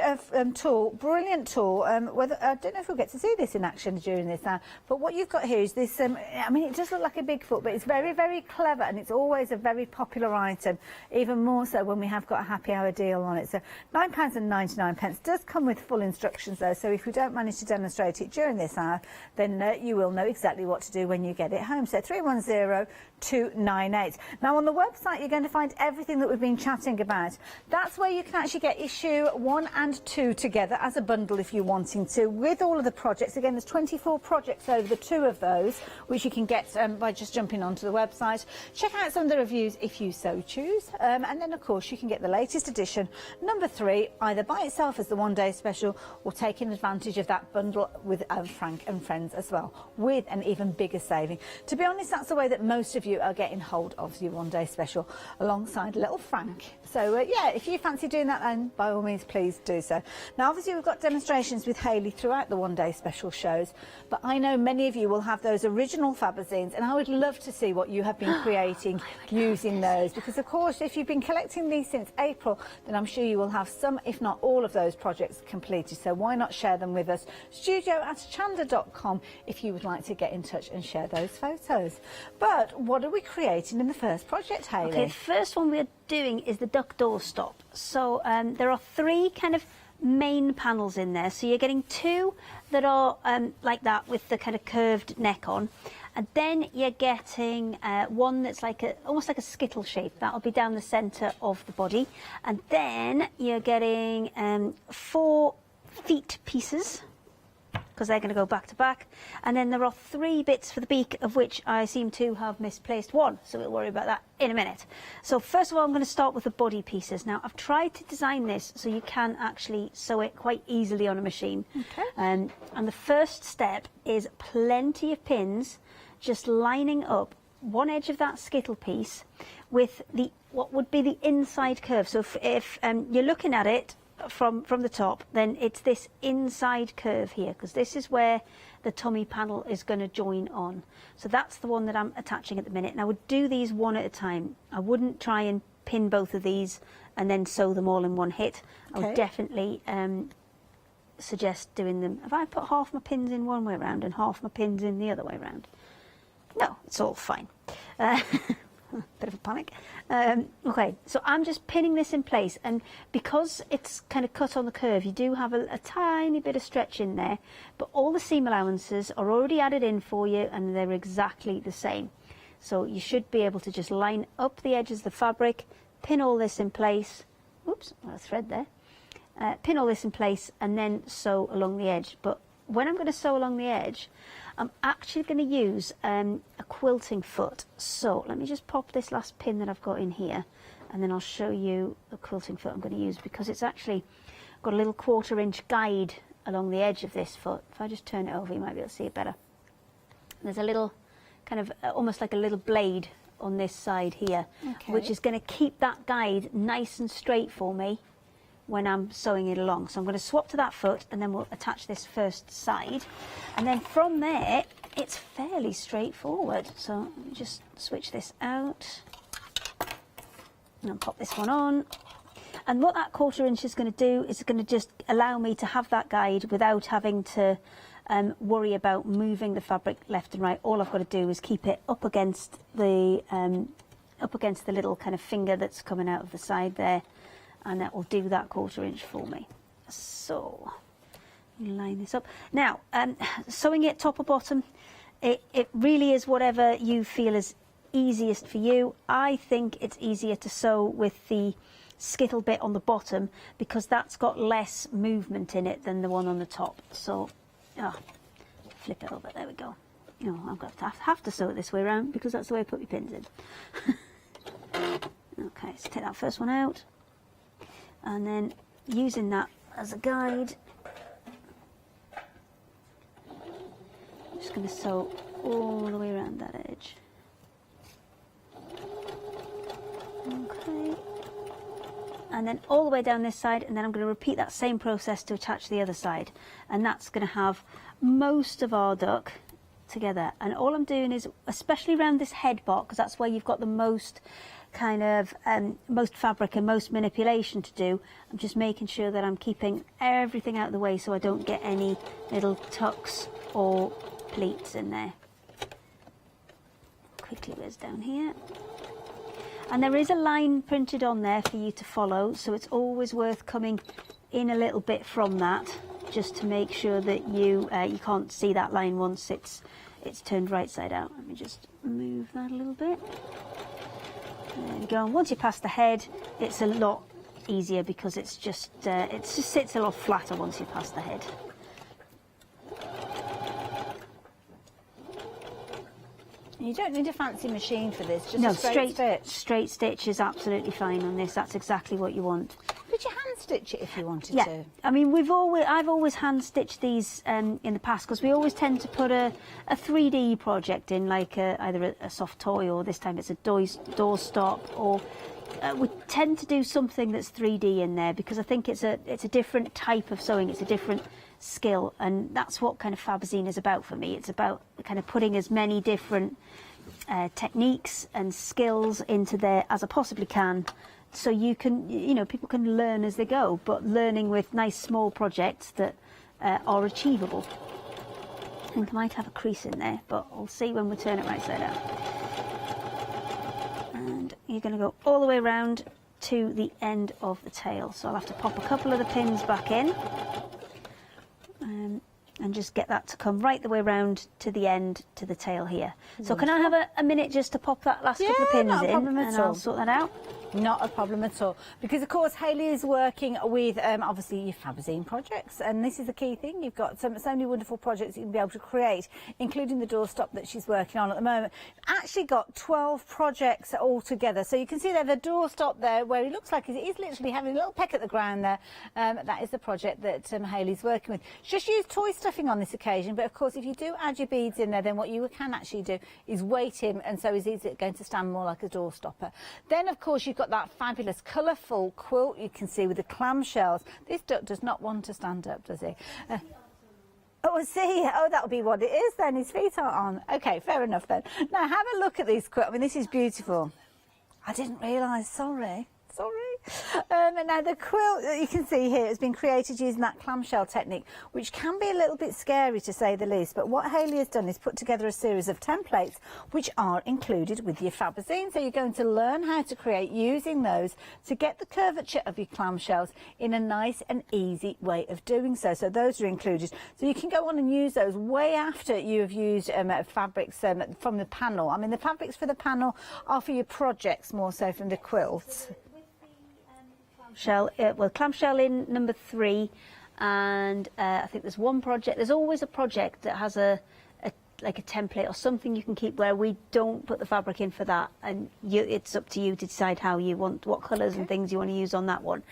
S7: tool, brilliant tool. I don't know if we'll get to see this in action during this hour, but what you've got here is this, I mean, it does look like a big foot, but it's very, very clever, and it's always a very popular item, even more so when we have got a happy hour deal on it. So £9.99 does come with full instructions though, so if we don't manage to demonstrate it during this hour, then you will know exactly what to do when you get it home. So 310298. Now on the website you're going to find everything that we've been chatting about. That's where you can actually get issue 1 and 2 together as a bundle if you're wanting to, with all of the projects. Again, there's 24 projects over the 2 of those, which you can get by just jumping onto the website. Check out some of the reviews if you so choose, and then of course you can get the latest edition, number 3, either by itself as the one-day special or taking advantage of that bundle with Frank and Friends as well, with an even bigger saving. To be honest, that's the way that most of you are getting hold of your one-day special, alongside little Frank. So yeah, if you fancy doing that, then by all means please do so. Now obviously we've got demonstrations with Hayley throughout the one-day special shows, but I know many of you will have those original Fabazines, and I would love to see what you have been creating using those, because of course if you've been collecting these since April, then I'm sure you will have some, if not all of those projects completed. So why not share them with us? studio@hochanda.com if you would like to get in touch and share those photos. But what are we creating in the first project, Hayley?
S19: Okay, the first one we're doing is the duck doorstop. So there are 3 kind of main panels in there. So you're getting 2 that are like that with the kind of curved neck on, and then you're getting one that's like almost like a skittle shape. That'll be down the centre of the body, and then you're getting 4 feet pieces, because they're going to go back to back, and then there are 3 bits for the beak, of which I seem to have misplaced 1, so we'll worry about that in a minute. So first of all I'm going to start with the body pieces. Now I've tried to design this so you can actually sew it quite easily on a machine.
S7: Okay.
S19: And the first step is plenty of pins, just lining up one edge of that skittle piece with what would be the inside curve. So if you're looking at it from the top, then it's this inside curve here, because this is where the tummy panel is going to join on. So that's the one that I'm attaching at the minute, and I would do these one at a time. I wouldn't try and pin both of these and then sew them all in one hit. I would definitely suggest doing them. Have I put half my pins in one way around and half my pins in the other way around? No, it's all fine. Bit of a panic. Okay, so I'm just pinning this in place, and because it's kind of cut on the curve, you do have a tiny bit of stretch in there, but all the seam allowances are already added in for you, and they're exactly the same. So you should be able to just line up the edges of the fabric, pin all this in place. Oops, got a thread there. Pin all this in place and then sew along the edge. But when I'm going to sew along the edge, I'm actually going to use a quilting foot. So let me just pop this last pin that I've got in here, and then I'll show you the quilting foot I'm going to use, because it's actually got a little 1/4 inch guide along the edge of this foot. If I just turn it over, you might be able to see it better. There's a little kind of almost like a little blade on this side here, which is going to keep that guide nice and straight for me when I'm sewing it along. So I'm going to swap to that foot, and then we'll attach this first side, and then from there it's fairly straightforward. So let me just switch this out and I'll pop this one on. And what that 1/4 inch is going to do is going to just allow me to have that guide without having to worry about moving the fabric left and right. All I've got to do is keep it up against the little kind of finger that's coming out of the side there, and that will do that 1/4 inch for me. So line this up. Now, sewing it top or bottom, it really is whatever you feel is easiest for you. I think it's easier to sew with the skittle bit on the bottom, because that's got less movement in it than the one on the top. So flip it over, there we go. I'm going to have to sew it this way around, because that's the way I put my pins in. Okay, so take that first one out, and then using that as a guide, I'm just going to sew all the way around that edge. Okay, and then all the way down this side, and then I'm going to repeat that same process to attach the other side, and that's going to have most of our duck together. And all I'm doing is, especially around this head part, because that's where you've got the most kind of most fabric and most manipulation to do, I'm just making sure that I'm keeping everything out of the way so I don't get any little tucks or pleats in there. Quickly whiz down here. And there is a line printed on there for you to follow, so it's always worth coming in a little bit from that, just to make sure that you can't see that line once it's turned right side out. Let me just move that a little bit. There you go. And once you pass the head, it's a lot easier because it just sits a lot flatter once you pass the head.
S7: You don't need a fancy machine for this, just
S19: No,
S7: a straight stitch.
S19: Straight stitch is absolutely fine on this. That's exactly what you want.
S7: Could you hand stitch it if you wanted
S19: Yeah,
S7: to?
S19: I mean, I've always hand stitched these in the past, because we always tend to put a 3D project in, like either a soft toy, or this time it's a doorstop, or we tend to do something that's 3D in there, because I think it's a different type of sewing. It's a different skill, and that's what kind of Fabzine is about for me. It's about kind of putting as many different techniques and skills into there as I possibly can, so you can, people can learn as they go, but learning with nice small projects that are achievable. I think I might have a crease in there, but we'll see when we turn it right side out. And you're going to go all the way around to the end of the tail, so I'll have to pop a couple of the pins back in. And just get that to come right the way around to the end, to the tail here. So can I have a minute just to pop that last couple of pins
S7: not a
S19: in,
S7: problem
S19: and
S7: at all.
S19: I'll sort that out?
S7: Not a problem at all, because of course Hayley is working with obviously your Fabzine projects, and this is the key thing. You've got so many wonderful projects you can be able to create, including the doorstop that she's working on at the moment. Actually got 12 projects all together, so you can see there the doorstop there, where it looks like he's literally having a little peck at the ground there. That is the project that Hayley's working with. She just used toy stuffing on this occasion, but of course if you do add your beads in there, then what you can actually do is weight him, and so he's going to stand more like a doorstopper. Then of course you've got that fabulous colourful quilt you can see with the clamshells. This duck does not want to stand up, does he? Oh, see, that'll be what it is then. His feet aren't on. Okay, fair enough then. Now have a look at these quilts. I mean, this is beautiful. I didn't realise. Sorry. Now the quilt that you can see here has been created using that clamshell technique, which can be a little bit scary to say the least, but what Hayley has done is put together a series of templates which are included with your Fabzine, so you're going to learn how to create using those to get the curvature of your clamshells in a nice and easy way of doing so. So those are included, so you can go on and use those way after you have used fabrics from the panel. I mean, the fabrics for the panel are for your projects more so from the quilts. Clamshell in number 3, and I think there's one project. There's always a project that has like a template or something you can keep where we don't put the fabric in for that, and it's up to you to decide how you want, what colours and things you want to use on that one.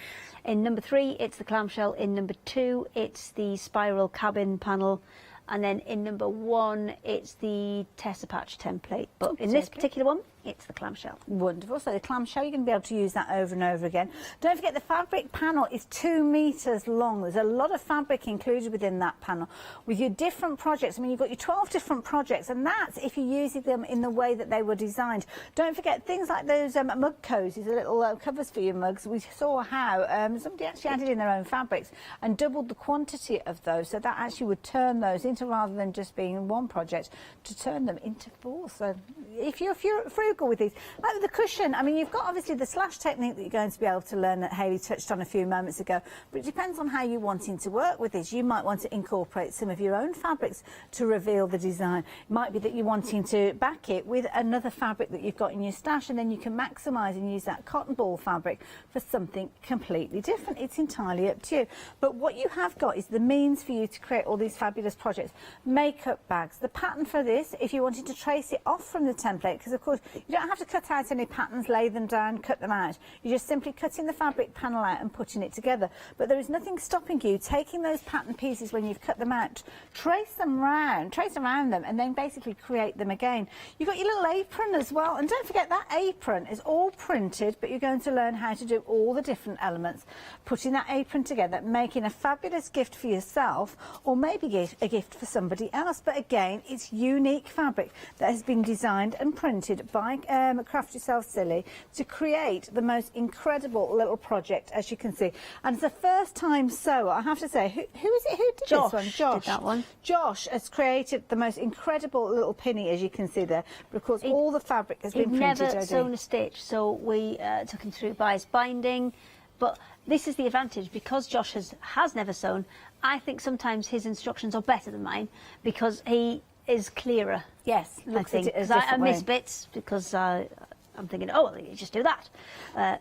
S7: In number 3, it's the clamshell. In number 2, it's the spiral cabin panel. And then in number 1, it's the Tessa Patch template. But in this particular one, it's the clamshell. Wonderful. So the clamshell, you're going to be able to use that over and over again. Don't forget the fabric panel is 2 metres long. There's a lot of fabric included within that panel with your different projects. I mean, you've got your 12 different projects, and that's if you're using them in the way that they were designed. Don't forget things like those mug cozies, the little covers for your mugs. We saw how somebody actually added in their own fabrics and doubled the quantity of those, so that actually would turn those into, rather than just being one project, to turn them into 4. So if you're frugal with these, like with the cushion, I mean, you've got obviously the slash technique that you're going to be able to learn that Hayley touched on a few moments ago, but it depends on how you're wanting to work with this. You might want to incorporate some of your own fabrics to reveal the design. It might be that you're wanting to back it with another fabric that you've got in your stash, and then you can maximise and use that cotton ball fabric for something completely different. It's entirely up to you. But what you have got is the means for you to create all these fabulous projects. Makeup bags. The pattern for this, if you wanted to trace it off from the template, because of course you don't have to cut out any patterns, lay them down, cut them out. You're just simply cutting the fabric panel out and putting it together. But there is nothing stopping you taking those pattern pieces when you've cut them out, trace around them, and then basically create them again. You've got your little apron as well, and don't forget that apron is all printed, but you're going to learn how to do all the different elements, putting that apron together, making a fabulous gift for yourself, or maybe a gift for somebody else. But again, it's unique fabric that has been designed and printed by by Craft Yourself Silly to create the most incredible little project, as you can see. And it's a first-time sewer. I have to say, who is it who did this one? Josh
S19: did that one.
S7: Josh has created the most incredible little pinny, as you can see there. But of course, all the fabric has been printed.
S19: He'd never sewn a stitch, so we took him through bias binding. But this is the advantage, because Josh has never sewn. I think sometimes his instructions are better than mine because he is clearer.
S7: Yes,
S19: looks at it as I miss bits because I'm thinking, oh, well, you just do that.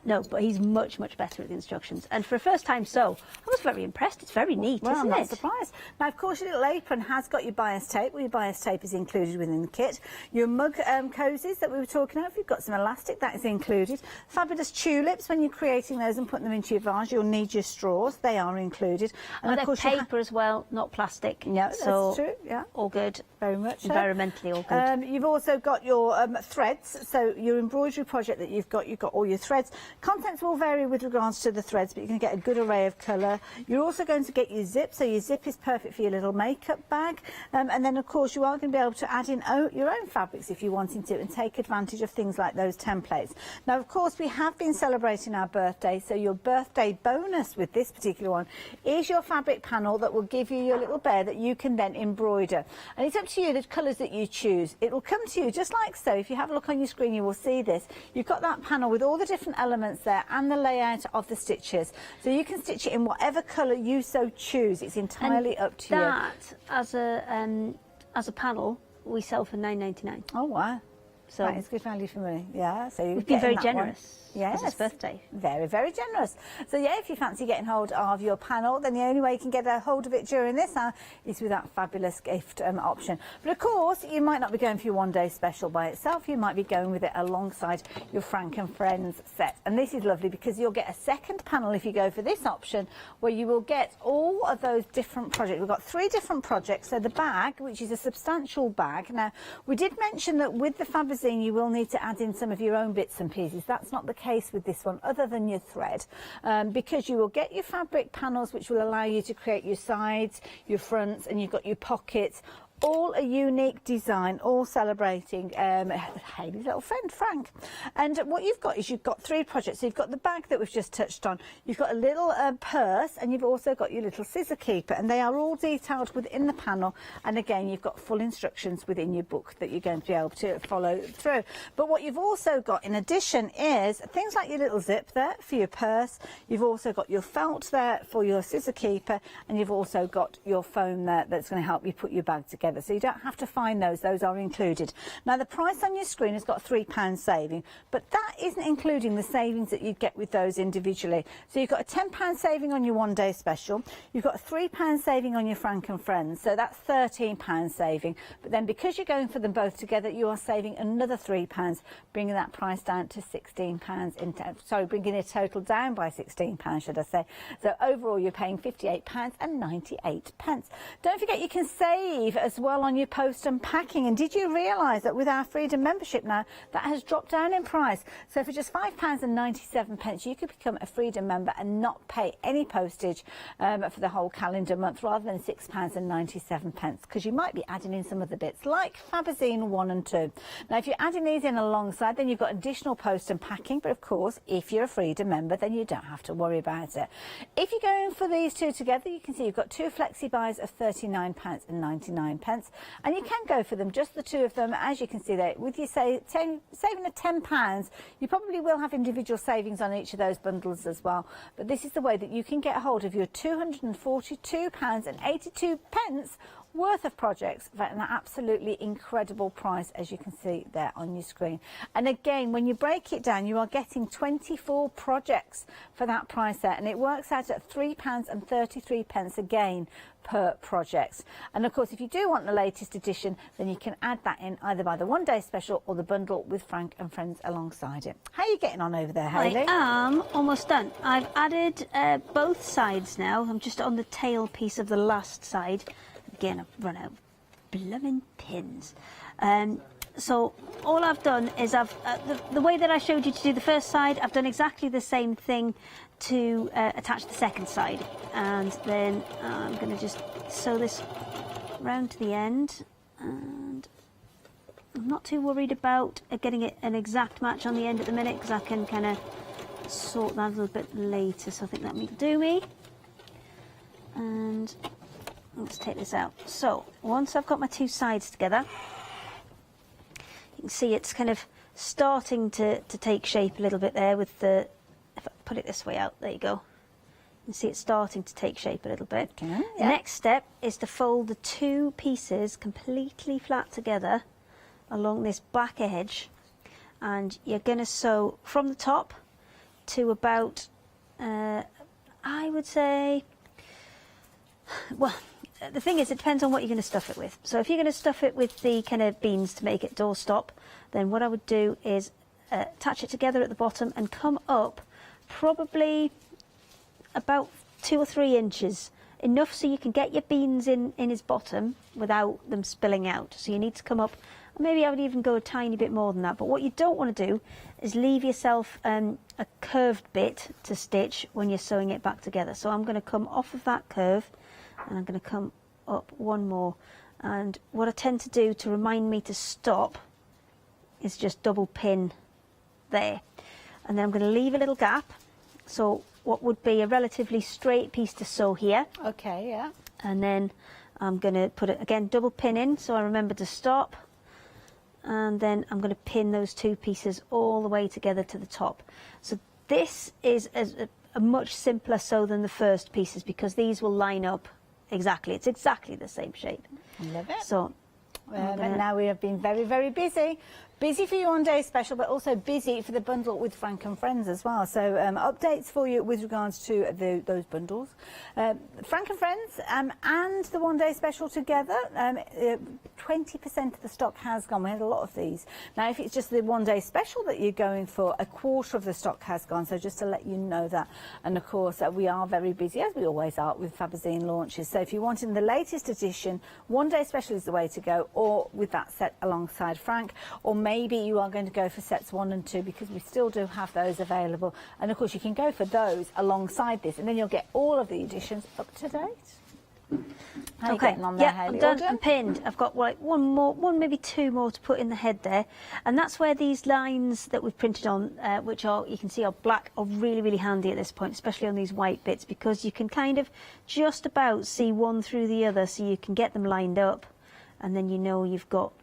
S19: No, but he's much, much better at the instructions. And for a first time sew, I was very impressed. It's very neat,
S7: well,
S19: isn't
S7: I'm
S19: it?
S7: not surprised. Now, of course, your little apron has got your bias tape. Well, your bias tape is included within the kit. Your mug cozies that we were talking about, if you've got some elastic, that is included. Fabulous tulips, when you're creating those and putting them into your vase, you'll need your straws. They are included.
S19: And of course, paper as well, not plastic.
S7: Yeah,
S19: so
S7: that's true. Yeah,
S19: all good.
S7: Very much so.
S19: Environmentally all good.
S7: You've also got your threads. So your embroidery project that you've got all your threads. Contents will vary with regards to the threads, but you can get a good array of colour. You're also going to get your zip, so your zip is perfect for your little makeup bag. And then, of course, you are going to be able to add in your own fabrics if you're wanting to, and take advantage of things like those templates. Now, of course, we have been celebrating our birthday, so your birthday bonus with this particular one is your fabric panel that will give you your little bear that you can then embroider. And it's up to you the colours that you choose. It will come to you just like so. If you have a look on your screen, you will see this. You've got that panel with all the different elements there and the layout of the stitches. So you can stitch it in whatever colour you so choose. It's entirely up to you.
S19: That, as a panel, we sell for $9.99.
S7: Oh, wow.
S19: So
S7: that is good value for money. Yeah, so
S19: we've been very generous.
S7: Yes,
S19: for his birthday.
S7: Very, very generous. So yeah, if you fancy getting hold of your panel, then the only way you can get a hold of it during this hour is with that fabulous gift option. But of course, you might not be going for your one-day special by itself. You might be going with it alongside your Frank and Friends set. And this is lovely because you'll get a second panel if you go for this option, where you will get all of those different projects. We've got 3 different projects. So the bag, which is a substantial bag. Now, we did mention that with the Fabazine, you will need to add in some of your own bits and pieces. That's not the case with this one, other than your thread, because you will get your fabric panels, which will allow you to create your sides, your fronts, and you've got your pockets. All a unique design, all celebrating Hayley's little friend, Frank. And what you've got is you've got 3 projects. So you've got the bag that we've just touched on. You've got a little purse, and you've also got your little scissor keeper. And they are all detailed within the panel. And again, you've got full instructions within your book that you're going to be able to follow through. But what you've also got in addition is things like your little zip there for your purse. You've also got your felt there for your scissor keeper. And you've also got your foam there that's going to help you put your bag together. So you don't have to find those are included. Now the price on your screen has got £3 saving, but that isn't including the savings that you get with those individually. So you've got a £10 saving on your one-day special, you've got a £3 saving on your Frank and Friends, so that's £13 saving. But then because you're going for them both together, you are saving another £3, bringing that price down to £16. Bringing the total down by £16, should I say. So overall you're paying £58.98. Don't forget you can save as well on your post and packing. And did you realise that with our Freedom membership now, that has dropped down in price? So for just £5.97, you could become a Freedom member and not pay any postage for the whole calendar month, rather than £6.97, because you might be adding in some of the bits like Fabazine 1 and 2. Now if you're adding these in alongside, then you've got additional post and packing, but of course if you're a Freedom member, then you don't have to worry about it. If you're going for these 2 together, you can see you've got 2 flexi buys of £39.99. And you can go for them, just the 2 of them. As you can see there, with your saving of £10, you probably will have individual savings on each of those bundles as well. But this is the way that you can get hold of your £242.82 worth of projects at an absolutely incredible price, as you can see there on your screen. And again, when you break it down, you are getting 24 projects for that price there, and it works out at £3.33 again per project. And of course, if you do want the latest edition, then you can add that in either by the one-day special or the bundle with Frank and Friends alongside it. How are you getting on over there, Hayley?
S19: I am almost done. I've added both sides now. I'm just on the tail piece of the last side. Again, I've run out of blooming pins. So all I've done is the way that I showed you to do the first side, I've done exactly the same thing to attach the second side. And then I'm going to just sew this round to the end. And I'm not too worried about getting it an exact match on the end at the minute, because I can kind of sort that a little bit later, so I think that will do me. And let's take this out. So once I've got my two sides together, you can see it's kind of starting to take shape a little bit there with the, if I put it this way out, there you go. You can see it's starting to take shape a little bit.
S7: Okay,
S19: The next step is to fold the two pieces completely flat together along this back edge, and you're going to sew from the top to about, I would say, well, the thing is, it depends on what you're going to stuff it with. So if you're going to stuff it with the kind of beans to make it doorstop, then what I would do is attach it together at the bottom and come up probably about 2 or 3 inches, enough so you can get your beans in his bottom without them spilling out. So you need to come up, maybe I would even go a tiny bit more than that, but what you don't want to do is leave yourself a curved bit to stitch when you're sewing it back together. So I'm going to come off of that curve, and I'm going to come up one more, and what I tend to do to remind me to stop is just double pin there, and then I'm going to leave a little gap, so what would be a relatively straight piece to sew here.
S7: Okay, yeah.
S19: And then I'm going to put it again, double pin in, so I remember to stop, and then I'm going to pin those two pieces all the way together to the top. So this is a much simpler sew than the first pieces, because these will line up exactly. It's exactly the same shape.
S7: Love it.
S19: So
S7: and now we have been very, very busy. Busy for your on-day special, but also busy for the bundle with Frank and Friends as well. So updates for you with regards to those bundles. Frank and Friends and the one-day special together, 20% of the stock has gone. We had a lot of these. Now, if it's just the one-day special that you're going for, a quarter of the stock has gone. So just to let you know that. And of course, we are very busy, as we always are, with Fabazine launches. So if you're wanting the latest edition, one-day special is the way to go, or with that set alongside Frank, or maybe you are going to go for sets 1 and 2, because we still do have those available. And of course, you can go for those alongside this, and then you'll get all of the editions up to date. How are you getting on there,
S19: yeah,
S7: Hayley?
S19: I'm done
S7: All done?
S19: and pinned. I've got like one, maybe 2 more to put in the head there, and that's where these lines that we've printed on, which are, you can see, are black, are really, really handy at this point, especially on these white bits, because you can kind of just about see one through the other, so you can get them lined up, and then you know you've got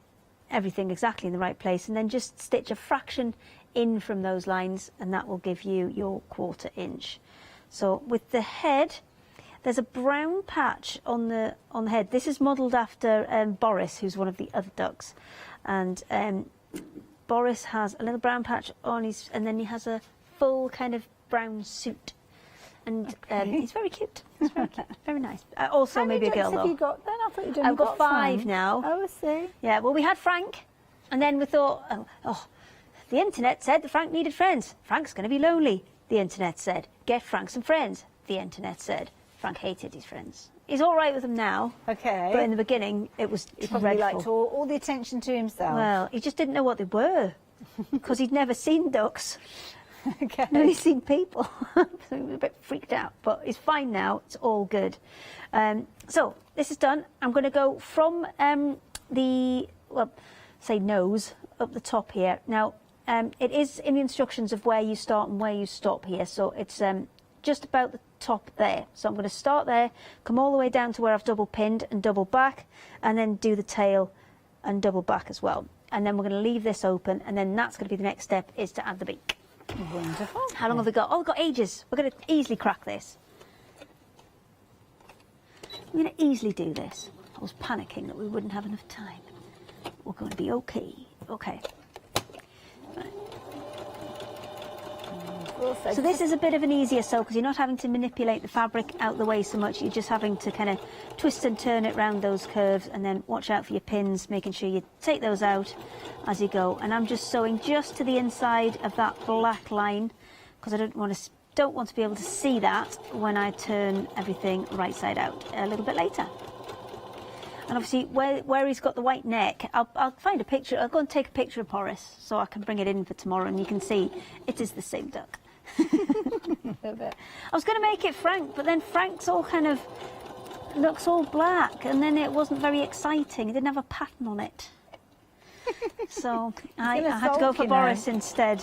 S19: everything exactly in the right place, and then just stitch a fraction in from those lines, and that will give you your 1/4 inch. So with the head, there's a brown patch on the head. This is modelled after Boris, who's one of the other ducks, and Boris has a little brown patch on his, and then he has a full kind of brown suit, and he's very cute. He's very cute, very nice. Also,
S7: How
S19: maybe
S7: many
S19: a girl
S7: ducks have
S19: though.
S7: you got then? I thought you'd only
S19: I've got 5
S7: some.
S19: now.
S7: Oh, I see.
S19: Yeah, well, we had Frank, and then we thought, oh, the internet said that Frank needed friends. Frank's going to be lonely, the internet said. Get Frank some friends, the internet said. Frank hated his friends. He's all right with them now.
S7: Okay.
S19: But in the beginning, it was
S7: He probably
S19: dreadful.
S7: liked all the attention to himself.
S19: Well, he just didn't know what they were, because he'd never seen ducks.
S7: Okay.
S19: He'd only seen people. So he was a bit freaked out, but he's fine now. It's all good. So this is done. I'm going to go from the, well, say nose, up the top here. Now, it is in the instructions of where you start and where you stop here. So it's just about the top there. So I'm going to start there, come all the way down to where I've double pinned and double back, and then do the tail and double back as well. And then we're going to leave this open, and then that's going to be the next step, is to add the beak.
S7: Wonderful.
S19: How long have we got? Oh, we've got ages. We're going to easily crack this. I'm going to easily do this. I was panicking that we wouldn't have enough time. We're going to be okay. Okay. So this is a bit of an easier sew, because you're not having to manipulate the fabric out the way so much. You're just having to kind of twist and turn it around those curves, and then watch out for your pins, making sure you take those out as you go. And I'm just sewing just to the inside of that black line, because I don't want to be able to see that when I turn everything right side out a little bit later. And obviously, where he's got the white neck, I'll find a picture. I'll go and take a picture of Boris, so I can bring it in for tomorrow, and you can see it is the same duck. I was going to make it Frank, but then Frank's all kind of looks all black, and then it wasn't very exciting. It didn't have a pattern on it. So I had to go for Boris instead.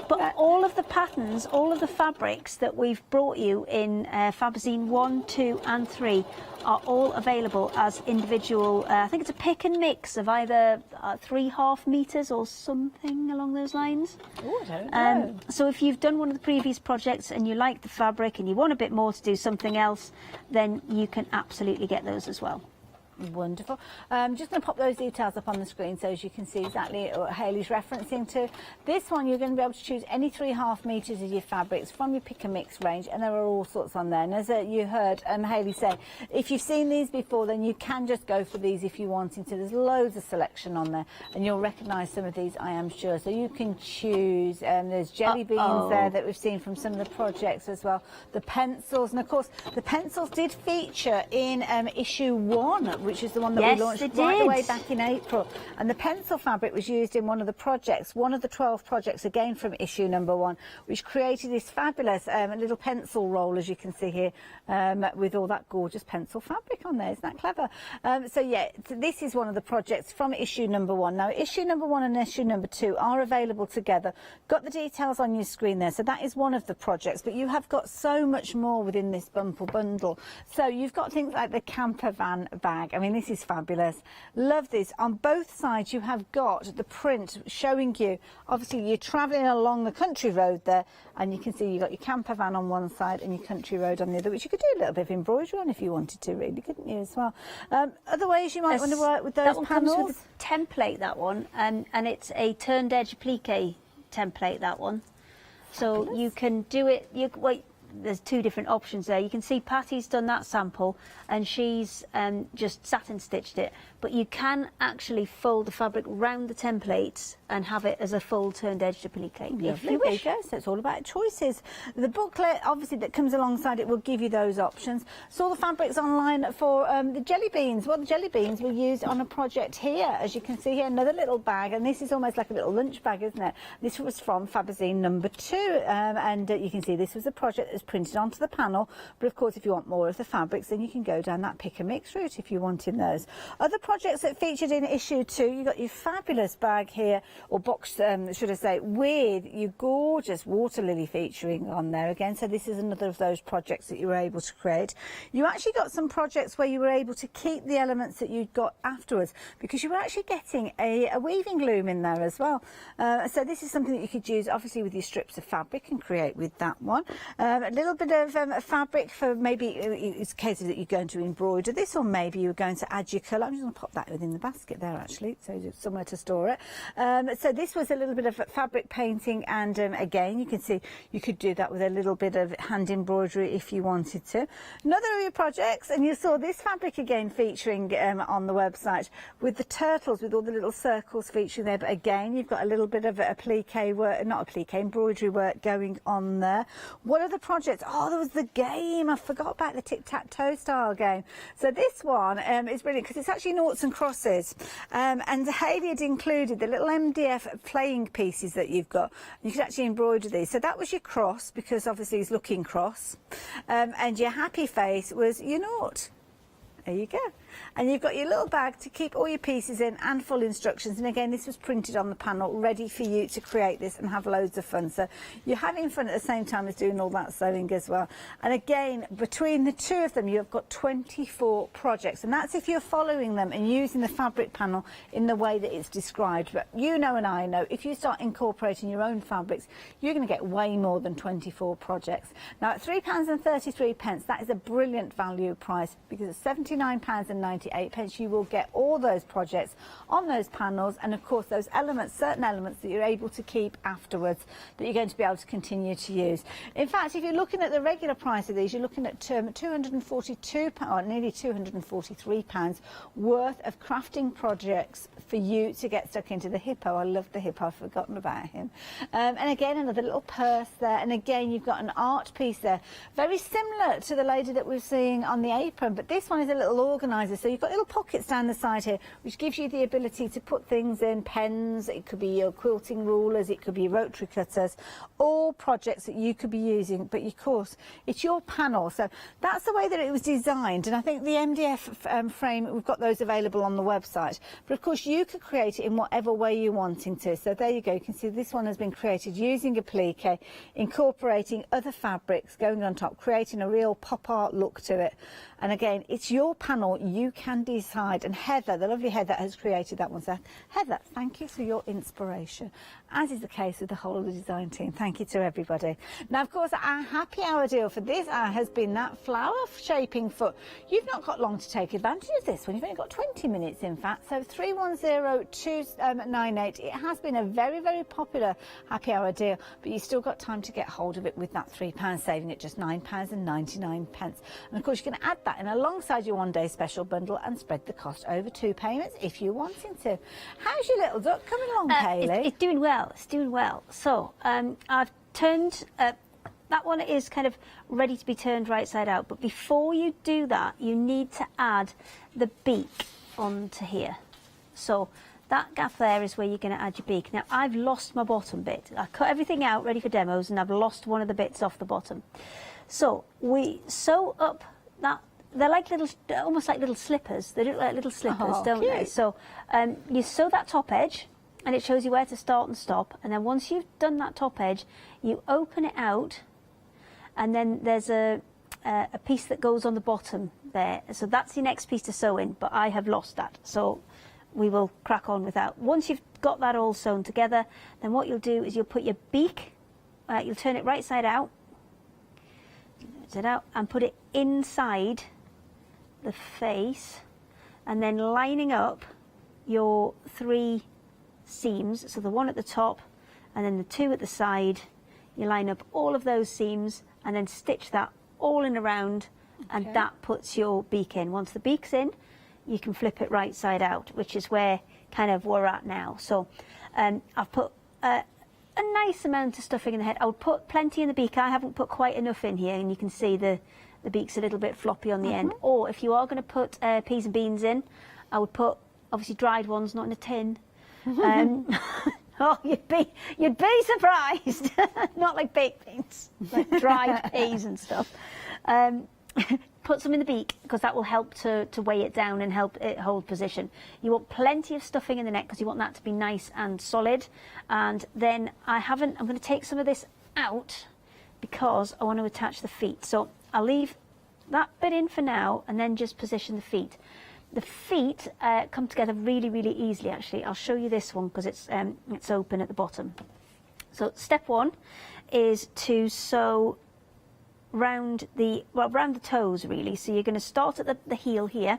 S19: But all of the patterns, all of the fabrics that we've brought you in Fabazine 1, 2 and 3 are all available as individual, I think it's a pick and mix of either 3.5 meters or something along those lines.
S7: Oh, I don't know.
S19: So if you've done one of the previous projects and you like the fabric and you want a bit more to do something else, then you can absolutely get those as well.
S7: Wonderful. Just going to pop those details up on the screen so as you can see exactly what Hayley's referencing to. This one, you're going to be able to choose any 3.5 meters of your fabrics from your pick and mix range, and there are all sorts on there. And as you heard Hayley say, if you've seen these before, then you can just go for these if you wanted to. There's loads of selection on there, and you'll recognise some of these, I am sure. So you can choose. There's jelly beans there that we've seen from some of the projects as well. The pencils, and of course, the pencils did feature in issue 1, which is the one that we launched right away back in April. And the pencil fabric was used in one of the projects, one of the 12 projects, again from issue number 1, which created this fabulous little pencil roll, as you can see here, with all that gorgeous pencil fabric on there. Isn't that clever? So yeah, this is one of the projects from issue number 1. Now, issue number 1 and issue number 2 are available together. Got the details on your screen there. So that is one of the projects, but you have got so much more within this bumper bundle. So you've got things like the camper van bag. I mean, this is fabulous. Love this. On both sides, you have got the print showing you, obviously, you're travelling along the country road there, and you can see you've got your camper van on one side and your country road on the other, which you could do a little bit of embroidery on if you wanted to, really, couldn't you, as well? Other ways you might want to work with those
S19: that one
S7: panels?
S19: comes with a template, that one, and it's a turned edge applique template, that one. So you can do it, there's 2 different options there. You can see Patty's done that sample and she's just satin stitched it, but you can actually fold the fabric round the templates and have it as a full turned edge applique if you wish.
S7: So it's all about choices. The booklet, obviously, that comes alongside it will give you those options. Saw the fabrics online for the jelly beans. Well, the jelly beans were used on a project here, as you can see here, another little bag, and this is almost like a little lunch bag, isn't it? This was from Fabazine number 2, and you can see this was a project that's printed onto the panel, but of course if you want more of the fabrics, then you can go down that pick and mix route if you wanted those. Other projects that featured in issue 2, you got your fabulous bag here, or box should I say, with your gorgeous water lily featuring on there again. So this is another of those projects that you were able to create. You actually got some projects where you were able to keep the elements that you'd got afterwards, because you were actually getting a weaving loom in there as well. So this is something that you could use obviously with your strips of fabric and create with that one. A little bit of fabric for maybe it's a case that you're going to embroider this, or maybe you're going to add your colour. I'm just going to pop that within the basket there actually, so just somewhere to store it. So this was a little bit of fabric painting, and again you can see you could do that with a little bit of hand embroidery if you wanted to. Another of your projects, and you saw this fabric again featuring on the website with the turtles, with all the little circles featuring there, but again you've got a little bit of applique work, not applique, embroidery work going on there. What are the projects? Oh, there was the game. I forgot about the tic-tac-toe style game. So this one is brilliant because it's actually noughts and crosses, and Hayley had included the little MDF playing pieces that you've got. You could actually embroider these. So that was your cross, because obviously he's looking cross, and your happy face was your nought. There you go. And you've got your little bag to keep all your pieces in and full instructions. And again, this was printed on the panel, ready for you to create this and have loads of fun. So you're having fun at the same time as doing all that sewing as well. And again, between the 2 of them, you've got 24 projects. And that's if you're following them and using the fabric panel in the way that it's described. But you know, and I know, if you start incorporating your own fabrics, you're going to get way more than 24 projects. Now, at £3.33, that is a brilliant value price, because at £79.98, you will get all those projects on those panels, and of course those elements, certain elements that you're able to keep afterwards, that you're going to be able to continue to use. In fact, if you're looking at the regular price of these, you're looking at £242, or nearly £243 worth of crafting projects for you to get stuck into. The hippo, I love the hippo, I've forgotten about him. And again, another little purse there, and again you've got an art piece there, very similar to the lady that we're seeing on the apron, but this one is a little organiser trousers. So you've got little pockets down the side here, which gives you the ability to put things in, pens, it could be your quilting rulers, it could be rotary cutters, all projects that you could be using, but of course, it's your panel. So that's the way that it was designed, and I think the MDF frame, we've got those available on the website. But of course, you could create it in whatever way you're wanting to. So there you go, you can see this one has been created using applique, incorporating other fabrics, going on top, creating a real pop art look to it. And again, it's your panel, you can decide. And Heather, the lovely Heather, has created that one. So Heather, thank you for your inspiration, as is the case with the whole of the design team. Thank you to everybody. Now, of course, our happy hour deal for this hour has been that flower shaping foot. You've not got long to take advantage of this one. You've only got 20 minutes, in fact. So 310298. It has been a very, very popular happy hour deal, but you've still got time to get hold of it with that £3 saving at just £9.99. And of course, you can add that in alongside your one-day special bundle and spread the cost over 2 payments if you're wanting to. How's your little duck coming along, Kaylee?
S19: It's doing well. It's doing well. So I've turned that one is kind of ready to be turned right side out. But before you do that, you need to add the beak onto here. So that gap there is where you're going to add your beak. Now, I've lost my bottom bit. I cut everything out ready for demos, and I've lost one of the bits off the bottom. So we sew up that. They're like little, almost like little slippers. They look like little slippers, don't
S7: cute.
S19: they? So you sew that top edge, and it shows you where to start and stop. And then once you've done that top edge, you open it out, and then there's a piece that goes on the bottom there. So that's your next piece to sew in, but I have lost that. So we will crack on with that. Once you've got that all sewn together, then what you'll do is you'll put your beak, you'll turn it right side out, and put it inside the face, and then lining up your 3 seams, so the one at the top and then the 2 at the side. You line up all of those seams and then stitch that all in around, and that puts your beak in. Once the beak's in, you can flip it right side out, which is where kind of we're at now. So I've put a nice amount of stuffing in the head. I would put plenty in the beak. I haven't put quite enough in here, and you can see the beak's a little bit floppy on the end. Or if you are going to put peas and beans in, I would put obviously dried ones, not in a tin. Oh, you'd be surprised. Not like baked beans, like dried peas and stuff. Put some in the beak, because that will help to weigh it down and help it hold position. You want plenty of stuffing in the neck, because you want that to be nice and solid. And then I'm going to take some of this out because I want to attach the feet. So I'll leave that bit in for now, and then just position the feet. The feet come together really, really easily, actually. I'll show you this one because it's open at the bottom. So step 1 is to sew round the toes, really. So you're going to start at the heel here,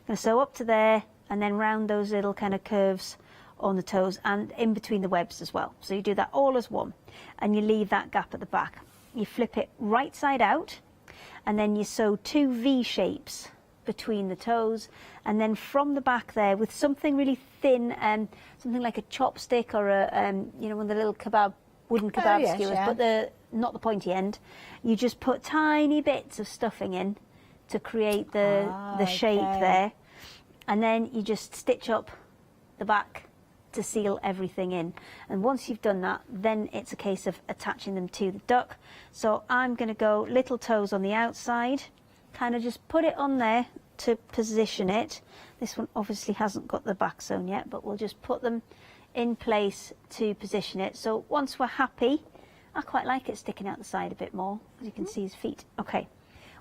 S19: going to sew up to there, and then round those little kind of curves on the toes and in between the webs as well. So you do that all as one, and you leave that gap at the back. You flip it right side out, and then you sew 2 V shapes between the toes, and then from the back there with something really thin, something like a chopstick or a one of the little wooden kebab skewers, but not the pointy end. You just put tiny bits of stuffing in to create the shape there, and then you just stitch up the back to seal everything in. And once you've done that, then it's a case of attaching them to the duck. So I'm going to go little toes on the outside, kind of just put it on there to position it. This one obviously hasn't got the back sewn yet, but we'll just put them in place to position it. So once we're happy, I quite like it sticking out the side a bit more, as you can see his feet. Okay,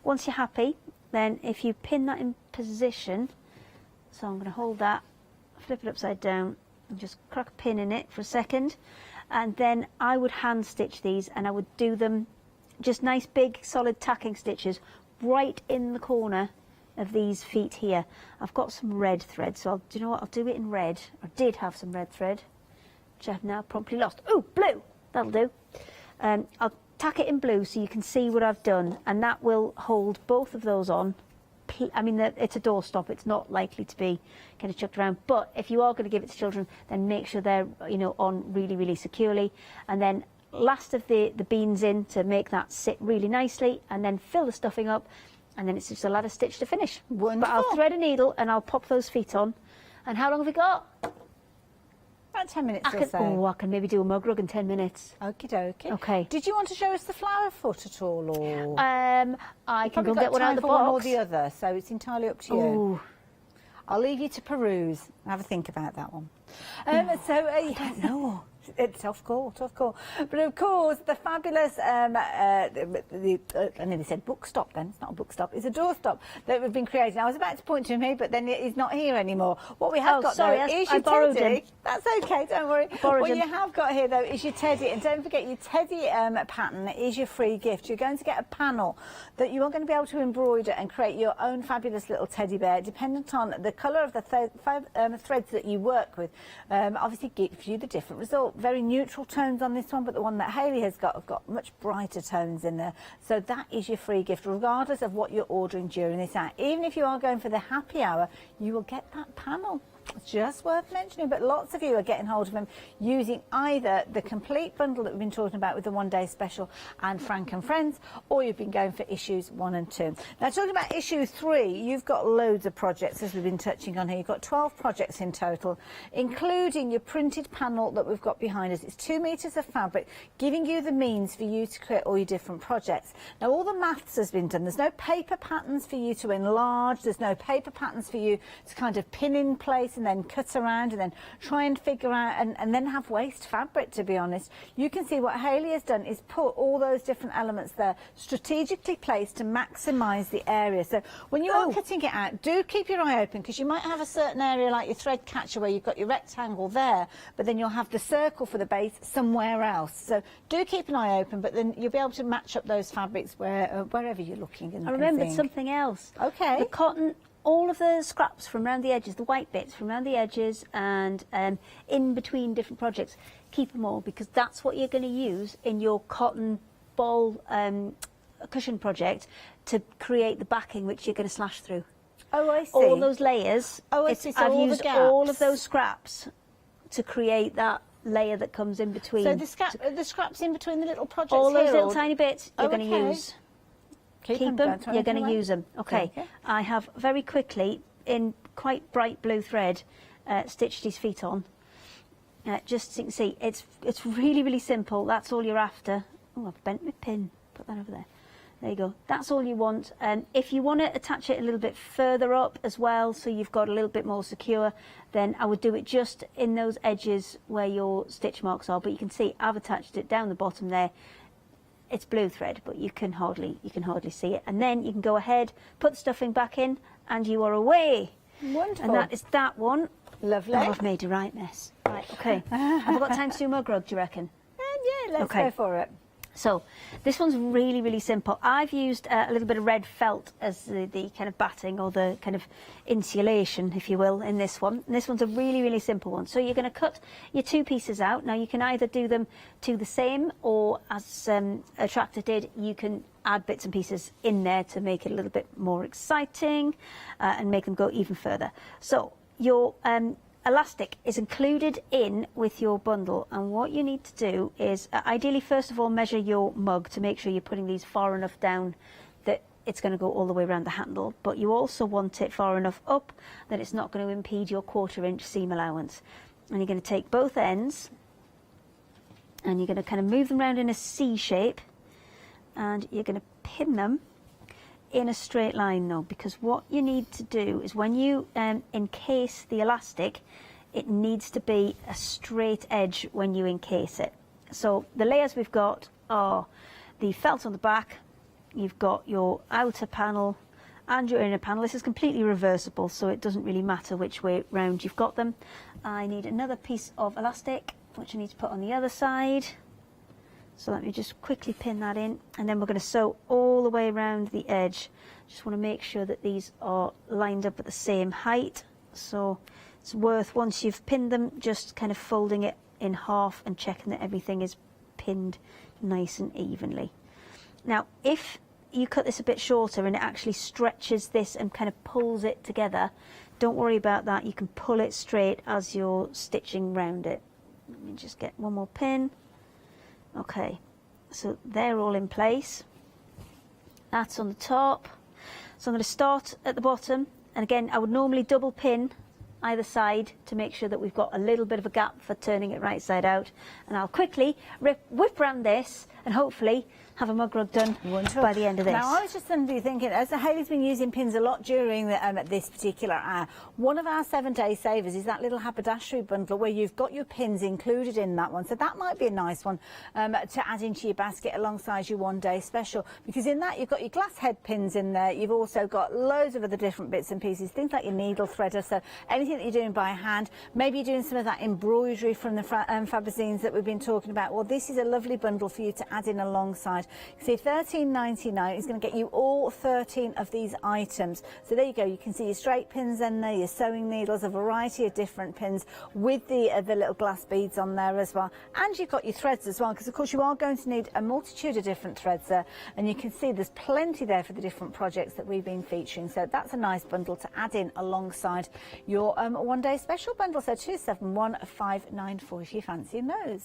S19: once you're happy, then if you pin that in position, so I'm going to hold that, flip it upside down, and just crack a pin in it for a second, and then I would hand stitch these, and I would do them just nice big solid tacking stitches right in the corner of these feet here. I've got some red thread, so do you know what, I'll do it in red. I did have some red thread, which I've now promptly lost. Oh, blue, that'll do. I'll tack it in blue so you can see what I've done, and that will hold both of those on. I mean, it's a doorstop, it's not likely to be kind of chucked around, but if you are going to give it to children, then make sure they're on really, really securely. And then last of the beans in to make that sit really nicely, and then fill the stuffing up, and then it's just a ladder stitch to finish.
S7: Wonderful.
S19: But I'll thread a needle and I'll pop those feet on. And how long have we got?
S7: About 10 minutes or so.
S19: Oh, I can maybe do a mug rug in 10 minutes.
S7: Okie dokie.
S19: Okay.
S7: Did you want to show us the flower foot at all, or?
S19: I can go get one out of the
S7: for one or
S19: box.
S7: the other, so it's entirely up to you.
S19: Ooh.
S7: I'll leave you to peruse and have a think about that one. I don't know. It's tough call. But of course, the fabulous, I nearly said book stop then, it's not a book stop, it's a door stop that we've been creating. I was about to point to me, but then he's not here anymore. What we have got though is your teddy. That's okay, don't worry. What you have got here though is your teddy, and don't forget your teddy pattern is your free gift. You're going to get a panel that you are going to be able to embroider and create your own fabulous little teddy bear, dependent on the colour of the threads that you work with. Obviously gives you the different result. Very neutral tones on this one, but the one that Hayley has got have got much brighter tones in there. So that is your free gift, regardless of what you're ordering during this hour. Even if you are going for the happy hour, you will get that panel. It's just worth mentioning, but lots of you are getting hold of them using either the complete bundle that we've been talking about with the one-day special and Frank and Friends, or you've been going for issues 1 and 2. Now, talking about issue 3, you've got loads of projects, as we've been touching on here. You've got 12 projects in total, including your printed panel that we've got behind us. It's 2 metres of fabric, giving you the means for you to create all your different projects. Now, all the maths has been done. There's no paper patterns for you to enlarge. There's no paper patterns for you to kind of pin in place and then cut around and then try and figure out and then have waste fabric, to be honest. You can see what Hayley has done is put all those different elements there strategically placed to maximise the area. So when you are cutting it out, do keep your eye open, because you might have a certain area like your thread catcher where you've got your rectangle there, but then you'll have the circle for the base somewhere else. So do keep an eye open, but then you'll be able to match up those fabrics wherever you're looking. And
S19: I remembered something else.
S7: Okay.
S19: The cotton, all of the scraps from around the edges, the white bits from around the edges and in between different projects, keep them all, because that's what you're going to use in your cotton ball cushion project to create the backing which you're going to slash through.
S7: Oh, I see.
S19: All those layers.
S7: Oh, I see. So
S19: I've
S7: all
S19: used
S7: the
S19: all of those scraps to create that layer that comes in between.
S7: So the scraps in between the little projects
S19: all those
S7: here,
S19: little tiny bits you're going to
S7: okay.
S19: use.
S7: Keep
S19: them, you're going to use them. Okay.
S7: Okay.
S19: I have very quickly, in quite bright blue thread, stitched his feet on. Just so you can see, it's really, really simple. That's all you're after. Oh, I've bent my pin. Put that over there. There you go. That's all you want. If you want to attach it a little bit further up as well, so you've got a little bit more secure, then I would do it just in those edges where your stitch marks are. But you can see I've attached it down the bottom there. It's blue thread, but you can hardly see it. And then you can go ahead, put the stuffing back in, and you are away.
S7: Wonderful.
S19: And that is that one.
S7: Lovely.
S19: Oh, I've made a right mess. Right, okay. Have I got time to do mug rug, do you reckon?
S7: Yeah, let's go for it.
S19: So this one's really, really simple. I've used a little bit of red felt as the kind of batting or the kind of insulation, if you will, in this one. And this one's a really, really simple one. So you're going to cut your 2 pieces out. Now you can either do them to the same, or as Attractor did, you can add bits and pieces in there to make it a little bit more exciting and make them go even further. So your elastic is included in with your bundle, and what you need to do is ideally first of all measure your mug to make sure you're putting these far enough down that it's going to go all the way around the handle, but you also want it far enough up that it's not going to impede your 1/4 inch seam allowance. And you're going to take both ends and you're going to kind of move them around in a C shape, and you're going to pin them in a straight line though, because what you need to do is when you encase the elastic, it needs to be a straight edge when you encase it. So the layers we've got are the felt on the back, you've got your outer panel and your inner panel. This is completely reversible, so it doesn't really matter which way round you've got them. I need another piece of elastic which I need to put on the other side. So let me just quickly pin that in, and then we're going to sew all the way around the edge. Just want to make sure that these are lined up at the same height. So it's worth, once you've pinned them, just kind of folding it in half and checking that everything is pinned nice and evenly. Now, if you cut this a bit shorter and it actually stretches this and kind of pulls it together, don't worry about that. You can pull it straight as you're stitching round it. Let me just get one more pin. Okay, so they're all in place. That's on the top. So I'm going to start at the bottom, and again I would normally double pin either side to make sure that we've got a little bit of a gap for turning it right side out, and I'll quickly whip around this and hopefully have a mug rug done by the end of this.
S7: Now, I was just suddenly thinking, as Hayley's been using pins a lot during this particular hour, one of our 7-day savers is that little haberdashery bundle where you've got your pins included in that one. So that might be a nice one to add into your basket alongside your 1-day special, because in that you've got your glass head pins in there. You've also got loads of other different bits and pieces, things like your needle threader. So anything that you're doing by hand, maybe you're doing some of that embroidery from the Fabazines that we've been talking about. Well, this is a lovely bundle for you to add in alongside. See, $13.99 is going to get you all 13 of these items. So there you go. You can see your straight pins in there, your sewing needles, a variety of different pins with the little glass beads on there as well. And you've got your threads as well, because of course you are going to need a multitude of different threads there. And you can see there's plenty there for the different projects that we've been featuring. So that's a nice bundle to add in alongside your 1-day special bundle. So 271,594 if you fancy those.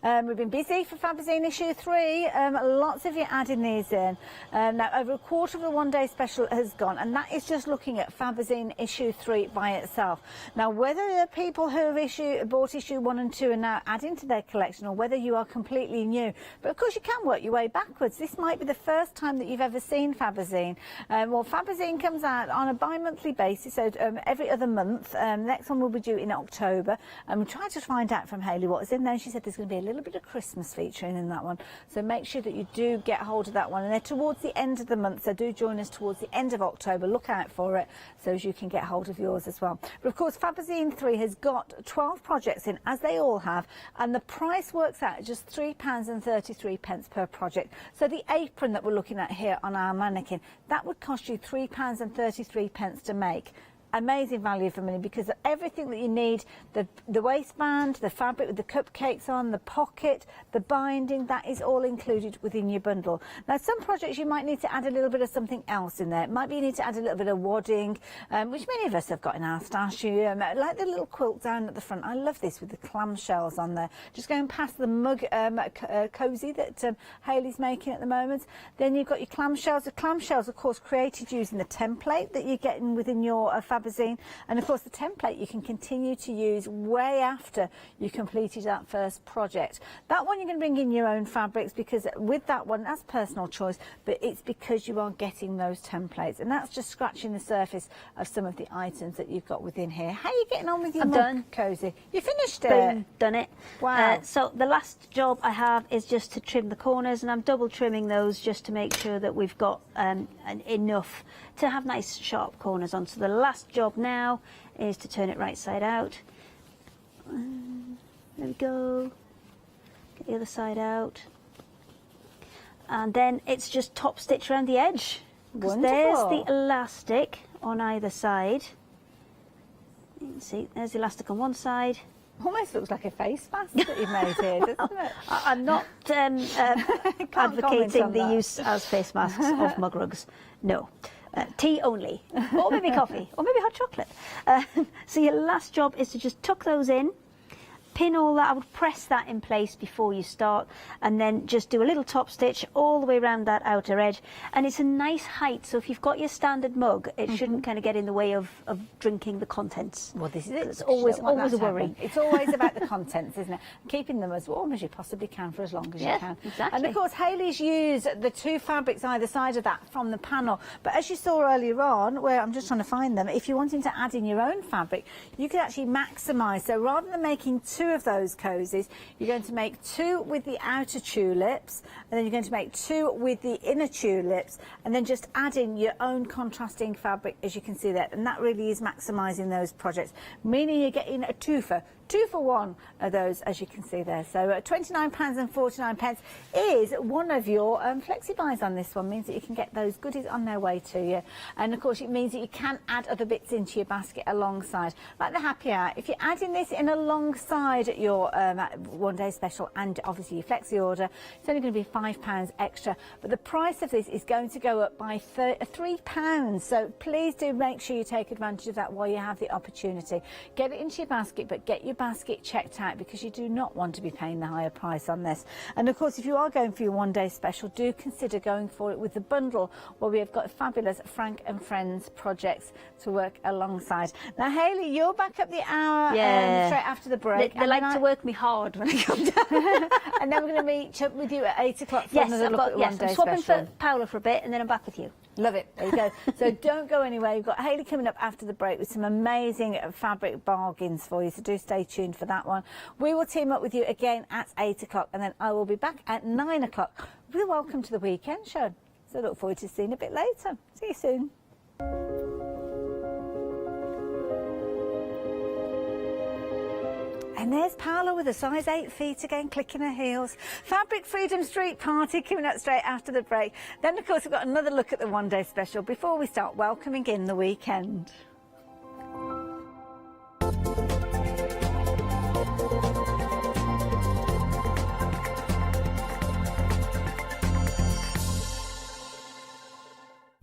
S7: We've been busy for Fabazine issue 3. Lots of you adding these in. Now, over a quarter of the 1-day special has gone, and that is just looking at Fabazine issue 3 by itself. Now, whether the people who have bought issue 1 and 2 are now adding to their collection, or whether you are completely new, but of course you can work your way backwards. This might be the first time that you've ever seen Fabazine. Well, Fabazine comes out on a bi-monthly basis, so every other month. Next one will be due in October, and we tried to find out from Hayley what was in there, and she said there's going to be a little bit of Christmas featuring in that one, so make sure that you do get hold of that one, and they're towards the end of the month, so do join us towards the end of October. Look out for it so as you can get hold of yours as well. But of course Fabazine 3 has got 12 projects in, as they all have, and the price works out at just £3.33 per project. So the apron that we're looking at here on our mannequin, that would cost you £3.33 to make. Amazing value for money, because everything that you need, the waistband, the fabric with the cupcakes on, the pocket, the binding, that is all included within your bundle. Now, some projects you might need to add a little bit of something else in there. It might be you need to add a little bit of wadding, which many of us have got in our stash. Like the little quilt down at the front. I love this with the clamshells on there. Just going past the mug cozy that Hayley's making at the moment. Then you've got your clamshells. The clamshells, of course, created using the template that you're getting within your Fabazine, and of course the template you can continue to use way after you completed that first project. That one you're going to bring in your own fabrics, because with that one, that's personal choice, but it's because you are getting those templates, and that's just scratching the surface of some of the items that you've got within here. How are you getting on with your mug cozy? You finished it?
S19: Boom, done it.
S7: Wow.
S19: So the last job I have is just to trim the corners, and I'm double trimming those just to make sure that we've got enough to have nice sharp corners on. So the last job now is to turn it right side out. There we go. Get the other side out. And then it's just top stitch around the edge. There's the elastic on either side. You can see there's the elastic on one side.
S7: Almost looks like a face mask that you've made here, doesn't it?
S19: I'm not advocating the use as face masks of mug rugs. No. Tea only, or maybe coffee, or maybe hot chocolate. So your last job is to just tuck those in, pin all that. I would press that in place before you start, and then just do a little top stitch all the way around that outer edge. And it's a nice height, so if you've got your standard mug, it shouldn't kind of get in the way of drinking the contents.
S7: Well, this is it.
S19: It's always a worry.
S7: Happen. It's always about the contents, isn't it? Keeping them as warm as you possibly can for as long as you can.
S19: Exactly.
S7: And of course, Hayley's used the 2 fabrics either side of that from the panel. But as you saw earlier on, where I'm just trying to find them, if you're wanting to add in your own fabric, you could actually maximise. So rather than making 2 of those cozies, you're going to make 2 with the outer tulips, and then you're going to make 2 with the inner tulips, and then just add in your own contrasting fabric, as you can see there. And that really is maximising those projects, meaning you're getting a 2 for 1 of those, as you can see there. So £29.49 is one of your flexi buys on this one. Means that you can get those goodies on their way to you, and of course it means that you can add other bits into your basket alongside, like the happy hour. If you're adding this in alongside your 1-day special and obviously your flexi order, it's only going to be £5 extra, but the price of this is going to go up by £3. So please do make sure you take advantage of that while you have the opportunity. Get it into your basket, but get your basket checked out because you do not want to be paying the higher price on this. And of course, if you are going for your one-day special, do consider going for it with the bundle, where we have got fabulous Frank and Friends projects to work alongside. Now, Hayley, you're back up the hour straight after the break.
S19: They like to work me hard when I come down.
S7: And then we're going to meet up with you at 8 o'clock for another look at the one-day
S19: I'm swapping
S7: special.
S19: for Paola for a bit, and then I'm back with you.
S7: Love it. There you go. So don't go anywhere. You've got Hayley coming up after the break with some amazing fabric bargains for you, so do stay tuned for that one. We will team up with you again at 8 o'clock, and then I will be back at 9 o'clock. We're welcome to the weekend show. So look forward to seeing you a bit later. See you soon. And there's Paola with a size 8 feet again, clicking her heels. Fabric Freedom Street Party coming up straight after the break. Then, of course, we've got another look at the one-day special before we start welcoming in the weekend.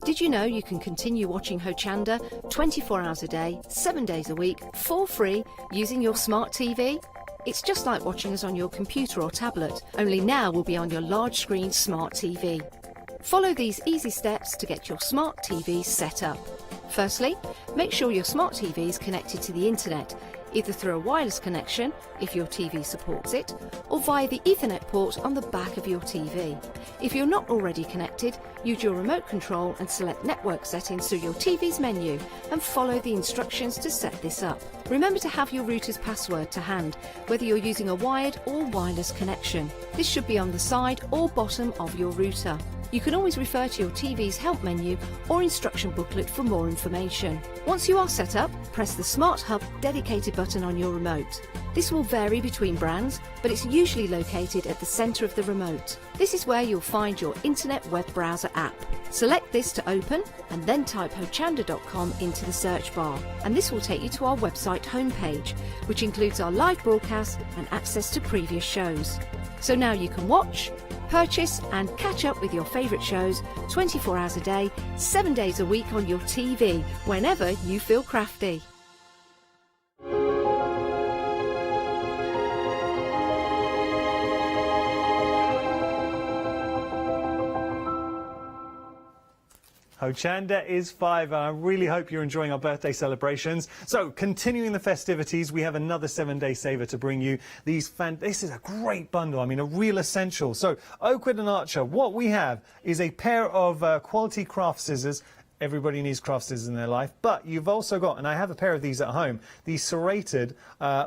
S20: Did you know you can continue watching Hochanda 24 hours a day, 7 days a week, for free, using your smart TV? It's just like watching us on your computer or tablet, only now we'll be on your large screen smart TV. Follow these easy steps to get your smart TV set up. Firstly, make sure your smart TV is connected to the internet, either through a wireless connection, if your TV supports it, or via the Ethernet port on the back of your TV. If you're not already connected, use your remote control and select network settings through your TV's menu and follow the instructions to set this up. Remember to have your router's password to hand, whether you're using a wired or wireless connection. This should be on the side or bottom of your router. You can always refer to your TV's help menu or instruction booklet for more information. Once you are set up, press the Smart Hub dedicated button on your remote. This will vary between brands, but it's usually located at the centre of the remote. This is where you'll find your internet web browser app. Select this to open and then type hochanda.com into the search bar, and this will take you to our website homepage, which includes our live broadcasts and access to previous shows. So now you can watch, purchase and catch up with your favourite shows 24 hours a day, 7 days a week on your TV, whenever you feel crafty.
S5: Hochanda is 5, and I really hope you're enjoying our birthday celebrations. So, continuing the festivities, we have another 7-day saver to bring you. This is a great bundle, I mean, a real essential. So, Oakwood and Archer, what we have is a pair of quality craft scissors. Everybody needs craft scissors in their life, but you've also got, and I have a pair of these at home, these serrated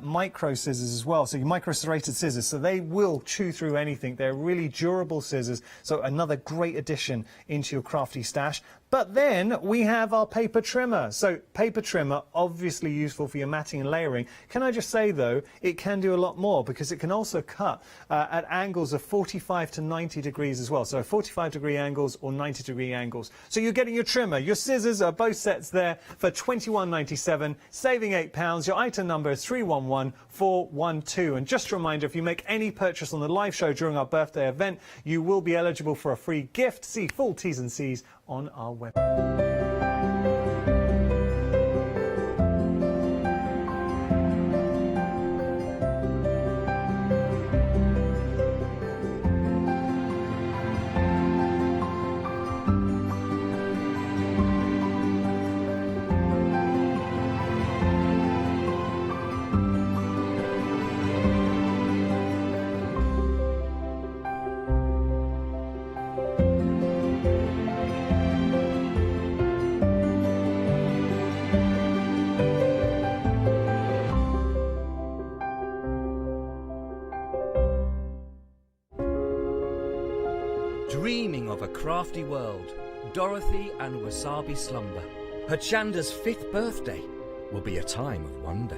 S5: micro scissors as well. So your micro serrated scissors, so they will chew through anything. They're really durable scissors, so another great addition into your crafty stash. But then we have our paper trimmer. So paper trimmer, obviously useful for your matting and layering. Can I just say though, it can do a lot more because it can also cut at angles of 45 to 90 degrees as well. So 45-degree angles or 90-degree angles. So you're getting your trimmer, your scissors are both sets there for £21.97, saving £8. Your item number is 311412. And just a reminder, if you make any purchase on the live show during our birthday event, you will be eligible for a free gift. See full T's and C's on our website.
S10: Dreaming of a crafty world, Dorothy and Wasabi slumber. Hochanda's 5th birthday will be a time of wonder.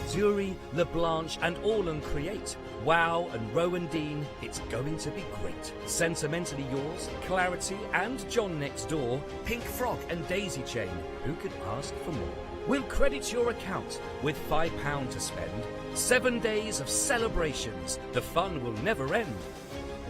S10: Zuri, LeBlanche and AALL Create. Wow and Rowan Dean, it's going to be great. Sentimentally Yours, Clarity and John Next Door, Pink Frog and Daisy Chain. Who could ask for more? We'll credit your account with £5 to spend. 7 days of celebrations. The fun will never end.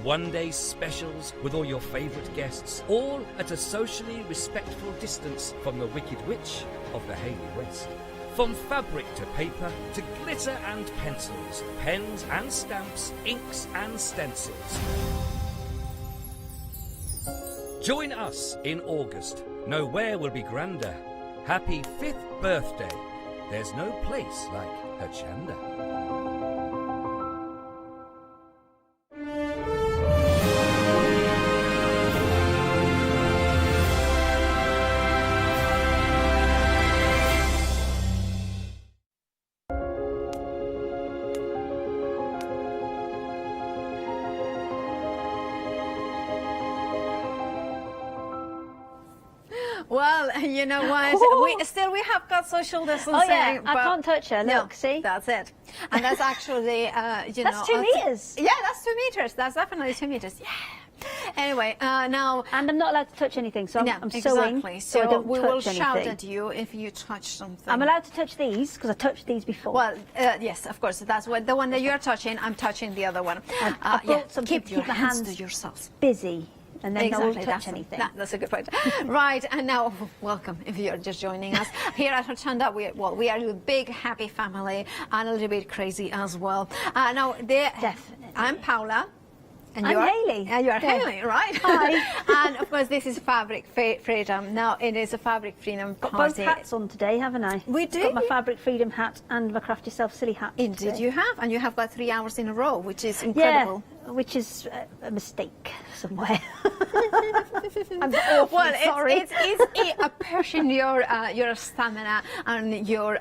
S10: one-day specials with all your favourite guests, all at a socially respectful distance from the Wicked Witch of the Hayley West. From fabric to paper to glitter and pencils, pens and stamps, inks and stencils. Join us in August. Nowhere will be grander. Happy 5th birthday. There's no place like Hochanda.
S2: Well, you know what? We have got social distancing.
S19: Oh yeah, I can't touch her. Look,
S2: No,
S19: see?
S2: That's it. And that's actually, you know.
S19: That's 2 meters.
S2: Yeah, that's 2 meters. That's definitely 2 meters. Yeah. Anyway, now.
S19: And I'm not allowed to touch anything, so I'm
S2: exactly.
S19: sewing, so I don't
S2: we
S19: touch
S2: will shout
S19: anything.
S2: at you if you touch something.
S19: I'm allowed to touch these because I touched these before.
S2: Well, yes, of course. That's what the one that you're touching. I'm touching the other one.
S19: I brought something
S2: keep
S19: to
S2: your
S19: keep my
S2: hands
S19: hands
S2: to yourselves.
S19: busy. And then
S2: Exactly,
S19: I won't touch anything.
S2: That's a good point. Right, and now, welcome if you're just joining us. Here at Hochanda, we are a big, happy family and a little bit crazy as well. Now, I'm Paula. And
S19: I'm
S2: you're
S19: Hayley.
S2: And you're
S19: Yeah.
S2: Hayley, right?
S19: Hi.
S2: And of course, this is Fabric Freedom. Now, it is a Fabric Freedom
S19: Got
S2: party.
S19: both hats on today, haven't I?
S2: We do.
S19: Got my Fabric Freedom hat and my Craft Yourself Silly hat.
S2: Indeed,
S19: today.
S2: you have. And you have got 3 hours in a row, which is incredible.
S19: Yeah, which is a mistake somewhere. I'm
S2: Well,
S19: sorry.
S2: it's a pushing your stamina and your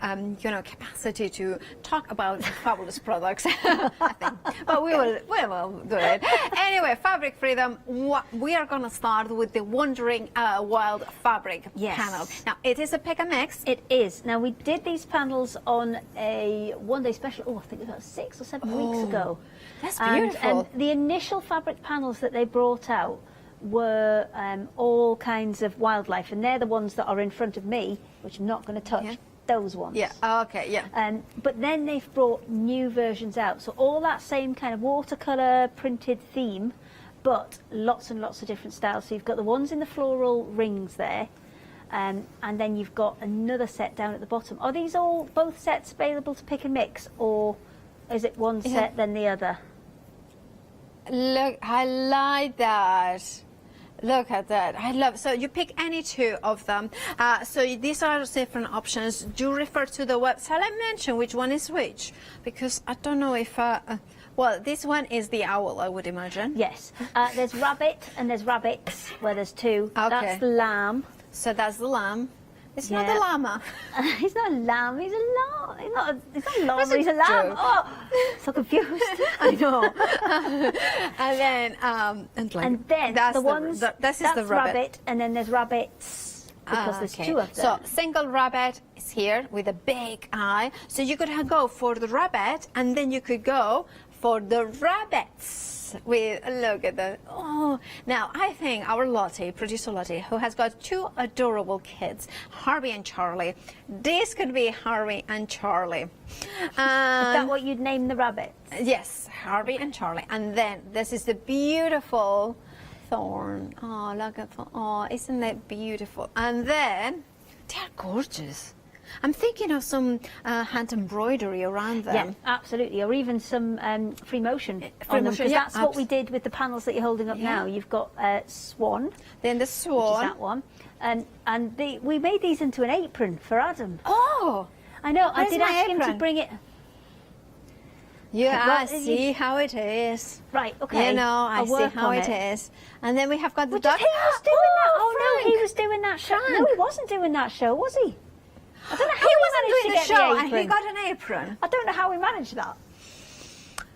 S2: capacity to talk about fabulous products. I think, but we will do it anyway. Fabric Freedom. We are going to start with the Wandering Wild Fabric panel. Now it is a pick and mix.
S19: It is. Now we did these panels on a one-day special. Oh, I think it was about 6 or 7 weeks ago.
S2: That's
S19: And
S2: beautiful.
S19: the initial fabric panels that they brought out were all kinds of wildlife, and they're the ones that are in front of me, which I'm not going to touch. Those ones.
S2: Yeah. Okay. Yeah.
S19: But then they've brought new versions out, so all that same kind of watercolor printed theme, but lots and lots of different styles. So you've got the ones in the floral rings there, and then you've got another set down at the bottom. Are these all both sets available to pick and mix, or is it one set then the other?
S2: Look, I like that. Look at that. I love. So you pick any 2 of them. So these are different options. Do refer to the website. I mention which one is which, because I don't know if. Well, this one is the owl, I would imagine.
S19: Yes. There's rabbit and there's rabbits, where there's 2.
S2: Okay.
S19: That's the lamb.
S2: So that's the lamb. It's not the llama.
S19: He's not a lamb. He's a lamb. He's not a llama.
S2: That's
S19: He's a
S2: a
S19: lamb.
S2: joke.
S19: Oh, so confused.
S2: I know. And then, that's
S19: the ones.
S2: This is
S19: that's
S2: the rabbit.
S19: and then there's rabbits because there's 2 of them.
S2: So single rabbit is here with a big eye. So you could go for the rabbit, and then you could go for the rabbits. Look at that. Oh, now I think our Lottie, producer Lottie, who has got 2 adorable kids, Harvey and Charlie. This could be Harvey and Charlie.
S19: Is that what you'd name the rabbits?
S2: Yes, Harvey and Charlie. And then this is the beautiful thorn. Oh, look at that. Oh, isn't that beautiful? And then they're gorgeous. I'm thinking of some hand embroidery around them.
S19: Yeah, absolutely. Or even some free motion.
S2: Because
S19: that's what we did with the panels that you're holding up now. You've got Swan.
S2: Then the Swan.
S19: Which is that one. And we made these into an apron for Adam.
S2: Oh!
S19: I know. I
S2: Where's
S19: did
S2: my
S19: ask him to
S2: apron?
S19: bring it.
S2: Yeah,
S19: Well,
S2: I see how it is.
S19: Right, okay.
S2: You know,
S19: I'll
S2: I see
S19: work
S2: how
S19: on
S2: it is. And then we have got the
S19: Which
S2: duck.
S19: he was doing that. Oh, no,
S2: Frank.
S19: he was doing that show. No, he wasn't doing that show, was he? I don't know how
S2: He wasn't
S19: managed
S2: doing
S19: to
S2: the
S19: get
S2: show,
S19: the
S2: and he
S19: apron.
S2: got an apron.
S19: I don't know how he managed that.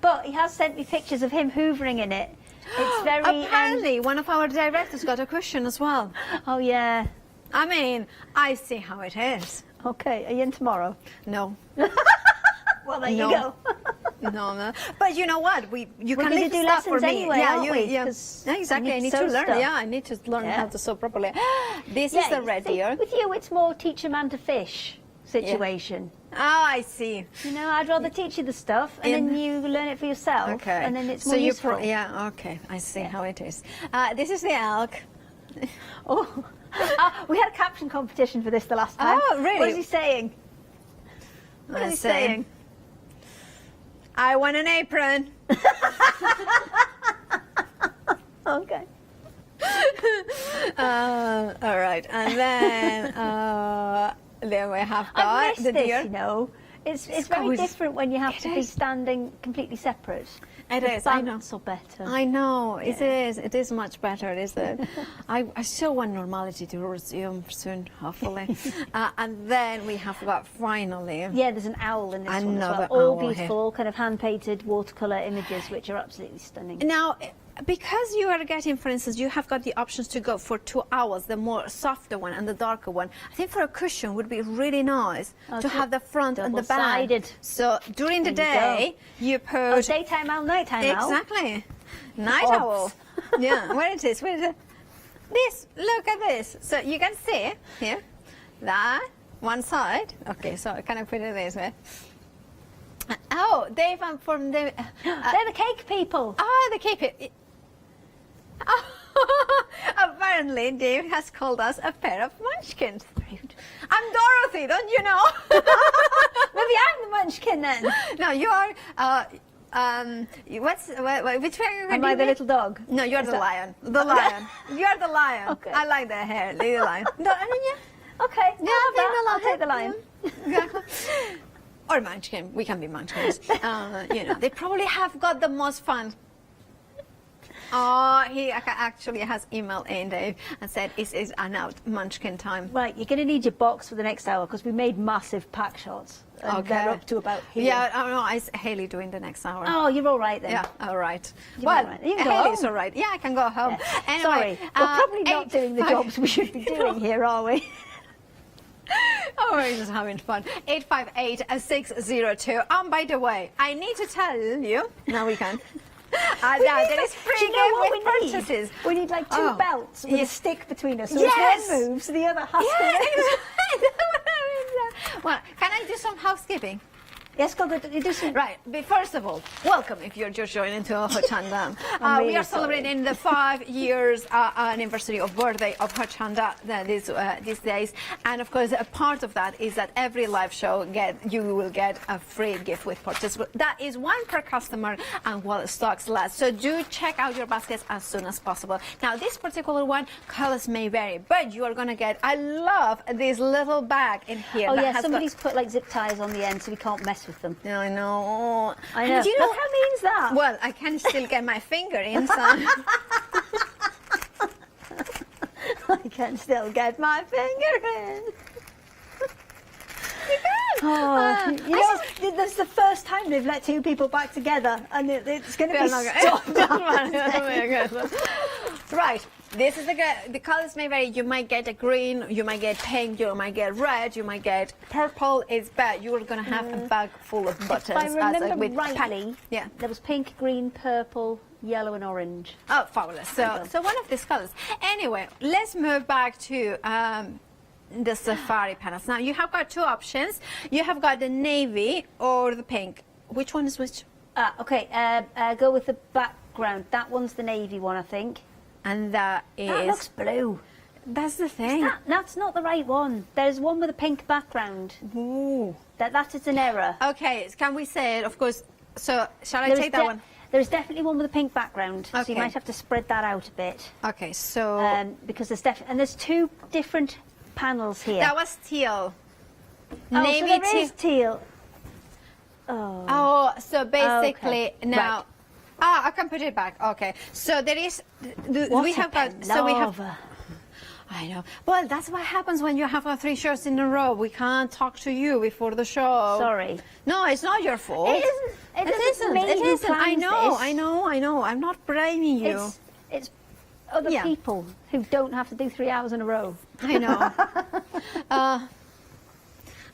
S19: But he has sent me pictures of him hoovering in it. It's very...
S2: Apparently, one of our directors got a cushion as well.
S19: Oh, yeah.
S2: I mean, I see how it is.
S19: Okay, are you in tomorrow?
S2: No.
S19: Well, there you go.
S2: No. But you know what? You can
S19: gonna
S2: leave
S19: do
S2: stuff for
S19: lessons
S2: me.
S19: anyway, aren't we?
S2: Yeah,
S19: 'Cause
S2: exactly.
S19: you
S2: I
S19: need
S2: need
S19: to
S2: to
S19: sew
S2: learn.
S19: stuff.
S2: Yeah, I need to learn how to sew properly. This is the red
S19: see,
S2: deer.
S19: With you, it's more teach a man to fish. situation.
S2: Oh, I see.
S19: You know, I'd rather teach you the stuff and then you learn it for yourself.
S2: Okay.
S19: And then it's
S2: so
S19: more
S2: you
S19: useful.
S2: yeah, okay. I see how it is. This is the elk.
S19: Oh, we had a caption competition for this the last time.
S2: Oh, really?
S19: What is he saying? What is he saying?
S2: I want an apron.
S19: Okay.
S2: All right, and then we have got
S19: I've missed
S2: the
S19: this,
S2: deer.
S19: you know. It's very different when you have to be standing completely separate.
S2: It
S19: The
S2: is, I know.
S19: balance are better.
S2: I know, it is. It is much better, is it? I still want normality to resume soon, hopefully. And then we have got finally...
S19: Yeah, there's an owl in this one as
S2: Another
S19: well. All
S2: owl
S19: beautiful,
S2: here.
S19: all kind of hand-painted watercolour images, which are absolutely stunning.
S2: Now, because you are getting, for instance, you have got the options to go for 2 hours, the more softer one and the darker one. I think for a cushion would be really nice to have the front and the back.
S19: Double-sided.
S2: So during the
S19: There you
S2: day, you put...
S19: Oh, daytime owl, nighttime owl.
S2: Exactly. Night
S19: Odds.
S2: owl. Yeah, where it is, where is it? This, look at this. So you can see here, that, one side. Okay, so can I put it this way? Oh, they've from the...
S19: they're the cake people.
S2: Oh, the cake people. Oh, apparently, Dave has called us a pair of munchkins. I'm Dorothy, don't you know?
S19: Maybe I'm the munchkin then.
S2: No, you are. Which one?
S19: Am I the little dog?
S2: No, you're the lion. The lion. You're the lion.
S19: Okay.
S2: I like the hair. The lion.
S19: Okay.
S2: I'll
S19: take the lion.
S2: Or munchkin. We can be munchkins. You know, they probably have got the most fun. Oh, he actually has emailed in, Dave, and said it's now munchkin time.
S19: Right, you're going to need your box for the next hour because we made massive pack shots. And they're up to about here.
S2: Yeah, I know. It's Haley doing the next hour.
S19: Oh, you're all right then.
S2: Yeah, all right.
S19: You're all right. You can go
S2: Haley's
S19: home.
S2: all right. Yeah, I can go home.
S19: Yeah.
S2: Anyway,
S19: Sorry, we're probably not doing the jobs we should be doing here, are we?
S2: Oh, we're just having fun. 858-602. By the way, I need to tell you. Now we can. There is free
S19: Do you know what
S2: with
S19: we need?
S2: purchases.
S19: We need like 2 belts with a stick between us. So
S2: Yes.
S19: if one moves, the other has to.
S2: Well, can I do some housekeeping?
S19: Yes, go do some.
S2: Right, but first of all, welcome if you're just joining to Hochanda.
S19: I'm
S2: We
S19: really
S2: are celebrating the 5 years anniversary of birthday of Hochanda these days. And of course, a part of that is that every live show you will get a free gift with purchase. That is 1 per customer and while stocks last. So do check out your baskets as soon as possible. Now, this particular one, colors may vary, but you are going to get, I love this little bag in here.
S19: Oh
S2: that
S19: yeah,
S2: has
S19: somebody's put like zip ties on the end so we can't mess with them.
S2: Yeah, I know.
S19: I know.
S2: And do you know
S19: Look how means that?
S2: Well, I can still get my finger in, so.
S19: I can still get my finger in. Oh, you know, this is the first time they've let 2 people back together, and it's going to be stopped.
S2: Right. This is the colors may vary. You might get a green, you might get pink, you might get red, you might get purple. It's bad. You are going to have a bag full of buttons.
S19: If I remember
S2: with
S19: rightly,
S2: yeah,
S19: there was pink, green, purple, yellow, and orange.
S2: Oh, fabulous! So one of these colors. Anyway, let's move back to the safari panels. Now you have got 2 options. You have got the navy or the pink. Which one is which?
S19: Okay, go with the background. That one's the navy one, I think.
S2: And that is...
S19: That looks blue.
S2: That's the thing.
S19: That's not the right one. There's one with a pink background.
S2: Ooh.
S19: That is an error.
S2: Okay, can we say it? Of course. So, shall I take that one?
S19: There's definitely one with a pink background.
S2: Okay.
S19: So you might have to spread that out a bit.
S2: Okay, so...
S19: because there's and there's 2 different panels here.
S2: That was teal.
S19: Oh,
S2: Navy
S19: so there is teal.
S2: Oh, so basically
S19: okay.
S2: now...
S19: Right.
S2: I can put it back. Okay, so there is. We have got. So we have. I know. Well, that's what happens when you have 3 shows in a row. We can't talk to you before the show.
S19: Sorry.
S2: No, it's not your fault.
S19: It isn't. It isn't.
S2: It isn't. I know.
S19: This.
S2: I know. I'm not blaming you.
S19: It's other people who don't have to do 3 hours in a row.
S2: I know.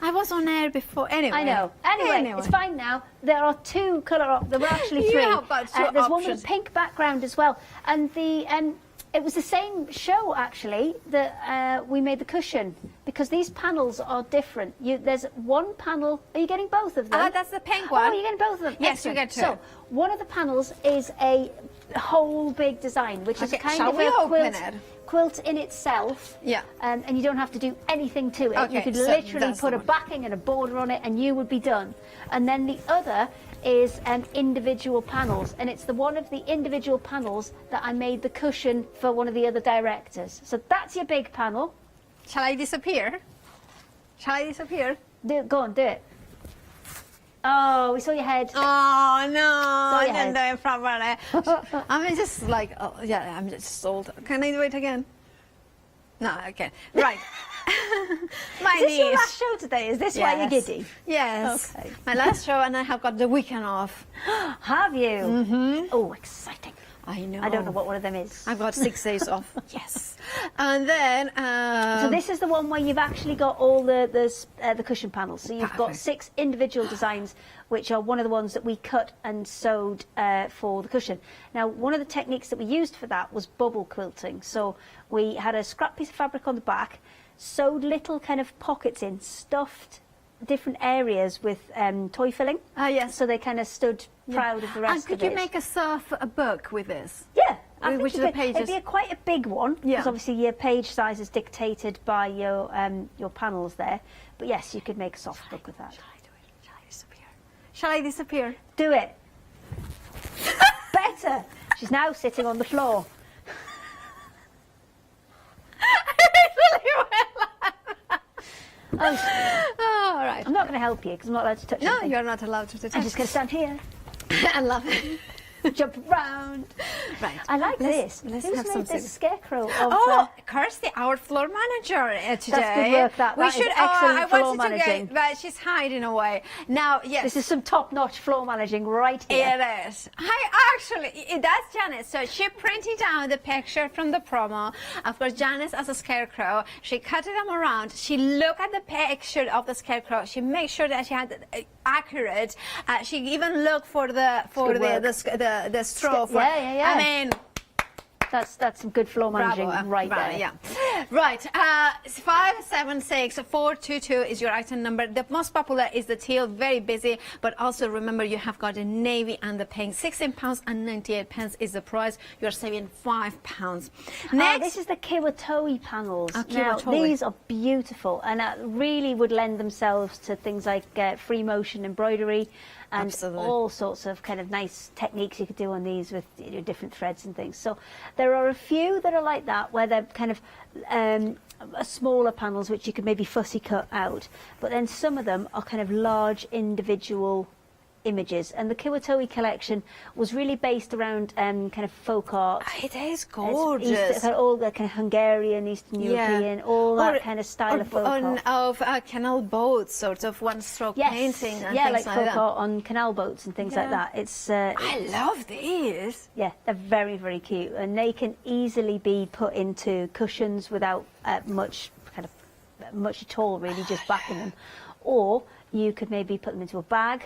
S2: I was on air before. Anyway.
S19: I know. Anyway, it's fine now. There are 2 colour options. There were actually 3.
S2: You have got 2
S19: There's one with
S2: options.
S19: a pink background as well. And the It was the same show, actually, that we made the cushion, because these panels are different. There's one panel. Are you getting both of them?
S2: That's the pink one.
S19: Oh, you're getting both of them.
S2: Yes, you
S19: Excellent.
S2: get two.
S19: So, one of the panels is a whole big design, which is kind
S2: shall
S19: of
S2: we
S19: a
S2: open
S19: quilt in itself.
S2: Yeah.
S19: And you don't have to do anything to it.
S2: Okay,
S19: You could
S2: so
S19: literally
S2: that's
S19: put
S2: the
S19: a
S2: one.
S19: backing and a border on it, and you would be done. And then the other is individual panels, and it's one of the individual panels that I made the cushion for one of the other directors. So that's your big panel.
S2: Shall I disappear? Shall I disappear?
S19: Go on, do it. Oh, we saw your head.
S2: Oh no, I
S19: your
S2: didn't do
S19: head.
S2: it properly. I'm just like, oh, yeah, I'm just old. Can I do it again? No, I can't. Right. My
S19: Is this your
S2: niece.
S19: last show today? Is this why you're giddy?
S2: Yes.
S19: Okay.
S2: My last show, and I have got the weekend off.
S19: Have you?
S2: Mm-hmm.
S19: Oh, exciting.
S2: I know.
S19: I don't know what one of them is.
S2: I've got 6 days off. Yes. And then...
S19: So this is the one where you've actually got all the cushion panels. So you've got
S2: Perfect.
S19: 6 individual designs, which are one of the ones that we cut and sewed for the cushion. Now, one of the techniques that we used for that was bubble quilting. So we had a scrap piece of fabric on the back, sewed little kind of pockets in, stuffed different areas with toy filling.
S2: Yes.
S19: So they kind of stood proud of the rest
S2: And could
S19: of
S2: you
S19: it.
S2: make a book with this?
S19: Yeah. I think
S2: Which
S19: you
S2: are the
S19: could. It'd
S2: pages?
S19: be quite a big one, because
S2: Yeah.
S19: obviously your page size is dictated by your panels there. But yes, you could make a soft book with that.
S2: Shall I disappear?
S19: Do it. Better. She's now sitting on the floor.
S2: Oh, all right.
S19: I'm not going to help you because I'm not allowed to touch
S2: No,
S19: anything.
S2: you're not allowed to touch.
S19: I'm just going to stand here.
S2: I love it.
S19: Jump around.
S2: Right.
S19: I like this.
S2: Let's
S19: Who's
S2: have
S19: made
S2: something.
S19: this scarecrow of...
S2: Oh, Kirsty, our floor manager today.
S19: That's good work, that.
S2: We
S19: That is
S2: should.
S19: excellent
S2: I
S19: floor
S2: wanted
S19: managing.
S2: to get, but she's hiding away. Now, yes.
S19: This is some top-notch floor managing right here.
S2: It is. That's Janice. So she printed out the picture from the promo. Of course, Janice as a scarecrow. She cut them around. She looked at the picture of the scarecrow. She made sure that she had accurate. She even looked for the straw.
S19: Yeah.
S2: I mean,
S19: that's some good floor managing right there.
S2: Yeah. Right. 576422 is your item number. The most popular is the teal, very busy, but also remember you have got the navy and the pink. £16 and 98 pence is the price. You're saving £5. Next,
S19: this is the Kiwatoe panels. Now,
S2: Kiwatoe.
S19: these are beautiful and really would lend themselves to things like free motion embroidery and
S2: Absolutely.
S19: all sorts of kind of nice techniques you could do on these with different threads and things. So there are a few that are like that, where they're kind of smaller panels which you could maybe fussy cut out, but then some of them are kind of large individual images, and the Kiwatoe collection was really based around kind of folk art.
S2: It is gorgeous.
S19: All the kind of Hungarian, Eastern European, all that kind of style of folk art.
S2: Of canal boats, sort of one-stroke painting. And
S19: Yeah,
S2: things
S19: like folk
S2: that.
S19: art on canal boats and things like that.
S2: I love these.
S19: Yeah, they're very, very cute, and they can easily be put into cushions without much at all, really, just backing them. Or you could maybe put them into a bag.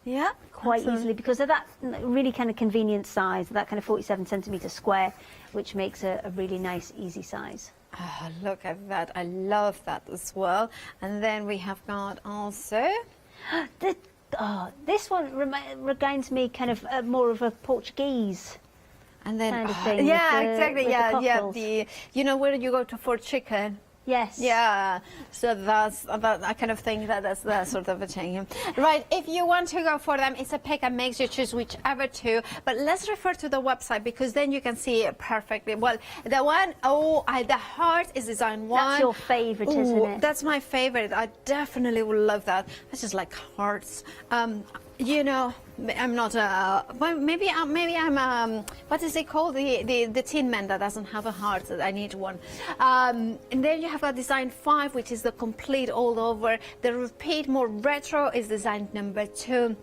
S2: Yeah,
S19: quite easily, because they're that really kind of convenient size, that kind of 47 centimetre square, which makes a really nice, easy size.
S2: Oh, look at that. I love that as well. And then we have got also...
S19: This one reminds me kind of more of a Portuguese
S2: and then,
S19: kind of thing.
S2: Yeah,
S19: with
S2: exactly.
S19: with
S2: Yeah,
S19: the
S2: yeah.
S19: cockles.
S2: You know where you go to for chicken?
S19: Yes.
S2: Yeah. So that's I kind of think that's that sort of a thing. Right. If you want to go for them, it's a pick and mix. You choose whichever two. But let's refer to the website, because then you can see it perfectly. Well, the one, the heart is design one.
S19: That's your favourite, isn't it?
S2: That's my favorite. I definitely would love that. It's just like hearts. You know, I'm not well, maybe I'm what is it called, the Tin Man that doesn't have a heart, that I need one. And then you have got design 5, which is the complete all over. The repeat more retro is design number 2.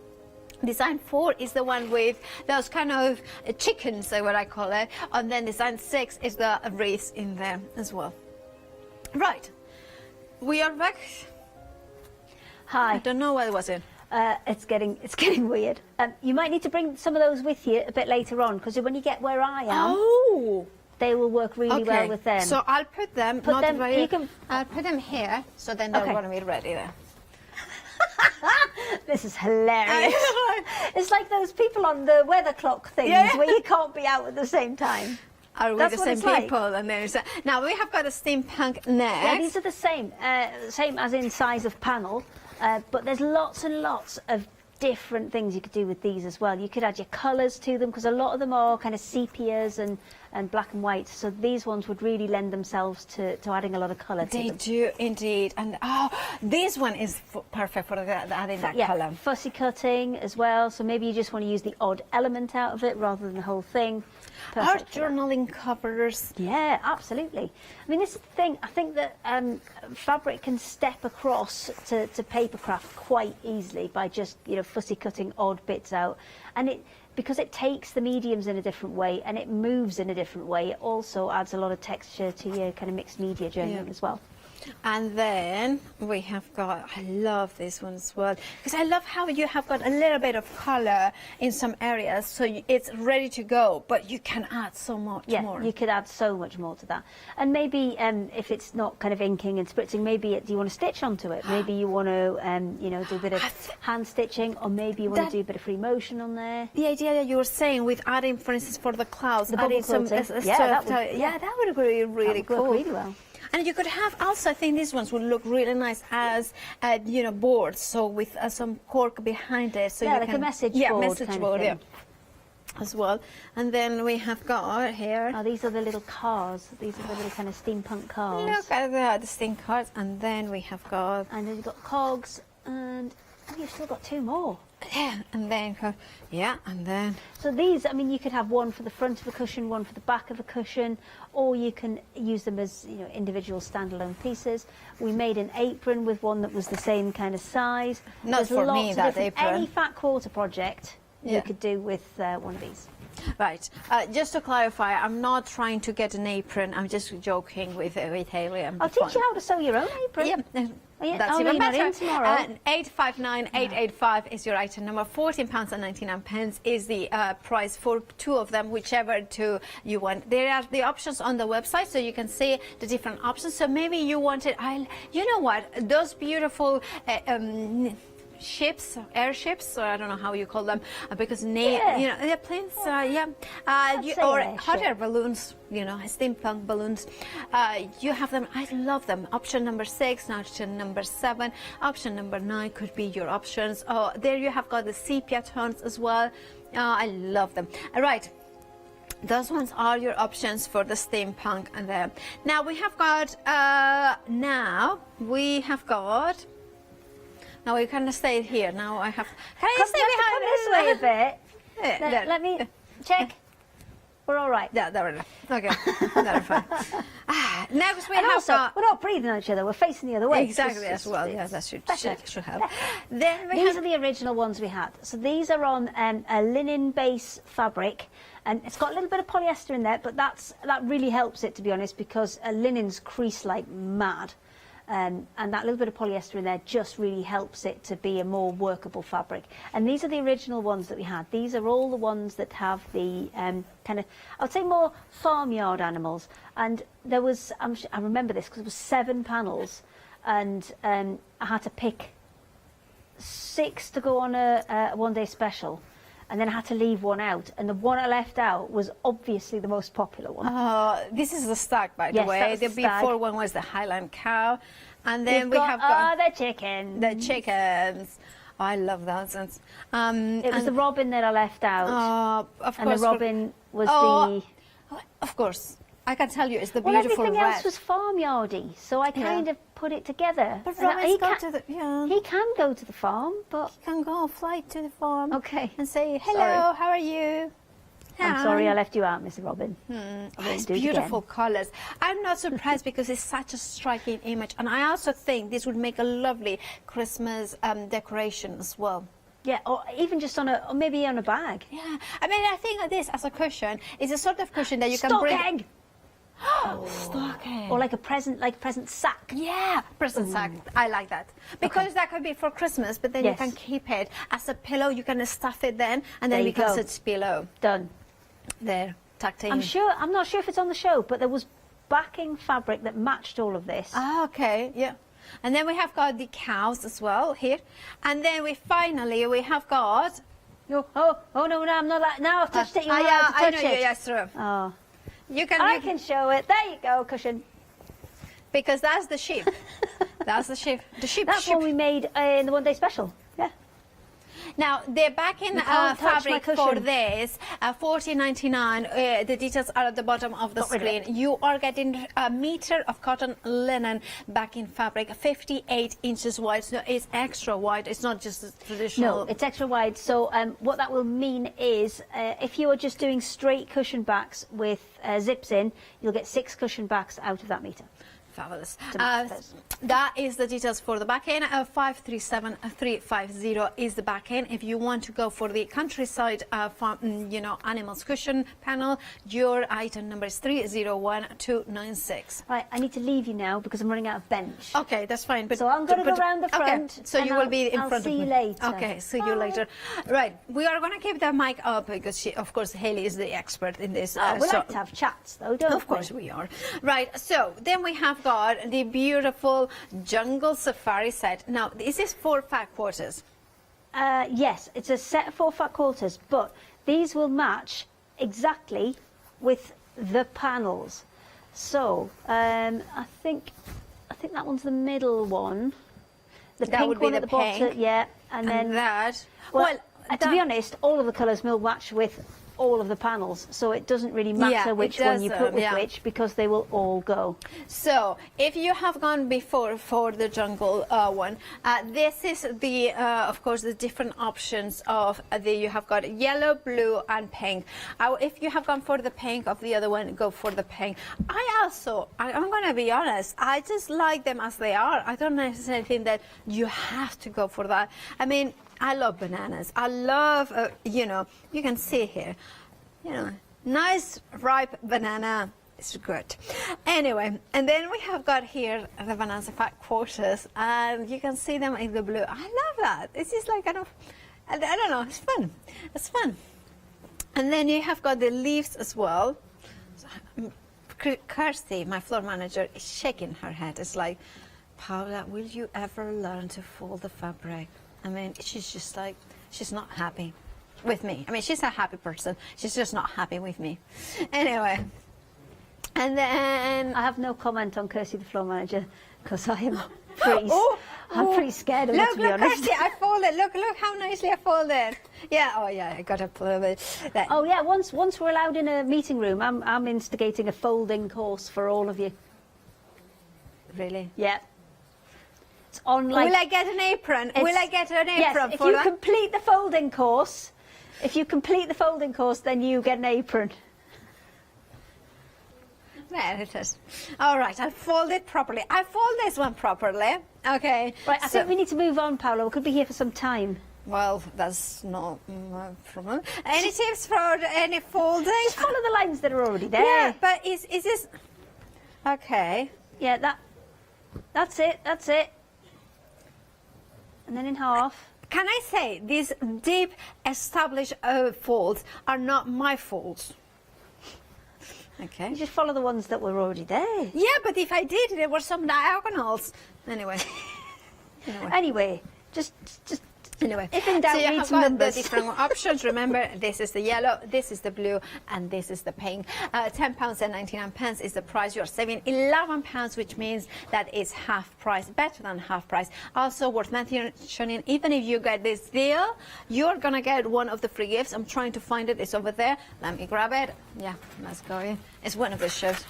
S2: Design 4 is the one with those kind of chickens, what I call it. And then design 6 is the wreaths in there as well. Right, we are back.
S19: Hi.
S2: I don't know what was it.
S19: It's getting weird. You might need to bring some of those with you a bit later on, because when you get where I am, they will work really well with them.
S2: So I'll put them. I'll put them here, so then they're going to be ready there.
S19: This is hilarious. It's like those people on the weather clock things where you can't be out at the same time.
S2: Are we
S19: That's
S2: the
S19: what
S2: same
S19: it's like.
S2: people? And there's now we have got a steampunk next.
S19: Yeah, these are the same, same as in size of panel, but there's lots and lots of different things you could do with these as well. You could add your colours to them, because a lot of them are kind of sepias and black and white, so these ones would really lend themselves to adding a lot of colour to them.
S2: They do indeed. And this one is perfect for adding that colour.
S19: Fussy cutting as well, so maybe you just want to use the odd element out of it rather than the whole thing.
S2: Art journaling covers.
S19: Yeah, absolutely. I mean, this is the thing. I think that fabric can step across to papercraft quite easily by just, you know, fussy cutting odd bits out. And because it takes the mediums in a different way and it moves in a different way, it also adds a lot of texture to your kind of mixed media journaling as well.
S2: And then we have got, I love this one as well, because I love how you have got a little bit of colour in some areas, so it's ready to go, but you can add so much more.
S19: Yeah, you could add so much more to that. And maybe if it's not kind of inking and spritzing, maybe do you want to stitch onto it? Maybe you want to, you know, do a bit of hand stitching, or maybe you want to do a bit of free motion on there.
S2: The idea that you were saying with adding, for instance, for the clouds,
S19: adding some
S2: that would be really cool.
S19: Work really well.
S2: And you could have also, I think these ones would look really nice as, you know, boards, so with some cork behind it. So
S19: yeah,
S2: you
S19: like
S2: can,
S19: a message board.
S2: Message board, as well. And then we have got here.
S19: Oh, these are the little cars. These are the little kind of steampunk cars.
S2: Look at the steam cars. And then we have got.
S19: And then you've got cogs, and you've still got two more.
S2: Yeah, and then, and then.
S19: So these, I mean, you could have one for the front of a cushion, one for the back of a cushion, or you can use them as, you know, individual standalone pieces. We made an apron with one that was the same kind of size.
S2: Not for me, that apron.
S19: Any fat quarter project you could do with one of these.
S2: Right. Just to clarify, I'm not trying to get an apron. I'm just joking with Haley.
S19: I'll teach you how to sew your own apron.
S2: Yeah. That's
S19: I'll
S2: even better.
S19: In tomorrow.
S2: 859-885 is your item number. £14.99 is the price for two of them, whichever two you want. There are the options on the website, so you can see the different options. So maybe you wanted, you know what, those beautiful ships, airships, or I don't know how you call them, because you know, they're planes, or hot air balloons, you know, steampunk balloons. You have them. I love them. Option number 6, option number 7, option number 9 could be your options. Oh, there you have got the sepia tones as well. I love them. All right. Those ones are your options for the steampunk. And now we have got. Now we can stay here. Now I have. Can I stay behind
S19: this way a bit? Let me check. We're all right.
S2: Yeah, there we go. Okay, that's fine. Next we have.
S19: Also, we're not breathing on each other. We're facing the other way.
S2: Exactly as well. Yeah, that should help.
S19: Then these are the original ones we had. So these are on a linen base fabric. And it's got a little bit of polyester in there, but that really helps it, to be honest, because linens crease like mad. And that little bit of polyester in there just really helps it to be a more workable fabric. And these are the original ones that we had. These are all the ones that have the kind of, I would say, more farmyard animals. And there was, I remember this because it was 7 panels, and I had to pick 6 to go on a one-day special. And then I had to leave one out, and the one I left out was obviously the most popular one.
S2: This is the stag, by the way. The before one was the Highland cow, and then we have got
S19: the chickens.
S2: The chickens. Oh, I love those ones.
S19: It was the robin that I left out.
S2: Of course.
S19: And the robin was the.
S2: Of course. I can tell you, it's the
S19: well,
S2: beautiful
S19: everything
S2: red.
S19: else was farmyardy, so I kind of put it together.
S2: But he
S19: can go to the farm, but
S2: he can go fly to the farm.
S19: Okay.
S2: And say hello. How are you?
S19: I'm sorry I left you out, Mr. Robin.
S2: It's beautiful colours. I'm not surprised because it's such a striking image, and I also think this would make a lovely Christmas decoration as well.
S19: Yeah, or even just on or maybe on a bag.
S2: Yeah, I mean, I think of this as a cushion. It's a sort of cushion that you can bring. Stocking.
S19: Or like a present sack.
S2: Yeah, present sack. I like that. Because that could be for Christmas, but then you can keep it as a pillow. You can stuff it then, and then it becomes a pillow.
S19: Done.
S2: There. tucked in.
S19: I'm not sure if it's on the show, but there was backing fabric that matched all of this.
S2: Ah, okay, yeah. And then we have got the cows as well here. And then we have got...
S19: No, no, I'm not like... Now I've touched it, you're allowed to touch
S2: I know
S19: it.
S2: yes, true.
S19: Oh.
S2: I
S19: can show it. There you go, cushion.
S2: Because that's the sheep. That's the sheep. The sheep.
S19: That's what we made in the one-day special. Yeah.
S2: Now, the backing fabric for this, $14.99. The details are at the bottom of the screen. You are getting a meter of cotton linen backing fabric, 58 inches wide. So it's extra wide. It's not just a traditional.
S19: No, it's extra wide. So what that will mean is if you are just doing straight cushion backs with zips in, you'll get 6 cushion backs out of that meter.
S2: Fabulous. That is the details for the back end. 537350 is the back end. If you want to go for the countryside animals cushion panel, your item number is 301296.
S19: Right, I need to leave you now because I'm running out of bench.
S2: Okay, that's fine. But
S19: so I'm going to go around the front.
S2: Okay, so you will be in front of me.
S19: I'll see you later.
S2: Okay, see you later. Right, we are going to keep the mic up because of course, Haley is the expert in this.
S19: We like to have chats though, don't we?
S2: Of course we are. Right, so then we have got the beautiful jungle safari set. Now, is this 4 fat quarters?
S19: Yes, it's a set of 4 fat quarters, but these will match exactly with the panels. So, I think that one's the middle one. The
S2: that
S19: pink
S2: would be
S19: one
S2: the
S19: at the bottom, yeah, and then
S2: that.
S19: Well, to be honest, all of the colours will match with all of the panels, so it doesn't really matter which one you put with which because they will all go.
S2: So if you have gone before for the jungle one, this is the of course the different options of you have got yellow, blue and pink. If you have gone for the pink of the other one, go for the pink. I'm going to be honest, I just like them as they are. I don't necessarily think that you have to go for that. I mean, I love bananas. I love, you can see here, nice ripe banana. It's good. Anyway, and then we have got here the banana fat quarters, and you can see them in the blue. I love that. This is like kind of, I don't know, it's fun. It's fun. And then you have got the leaves as well. Kirsty, my floor manager, is shaking her head. It's like, Paula, will you ever learn to fold the fabric? I mean, she's just like, she's not happy with me. I mean, she's a happy person. She's just not happy with me. Anyway. And then...
S19: I have no comment on Kirsty, the floor manager, because I am pretty, I'm pretty scared of her, to be honest.
S2: Kirsty, I folded. Look how nicely I folded. Yeah, oh yeah, I got to pull it.
S19: Oh yeah, once we're allowed in a meeting room, I'm instigating a folding course for all of you.
S2: Really?
S19: Yeah. It's online.
S2: Will I get an apron? Will I get an apron
S19: yes,
S2: for that?
S19: if you complete the folding course, then you get an apron.
S2: There it is. All right, I'll fold it properly. I fold this one properly. Okay.
S19: Right, I think we need to move on, Paolo. We could be here for some time.
S2: Well, that's not my problem. Any tips for any folding?
S19: Just follow the lines that are already there.
S2: Yeah, but is this... Okay.
S19: Yeah, that's it. And then in half.
S2: Can I say, these deep established folds are not my folds. Okay.
S19: You just follow the ones that were already there.
S2: Yeah, but if I did, there were some diagonals. Anyway.
S19: Just
S2: anyway.
S19: If in doubt,
S2: so you
S19: read
S2: have
S19: some
S2: got
S19: numbers.
S2: the different options. Remember, this is the yellow, this is the blue, and this is the pink. £10.99 is the price. You're saving £11, which means that it's half price, better than half price. Also worth mentioning, even if you get this deal, you're gonna get one of the free gifts. I'm trying to find it. It's over there. Let me grab it. Yeah, let's go in. It's one of the shows.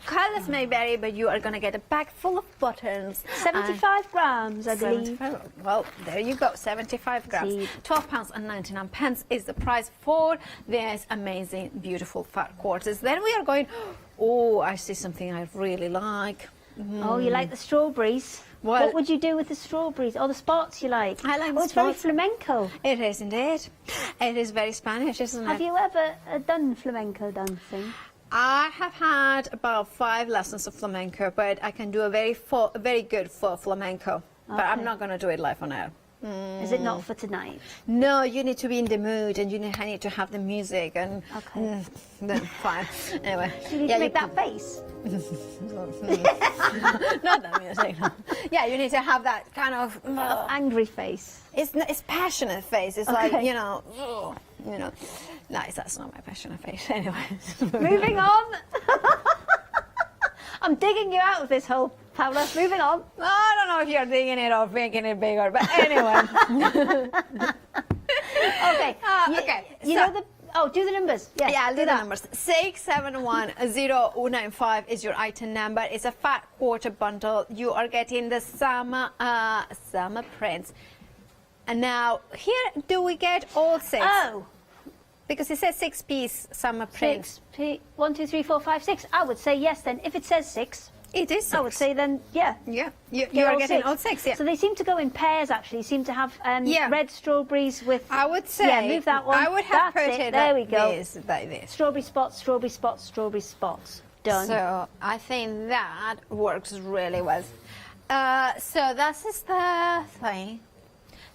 S2: Colors may vary, but you are going to get a bag full of buttons.
S19: 75 grams, I believe.
S2: Well, there you go, 75 grams. £12.99 is the price for this amazing, beautiful fat quarters. Then we are going, oh, I see something I really like.
S19: Oh, you like the strawberries?
S2: Well,
S19: what would you do with the strawberries? Or the spots you like?
S2: I like the
S19: it's very
S2: spots.
S19: flamenco.
S2: It is indeed. It is very Spanish, isn't it?
S19: Have you ever done flamenco dancing?
S2: I have had about 5 lessons of flamenco, but I can do a very good flamenco. Okay. But I'm not going to do it live on air.
S19: Is it not for tonight?
S2: No, you need to be in the mood, and I need to have the music, and then fine. Anyway,
S19: You need to make that face.
S2: not that music. No. Yeah, you need to have that kind of
S19: angry face.
S2: It's passionate face. It's like no, that's not my passionate face. Anyway,
S19: Moving on. I'm digging you out of this hole, Paula. Moving on.
S2: I don't know if you're digging it or making it bigger, but anyway.
S19: Okay. You know the. Oh, do the numbers. Yes,
S2: Yeah, I'll do the numbers. 671095 is your item number. It's a fat quarter bundle. You are getting the summer prints. And now, here, do we get all 6?
S19: Oh.
S2: Because it says 6-piece summer print.
S19: 1, 2, 3, 4, 5, 6. I would say yes then. If it says 6.
S2: It is 6.
S19: I would say then, yeah.
S2: Yeah. You are getting all 6, yeah.
S19: So they seem to go in pairs, actually. Seem to have red strawberries with...
S2: I would say...
S19: Yeah, move that one.
S2: I would have
S19: That's
S2: put it
S19: there
S2: like
S19: we go.
S2: like this.
S19: Strawberry spots, strawberry spots, strawberry spots. Done.
S2: So I think that works really well. So this is the thing.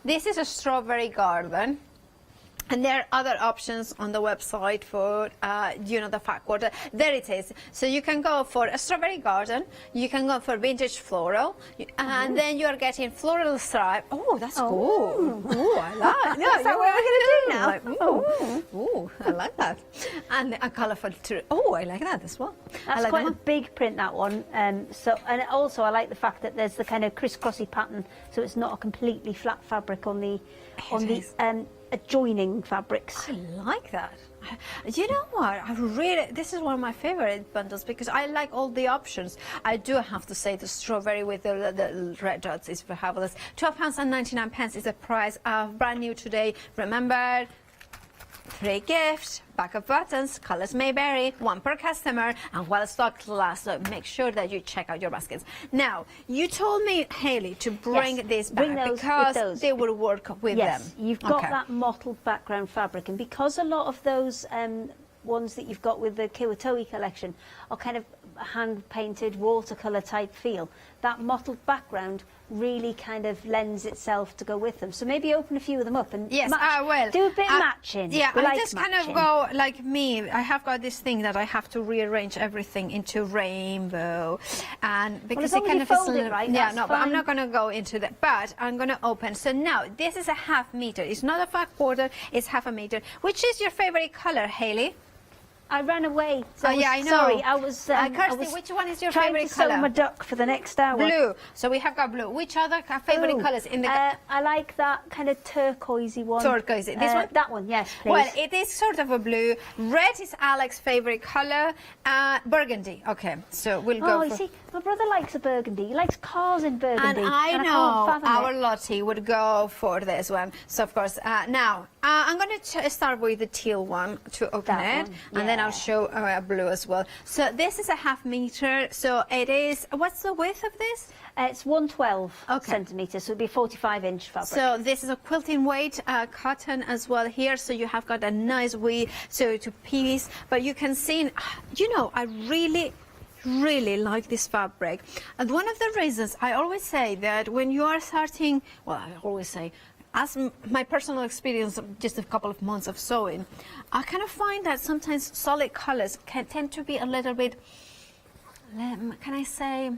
S2: This is a strawberry garden. And there are other options on the website for, the fat quarter. There it is. So you can go for a strawberry garden. You can go for vintage floral. And then you're getting floral stripe. Oh, that's cool. Oh, I like it.
S19: Is that what we're going to do now?
S2: Oh, I like that. And a colourful tree. Oh, I like that as well.
S19: That's
S2: like
S19: quite
S2: that
S19: a big print, that one. And also I like the fact that there's the kind of crisscrossy pattern, so it's not a completely flat fabric on the adjoining fabrics.
S2: I like that. You know what? This is one of my favorite bundles because I like all the options. I do have to say the strawberry with the red dots is fabulous. £12.99 is the price of brand new today. Remember, free gift, back of buttons, colours may vary, 1 per customer, and well stocked last. So make sure that you check out your baskets. Now, you told me, Hayley, to bring this back because they will work with them.
S19: Yes, you've got that mottled background fabric, and because a lot of those ones that you've got with the Kiwatowi collection are kind of hand-painted watercolour type feel, that mottled background really kind of lends itself to go with them. So maybe open a few of them up and
S2: yes, I will.
S19: Do a bit of matching.
S2: Yeah,
S19: We
S2: I
S19: like
S2: just
S19: matching.
S2: kind of go like me. I have got this thing that I have to rearrange everything into rainbow, and because
S19: as long
S2: it kind
S19: as
S2: of
S19: you
S2: is
S19: fold it right,
S2: yeah,
S19: that's
S2: no, but I'm
S19: fine.
S2: not going to go into that. But I'm going to open. So now this is a ½ meter. It's not a fat quarter. It's ½ meter. Which is your favorite color, Hayley?
S19: I ran away. So
S2: yeah, I know.
S19: Sorry, I was.
S2: Kirsty, which one is your
S19: trying
S2: favorite
S19: to
S2: color?
S19: sew my duck for the next hour.
S2: Blue. So we have got blue. Which other favorite colors in the?
S19: I like that kind of turquoisey one.
S2: Turquoisey. This one?
S19: That one, yes, please.
S2: Well, it is sort of a blue. Red is Alex's favorite color. Burgundy. Okay, so we'll go.
S19: You see, my brother likes a burgundy. He likes cars in burgundy.
S2: And I
S19: can't
S2: know
S19: fathom
S2: our
S19: it.
S2: Lottie would go for this one. So of course, now I'm going to start with the teal one to open it, and then I'll show blue as well. So this is a ½ meter. So it is. What's the width of this?
S19: It's 112 centimeters, so it'd be 45-inch fabric.
S2: So this is a quilting weight cotton as well here. So you have got a nice way to piece, but you can see. I really like this fabric, and one of the reasons I always say that when you are starting, well, I always say, as my personal experience of just a couple of months of sewing, I kind of find that sometimes solid colors can tend to be a little bit, can I say,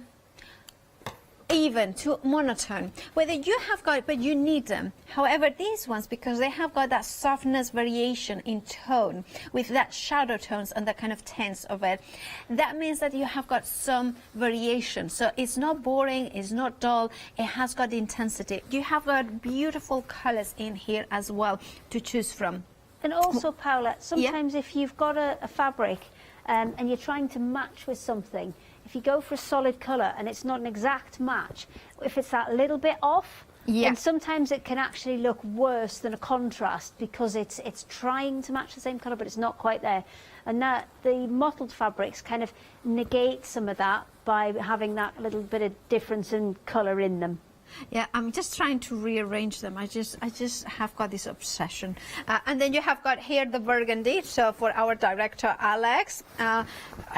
S2: even to monotone. Whether you have got, but you need them. However, these ones, because they have got that softness variation in tone with that shadow tones and that kind of tints of it, that means that you have got some variation. So it's not boring, it's not dull, it has got intensity. You have got beautiful colors in here as well to choose from.
S19: And also, Paula, sometimes if you've got a fabric and you're trying to match with something, if you go for a solid colour and it's not an exact match, if it's that little bit off, then sometimes it can actually look worse than a contrast because it's trying to match the same colour but it's not quite there. And that the mottled fabrics kind of negate some of that by having that little bit of difference in colour in them.
S2: Yeah, I'm just trying to rearrange them. I just have got this obsession. And then you have got here the burgundy. So for our director, Alex,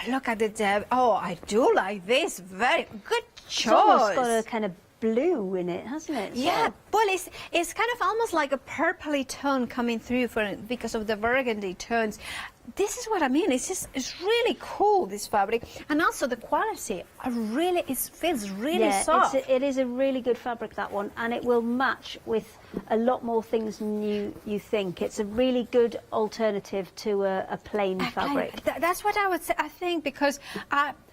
S2: look at the depth. Oh, I do like this. Very good choice.
S19: It's almost got a kind of blue in it, hasn't it?
S2: Yeah, well, it's kind of almost like a purpley tone coming through because of the burgundy tones. This is what I mean. It's really cool, this fabric, and also the quality. It feels really soft.
S19: It is a really good fabric, that one, and it will match with a lot more things than you think. It's a really good alternative to a plain fabric.
S2: That's what I would say. I think because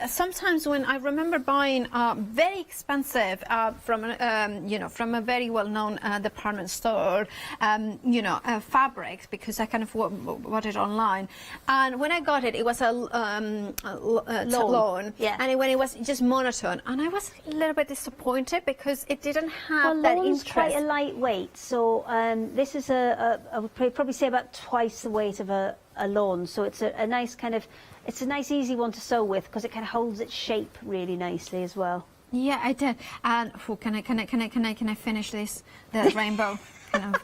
S2: sometimes when I remember buying very expensive from a very well-known department store, fabric, because I kind of bought it online. And when I got it, it was a lawn, and when it was just monotone, and I was a little bit disappointed because it didn't have that
S19: lawn's
S2: interest.
S19: quite a lightweight, so this is I would probably say about twice the weight of a lawn. So it's a nice kind of, it's a nice easy one to sew with because it kind of holds its shape really nicely as well.
S2: Yeah, I did. And can I finish this? The rainbow.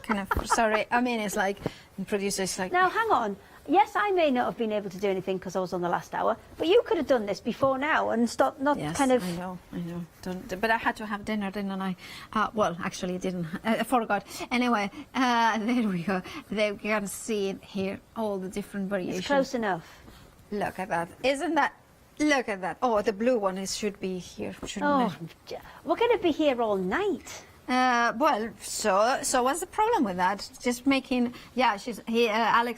S2: kind of. Sorry, I mean it's like the producer's like.
S19: Now hang on. Yes, I may not have been able to do anything because I was on the last hour, but you could have done this before now and stopped. Kind of.
S2: I know. But I had to have dinner, didn't I? Well, actually, I didn't. I forgot. Anyway, there we go. There you can see it here, all the different variations.
S19: It's close enough.
S2: Look at that. Isn't that? Look at that. Oh, the blue one should be here, shouldn't it?
S19: We're going to be here all night.
S2: Well, so what's the problem with that? Just making, Alex is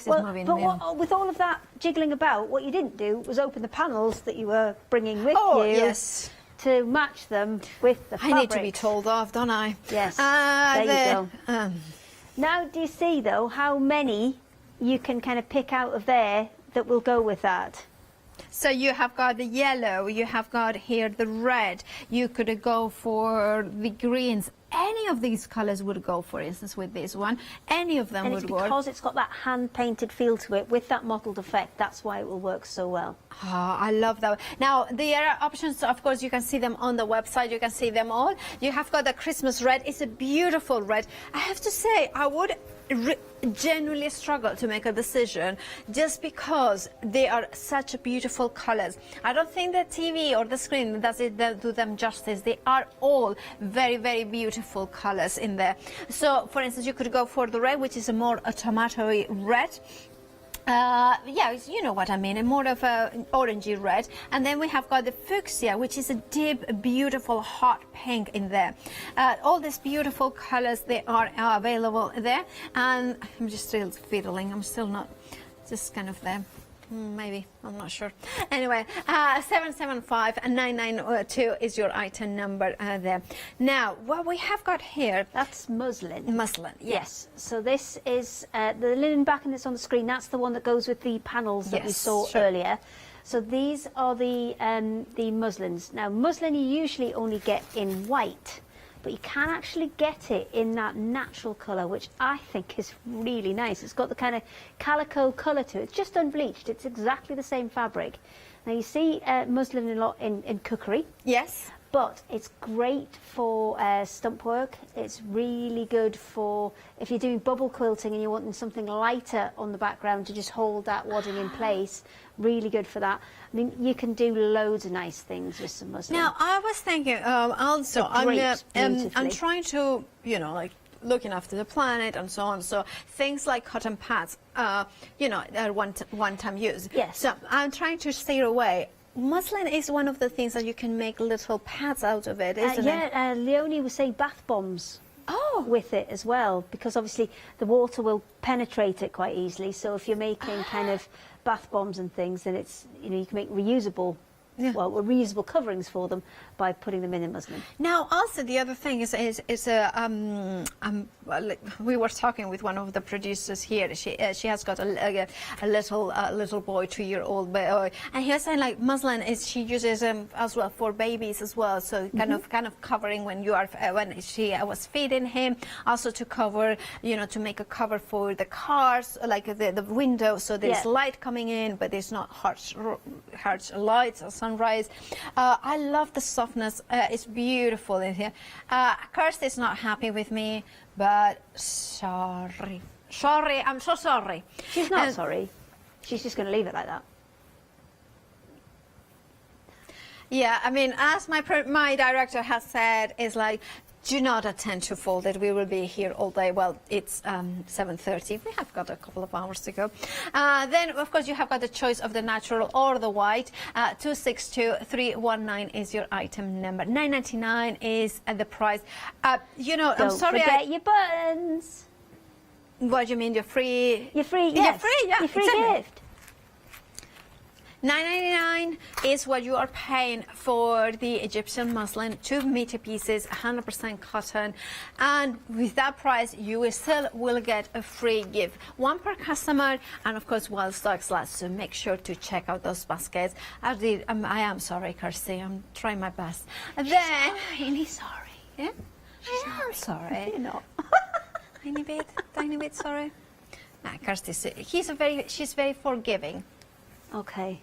S2: moving.
S19: But with all of that jiggling about, what you didn't do was open the panels that you were bringing with you.
S2: Yes.
S19: To match them with the fabric.
S2: I need to be told off, don't I?
S19: Yes. There you go. Now, do you see though how many you can kind of pick out of there that will go with that?
S2: So you have got the yellow, you have got here the red, you could go for the greens. Any of these colours would go, for instance, with this one. Any of them would work.
S19: And it's because it's got that hand-painted feel to it with that mottled effect. That's why it will work so well.
S2: Oh, I love that. Now, the other options, of course, you can see them on the website. You can see them all. You have got the Christmas red. It's a beautiful red. I have to say, I would genuinely struggle to make a decision just because they are such beautiful colors. I don't think the TV or the screen does do them justice. They are all very, very beautiful colors in there. So, for instance, you could go for the red, which is a more tomatoey red. You know what I mean, a more of a orangey red, and then we have got the fuchsia, which is a deep, beautiful, hot pink in there. All these beautiful colors, they are available there, and I'm just still fiddling. I'm still not, just kind of there. Maybe, I'm not sure. Anyway, 775-992 is your item number there. Now, what we have got here...
S19: That's muslin.
S2: Muslin,
S19: yes. So this is the linen backing that's on the screen. That's the one that goes with the panels that we saw earlier. So these are the muslins. Now, muslin you usually only get in white, but you can actually get it in that natural colour, which I think is really nice. It's got the kind of calico colour to it. It's just unbleached. It's exactly the same fabric. Now, you see muslin a lot in cookery.
S2: Yes.
S19: But it's great for stump work. It's really good for if you're doing bubble quilting and you're wanting something lighter on the background to just hold that wadding in place. Really good for that. I mean, you can do loads of nice things with some muslin.
S2: Now, I was thinking also, I'm trying to, like looking after the planet and so on. So things like cotton pads, are one-time use.
S19: Yes.
S2: So I'm trying to steer away. Muslin is one of the things that you can make little pads out of it, isn't it?
S19: Yeah, Leonie was saying bath bombs with it as well, because obviously the water will penetrate it quite easily. So if you're making kind of bath bombs and things, then it's, you can make reusable reusable coverings for them by putting them in muslin.
S2: Now, also the other thing is we were talking with one of the producers here. She has got a little boy, 2-year-old boy, and he was saying like muslin she uses as well for babies as well. So kind of covering when she was feeding him, also to cover, to make a cover for the cars, like the window, so there's light coming in, but there's not harsh lights or sunrise. I love the softness. It's beautiful in here. Kirsty is not happy with me, but sorry, I'm so sorry.
S19: She's not sorry. She's just going to leave it like that.
S2: Yeah, I mean, as my director has said, is like, do not attempt to fold it. We will be here all day. Well, it's 7:30. We have got a couple of hours to go. Then, of course, you have got the choice of the natural or the white. 262319 is your item number. $9.99 is the price. You know, I'm sorry.
S19: Don't forget your buttons.
S2: What do you mean? You're free?
S19: You're free. Yes.
S2: You're free. Yeah.
S19: Your free
S2: exactly.
S19: gift.
S2: $9.99 is what you are paying for the Egyptian muslin, 2 meter pieces, 100% cotton, and with that price you will still get a free gift, one per customer, and of course while stocks last. So make sure to check out those baskets. I am sorry, Kirsty. I'm trying my best. And then
S19: really sorry.
S2: Yeah, I am sorry.
S19: You're not.
S2: tiny bit sorry. Nah, Kirsty, she's very forgiving.
S19: Okay.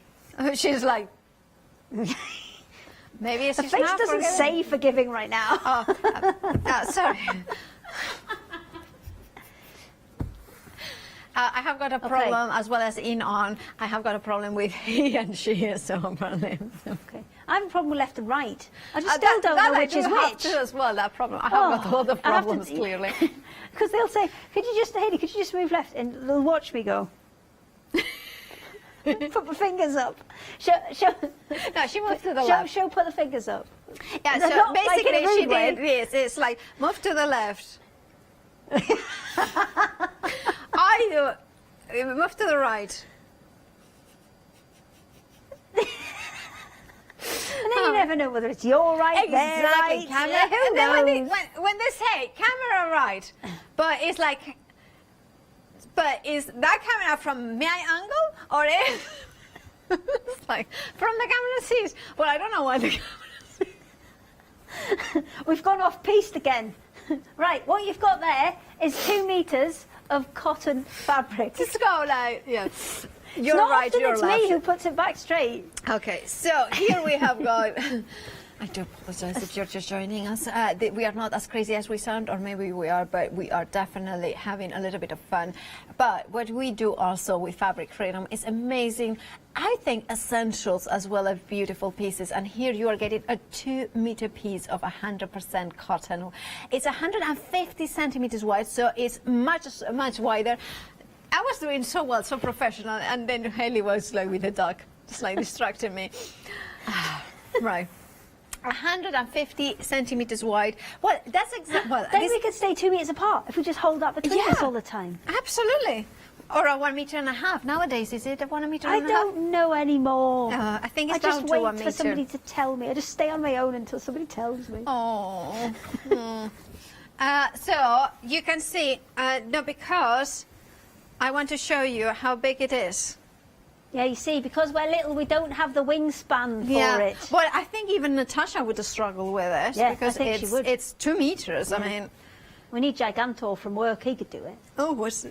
S2: She's like, maybe it's
S19: the face
S2: not
S19: doesn't
S2: forgiving.
S19: say forgiving right now.
S2: Sorry. I have got a problem as well as on. I have got a problem with he and she, so apparently.
S19: Okay. I have a problem with left and right. I just still don't know which is which.
S2: As well, that problem. I have got a lot of problems, clearly.
S19: Because they'll say, could you just move left? And they'll watch me go. Put my fingers up. Show.
S2: No, she moved to the left.
S19: Put the fingers up.
S2: Yeah,
S19: They're
S2: so
S19: not
S2: basically
S19: like in a
S2: she
S19: rude way.
S2: did this. It's like, move to the left. I do. Move to the right.
S19: And then you never know whether it's your right, their right.
S2: Camera.
S19: Who
S2: And then
S19: knows?
S2: when they say camera right, but it's like, but is that camera from my angle or is it's like from the camera sees? Well, I don't know why the camera sees.
S19: We've gone off piste again. Right, what you've got there is 2 meters of cotton fabric.
S2: Just go like, yeah.
S19: It's
S2: You're
S19: not
S2: right,
S19: often
S2: you're
S19: it's
S2: left.
S19: me who puts it back straight.
S2: Okay, so here we have got. I do apologise if you're just joining us. We are not as crazy as we sound, or maybe we are, but we are definitely having a little bit of fun. But what we do also with Fabric Freedom is amazing, I think, essentials as well as beautiful pieces. And here you are getting a 2 meter piece of 100% cotton. It's 150 centimeters wide, so it's much wider. I was doing so well, so professional, and then Haley was like with the duck, just like distracting me. Right. 150 centimeters wide. Well, that's exactly. Well,
S19: then we could stay 2 meters apart if we just hold that between us all the time.
S2: Absolutely. Or a 1.5 meters. Nowadays, is it a 1 meter and a half?
S19: I don't know anymore.
S2: I think it's
S19: I
S2: down
S19: just
S2: to
S19: wait
S2: 1
S19: for
S2: meter.
S19: somebody to tell me. I just stay on my own until somebody tells me.
S2: Oh. So you can see, no, because I want to show you how big it is.
S19: Yeah, you see, because we're little, we don't have the wingspan for it.
S2: Well, I think even Natasha would struggle with it.
S19: Yeah,
S2: because
S19: I think she would.
S2: It's 2 meters.
S19: Yeah.
S2: I mean,
S19: we need Gigantor from work. He could do it.
S2: Oh, who's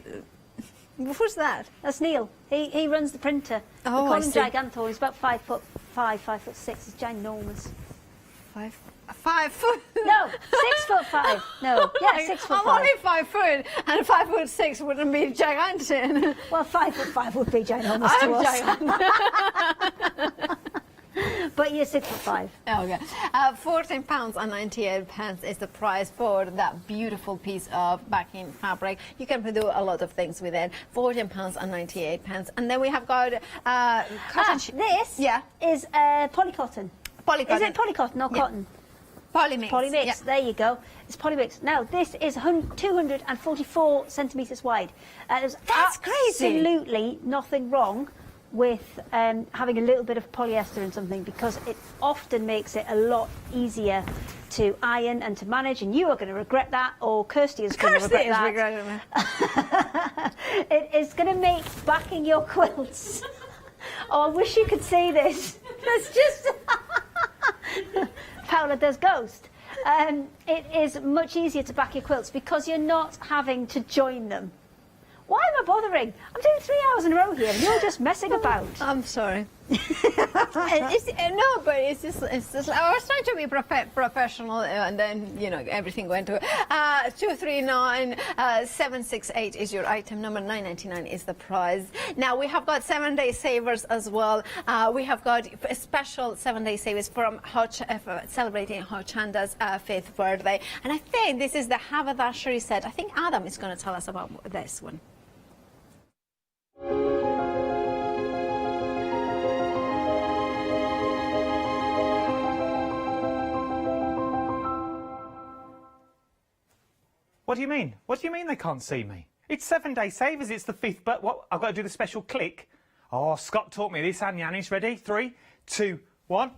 S2: that?
S19: That's Neil. He runs the printer.
S2: Oh,
S19: we call
S2: I
S19: him
S2: see.
S19: Gigantor. He's about 5'5", 5'6". He's ginormous.
S2: 5 foot?
S19: No, 6'5". No, yeah, 6'5".
S2: I'm only 5 foot, and 5'6" wouldn't be gigantic.
S19: Well, 5'5" would be ginormous
S2: I'm
S19: to us.
S2: gigantic.
S19: But you're 6'5".
S2: Okay. £14.98 is the price for that beautiful piece of backing fabric. You can do a lot of things with it. £14.98. And then we have got cotton.
S19: This is polycotton.
S2: Polycotton.
S19: Is it polycotton or cotton?
S2: Polymix.
S19: Polymix,
S2: yeah.
S19: there you go. It's polymix. Now, this is 244 centimetres wide. There's absolutely nothing wrong with having a little bit of polyester in something, because it often makes it a lot easier to iron and to manage, and you are going to regret that, or Kirsty is going to regret that. It is going to make backing your quilts. Oh, I wish you could see this. It's just... Paola does ghost. It is much easier to back your quilts because you're not having to join them. Why am am I bothering? I'm doing 3 hours in a row here and you're just messing about.
S2: I'm sorry. No, but it's just I was trying to be professional, and then everything went to 239-768 is your item number. 9.99 is the prize. Now we have got 7-day savers as well. We have got a special 7-day savers from celebrating Hochanda's 5th birthday, and I think this is the haberdashery set. I think Adam is going to tell us about this one.
S5: What do you mean? What do you mean they can't see me? It's 7-day savers. It's the 5th, but what? I've got to do the special click. Oh, Scott taught me this. And Yanni's ready? 3, 2, 1.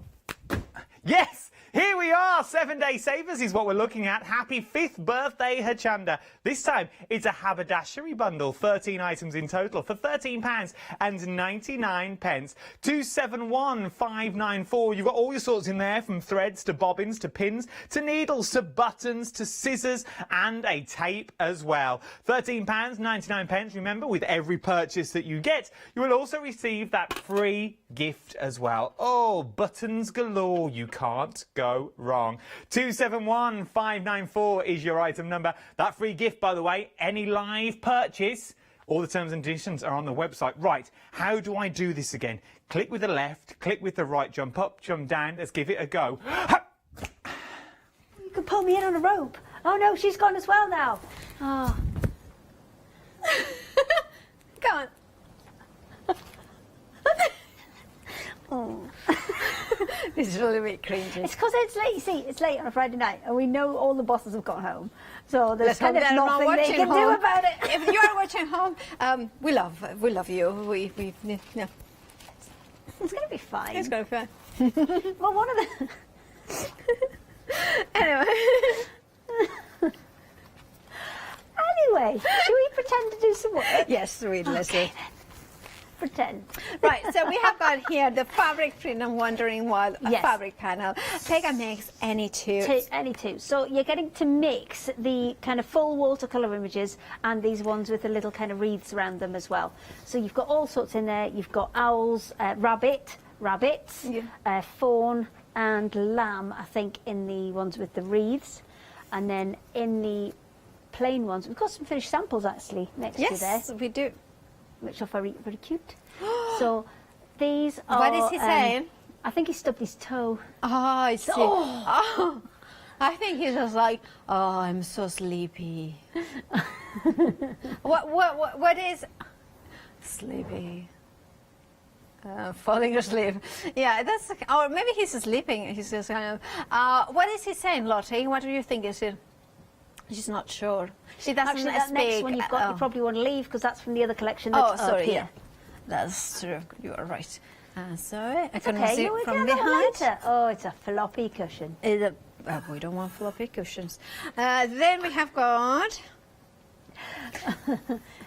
S5: Yes! Here we are! 7-day savers is what we're looking at. Happy 5th birthday, Hochanda. This time, it's a haberdashery bundle. 13 items in total for £13.99. 271594. You've got all your sorts in there, from threads to bobbins to pins to needles to buttons to scissors and a tape as well. £13.99. Remember, with every purchase that you get, you will also receive that free gift as well. Oh, buttons galore. You can't go wrong. 271594 is your item number. That free gift, by the way, any live purchase, all the terms and conditions are on the website. Right, how do I do this again? Click with the left, click with the right, jump up, jump down. Let's give it a go.
S19: You can pull me in on a rope. Oh no, she's gone as well now. Oh.
S2: Go on.
S19: Oh.
S2: This is really a bit cringy.
S19: It's because it's late, you see, it's late on a Friday night and we know all the bosses have got home. So there's kind of nothing they can do about it.
S2: If you are watching home, we love you. We yeah.
S19: It's going to be fine.
S2: It's going to be fine.
S19: Well, one of the... Anyway, should we pretend to do some work?
S2: Yes, really, let's do it.
S19: Pretend.
S2: Right, so we have got here the fabric print and wondering why fabric panel. Take and mix any two.
S19: Any two. So you're getting to mix the kind of full watercolour images and these ones with the little kind of wreaths around them as well. So you've got all sorts in there. You've got owls, rabbits, fawn and lamb, I think, in the ones with the wreaths. And then in the plain ones, we've got some finished samples actually next to there.
S2: Yes, we do.
S19: Which are very, very cute. So these are...
S2: What is he saying?
S19: I think he stubbed his toe.
S2: Oh, I see. Oh, I think he's just like, oh, I'm so sleepy. What is... Sleepy. Falling asleep. Yeah, that's... Or maybe he's sleeping. He's just kind of... what is he saying, Lottie? What do you think is it? She's not sure. She doesn't
S19: Actually, that next one you've got, you probably want to leave because that's from the other collection that's up here.
S2: Yeah. That's true. You are right. Sorry, I couldn't
S19: okay,
S2: see it from behind.
S19: Oh, it's a floppy cushion.
S2: We don't want floppy cushions. Then we have got...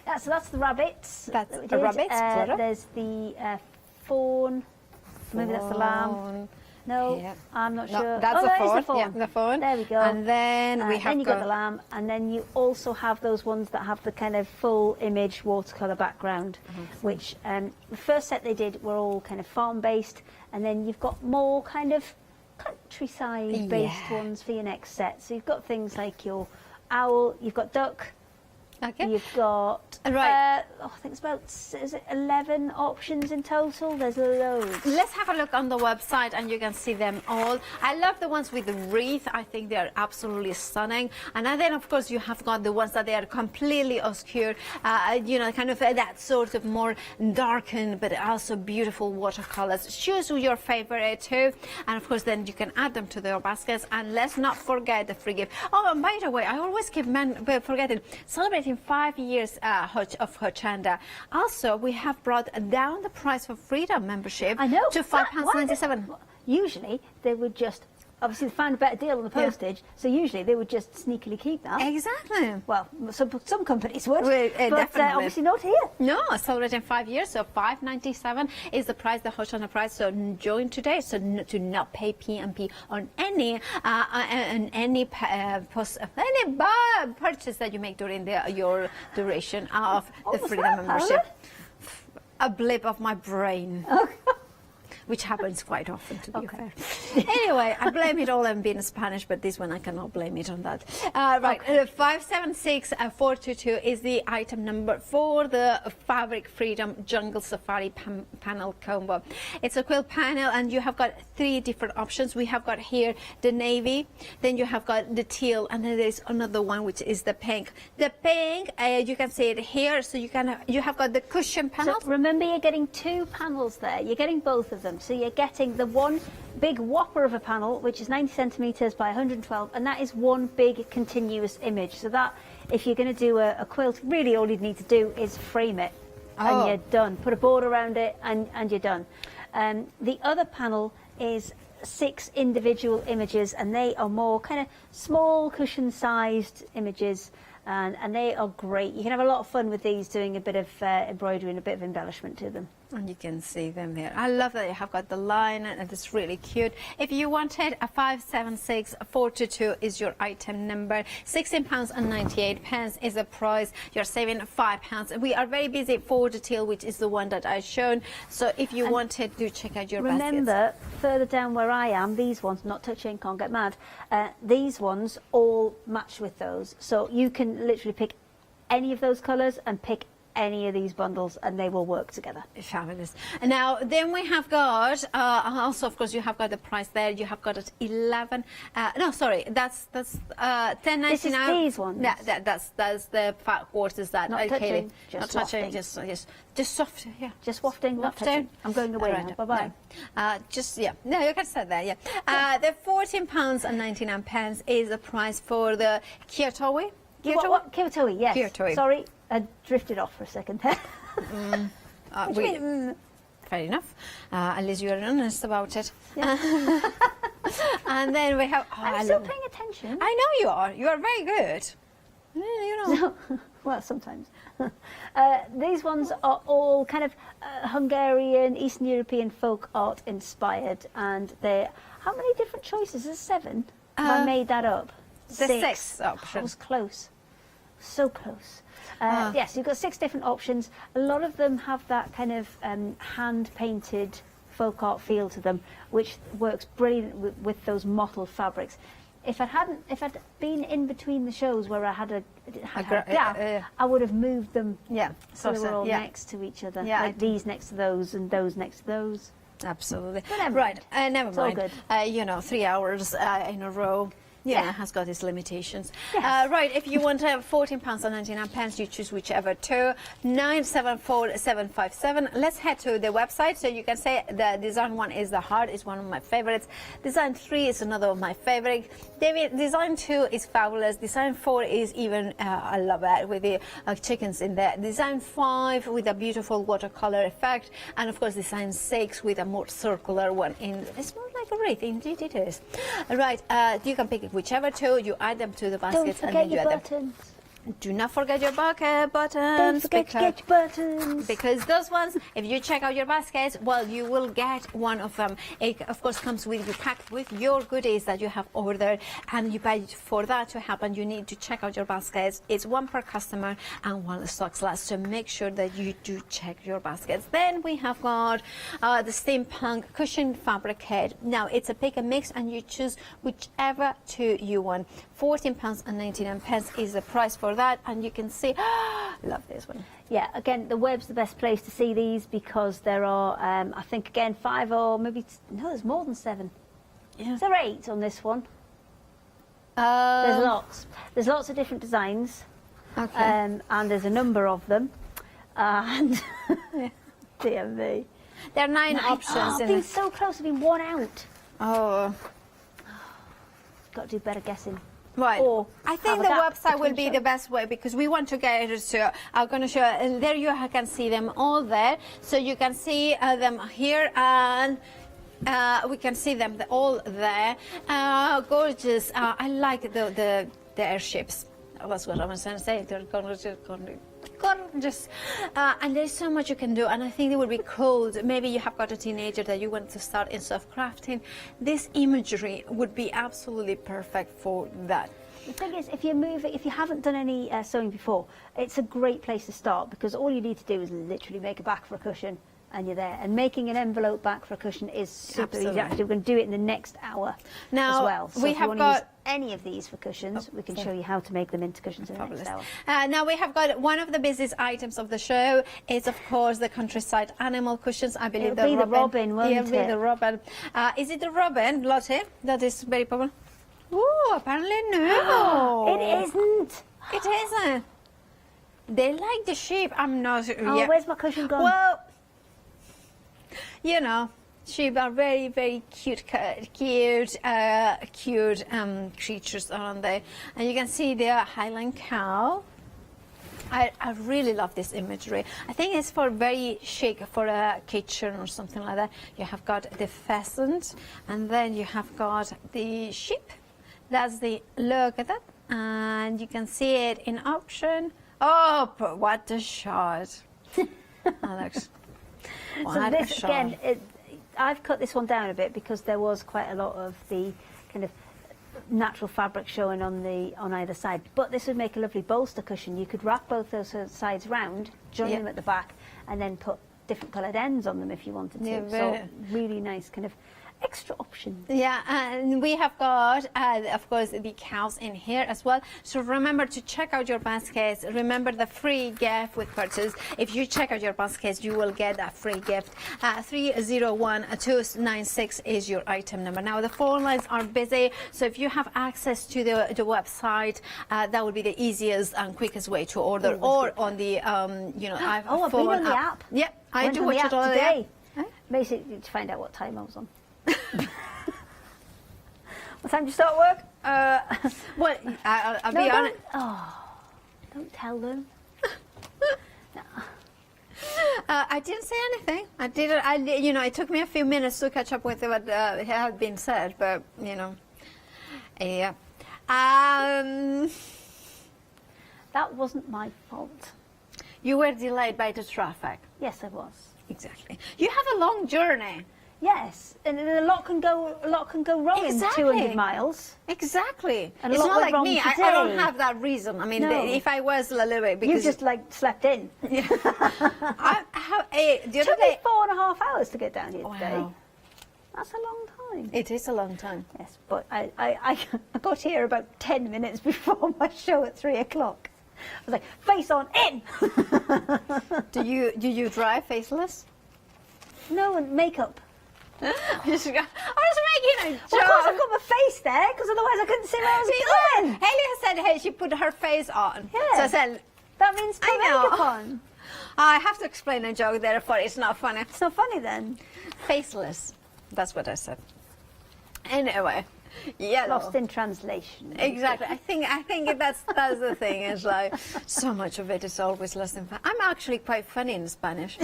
S19: Yeah, so that's the rabbits.
S2: That's the rabbits.
S19: There's the fawn. Maybe that's the lamb. No,
S2: yeah.
S19: I'm not
S2: No,
S19: sure.
S2: That's
S19: the
S2: fawn.
S19: fawn.
S2: Yeah, the fawn.
S19: There we go.
S2: And then we have
S19: then you got the lamb, and then you also have those ones that have the kind of full image watercolour background, which the first set they did were all kind of farm based, and then you've got more kind of countryside based ones for your next set. So you've got things like your owl, you've got duck.
S2: Okay.
S19: You've got, I think it's about, is it 11 options in total? There's loads.
S2: Let's have a look on the website and you can see them all. I love the ones with the wreath. I think they're absolutely stunning. And then, of course, you have got the ones that they are completely obscure, you know, kind of that sort of more darkened but also beautiful watercolors. Choose your favorite too. And, of course, then you can add them to their baskets. And let's not forget the free gift. Oh, and by the way, I always keep forgetting, celebrating 5 years of Hochanda. Also, we have brought down the price for Freedom membership to £5.97.
S19: Usually, they would just obviously they found a better deal on the postage, so usually they would just sneakily keep that.
S2: Exactly.
S19: Well, some companies would, but
S2: definitely.
S19: obviously not here.
S2: No, it's already in 5 years, so $5.97 is the price, the Hochanda price. So join today, so to not pay P&P on any purchase that you make during your duration of the Freedom membership. A blip of my brain. Which happens quite often, to be fair. Anyway, I blame it all on being Spanish, but this one I cannot blame it on that. Right, 576422 is the item number for the Fabric Freedom Jungle Safari panel combo. It's a quilt panel, and you have got 3 different options. We have got here the navy, then you have got the teal, and then there's another one which is the pink. The pink, you can see it here, so you have got the cushion panel.
S19: So remember, you're getting 2 panels there. You're getting both of them. So you're getting the one big whopper of a panel, which is 90 centimetres by 112, and that is one big continuous image. So that, if you're going to do a quilt, really all you need to do is frame it, and you're done. Put a border around it, and you're done. The other panel is 6 individual images, and they are more kind of small cushion-sized images. And they are great. You can have a lot of fun with these, doing a bit of embroidery and a bit of embellishment to them.
S2: And you can see them here. I love that you have got the line, and it's really cute. If you wanted, a 576422 is your item number. £16.98 is the price. You're saving £5. We are very busy for the teal, which is the one that I've shown. So if you wanted, do check out your baskets.
S19: Remember, further down where I am, these ones, not touching, can't get mad, these ones all match with those. So you can literally pick any of those colours and pick any of these bundles, and they will work together.
S2: Fabulous. Now then we have got also, of course, you have got the price there. You have got it 11 no, sorry, that's 10.99.
S19: This is these ones.
S2: Yeah, that's the fat quarters that
S19: Not touching, just
S2: not touching,
S19: wafting.
S2: just soft, yeah,
S19: just wafting, not touching. I'm going away now. Bye bye.
S2: Just no, you can say that. Yeah. The £14.99 is the price for the Kyotowi.
S19: Kyotowi, yes.
S2: Kyotowi.
S19: Sorry, I drifted off for a second there.
S2: Fair enough. At least you are honest about it. Yeah. And then we have...
S19: I'm still paying attention.
S2: I know you are. You are very good. You know.
S19: Well, sometimes. These ones are all kind of Hungarian, Eastern European folk art inspired, and they're... How many different choices? There's 7. Have I made that up?
S2: The 6 option.
S19: I was close. So close. Yes, you've got 6 different options. A lot of them have that kind of hand-painted folk art feel to them, which works brilliant with those mottled fabrics. If I'd been in between the shows where I had a gap, I would have moved them.
S2: Yeah,
S19: so they were all next to each other.
S2: Yeah,
S19: like these next to those and those next to those.
S2: Absolutely.
S19: Right.
S2: Never
S19: It's all
S2: mind.
S19: good.
S2: 3 hours in a row. Yeah, has got its limitations.
S19: Yes.
S2: Right, if you want £14.99, you choose whichever two. 974757. Let's head to the website, so you can say the design 1 is the heart, is one of my favorites. Design 3 is another of my favorite. Design 2 is fabulous. Design 4 is even, I love it, with the chickens in there. Design 5 with a beautiful watercolor effect, and of course design 6 with a more circular one. It's more like a wreath, indeed it is. Right, you can pick it. Whichever two, you add them to the baskets.
S19: Don't
S2: and then
S19: forget
S2: you
S19: your
S2: add
S19: buttons.
S2: Do not forget your buttons.
S19: Don't forget to get your buttons.
S2: Because those ones, if you check out your baskets, well, you will get one of them. It, of course, comes with you packed with your goodies that you have ordered, and you pay for that to happen. You need to check out your baskets. It's 1 per customer and 1 stocks last. So make sure that you do check your baskets. Then we have got the steampunk cushion fabric head. Now it's a pick and mix, and you choose whichever two you want. £14.99 is the price for that, and you can see, love this one.
S19: Yeah, again, the web's the best place to see these, because there are, I think, again, 5 or maybe, no, there's more than 7. Yeah. Is there 8 on this one? There's lots. There's lots of different designs.
S2: Okay.
S19: And there's a number of them. And, dear me.
S2: There are 9 options.
S19: I've been so close, I've been 1 out.
S2: Oh.
S19: Got to do better guessing.
S2: Right.
S19: Or
S2: I think the website will be the best way, because we want to get it to, I'm going to show, and there you can see them all there. So you can see them here, and we can see them all there. Gorgeous. I like the airships. That's what I was trying to say. They're gorgeous. And there's so much you can do, and I think it would be cool. Maybe you have got a teenager that you want to start in self-crafting. This imagery would be absolutely perfect for that.
S19: The thing is, if you haven't done any sewing before, it's a great place to start, because all you need to do is literally make a back for a cushion and you're there. And making an envelope back for a cushion is super easy. Actually, we're going to do it in the next hour
S2: now,
S19: as well. So
S2: we
S19: if you
S2: have
S19: want
S2: got
S19: to use any of these for cushions, we can show you how to make them into cushions in the next hour.
S2: Now we have got one of the busiest items of the show is, of course, the countryside animal cushions. I believe
S19: It'll be the robin, won't
S2: It'll be the robin. Is it the robin, Lotte? That is very popular. Oh, apparently no.
S19: It isn't.
S2: It isn't. They like the sheep. I'm not.
S19: Oh, where's my cushion gone?
S2: Well, you know, sheep are very, very cute creatures, aren't they? And you can see the Highland cow. I really love this imagery. I think it's for very chic, for a kitchen or something like that. You have got the pheasant, and then you have got the sheep. That's the look at that, and you can see it in action. Oh, but what a shot! Alex,
S19: so this again, I've cut this one down a bit because there was quite a lot of the kind of natural fabric showing on either side. But this would make a lovely bolster cushion. You could wrap both those sides round, join them at the back, and then put different coloured ends on them if you wanted to.
S2: Yeah,
S19: so really nice kind of extra options.
S2: Yeah, and we have got, of course, the cows in here as well. So remember to check out your baskets. Remember the free gift with purchase. If you check out your baskets, you will get a free gift. 301296 is your item number. Now, the phone lines are busy, so if you have access to the website, that would be the easiest and quickest way to order, or on the, you know,
S19: I've been on the app.
S2: Yeah, I do watch it
S19: all
S2: today.
S19: Basically, to find out what time I was on. What time do you start work?
S2: Well, I'll be honest.
S19: Don't tell them. No.
S2: I didn't say anything. I didn't. You know, it took me a few minutes to catch up with what had been said, but you know, yeah.
S19: That wasn't my fault.
S2: You were delayed by the traffic.
S19: Yes, I was.
S2: Exactly. You have a long journey.
S19: Yes, and a lot can go wrong in 200 miles. Exactly.
S2: And it's not like me. I don't have that reason. I mean, if I was a little bit, because
S19: you just like slept in.
S2: The
S19: It
S2: other
S19: took
S2: day,
S19: me 4.5 hours to get down here today.
S2: Wow.
S19: That's a long time.
S2: It is a long time.
S19: Yes, but I got here about 10 minutes before my show at 3 o'clock. I was like, face on, in!
S2: Do you drive faceless?
S19: No, and makeup.
S2: I was making a joke.
S19: Well, of course, I've got my face there, because otherwise I couldn't see where I was going.
S2: Haley said, hey, she put her face on.
S19: Yeah.
S2: So I said,
S19: that means put makeup on.
S2: I have to explain a joke, therefore it's not funny.
S19: It's not funny then.
S2: Faceless. That's what I said. Anyway. Yeah.
S19: Lost in translation.
S2: Exactly. I think that's the thing. It's like so much of it is always lost in. I'm actually quite funny in Spanish.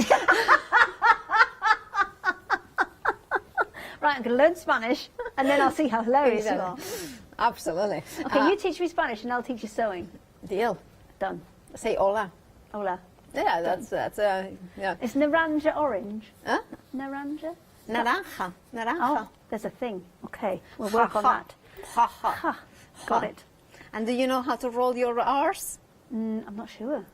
S19: Right, I'm going to learn Spanish, and then I'll see how hilarious you are.
S2: Absolutely.
S19: Okay, you teach me Spanish, and I'll teach you sewing.
S2: Deal.
S19: Done.
S2: Say hola.
S19: Hola.
S2: Yeah, that's yeah.
S19: Is naranja orange?
S2: Huh?
S19: Naranja?
S2: Naranja.
S19: Oh, there's a thing. Okay, we'll work on that.
S2: Ha ha.
S19: Ha. Got it.
S2: And do you know how to roll your R's?
S19: I'm not sure.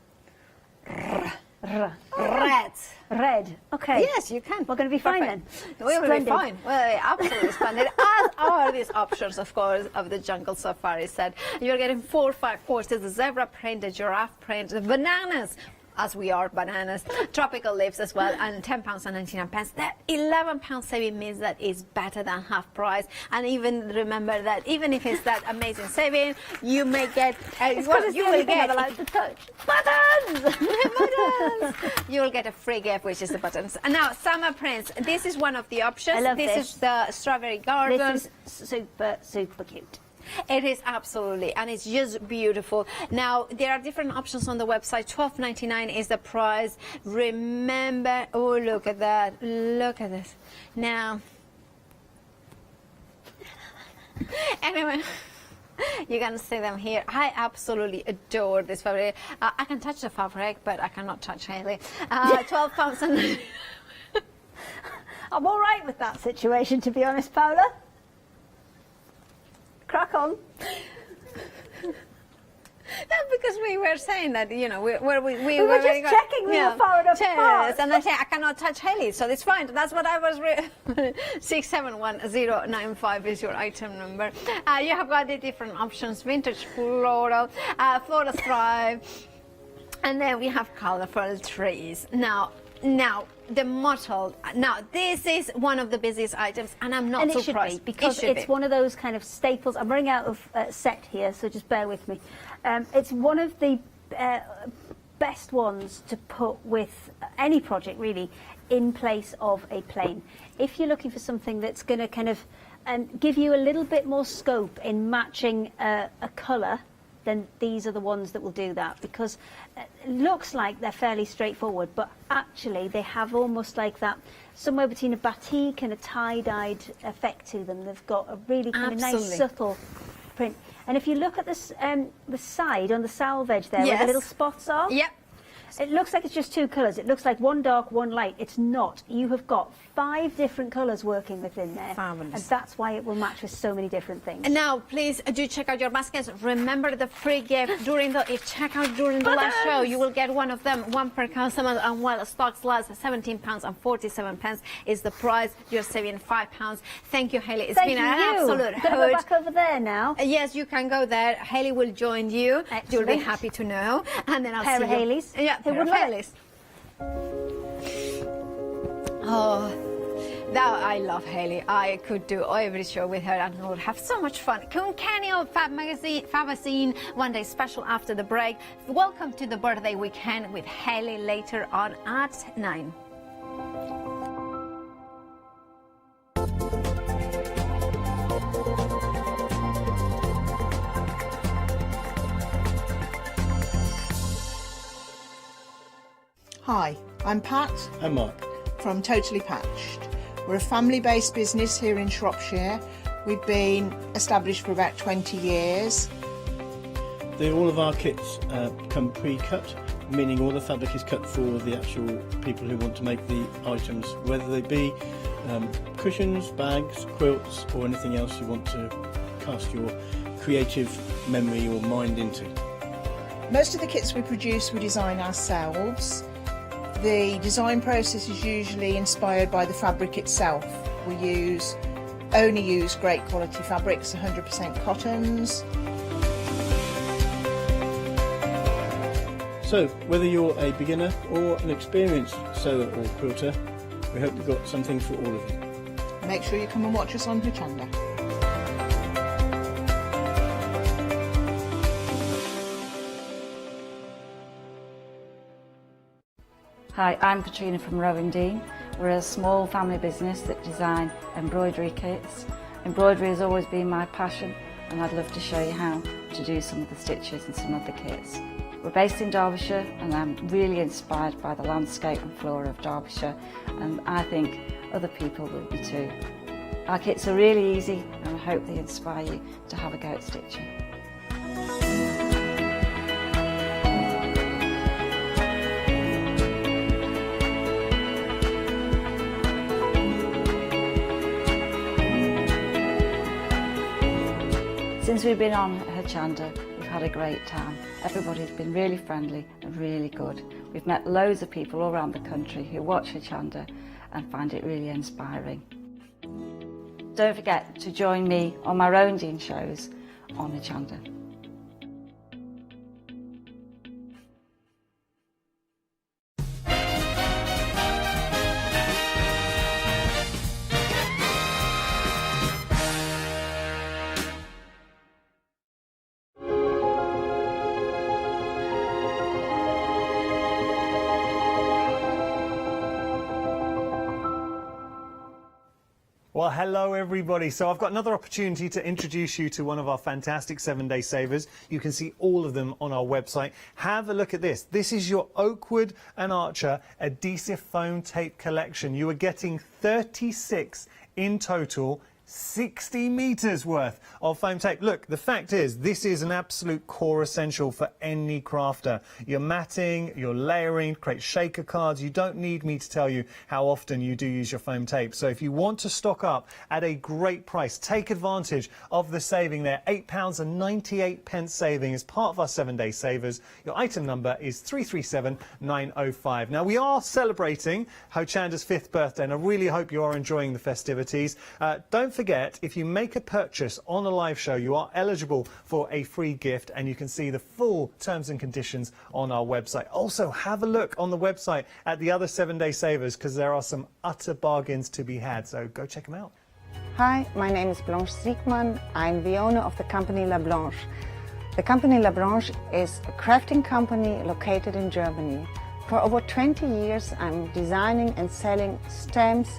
S2: Red.
S19: Red. Okay.
S2: Yes, you can.
S19: We're going to be fine then.
S2: We will be fine. Well, absolutely splendid. As are these options, of course, of the Jungle Safari set. You're getting 4 courses: the zebra print, the giraffe print, the bananas. As we are bananas, tropical leaves as well, and £10.99. That £11 saving means that is better than half price. And even remember that even if it's that amazing saving, you may get you will get
S19: allowed to touch buttons.
S2: Buttons. You will get a free gift, which is the buttons. And now summer prints. This is one of the options.
S19: I love
S2: this is the strawberry garden.
S19: This is super cute.
S2: It is absolutely, and it's just beautiful. Now, there are different options on the website. $12.99 is the price. Remember, oh, look at that. Look at this. Now, Anyway, you're gonna see them here. I absolutely adore this fabric. I can touch the fabric, but I cannot touch Hayley. 12 pounds and
S19: I'm all right with that situation, to be honest, Paula. Crack on.
S2: No, because we were saying that, you know, we were
S19: just checking we were far enough apart.
S2: And I say I cannot touch Hayley, so it's fine. That's what I was. 671095 is your item number. You have got the different options: vintage floral, floral stripe, and then we have colorful trees. Now the mottled. Now this is one of the busiest items, and I'm not surprised.
S19: It should be, because it's one of those kind of staples. I'm running out of set here, so just bear with me. It's one of the best ones to put with any project, really, in place of a plain. If you're looking for something that's going to kind of give you a little bit more scope in matching a colour, then these are the ones that will do that, because it looks like they're fairly straightforward, but actually they have almost like that, somewhere between a batik and a tie-dyed effect to them. They've got a really kind of nice, subtle print. And if you look at this, the side on the salvage there, where the little spots are, it looks like it's just two colours. It looks like one dark, one light. It's not. You have got 5 different colours working within there.
S2: Fabulous.
S19: And that's why it will match with so many different things.
S2: And now, please do check out your baskets. Remember the free gift during the live show. You will get one of them, one per customer. And while stocks last, £17.47 is the price. You're saving £5. Thank you, Hayley. It's been an absolute hoot.
S19: Go back over there now.
S2: Yes, you can go there. Hayley will join you. Excellent. You'll be happy to know. And then I'll see you.
S19: Pair of Hayleys.
S2: Yeah, pair of Hayleys. Oh, that I love Hayley. I could do every show with her and we would have so much fun. Uncanny Fab Magazine, one day special after the break. Welcome to the birthday weekend with Hayley later on at 9.
S21: Hi, I'm Pat.
S22: And Mark.
S21: From Totally Patched. We're a family-based business here in Shropshire. We've been established for about 20 years.
S22: All of our kits come pre-cut, meaning all the fabric is cut for the actual people who want to make the items, whether they be cushions, bags, quilts, or anything else you want to cast your creative memory or mind into.
S21: Most of the kits we produce we design ourselves. The design process is usually inspired by the fabric itself. We only use great quality fabrics, 100% cottons.
S22: So, whether you're a beginner or an experienced sewer or quilter, we hope we've got something for all of you.
S21: Make sure you come and watch us on Hochanda.
S23: Hi, I'm Katrina from Rowan Dean. We're a small family business that design embroidery kits. Embroidery has always been my passion, and I'd love to show you how to do some of the stitches and some of the kits. We're based in Derbyshire, and I'm really inspired by the landscape and flora of Derbyshire, and I think other people will be too. Our kits are really easy, and I hope they inspire you to have a go at stitching. Since we've been on Hochanda, we've had a great time. Everybody's been really friendly and really good. We've met loads of people all around the country who watch Hochanda and find it really inspiring. Don't forget to join me on my own Dean shows on Hochanda.
S5: Well, hello everybody. So I've got another opportunity to introduce you to one of our fantastic 7-day savers. You can see all of them on our website. Have a look at this. This is your Oakwood and Archer adhesive foam tape collection. You are getting 36 in total 60 metres worth of foam tape. Look, the fact is, this is an absolute core essential for any crafter. Your matting, your layering, create shaker cards. You don't need me to tell you how often you do use your foam tape. So if you want to stock up at a great price, take advantage of the saving there. £8.98 saving as part of our 7-day savers. Your item number is 337905. Now, we are celebrating Hochanda's 5th birthday, and I really hope you are enjoying the festivities. Don't forget, if you make a purchase on a live show, you are eligible for a free gift, and you can see the full terms and conditions on our website. Also, have a look on the website at the other 7-day savers, because there are some utter bargains to be had, so go check them out.
S1: Hi, my name is Blanche Siegmann. I'm the owner of the company La Blanche. The company La Blanche is a crafting company located in Germany. For over 20 years, I'm designing and selling stamps,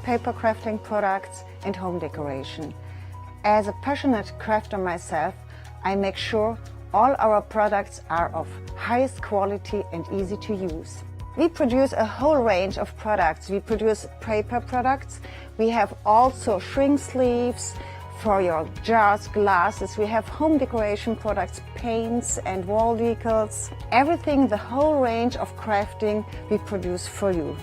S1: paper crafting products and home decoration. As a passionate crafter myself, I make sure all our products are of highest quality and easy to use. We produce a whole range of products. We produce paper products. We have also shrink sleeves for your jars, glasses. We have home decoration products, paints and wall decals. Everything, the whole range of crafting we produce for you.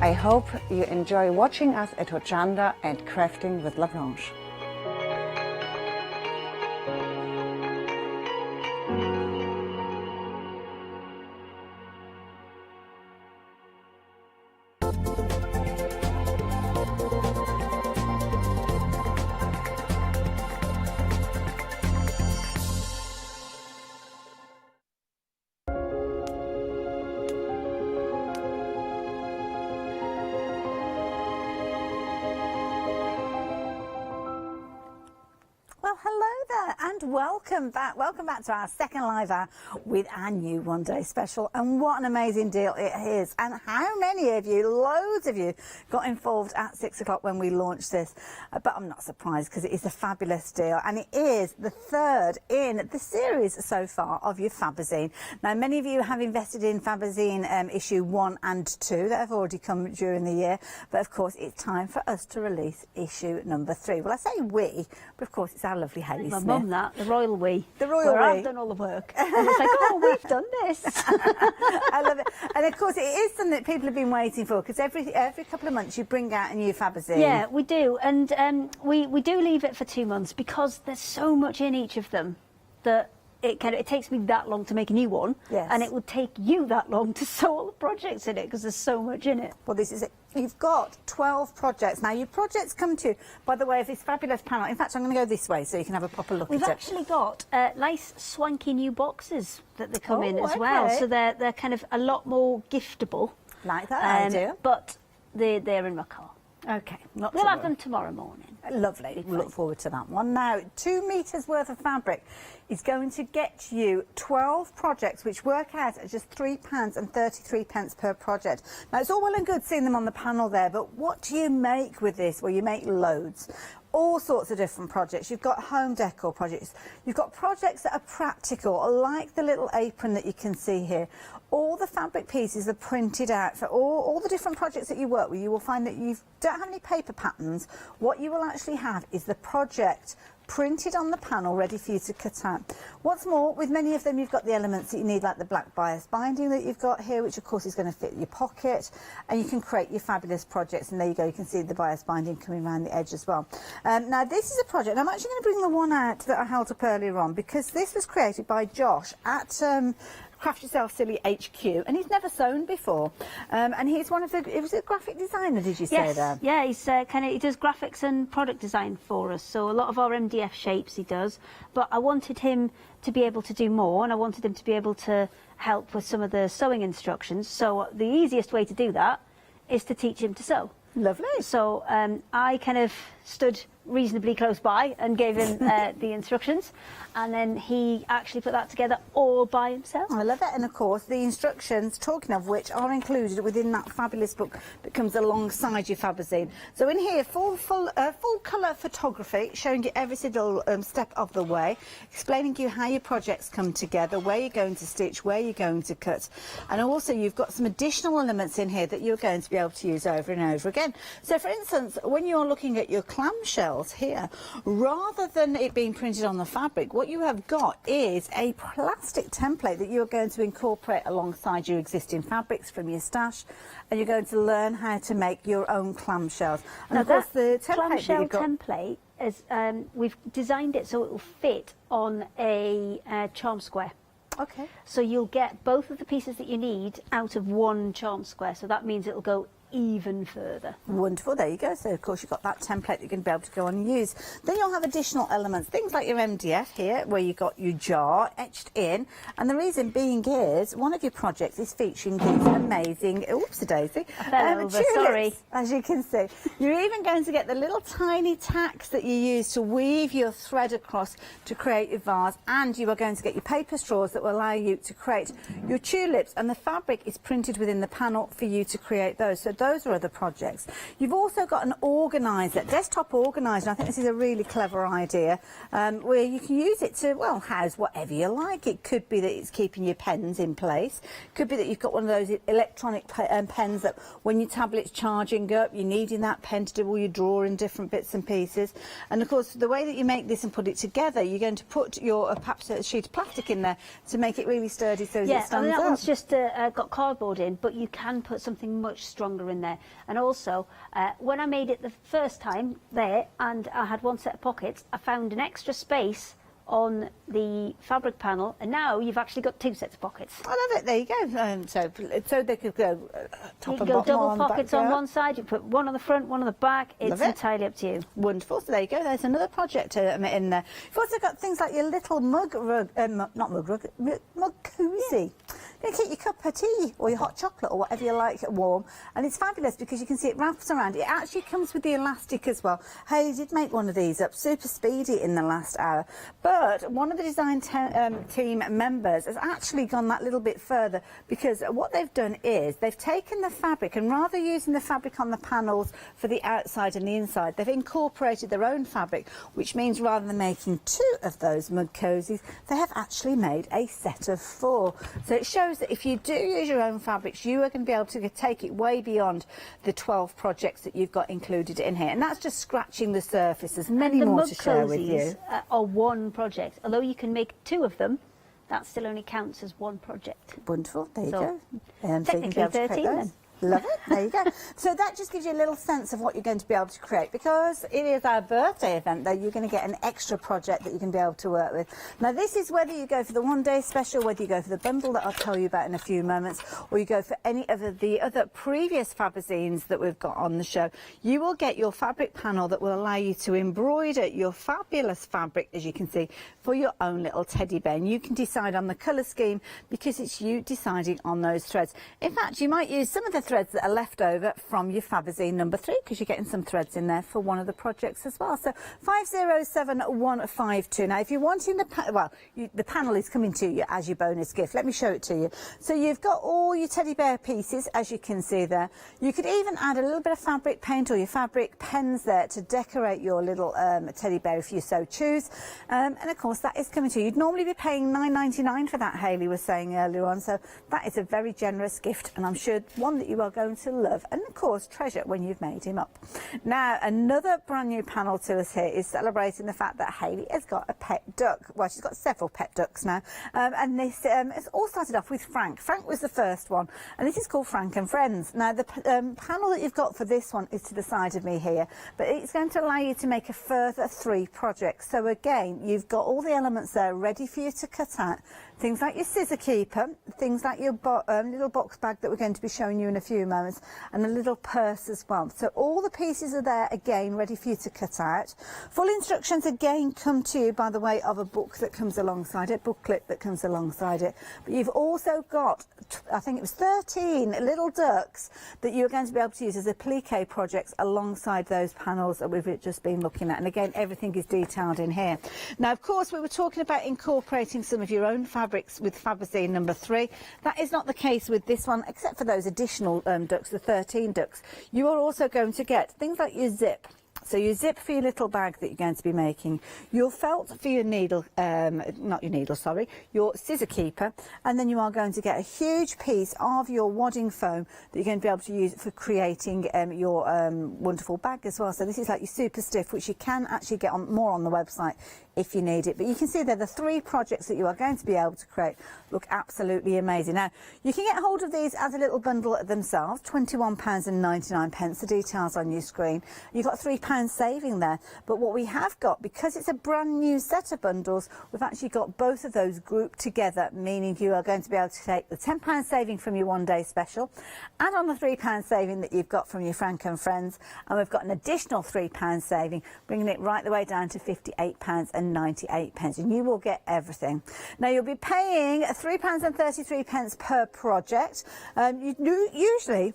S1: I hope you enjoy watching us at Hochanda and crafting with La Blanche.
S7: Well, hello there and welcome back. Welcome back to our second live hour with our new one-day special. And what an amazing deal it is. And how many of you, loads of you, got involved at 6 o'clock when we launched this. But I'm not surprised because it is a fabulous deal. And it is the third in the series so far of your Fabazine. Now, many of you have invested in Fabazine issue 1 and 2 that have already come during the year. But of course, it's time for us to release issue number 3. Well, I say we, but of course, it's our lovely Hayley Smith.
S19: My mum, that, the royal we.
S7: The royal
S19: where
S7: we.
S19: I've done all the work. And it's like, oh, we've done this.
S7: I love it. And of course, it is something that people have been waiting for, because every couple of months you bring out a new Fabazine.
S19: Yeah, we do. And we do leave it for 2 months because there's so much in each of them that it takes me that long to make a new one.
S7: Yes.
S19: And it would take you that long to sew all the projects in it because there's so much in it.
S7: Well, this is it. You've got 12 projects. Now, your projects come to you by the way of this fabulous panel. In fact, I'm going to go this way so you can have a proper look
S19: We've
S7: at it.
S19: We've actually got nice, swanky new boxes that they come in as well. So they're kind of a lot more giftable.
S7: Like that idea.
S19: But they're in my car.
S7: OK.
S19: We'll have them tomorrow morning.
S7: Lovely. We'll look forward to that one. Now, 2 metres worth of fabric is going to get you 12 projects, which work out at just £3.33 per project. Now, it's all well and good seeing them on the panel there, but what do you make with this? Well, you make loads. All sorts of different projects. You've got home decor projects. You've got projects that are practical, like the little apron that you can see here. All the fabric pieces are printed out for all the different projects that you work with. You will find that you don't have any paper patterns. What you will actually have is the project printed on the panel, ready for you to cut out. What's more, with many of them, you've got the elements that you need, like the black bias binding that you've got here, which of course is going to fit your pocket, and you can create your fabulous projects. And there you go, you can see the bias binding coming around the edge as well. Now, this is a project. I'm actually going to bring the one out that I held up earlier on, because this was created by Josh at Craft Yourself Silly HQ, and he's never sewn before. And he's one of the, it was a graphic designer, did you say there?
S19: Yeah, he's he does graphics and product design for us. So a lot of our MDF shapes he does. But I wanted him to be able to do more, and I wanted him to be able to help with some of the sewing instructions. So the easiest way to do that is to teach him to sew.
S7: Lovely.
S19: So I kind of stood reasonably close by and gave him the instructions, and then he actually put that together all by himself.
S7: I love it. And of course the instructions, talking of which, are included within that fabulous book that comes alongside your Fabazine. So in here, full colour photography showing you every single step of the way, explaining to you how your projects come together, where you're going to stitch, where you're going to cut, and also you've got some additional elements in here that you're going to be able to use over and over again. So for instance, when you're looking at your clamshells here, rather than it being printed on the fabric, what you have got is a plastic template that you're going to incorporate alongside your existing fabrics from your stash, and you're going to learn how to make your own clamshells. And
S19: now
S7: of course the
S19: clamshell template is we've designed it so it will fit on a charm square.
S7: Okay.
S19: So you'll get both of the pieces that you need out of one charm square, so that means it'll go even further.
S7: Wonderful, there you go. So of course you've got that template you're going to be able to go on and use. Then you'll have additional elements, things like your MDF here, where you've got your jar etched in, and the reason being is one of your projects is featuring these amazing, oops-a-daisy,
S19: sorry,
S7: as you can see. You're even going to get the little tiny tacks that you use to weave your thread across to create your vase, and you are going to get your paper straws that will allow you to create your tulips, and the fabric is printed within the panel for you to create those. So those are other projects. You've also got an organiser, desktop organiser. I think this is a really clever idea, where you can use it to, well, house whatever you like. It could be that it's keeping your pens in place. Could be that you've got one of those electronic pens that when your tablet's charging up, you're needing that pen to do all your drawing different bits and pieces. And of course, the way that you make this and put it together, you're going to put your perhaps a sheet of plastic in there to make it really sturdy so that it stands
S19: that
S7: up.
S19: one's just got cardboard in, but you can put something much stronger in there. And also, when I made it the first time there, and I had one set of pockets, I found an extra space on the fabric panel, and now you've actually got two sets of pockets.
S7: I love it. There you go. So they could go top and bottom
S19: double
S7: on
S19: pockets on one side. You put one on the front, one on the back. It's entirely up to you.
S7: Wonderful. So there you go. There's another project in there. You've also got things like your little mug rug, not mug rug, mug koozie. You can keep your cup of tea or your hot chocolate or whatever you like warm, and it's fabulous because you can see it wraps around. It actually comes with the elastic as well. Hayley did make one of these up, super speedy in the last hour, but one of the design team members has actually gone that little bit further, because what they've done is they've taken the fabric, and rather using the fabric on the panels for the outside and the inside, they've incorporated their own fabric, which means rather than making two of those mug cozies, they have actually made a set of 4. So it shows that if you do use your own fabrics, you are going to be able to take it way beyond the 12 projects that you've got included in here. And that's just scratching the surface. There's many more to share with you.
S19: Are one project. Although you can make 2 of them, that still only counts as one project.
S7: Wonderful. There you
S19: So,
S7: go.
S19: technically 13 then.
S7: Love it. There you go. So that just gives you a little sense of what you're going to be able to create, because it is our birthday event, though. You're going to get an extra project that you can be able to work with. Now, this is whether you go for the one-day special, whether you go for the bundle that I'll tell you about in a few moments, or you go for any of the other previous Fabazines that we've got on the show. You will get your fabric panel that will allow you to embroider your fabulous fabric, as you can see, for your own little teddy bear. And you can decide on the colour scheme, because it's you deciding on those threads. In fact, you might use some of the threads that are left over from your Fabazine number 3, because you're getting some threads in there for one of the projects as well. So 507152. Now, if you're wanting the panel is coming to you as your bonus gift. Let me show it to you. So you've got all your teddy bear pieces, as you can see there. You could even add a little bit of fabric paint or your fabric pens there to decorate your little teddy bear if you so choose. And of course, that is coming to you. You'd normally be paying $9.99 for that, Hayley was saying earlier on. So that is a very generous gift, and I'm sure one that you are going to love and of course treasure when you've made him up. Now, another brand new panel to us here is celebrating the fact that Hayley has got a pet duck. Well, she's got several pet ducks now, and this it's all started off with Frank. Frank was the first one, and this is called Frank and Friends. Now, the panel that you've got for this one is to the side of me here, but it's going to allow you to make a further 3 projects. So again, you've got all the elements there ready for you to cut out things like your scissor keeper, things like your little box bag that we're going to be showing you in a few moments, and a little purse as well. So all the pieces are there again, ready for you to cut out. Full instructions again come to you by the way of a book that comes alongside it, booklet that comes alongside it. But you've also got, I think it was 13 little ducks that you're going to be able to use as applique projects alongside those panels that we've just been looking at. And again, everything is detailed in here. Now, of course, we were talking about incorporating some of your own fabrics with Faberzine number 3. That is not the case with this one, except for those additional ducks, the 13 ducks. You are also going to get things like your zip. So your zip for your little bag that you're going to be making, your felt for your needle, not your needle, sorry, your scissor keeper, and then you are going to get a huge piece of your wadding foam that you're going to be able to use for creating your wonderful bag as well. So this is like your super stiff, which you can actually get on more on the website if you need it. But you can see there the 3 projects that you are going to be able to create look absolutely amazing. Now, you can get hold of these as a little bundle themselves, £21.99, the details on your screen. You've got £3 saving there. But what we have got, because it's a brand new set of bundles, we've actually got both of those grouped together, meaning you are going to be able to take the £10 saving from your one-day special, add on the £3 saving that you've got from your Frank and Friends, and we've got an additional £3 saving, bringing it right the way down to £58.98, and you will get everything. Now, you'll be paying £3.33 per project. Usually,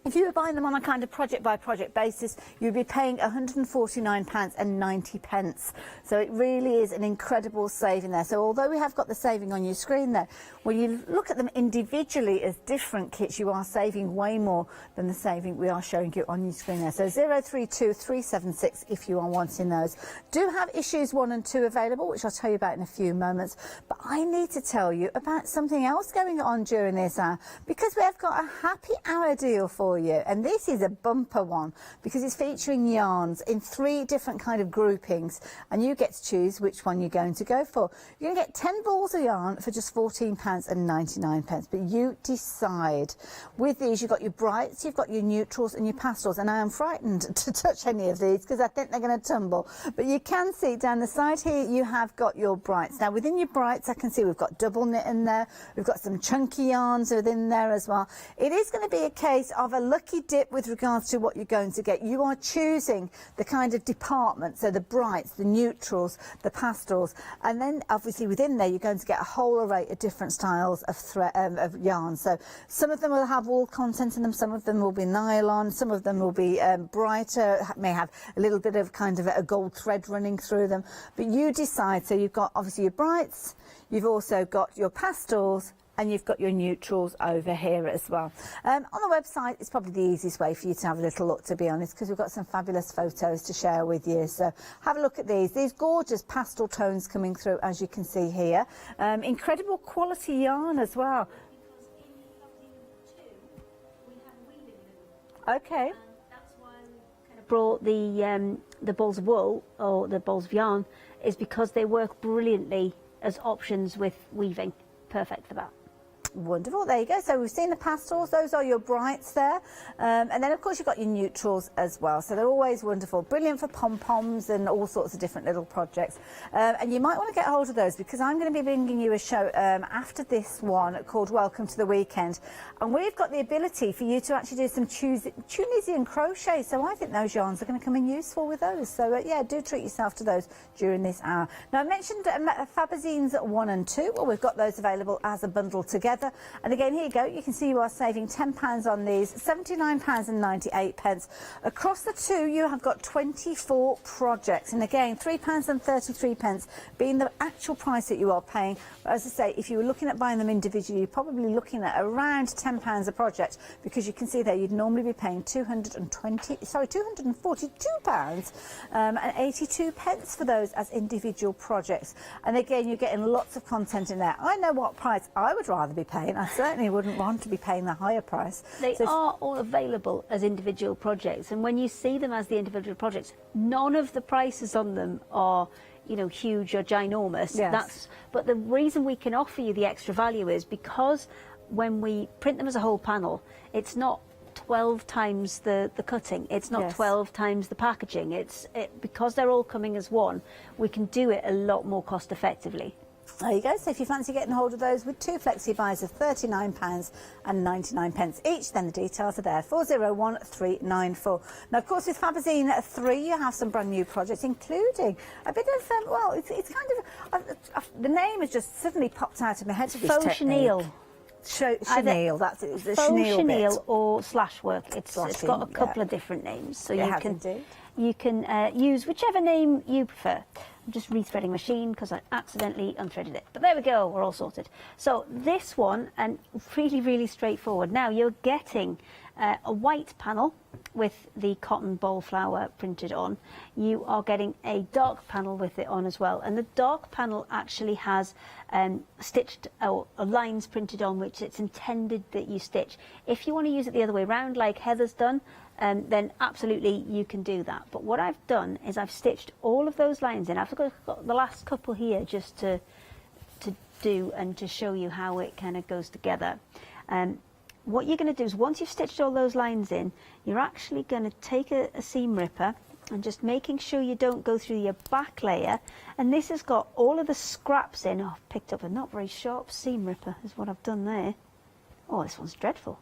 S7: if you were buying them on a kind of project-by-project basis, you'd be paying £149.90. So it really is an incredible saving there. So although we have got the saving on your screen there, when you look at them individually as different kits, you are saving way more than the saving we are showing you on your screen there. So 032376 if you are wanting those. Do have issues 1 and 2 available, which I'll tell you about in a few moments. But I need to tell you about something else going on during this hour, because we have got a happy hour deal for you, and this is a bumper one because it's featuring yarns in 3 different kind of groupings, and you get to choose which one you're going to go for. You're going to get 10 balls of yarn for just £14.99, but you decide. With these, you've got your brights, you've got your neutrals and your pastels, and I am frightened to touch any of these because I think they're going to tumble. But you can see down the side here you have got your brights. Now, within your brights, I can see we've got double knit in there, we've got some chunky yarns within there as well. It is going to be a case of a lucky dip with regards to what you're going to get. You are choosing the kind of department, so the brights, the neutrals, the pastels, and then obviously within there you're going to get a whole array of different styles of of yarn. So some of them will have wool content in them, some of them will be nylon, some of them will be brighter, may have a little bit of kind of a gold thread running through them, but you decide. So you've got obviously your brights, you've also got your pastels, and you've got your neutrals over here as well. On the website, it's probably the easiest way for you to have a little look, to be honest, because we've got some fabulous photos to share with you. So have a look at these gorgeous pastel tones coming through, as you can see here. Incredible quality yarn as well. Okay.
S19: Brought the balls of wool or the balls of yarn is because they work brilliantly as options with weaving. Perfect for that.
S7: Wonderful, there you go. So we've seen the pastels, those are your brights there, and then of course you've got your neutrals as well, so they're always wonderful, brilliant for pom-poms and all sorts of different little projects, and you might want to get hold of those because I'm going to be bringing you a show after this one called Welcome to the Weekend, and we've got the ability for you to actually do some Tunisian crochet, so I think those yarns are going to come in useful with those. So yeah, do treat yourself to those during this hour. Now, I mentioned Faberzines 1 and 2. Well, we've got those available as a bundle together. And again, here you go, you can see you are saving £10 on these, £79.98. Across the 2, you have got 24 projects, and again, £3.33 being the actual price that you are paying. But as I say, if you were looking at buying them individually, you're probably looking at around £10 a project, because you can see there you'd normally be paying £242 and 82 pence for those as individual projects. And again, you're getting lots of content in there. I know what price I would rather be paying. I certainly wouldn't want to be paying the higher price.
S19: They are all available as individual projects, and when you see them as the individual projects, none of the prices on them are, you know, huge or ginormous.
S7: Yes.
S19: But the reason we can offer you the extra value is because when we print them as a whole panel, it's not 12 times the cutting, it's not 12 times the packaging. Because they're all coming as one, we can do it a lot more cost effectively.
S7: There you go. So if you fancy getting hold of those with 2 flexi buys of £39.99 each, then the details are there. 401394. Now, of course, with Fabazine 3, you have some brand new projects, including a bit of well, it's kind of the name has just suddenly popped out of my head.
S19: Faux chenille.
S7: Chenille, that's it. The
S19: Faux
S7: chenille
S19: chenille or slash work. It's got a couple of different names, so you can use whichever name you prefer. I'm just rethreading machine because I accidentally unthreaded it. But there we go, we're all sorted. So this one, and really, really straightforward. Now you're getting a white panel with the cotton bowl flower printed on. You are getting a dark panel with it on as well. And the dark panel actually has stitched lines printed on, which it's intended that you stitch. If you want to use it the other way around, like Heather's done, then absolutely you can do that. But what I've done is I've stitched all of those lines in. I've got the last couple here just to do and to show you how it kind of goes together. What you're going to do is once you've stitched all those lines in, you're actually going to take a seam ripper and just making sure you don't go through your back layer. And this has got all of the scraps in. Oh, I've picked up a not very sharp seam ripper is what I've done there. Oh, this one's dreadful.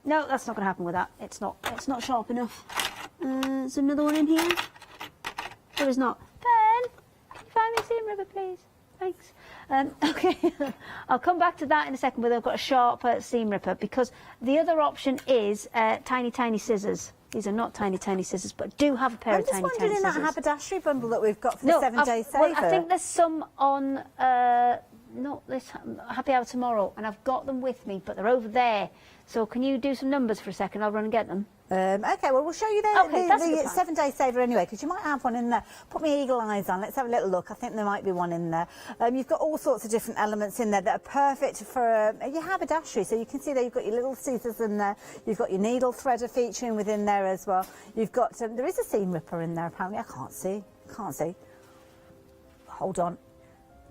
S19: No, that's not going to happen with that. It's not sharp enough. There's another one in here. There is not. Ben, can you find me a seam ripper, please? Thanks. Okay, I'll come back to that in a second, but I've got a sharp seam ripper because the other option is tiny, tiny scissors. These are not tiny, tiny scissors, but do have a pair of tiny, tiny scissors. I'm just wondering in that haberdashery bundle that we've got for the 7-day saver. Well, I think there's some on, not this, Happy Hour tomorrow, and I've got them with me, but they're over there. So can you do some numbers for a second? I'll run and get them.
S7: Okay, well, we'll show you the 7-day saver anyway, because you might have one in there. Put me eagle eyes on. Let's have a little look. I think there might be one in there. You've got all sorts of different elements in there that are perfect for your haberdashery. So you can see there you've got your little scissors in there. You've got your needle threader featuring within there as well. You've got, there is a seam ripper in there apparently. I can't see. Hold on.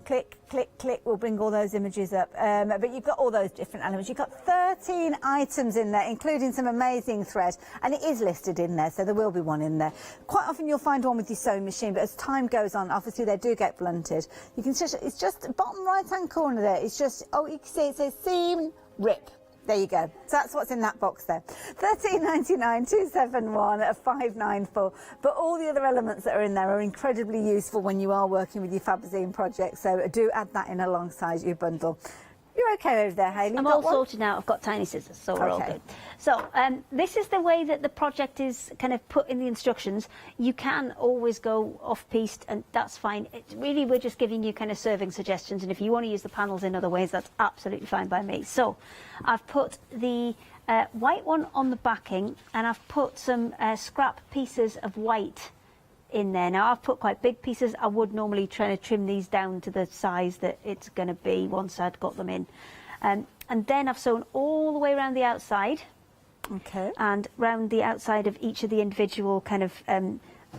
S7: Click, click, click, we'll bring all those images up. But you've got all those different elements. You've got 13 items in there, including some amazing thread, and it is listed in there, so there will be one in there. Quite often you'll find one with your sewing machine, but as time goes on, obviously they do get blunted. You can just, it's just bottom right-hand corner there. It's just, oh, you can see it says seam rip. There you go. So that's what's in that box there. £13.99, 271 594. But all the other elements that are in there are incredibly useful when you are working with your Fabazine project. So do add that in alongside your bundle. You're okay over there, Hayley?
S19: I'm all sorted now. I've got tiny scissors, so we're all good. So this is the way that the project is kind of put in the instructions. You can always go off-piste, and that's fine. It's really, we're just giving you kind of serving suggestions, and if you want to use the panels in other ways, that's absolutely fine by me. So I've put the white one on the backing, and I've put some scrap pieces of white in there. Now I've put quite big pieces. I would normally try to trim these down to the size that it's going to be once I'd got them in. And then I've sewn all the way around the outside.
S7: Okay. And
S19: round the outside of each of the individual kind of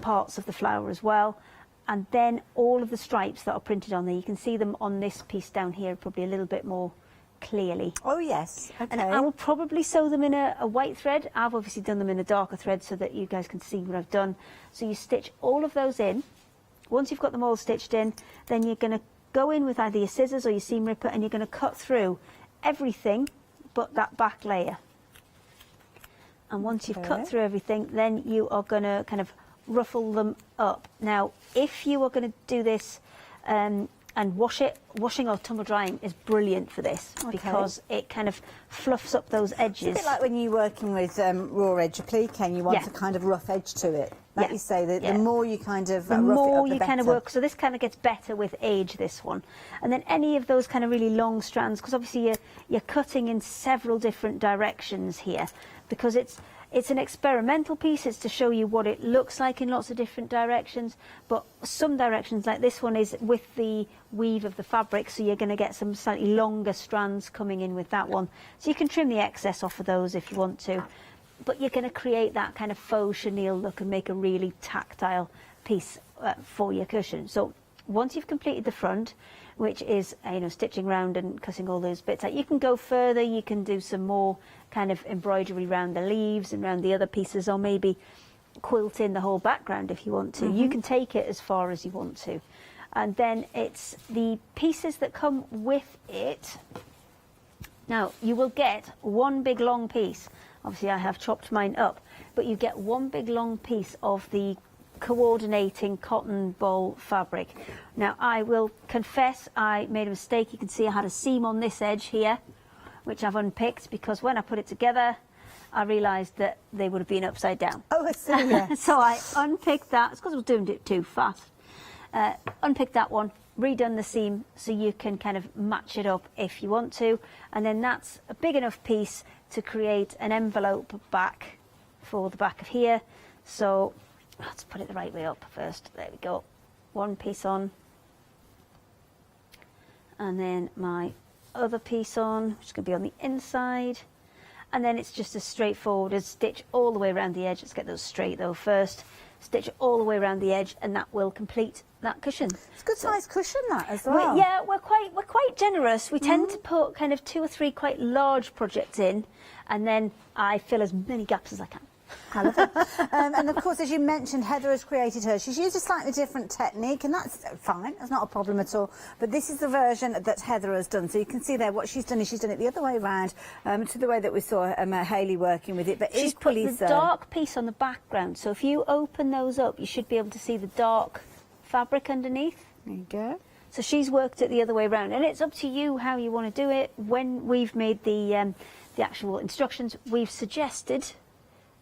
S19: parts of the flower as well. And then all of the stripes that are printed on there. You can see them on this piece down here probably a little bit more clearly.
S7: Oh yes, okay.
S19: And I will probably sew them in a white thread. I've obviously done them in a darker thread so that you guys can see what I've done. So you stitch all of those in. Once you've got them all stitched in, then you're going to go in with either your scissors or your seam ripper, and you're going to cut through everything but that back layer. And once you've cut through everything, then you are going to kind of ruffle them up. Now, if you are going to do this and washing or tumble drying is brilliant for this because it kind of fluffs up those edges.
S7: It's a bit like when you're working with raw edge applique and you want a kind of rough edge to it. Like you say, the more you kind of
S19: the more you kind of work, so this kind of gets better with age, this one. And then any of those kind of really long strands, because obviously you're cutting in several different directions here, because it's an experimental piece. It's to show you what it looks like in lots of different directions, but some directions like this one is with the weave of the fabric, so you're going to get some slightly longer strands coming in with that one. So you can trim the excess off of those if you want to, but you're going to create that kind of faux chenille look and make a really tactile piece for your cushion. So once you've completed the front, which is stitching round and cutting all those bits out, you can go further. You can do some more kind of embroidery around the leaves and around the other pieces, or maybe quilt in the whole background if you want to. You can take it as far as you want to. And then it's the pieces that come with it. Now, you will get one big long piece. Obviously, I have chopped mine up, but you get one big long piece of the coordinating cotton ball fabric. Now, I will confess I made a mistake. You can see I had a seam on this edge here, which I've unpicked, because when I put it together, I realised that they would have been upside down.
S7: Oh, I see, yes.
S19: So I unpicked that. It's because I was doing it too fast. Unpicked that one, redone the seam so you can kind of match it up if you want to, and then that's a big enough piece to create an envelope back for the back of here. So let's put it the right way up first. There we go. One piece on, and then my other piece on, which is going to be on the inside, and then it's just as straightforward as stitch all the way around the edge. Let's get those straight though first. Stitch it all the way around the edge, and that will complete that cushion.
S7: It's a good size cushion, that, as well.
S19: Yeah, we're quite generous. We tend to put kind of 2 or 3 quite large projects in, and then I fill as many gaps as I can.
S7: I love it. And of course, as you mentioned, Heather has created hers. She's used a slightly different technique, and that's fine. That's not a problem at all. But this is the version that Heather has done. So you can see there what she's done is she's done it the other way around, to the way that we saw Hayley working with it. But
S19: She's put the dark piece on the background. So if you open those up, you should be able to see the dark fabric underneath.
S7: There you go.
S19: So she's worked it the other way around, and it's up to you how you want to do it. When we've made the actual instructions, we've suggested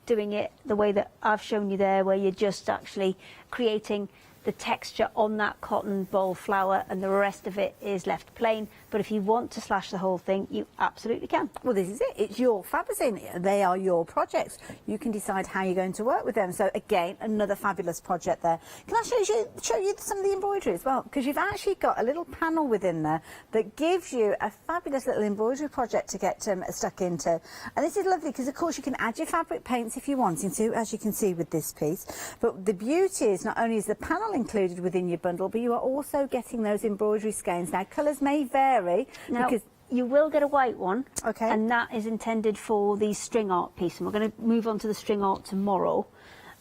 S19: doing it the way that I've shown you there, where you're just actually creating the texture on that cotton ball flower, and the rest of it is left plain. But if you want to slash the whole thing, you absolutely can.
S7: Well, this is it. It's your fabrics. They are your projects. You can decide how you're going to work with them. So again, another fabulous project there. Can I show you some of the embroidery as well? Because you've actually got a little panel within there that gives you a fabulous little embroidery project to get stuck into. And this is lovely because, of course, you can add your fabric paints if you're wanting to, as you can see with this piece. But the beauty is not only is the panel included within your bundle, but you are also getting those embroidery skeins. Now, colours may vary.
S19: Now,
S7: because
S19: you will get a white one,
S7: okay,
S19: and that is intended for the string art piece. And we're going to move on to the string art tomorrow.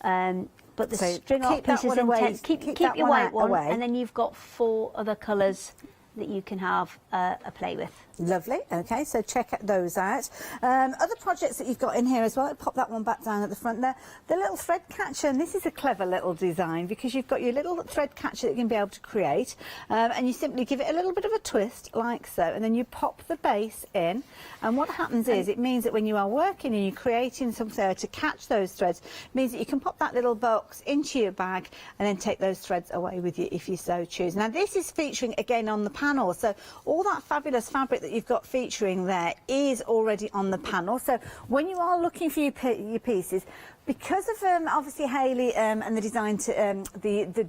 S19: But the string art piece is intended. Keep your white one, and then you've got 4 other colours that you can have a play with.
S7: Lovely. Okay, so check those out. Other projects that you've got in here as well. Pop that one back down at the front there. The little thread catcher, and this is a clever little design because you've got your little thread catcher that you can be able to create, and you simply give it a little bit of a twist like so, and then you pop the base in, and what happens is it means that when you are working and you're creating something to catch those threads, it means that you can pop that little box into your bag and then take those threads away with you if you so choose. Now this is featuring again on the panel, so all that fabulous fabric that you've got featuring there is already on the panel. So when you are looking for your pieces, because of obviously Hayley and the design the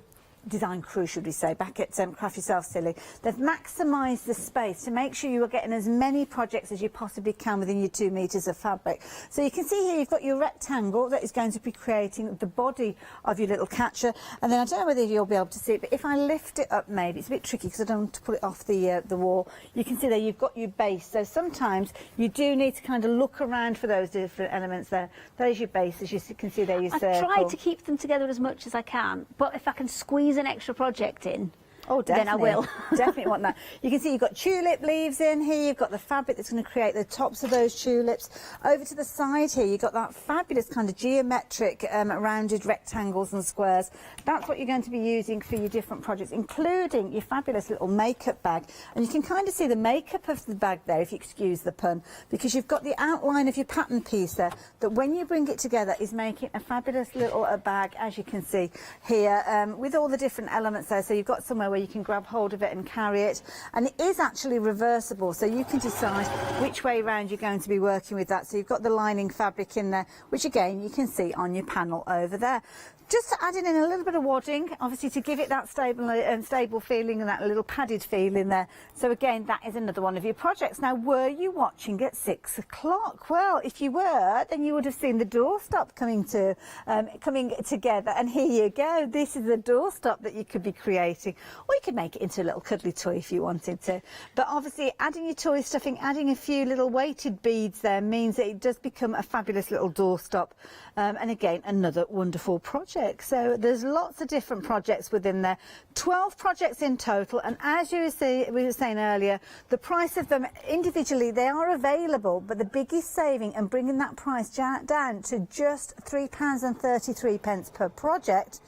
S7: design crew, should we say, back at Craft Yourself Silly, they've maximised the space to make sure you are getting as many projects as you possibly can within your 2 metres of fabric. So you can see here you've got your rectangle that is going to be creating the body of your little catcher, and then I don't know whether you'll be able to see it, but if I lift it up, maybe it's a bit tricky because I don't want to put it off the wall. You can see there you've got your base, so sometimes you do need to kind of look around for those different elements there. There's your base, as you can see there, your circle.
S19: I try to keep them together as much as I can, but if I can squeeze an extra project in,
S7: oh, definitely.
S19: then I will.
S7: Definitely want that. You can see you've got tulip leaves in here, you've got the fabric that's going to create the tops of those tulips. Over to the side here, you've got that fabulous kind of geometric rounded rectangles and squares. That's what you're going to be using for your different projects, including your fabulous little makeup bag. And you can kind of see the makeup of the bag there, if you excuse the pun, because you've got the outline of your pattern piece there, that when you bring it together is making a fabulous little bag, as you can see here, with all the different elements there. So you've got somewhere where you can grab hold of it and carry it, and it is actually reversible, so you can decide which way round you're going to be working with that. So you've got the lining fabric in there, which again you can see on your panel over there. Just adding in a little bit of wadding, obviously, to give it that stable feeling and that little padded feeling there. So again, that is another one of your projects. Now, were you watching at 6 o'clock? Well, if you were, then you would have seen the doorstop coming together. And here you go. This is the doorstop that you could be creating. or you could make it into a little cuddly toy if you wanted to. But obviously adding your toy stuffing, adding a few little weighted beads there means that it does become a fabulous little doorstop. And again, another wonderful project. So there's lots of different projects within there. 12 projects in total, and as you see, we were saying earlier, the price of them individually, they are available, but the biggest saving and bringing that price down to just £3.33 per project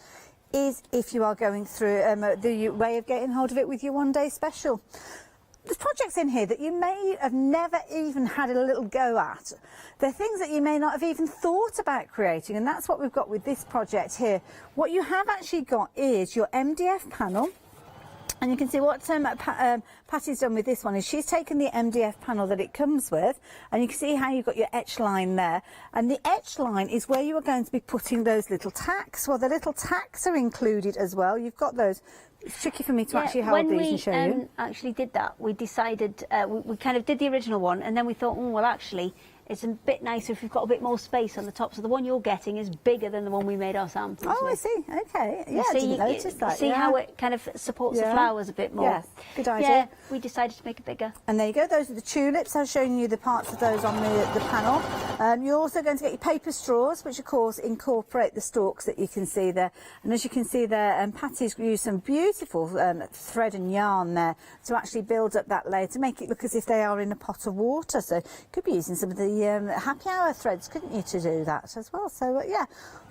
S7: is if you are going through the way of getting hold of it with your one-day special. There's projects in here that you may have never even had a little go at. They're things that you may not have even thought about creating, and that's what we've got with this project here. What you have actually got is your MDF panel. And you can see what Patty's done with this one is she's taken the MDF panel that it comes with, and you can see how you've got your etch line there. And the etch line is where you are going to be putting those little tacks. Well, the little tacks are included as well. You've got those. It's tricky for me to actually hold these and show you.
S19: When we actually did that, we decided, we kind of did the original one, and then we thought, well, actually, it's a bit nicer if you've got a bit more space on the top. So the one you're getting is bigger than the one we made our samples with.
S7: I see. Okay. Yeah, I didn't notice that.
S19: See how it kind of supports the flowers a bit more.
S7: Yes, good idea.
S19: Yeah, we decided to make it bigger.
S7: And there you go. Those are the tulips. I've shown you the parts of those on the panel. You're also going to get your paper straws, which of course incorporate the stalks that you can see there. And as you can see there, Patty's used some beautiful thread and yarn there to actually build up that layer to make it look as if they are in a pot of water. So you could be using some of the happy hour threads, couldn't you, to do that as well? So yeah,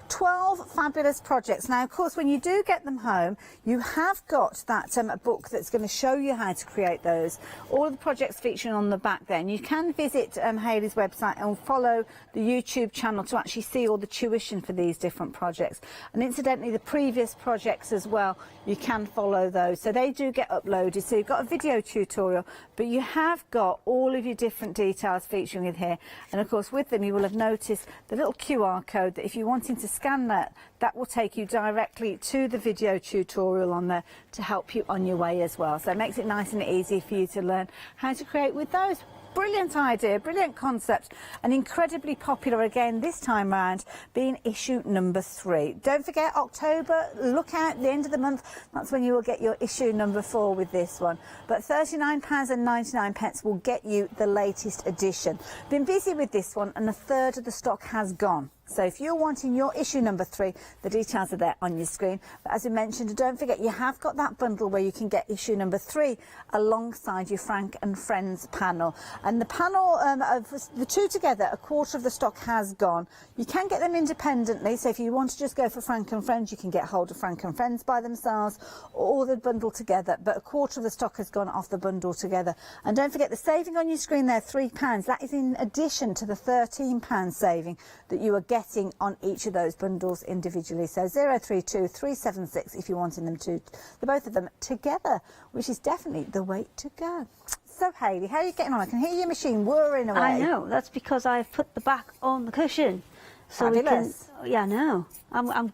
S7: 12 fabulous projects. Now, of course, when you do get them home, you have got that book that's going to show you how to create those. All of the projects featuring on the back there. And you can visit Hayley's website and follow the YouTube channel to actually see all the tuition for these different projects. And incidentally, the previous projects as well, you can follow those. So they do get uploaded. So you've got a video tutorial, but you have got all of your different details featuring in here. And of course, with them, you will have noticed the little QR code that if you're wanting to scan that will take you directly to the video tutorial on there to help you on your way as well. So it makes it nice and easy for you to learn how to create with those. Brilliant idea, brilliant concept, and incredibly popular again this time round, being issue number 3. Don't forget October, look out at the end of the month, that's when you will get your issue number 4 with this one. But £39.99 will get you the latest edition. Been busy with this one and a third of the stock has gone. So if you're wanting your issue number 3, the details are there on your screen. But as we mentioned, don't forget you have got that bundle where you can get issue number 3 alongside your Frank and Friends panel. And the panel of the two together, a quarter of the stock has gone. You can get them independently. So if you want to just go for Frank and Friends, you can get hold of Frank and Friends by themselves or the bundle together. But a quarter of the stock has gone off the bundle together. And don't forget the saving on your screen there, £3. That is in addition to the £13 saving that you are getting on each of those bundles individually. So 032 376 if you're wanting them to, the both of them together, which is definitely the way to go. So Hayley, how are you getting on? I can hear your machine whirring away.
S19: I know, that's because I've put the back on the cushion. So
S7: fabulous.
S19: We can, yeah, no, I'm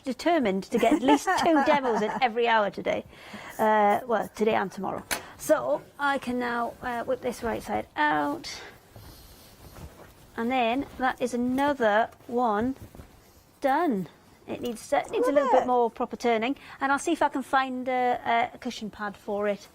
S19: determined to get at least 2 demos in every hour today. Well, today and tomorrow. So I can now whip this right side out. And then that is another one done. It needs a little bit more proper turning, and I'll see if I can find a cushion pad for it.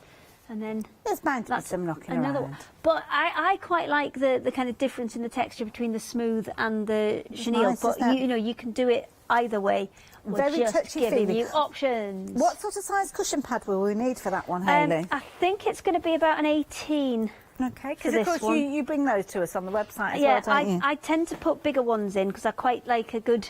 S19: And then
S7: there's bound to be some knocking around.
S19: One. But I quite like the kind of difference in the texture between the smooth and the chenille.
S7: Nice,
S19: but you know, you can do it either way. We're
S7: very
S19: just
S7: touchy-feely.
S19: giving you options.
S7: What sort of size cushion pad will we need for that one, Hayley?
S19: I think it's going to be about an 18.
S7: Okay, because of course you bring those to us on the website as
S19: well,
S7: don't you?
S19: I tend to put bigger ones in because I quite like a good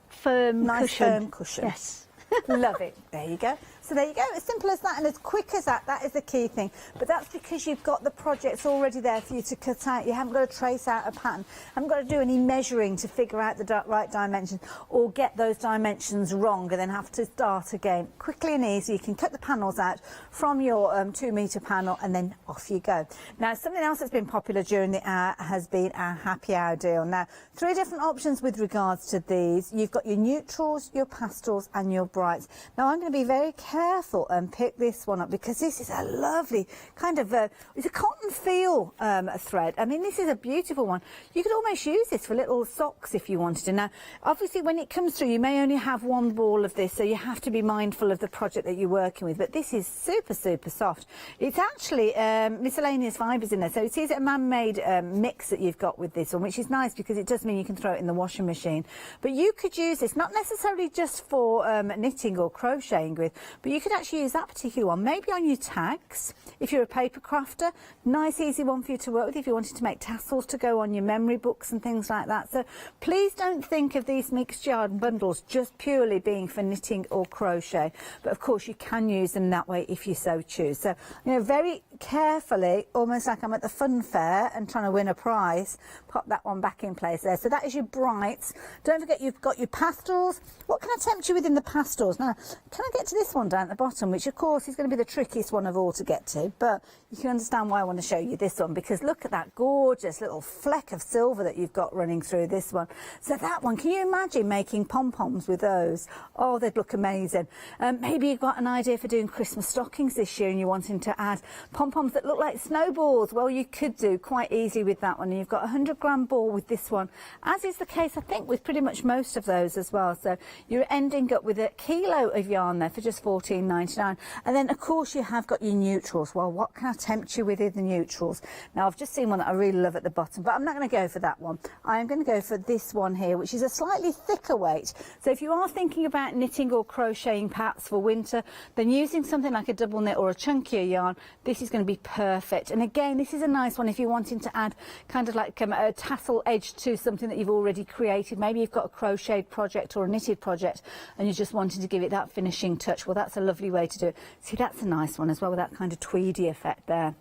S19: firm
S7: nice
S19: cushion.
S7: Firm cushion.
S19: Yes.
S7: Love it. There you go. So there you go, as simple as that and as quick as that, that is the key thing. But that's because you've got the projects already there for you to cut out. You haven't got to trace out a pattern, haven't got to do any measuring to figure out the right dimension or get those dimensions wrong and then have to start again. Quickly and easy, you can cut the panels out from your 2-metre panel and then off you go. Now, something else that's been popular during the hour has been our happy hour deal. Now, 3 different options with regards to these. You've got your neutrals, your pastels and your brights. Now, I'm going to be very careful careful and pick this one up, because this is a lovely kind of, it's a cotton feel thread. I mean, this is a beautiful one. You could almost use this for little socks if you wanted to. Now, obviously, when it comes through, you may only have one ball of this, so you have to be mindful of the project that you're working with. But this is super, super soft. It's actually miscellaneous fibres in there, so it is a man-made mix that you've got with this one, which is nice because it does mean you can throw it in the washing machine. But you could use this not necessarily just for knitting or crocheting with, but you could actually use that particular one maybe on your tags if you're a paper crafter. Nice easy one for you to work with if you wanted to make tassels to go on your memory books and things like that. So please don't think of these mixed yarn bundles just purely being for knitting or crochet, but of course you can use them that way if you so choose. So, you know, very carefully, almost like I'm at the fun fair and trying to win a prize, pop that one back in place there. So that is your brights. Don't forget you've got your pastels. What can I tempt you with in the pastels? Now, can I get to this one down at the bottom, which of course is going to be the trickiest one of all to get to, but you can understand why I want to show you this one, because look at that gorgeous little fleck of silver that you've got running through this one. So that one, can you imagine making pom-poms with those? Oh, they'd look amazing. Maybe you've got an idea for doing Christmas stockings this year and you're wanting to add pom-poms that look like snowballs. Well, you could do quite easy with that one. And you've got a 100-gram ball with this one, as is the case, I think, with pretty much most of those as well. So you're ending up with a kilo of yarn there for just $14.99. And then, of course, you have got your neutrals. Well, what can I tempt you with in the neutrals? Now, I've just seen one that I really love at the bottom, but I'm not going to go for that one. I'm going to go for this one here, which is a slightly thicker weight. So if you are thinking about knitting or crocheting perhaps for winter, then using something like a double knit or a chunkier yarn, this is going to be perfect. And again, this is a nice one if you're wanting to add kind of like a tassel edge to something that you've already created. Maybe you've got a crocheted project or a knitted project and you're just wanting to give it that finishing touch. Well, that's a lovely way to do it. See, that's a nice one as well with that kind of tweedy effect there.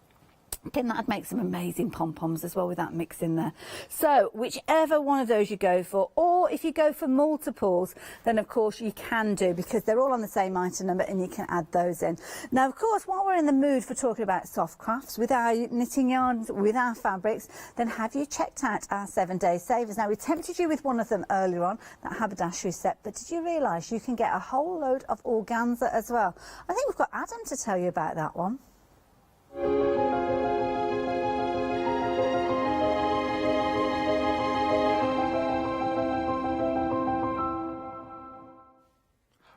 S7: I think that'd make some amazing pom-poms as well with that mix in there. So whichever one of those you go for, or if you go for multiples, then of course you can do, because they're all on the same item number and you can add those in. Now, of course, while we're in the mood for talking about soft crafts with our knitting yarns, with our fabrics, then have you checked out our 7-day savers? Now, we tempted you with one of them earlier on, that haberdashery set, but did you realise you can get a whole load of organza as well? I think we've got Adam to tell you about that one.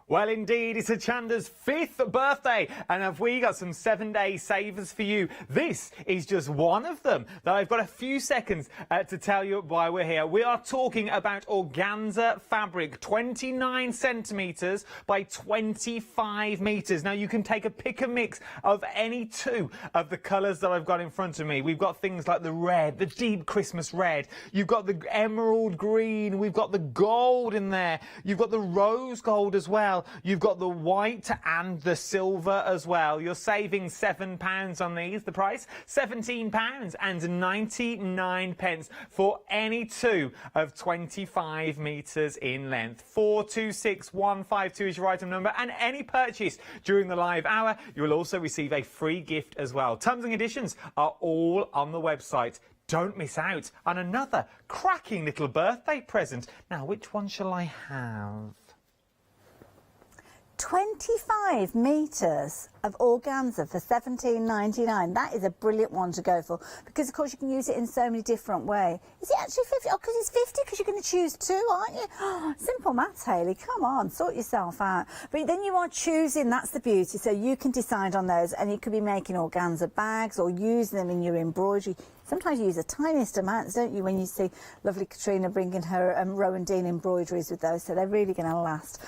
S5: Well, indeed, it's Hochanda's 5th birthday, and have we got some 7-day savers for you? This is just one of them, though I've got a few seconds to tell you why we're here. We are talking about organza fabric, 29 centimetres by 25 metres. Now, you can take a pick and mix of any two of the colours that I've got in front of me. We've got things like the red, the deep Christmas red. You've got the emerald green. We've got the gold in there. You've got the rose gold as well. You've got the white and the silver as well. You're saving £7 on these. The price, £17.99 for any two of 25 metres in length. 426152 is your item number, and any purchase during the live hour, you will also receive a free gift as well. Terms and conditions are all on the website. Don't miss out on another cracking little birthday present. Now, which one shall I have?
S7: 25 metres of organza for £17.99. That is a brilliant one to go for, because of course you can use it in so many different ways. Is it actually 50? Oh, because it's 50, because you're going to choose two, aren't you? Oh, simple maths, Hayley. Come on, sort yourself out. But then you are choosing, that's the beauty, so you can decide on those, and you could be making organza bags or using them in your embroidery. Sometimes you use the tiniest amounts, don't you, when you see lovely Katrina bringing her Rowan Dean embroideries with those, so they're really going to last.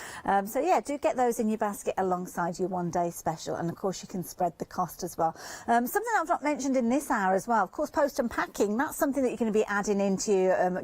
S7: So yeah, do get those in your basket alongside your 1-day special, and of course you can spread the cost as well. Something I've not mentioned in this hour as well, of course, post and packing, that's something that you're going to be adding into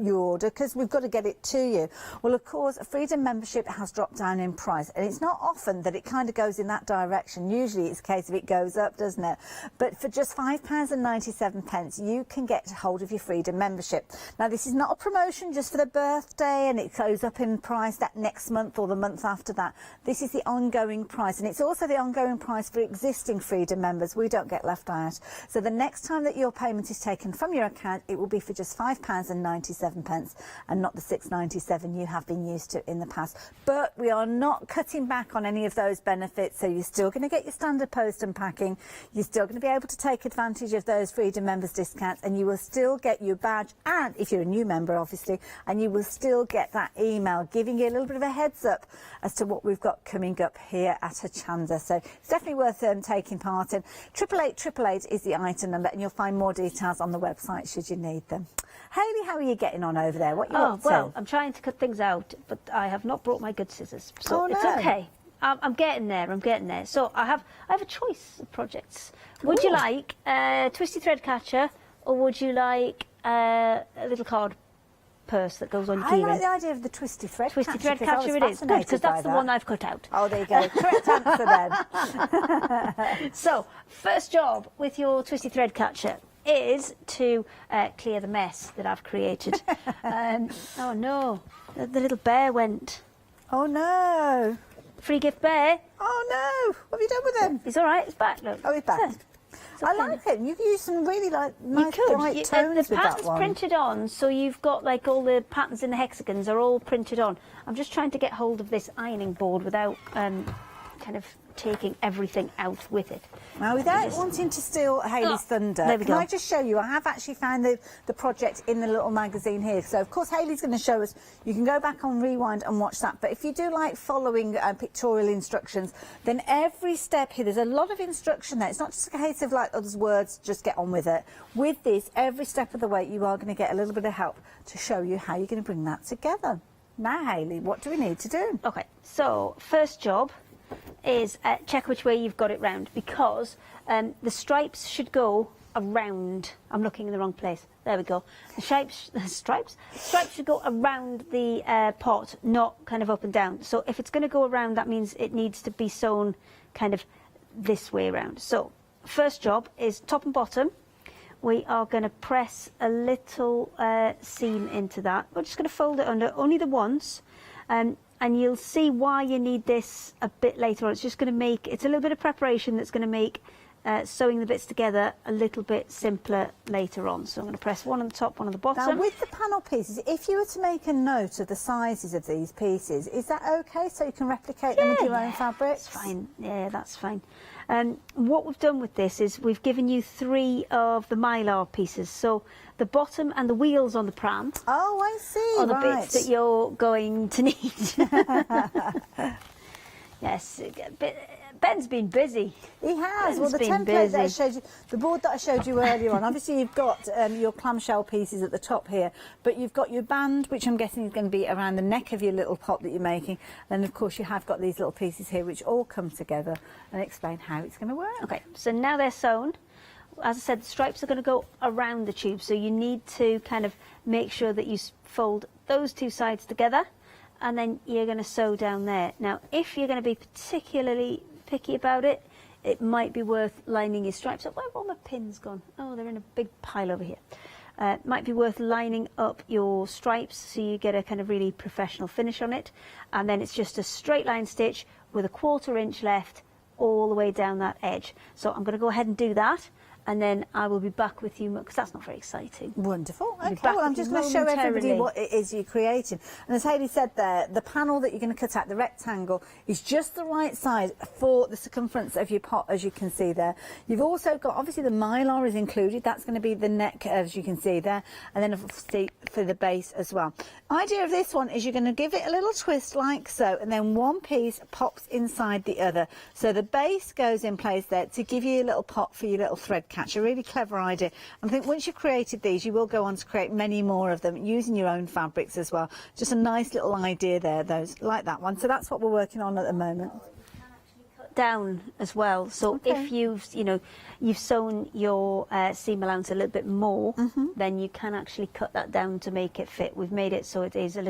S7: your order, because we've got to get it to you. Well, of course, Freedom membership has dropped down in price, and it's not often that it kind of goes in that direction. Usually it's a case of it goes up, doesn't it? But for just £5.97, you can get hold of your Freedom membership. Now, this is not a promotion just for the birthday and it goes up in price that next month or the month after that. This is the ongoing price, and it's also the ongoing price price for existing Freedom members. We don't get left out. So the next time that your payment is taken from your account, it will be for just £5.97 and not the £6.97 you have been used to in the past. But we are not cutting back on any of those benefits, so you're still going to get your standard post and packing. You're still going to be able to take advantage of those Freedom members discounts, and you will still get your badge, and if you're a new member, obviously, and you will still get that email giving you a little bit of a heads up as to what we've got coming up here at Hochanda. So it's definitely worth taking part in. 888 is the item number, and you'll find more details on the website should you need them. Hayley, how are you getting on over there? What you up to?
S19: Well, I'm trying to cut things out, but I have not brought my good scissors, so it's okay. I'm getting there. I'm getting there. So I have a choice of projects. Would you like a twisty thread catcher, or would you like a little card purse that goes on your keyring?
S7: I like the idea of the twisty thread catcher.
S19: Twisty thread catcher it is. Good, because that's the one I've cut out.
S7: Oh, there you go. Correct answer then.
S19: So, first job with your twisty thread catcher is to clear the mess that I've created. Oh no, the little bear went.
S7: Oh no.
S19: Free gift bear.
S7: Oh no, what have you done with him?
S19: He's all right, he's back, look.
S7: Oh, he's back. I like it. You've used some really nice bright tones with that one.
S19: The pattern's printed on, so you've got like all the patterns in the hexagons are all printed on. I'm just trying to get hold of this ironing board without kind of taking everything out with it.
S7: Now, without wanting to steal Hayley's thunder, can I just show you? I have actually found the project in the little magazine here. So, of course, Hayley's going to show us. You can go back on Rewind and watch that. But if you do like following pictorial instructions, then every step here, there's a lot of instruction there. It's not just a case of like others words, just get on with it. With this, every step of the way, you are going to get a little bit of help to show you how you're going to bring that together. Now, Hayley, what do we need to do?
S19: Okay, so first job is check which way you've got it round, because the stripes should go around. I'm looking in the wrong place. There we go. The stripes should go around the pot, not kind of up and down. So if it's going to go around, that means it needs to be sewn kind of this way around. So first job is top and bottom. We are going to press a little seam into that. We're just going to fold it under only the once. And you'll see why you need this a bit later on. It's just going to make, it's a little bit of preparation that's going to make sewing the bits together a little bit simpler later on. So I'm going to press one on the top, one on the bottom.
S7: Now, with the panel pieces, if you were to make a note of the sizes of these pieces, is that okay, so you can replicate them with your own fabrics?
S19: That's fine. Yeah, that's fine. What we've done with this is we've given you 3 of the mylar pieces. So the bottom and the wheels on the pram.
S7: Oh, I see.
S19: Are the bits that you're going to need. Yes, Ben's been busy.
S7: He has.
S19: Ben's
S7: well, the template that I showed you, the board that I showed you earlier on, obviously you've got your clamshell pieces at the top here, but you've got your band, which I'm guessing is going to be around the neck of your little pot that you're making. And, of course, you have got these little pieces here, which all come together and explain how it's going to work.
S19: Okay, so now they're sewn. As I said, the stripes are going to go around the tube, so you need to kind of make sure that you fold those 2 sides together, and then you're going to sew down there. Now, if you're going to be particularly picky about it, it might be worth lining your stripes up. Where have all my pins gone? Oh, they're in a big pile over here. Might be worth lining up your stripes so you get a kind of really professional finish on it. And then it's just a straight line stitch with a 1/4 inch left all the way down that edge. So I'm going to go ahead and do that, and then I will be back with you, because that's not very exciting.
S7: Wonderful. Okay, well, I'm just going to show everybody what it is you're creating. And as Hayley said there, the panel that you're going to cut out, the rectangle, is just the right size for the circumference of your pot, as you can see there. You've also got, obviously, the mylar is included. That's going to be the neck, as you can see there, and then obviously for the base as well. Idea of this one is you're going to give it a little twist like so, and then one piece pops inside the other. So the base goes in place there to give you a little pot for your little thread catch. A really clever idea. And I think once you've created these, you will go on to create many more of them using your own fabrics as well. Just a nice little idea there, those like that one. So that's what we're working on at the moment.
S19: Down as well, so if you've sewn your seam allowance a little bit more, then you can actually cut that down to make it fit. We've made it so it is got a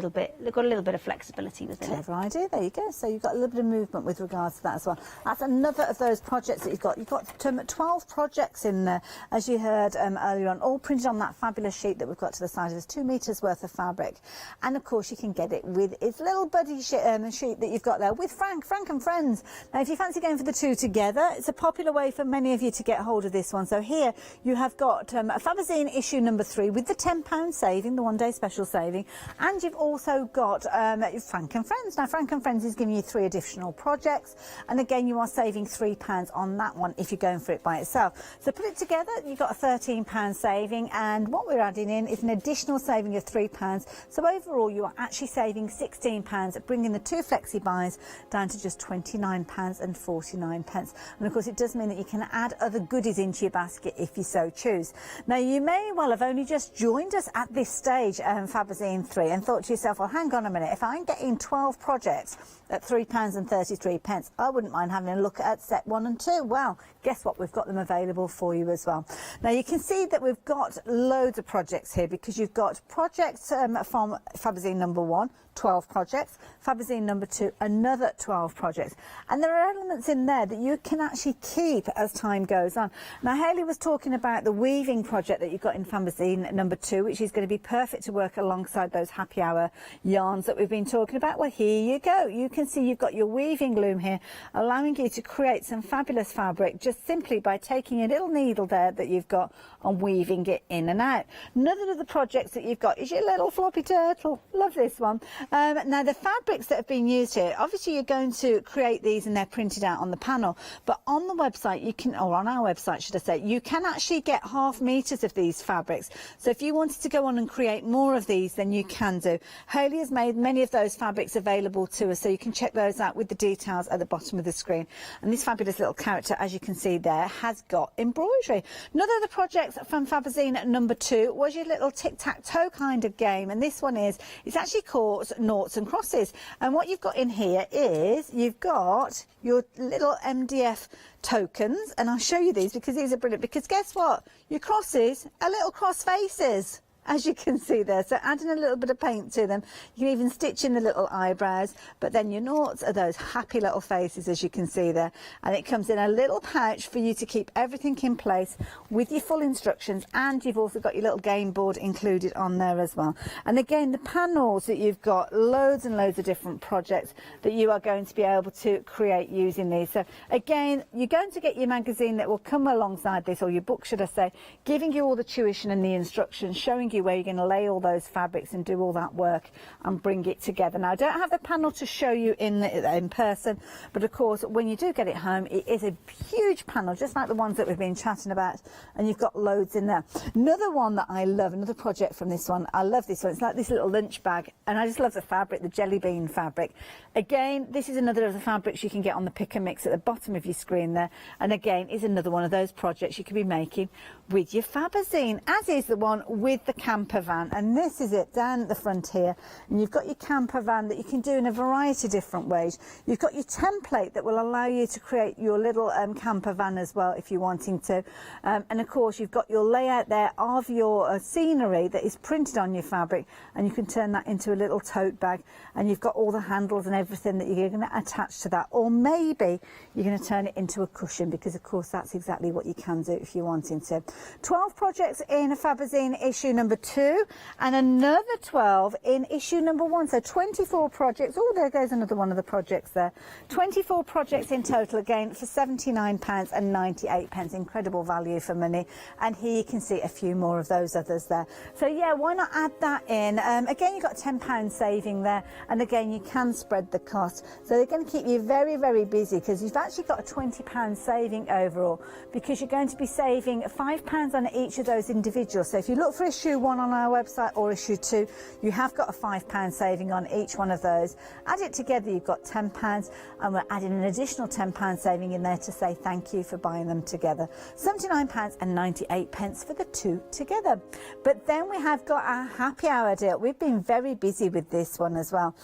S19: little bit of flexibility within it.
S7: Clever idea. There you go. So you've got a little bit of movement with regards to that as well. That's another of those projects that you've got. You've got 12 projects in there, as you heard earlier on, all printed on that fabulous sheet that we've got to the side. There's 2 meters worth of fabric, and of course you can get it with its little buddy sheet that you've got there with Frank and Friends. Now, if you fancy fancy going for the two together? It's a popular way for many of you to get hold of this one. So here you have got a Fabazine issue number 3 with the £10 saving, the one-day special saving, and you've also got Frank and Friends. Now, Frank and Friends is giving you 3 additional projects, and again, you are saving £3 on that one if you're going for it by itself. So put it together, you've got a £13 saving, and what we're adding in is an additional saving of £3. So overall, you are actually saving £16, bringing the 2 flexi buys down to just £29.49. And of course, it does mean that you can add other goodies into your basket if you so choose. Now, you may well have only just joined us at this stage, Fabazine 3, and thought to yourself, well, hang on a minute, if I'm getting 12 projects at £3.33, I wouldn't mind having a look at set 1 and 2. Well, guess what? We've got them available for you as well. Now, you can see that we've got loads of projects here because you've got projects from Fabazine number 1, 12 projects, Fabazine number 2, another 12 projects. And there are elements in there that you can actually keep as time goes on. Now, Hayley was talking about the weaving project that you've got in Fabazine number 2, which is going to be perfect to work alongside those happy hour yarns that we've been talking about. Well, here you go. You can see you've got your weaving loom here, allowing you to create some fabulous fabric just simply by taking a little needle there that you've got and weaving it in and out. Another of the projects that you've got is your little floppy turtle. Love this one. Now, the fabrics that have been used here, obviously you're going to create these and they're printed out on the panel, but on the website you can, or on our website should I say, you can actually get ½ meters of these fabrics. So if you wanted to go on and create more of these, then you can do. Hayley has made many of those fabrics available to us, so you can check those out with the details at the bottom of the screen. And this fabulous little character, as you can see there, has got embroidery. Another of the projects from Fabazine number 2 was your little tic-tac-toe kind of game, and this one is, it's actually called Noughts and Crosses. And what you've got in here is you've got your little MDF tokens, and I'll show you these because these are brilliant, because guess what? Your crosses are little cross faces, as you can see there. So adding a little bit of paint to them, you can even stitch in the little eyebrows, but then your noughts are those happy little faces, as you can see there. And it comes in a little pouch for you to keep everything in place with your full instructions, and you've also got your little game board included on there as well. And again, the panels that you've got, loads and loads of different projects that you are going to be able to create using these. So again, you're going to get your magazine that will come alongside this, or your book should I say, giving you all the tuition and the instructions, showing you where you're going to lay all those fabrics and do all that work and bring it together. Now, I don't have the panel to show you in person, but of course, when you do get it home, it is a huge panel, just like the ones that we've been chatting about, and you've got loads in there. Another one that I love, another project from this one, I love this one. It's like this little lunch bag, and I just love the fabric, the jelly bean fabric. Again, this is another of the fabrics you can get on the pick and mix at the bottom of your screen there, and again, is another one of those projects you could be making with your Fabazine, as is the one with the camper van. And this is it down at the front here, and you've got your camper van that you can do in a variety of different ways. You've got your template that will allow you to create your little camper van as well if you're wanting to, and of course you've got your layout there of your scenery that is printed on your fabric, and you can turn that into a little tote bag, and you've got all the handles and everything that you're going to attach to that, or maybe you're going to turn it into a cushion, because of course that's exactly what you can do if you're wanting to. 12 projects in a Fabazine issue number 2, and another 12 in issue number 1, so 24 projects. Oh, there goes another one of the projects there. 24 projects in total, again for £79.98, incredible value for money. And here you can see a few more of those others there. So yeah, why not add that in? Again, you've got £10 saving there, and again you can spread the cost, so they're going to keep you very, very busy, because you've actually got a £20 saving overall, because you're going to be saving £5 on each of those individuals. So if you look for issue 1 on our website or issue 2, you have got a £5 saving on each one of those. Add it together, you've got £10, and we're adding an additional £10 saving in there to say thank you for buying them together. £79.98 for the 2 together. But then we have got our happy hour deal. We've been very busy with this one as well.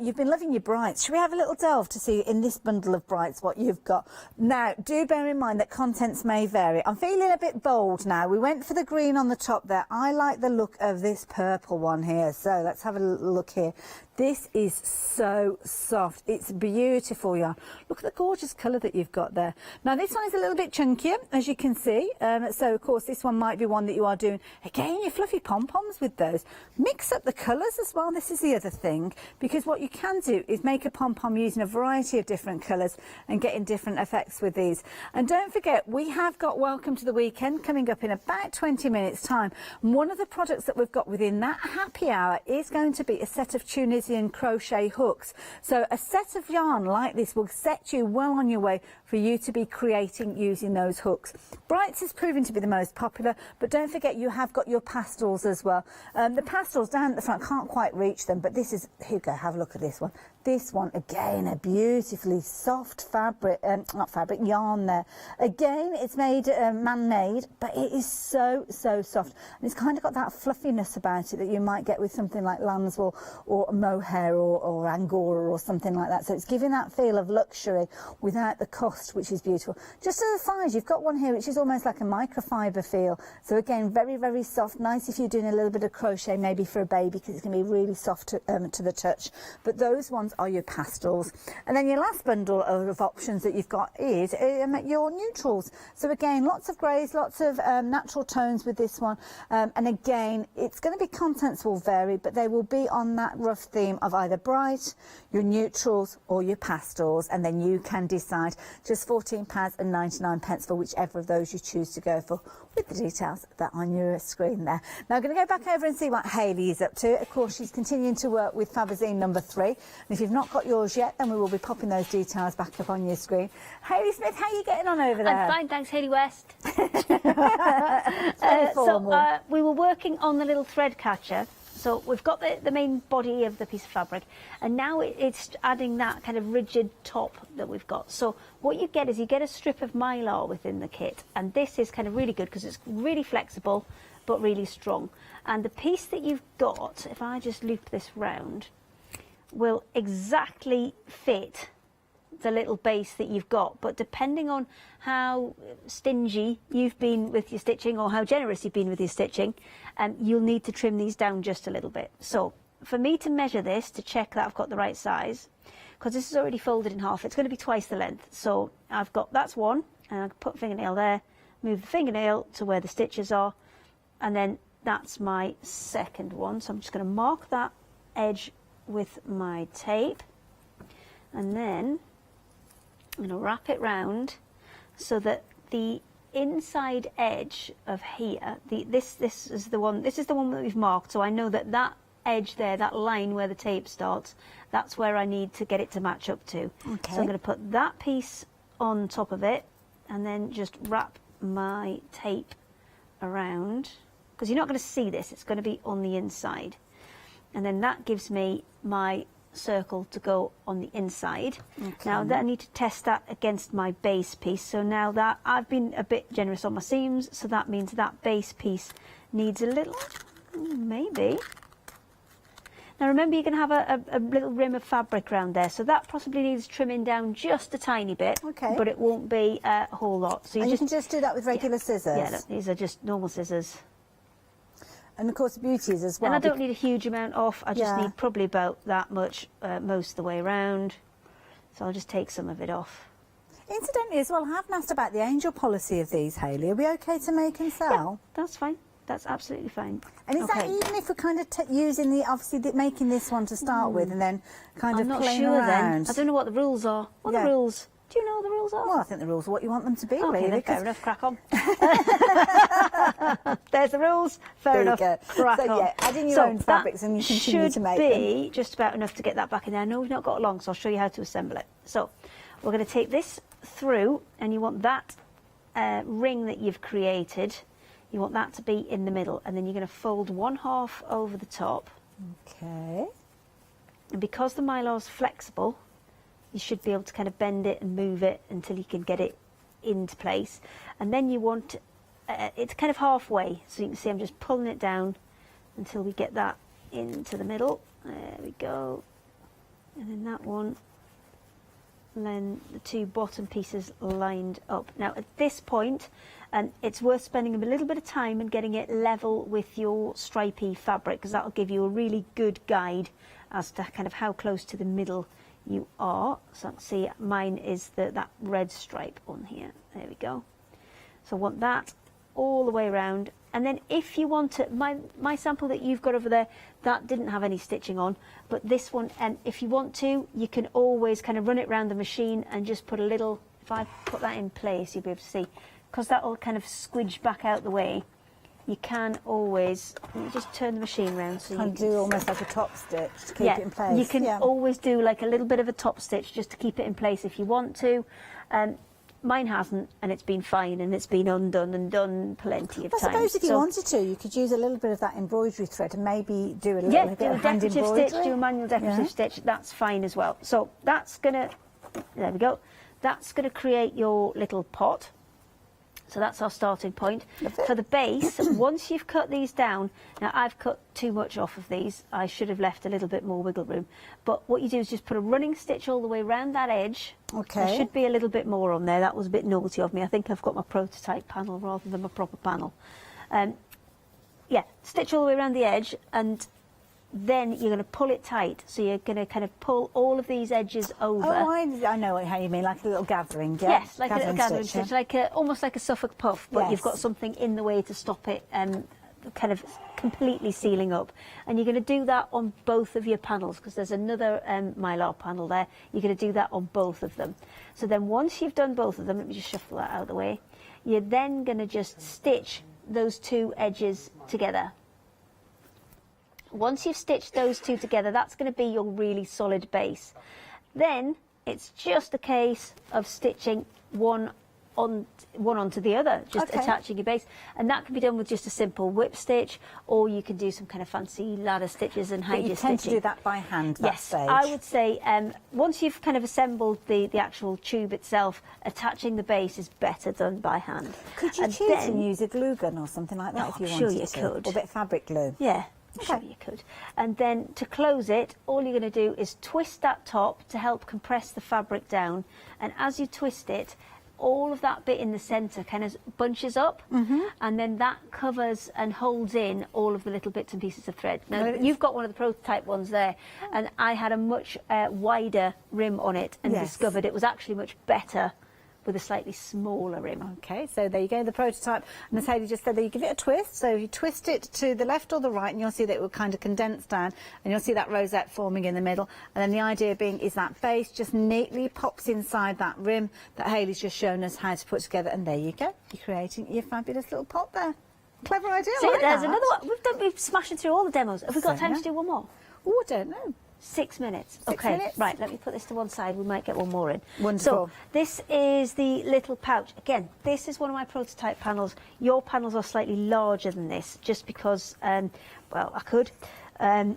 S7: You've been loving your brights. Should we have a little delve to see in this bundle of brights what you've got? Now, do bear in mind that contents may vary. I'm feeling a bit bold now. We went for the green on the top there. I like the look of this purple one here, so let's have a look here. This is so soft. It's beautiful yarn. Look at the gorgeous colour that you've got there. Now this one is a little bit chunkier, as you can see. So of course this one might be one that you are doing, again, your fluffy pom-poms with those. Mix up the colours as well. This is the other thing, because what you can do is make a pom-pom using a variety of different colours and getting different effects with these. And don't forget, we have got Welcome to the Weekend coming up in about 20 minutes time. And one of the products that we've got within that happy hour is going to be a set of Tunisian crochet hooks. So a set of yarn like this will set you well on your way for you to be creating using those hooks. Brights is proving to be the most popular, but don't forget you have got your pastels as well. The pastels down at the front, can't quite reach them, but this is, here you go, have a look at this one. This one, again, a beautifully soft fabric, not fabric, yarn there. Again, it's made man-made, but it is so, so soft. And it's kind of got that fluffiness about it that you might get with something like lambswool or mohair or angora or something like that. So it's giving that feel of luxury without the cost, which is beautiful. Just as a side, you've got one here which is almost like a microfiber feel. So again, very, very soft. Nice if you're doing a little bit of crochet, maybe for a baby, because it's going to be really soft to the touch. But those ones are your pastels. And then your last bundle of options that you've got is your neutrals. So again, lots of greys, lots of natural tones with this one. And again, it's going to be contents will vary, but they will be on that rough theme of either bright, your neutrals or your pastels. And then you can decide. Just £14.99 for whichever of those you choose to go for, with the details that are on your screen there. Now I'm going to go back over and see what Hayley is up to. Of course, she's continuing to work with Fabazine number 3. And if you've not got yours yet, then we will be popping those details back up on your screen. Hayley Smith, how are you getting on over there?
S19: I'm fine, thanks, Hayley West.
S7: So
S19: we were working on the little thread catcher. So we've got the main body of the piece of fabric, and now it's adding that kind of rigid top that we've got. So what you get is you get a strip of mylar within the kit, and this is kind of really good because it's really flexible but really strong. And the piece that you've got, if I just loop this round, will exactly fit the little base that you've got, but depending on how stingy you've been with your stitching or how generous you've been with your stitching, you'll need to trim these down just a little bit. So for me to measure this to check that I've got the right size, because this is already folded in half, it's going to be twice the length. So I've got, that's one, and I put fingernail there, move the fingernail to where the stitches are, and then that's my second one. So I'm just going to mark that edge with my tape, and then I'm going to wrap it round so that the inside edge of here, this is the one that we've marked, so I know that that edge there, that line where the tape starts, that's where I need to get it to match up to. Okay. So I'm going to put that piece on top of it and then just wrap my tape around, because you're not going to see this, it's going to be on the inside. And then that gives me my circle to go on the inside. Okay. Now that I need to test that against my base piece. So now that I've been a bit generous on my seams, so that means that base piece needs a little, maybe. Now remember, you're going to have a little rim of fabric around there, so that possibly needs trimming down just a tiny bit. Okay. But it won't be a whole lot. So
S7: you can just do that with regular scissors.
S19: Yeah, look, these are just normal scissors.
S7: And of course the beauty is as well.
S19: And I don't need a huge amount off, I just need probably about that much most of the way around. So I'll just take some of it off.
S7: Incidentally as well, I haven't asked about the angel policy of these, Hayley. Are we okay to make and sell?
S19: Yeah, that's fine. That's absolutely fine.
S7: And is that even if we're kind of using making this one to start with and then kind of playing around?
S19: Then. I don't know what the rules are. What are the rules? Do you know what the rules are?
S7: Well, I think the rules are what you want them to be,
S19: okay,
S7: really.
S19: Then fair enough, crack on. There's the rules, fair enough, crack on.
S7: Yeah, adding your own fabrics and you continue to make them.
S19: Should be just about enough to get that back in there. I know we've not got long, so I'll show you how to assemble it. So we're going to take this through, and you want that ring that you've created, you want that to be in the middle, and then you're going to fold one half over the top.
S7: Okay.
S19: And because the mylar's flexible, you should be able to kind of bend it and move it until you can get it into place. And then you want, it's kind of halfway, so you can see I'm just pulling it down until we get that into the middle. There we go. And then that one, and then the two bottom pieces lined up. Now at this point, and it's worth spending a little bit of time and getting it level with your stripy fabric, because that'll give you a really good guide as to kind of how close to the middle you are. So see, mine is that red stripe on here. There we go. So I want that all the way around. And then if you want to, my sample that you've got over there, that didn't have any stitching on, but this one, and if you want to, you can always kind of run it around the machine and just put a little, if I put that in place, you'll be able to see, because that will kind of squidge back out the way. You can always, let me just turn the machine around so you can
S7: do almost like a top stitch to keep it in place.
S19: You can always do like a little bit of a top stitch just to keep it in place if you want to. Mine hasn't, and it's been fine, and it's been undone and done plenty of times.
S7: I suppose if you wanted to, you could use a little bit of that embroidery thread and maybe do a little bit of hand embroidery.
S19: Stitch, do a manual decorative stitch, that's fine as well. So that's gonna, there we go, that's gonna create your little pot. So that's our starting point. For the base, once you've cut these down, now I've cut too much off of these. I should have left a little bit more wiggle room. But what you do is just put a running stitch all the way around that edge.
S7: Okay.
S19: There should be a little bit more on there. That was a bit naughty of me. I think I've got my prototype panel rather than my proper panel. Yeah, stitch all the way around the edge, and then you're going to pull it tight. So you're going to kind of pull all of these edges over.
S7: Oh, I know how you mean, like a little gathering. Yeah?
S19: Yes, like a little gathering stitch, like almost like a Suffolk puff, but you've got something in the way to stop it kind of completely sealing up. And you're going to do that on both of your panels, because there's another mylar panel there. You're going to do that on both of them. So then once you've done both of them, let me just shuffle that out of the way, you're then going to just stitch those two edges together. Once you've stitched those two together, that's going to be your really solid base. Then it's just a case of stitching one onto the other, just attaching your base, and that can be done with just a simple whip stitch, or you can do some kind of fancy ladder stitches and hide your stitching.
S7: You tend to do that by hand, that stage.
S19: I would say once you've kind of assembled the actual tube itself, attaching the base is better done by hand.
S7: Could you choose to use a glue gun or something like that if you wanted
S19: sure
S7: to?
S19: You could.
S7: Or a bit of fabric glue?
S19: Yeah. Sure you could. And then to close it, all you're going to do is twist that top to help compress the fabric down, and as you twist it, all of that bit in the centre kind of bunches up, and then that covers and holds in all of the little bits and pieces of thread. Now, you've got one of the prototype ones there, and I had a much wider rim on it and discovered it was actually much better with a slightly smaller rim.
S7: Okay, so there you go, the prototype. And as Hayley just said, there you give it a twist. So you twist it to the left or the right, and you'll see that it will kind of condense down, and you'll see that rosette forming in the middle. And then the idea being is that base just neatly pops inside that rim that Hayley's just shown us how to put together. And there you go, you're creating your fabulous little pot there. Clever idea.
S19: See,
S7: like
S19: there's
S7: that.
S19: another one. We've smashing through all the demos. Have we got time to do one more?
S7: Oh, I don't know.
S19: 6 minutes.
S7: 6
S19: okay,
S7: minutes.
S19: Right, let me put this to one side. We might get one more in.
S7: Wonderful.
S19: So this is the little pouch. Again, this is one of my prototype panels. Your panels are slightly larger than this, just because, well, I could. I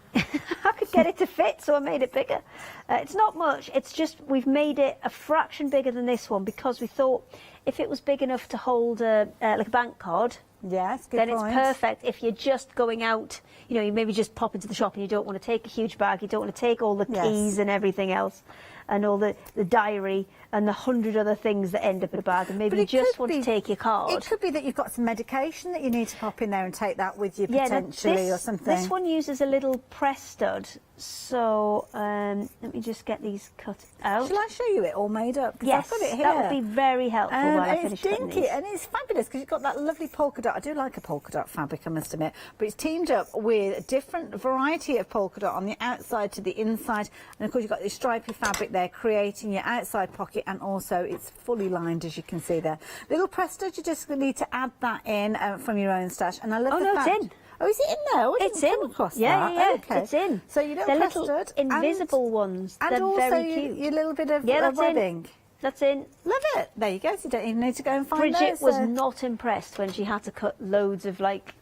S19: could get it to fit, so I made it bigger. It's not much. It's just we've made it a fraction bigger than this one because we thought if it was big enough to hold like a bank card,
S7: yes, good
S19: then
S7: point.
S19: It's perfect. If you're just going out, you know, you maybe just pop into the shop and you don't want to take a huge bag, you don't want to take all the keys and everything else, and all the diary and the 100 other things that end up in a bag, and maybe you just want to take your card.
S7: It could be that you've got some medication that you need to pop in there and take that with you potentially, or something.
S19: This one uses a little press stud, so let me just get these cut out.
S7: Shall I show you it all made up?
S19: Yes,
S7: I've got it here.
S19: that would be very helpful while I finish cutting
S7: dinky
S19: these.
S7: and it's fabulous because you've got that lovely polka dot. I do like a polka dot fabric, I must admit, but it's teamed up with a different variety of polka dot on the outside to the inside, and of course you've got this stripy fabric there creating your outside pocket, and also it's fully lined, as you can see there. Little press stud, you just need to add that in from your own stash, and I love the fact...
S19: it's in.
S7: Oh, is it in there? Oh,
S19: It's in.
S7: Across
S19: Yeah,
S7: that.
S19: okay. It's in.
S7: So you don't
S19: They're
S7: press
S19: little
S7: stud
S19: invisible ones.
S7: and
S19: They're
S7: also
S19: very cute.
S7: your little bit of
S19: that's
S7: webbing.
S19: in. That's in.
S7: Love it. There you go. So you don't even need to go and find
S19: Bridget
S7: those.
S19: was not impressed when she had to cut loads of like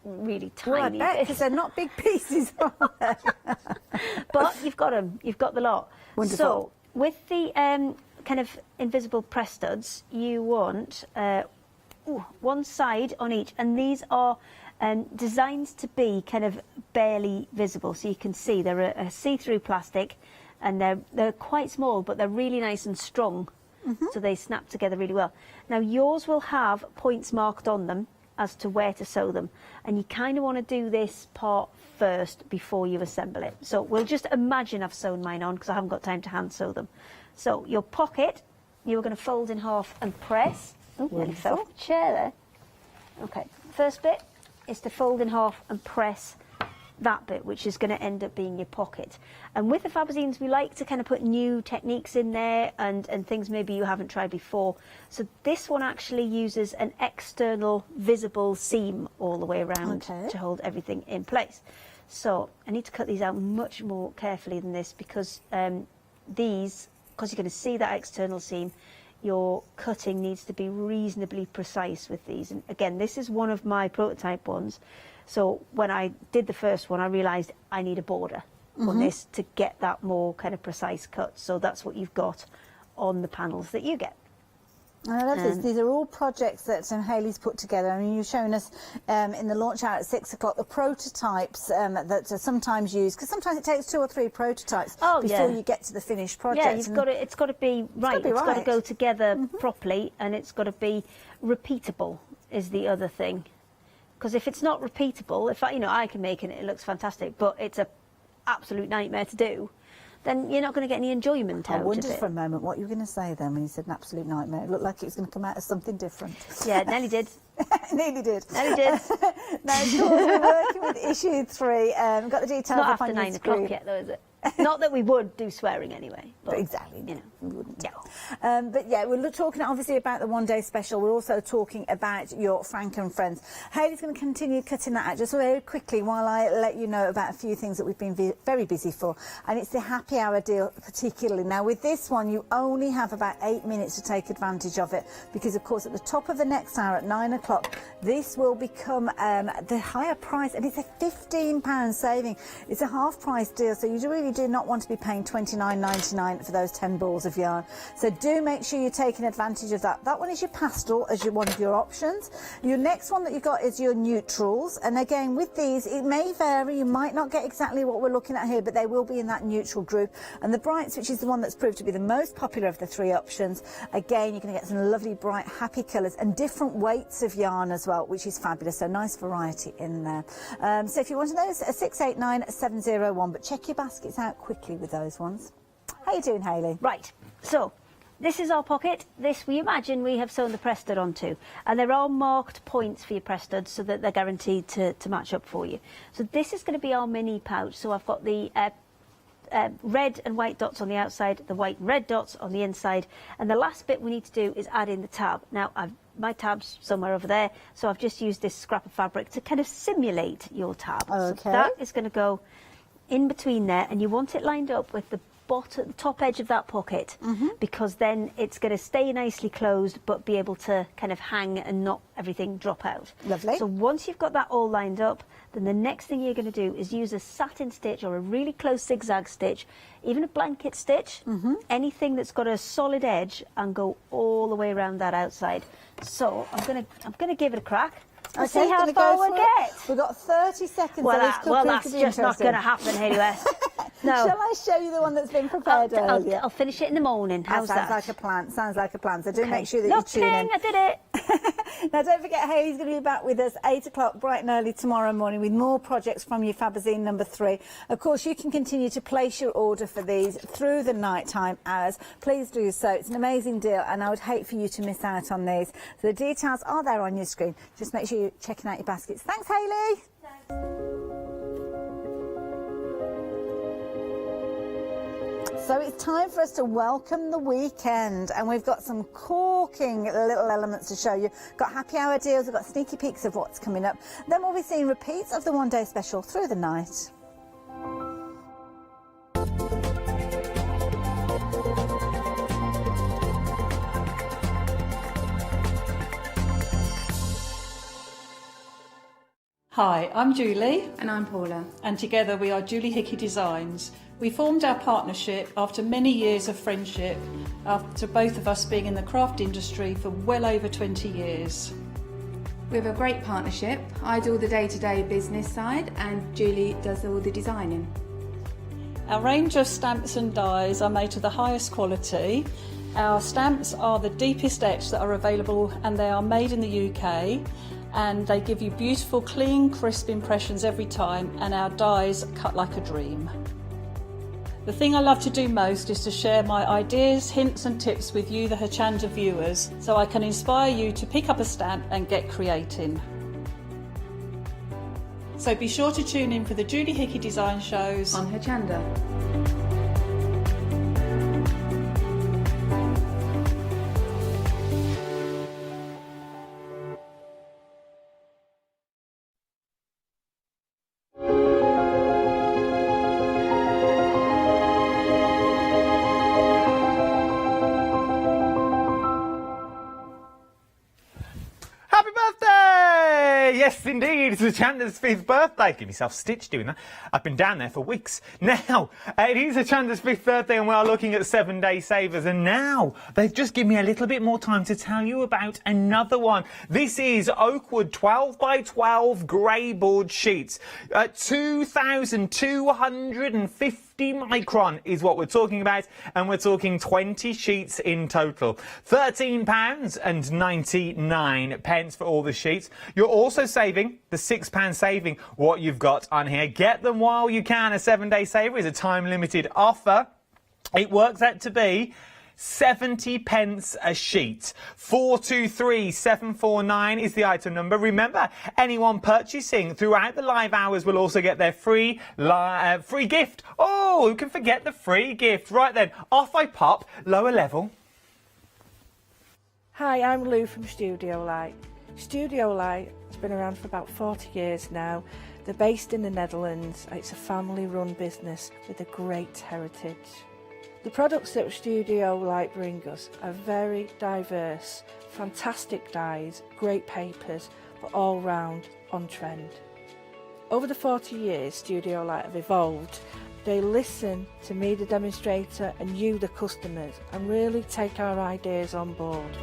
S19: really tiny
S7: I bet,
S19: bits.
S7: because they're not big pieces, are they?
S19: But you've got them. You've got the lot.
S7: Wonderful.
S19: So with the kind of invisible press studs, you want one side on each, and these are designed to be kind of barely visible, so you can see they're a see-through plastic, and they're quite small, but they're really nice and strong, so they snap together really well. Now yours will have points marked on them, as to where to sew them. And you kind of want to do this part first before you assemble it. So we'll just imagine I've sewn mine on because I haven't got time to hand sew them. So your pocket, you're going to fold in half and press. Oh, nearly fell off the chair there. Okay, first bit is to fold in half and press that bit, which is going to end up being your pocket. And with the Fabazines, we like to kind of put new techniques in there and things maybe you haven't tried before. So this one actually uses an external visible seam all the way around to hold everything in place. So I need to cut these out much more carefully than this because these, because you're going to see that external seam, your cutting needs to be reasonably precise with these. And again, this is one of my prototype ones. So when I did the first one, I realised I need a border on this to get that more kind of precise cut. So that's what you've got on the panels that you get.
S7: I love this. These are all projects that Hayley's put together. I mean, you've shown us in the launch hour at 6 o'clock the prototypes that are sometimes used, because sometimes it takes 2 or 3 prototypes before you get to the finished project.
S19: Yeah, it's got to be right. It's got to go together properly, and it's got to be repeatable is the other thing. Because if it's not repeatable, if I can make it, it looks fantastic, but it's an absolute nightmare to do, then you're not going to get any enjoyment out of it.
S7: I wondered for a moment what you were going to say then when you said an absolute nightmare. It looked like it was going to come out as something different.
S19: Yeah, it nearly did.
S7: Nearly did.
S19: Nearly did.
S7: Now, of course, we're working with issue 3. We've got the details
S19: not
S7: up
S19: after
S7: on
S19: 9
S7: your
S19: o'clock
S7: screen.
S19: yet, though, is it? Not that we would do swearing anyway. But,
S7: exactly.
S19: You know.
S7: We wouldn't. Yeah. But yeah, we're talking obviously about the one-day special. We're also talking about your Frank and Friends. Hayley's going to continue cutting that out just very quickly while I let you know about a few things that we've been very busy for. And it's the happy hour deal particularly. Now, with this one, you only have about 8 minutes to take advantage of it because, of course, at the top of the next hour at 9 o'clock, this will become the higher price, and it's a £15 saving. It's a half-price deal, so you really do not want to be paying $29.99 for those 10 balls of yarn. So do make sure you're taking advantage of that. That one is your pastel as one of your options. Your next one that you've got is your neutrals, and again with these it may vary. You might not get exactly what we're looking at here, but they will be in that neutral group. And the brights, which is the one that's proved to be the most popular of the 3 options, again you're going to get some lovely bright happy colours and different weights of yarn as well, which is fabulous. So nice variety in there. So if you want those, 689701, but check your baskets out quickly with those ones. How you doing, Hayley?
S19: Right, so this is our pocket. This we imagine we have sewn the press stud onto, and there are marked points for your press studs so that they're guaranteed to match up for you. So this is going to be our mini pouch. So I've got the red and white dots on the outside, the white and red dots on the inside, and the last bit we need to do is add in the tab. Now my tab's somewhere over there, so I've just used this scrap of fabric to kind of simulate your tab.
S7: Okay.
S19: So that is going to go in between there, and you want it lined up with the top edge of that pocket, because then it's going to stay nicely closed but be able to kind of hang and not everything drop out.
S7: Lovely.
S19: So once you've got that all lined up, then the next thing you're going to do is use a satin stitch or a really close zigzag stitch, even a blanket stitch, anything that's got a solid edge, and go all the way around that outside. So I'm going to give it a crack. We'll see how far we'll get.
S7: We've got 30 seconds.
S19: Well,
S7: so
S19: that's just not going to happen, Hayley West. No.
S7: Shall I show you the one that's been prepared earlier?
S19: I'll finish it in the morning. How's that?
S7: Sounds like a plan. Sounds like a plan. So do make sure that
S19: you
S7: tune in.
S19: I did it.
S7: Now, don't forget, Hayley's going to be back with us 8 o'clock bright and early tomorrow morning with more projects from your Fabazine number 3. Of course, you can continue to place your order for these through the nighttime hours. Please do so. It's an amazing deal, and I would hate for you to miss out on these. So the details are there on your screen. Just make sure you're checking out your baskets. Thanks, Hayley. So it's time for us to welcome the weekend, and we've got some corking little elements to show you. Got happy hour deals, we've got sneaky peeks of what's coming up. Then we'll be seeing repeats of the one-day special through the night.
S3: Hi, I'm Julie.
S6: And I'm Paula.
S3: And together we are Julie Hickey Designs. We formed our partnership after many years of friendship, after both of us being in the craft industry for well over 20 years.
S6: We have a great partnership. I do all the day-to-day business side and Julie does all the designing.
S3: Our range of stamps and dies are made to the highest quality, Our stamps are the deepest etch that are available, and they are made in the UK, and they give you beautiful, clean, crisp impressions every time, and our dies cut like a dream. The thing I love to do most is to share my ideas, hints and tips with you, the Hochanda viewers, so I can inspire you to pick up a stamp and get creating. So be sure to tune in for the Julie Hickey design shows
S6: on Hochanda.
S5: Happy birthday! Yes, indeed, it's Hochanda's 5th birthday. Give myself stitched doing that. I've been down there for weeks. Now, it is Hochanda's 5th birthday and we are looking at 7-day savers. And now, they've just given me a little bit more time to tell you about another one. This is Oakwood 12 by 12 grey board sheets. 2,250 micron is what we're talking about, and we're talking 20 sheets in total. £13.99 for all the sheets. You're also saving the £6 saving what you've got on here. Get them while you can. A 7-day saver is a time-limited offer. It works out to be 70 pence a sheet. 423749 is the item number. Remember, anyone purchasing throughout the live hours will also get their free gift. Oh, who can forget the free gift? Right then, off I pop, lower level.
S4: Hi, I'm Lou from Studio Light. Studio Light has been around for about 40 years now. They're based in the Netherlands. It's a family-run business with a great heritage. The products that Studio Light bring us are very diverse, fantastic dyes, great papers, but all round on trend. Over the 40 years Studio Light have evolved. They listen to me, the demonstrator, and you, the customers, and really take our ideas on board.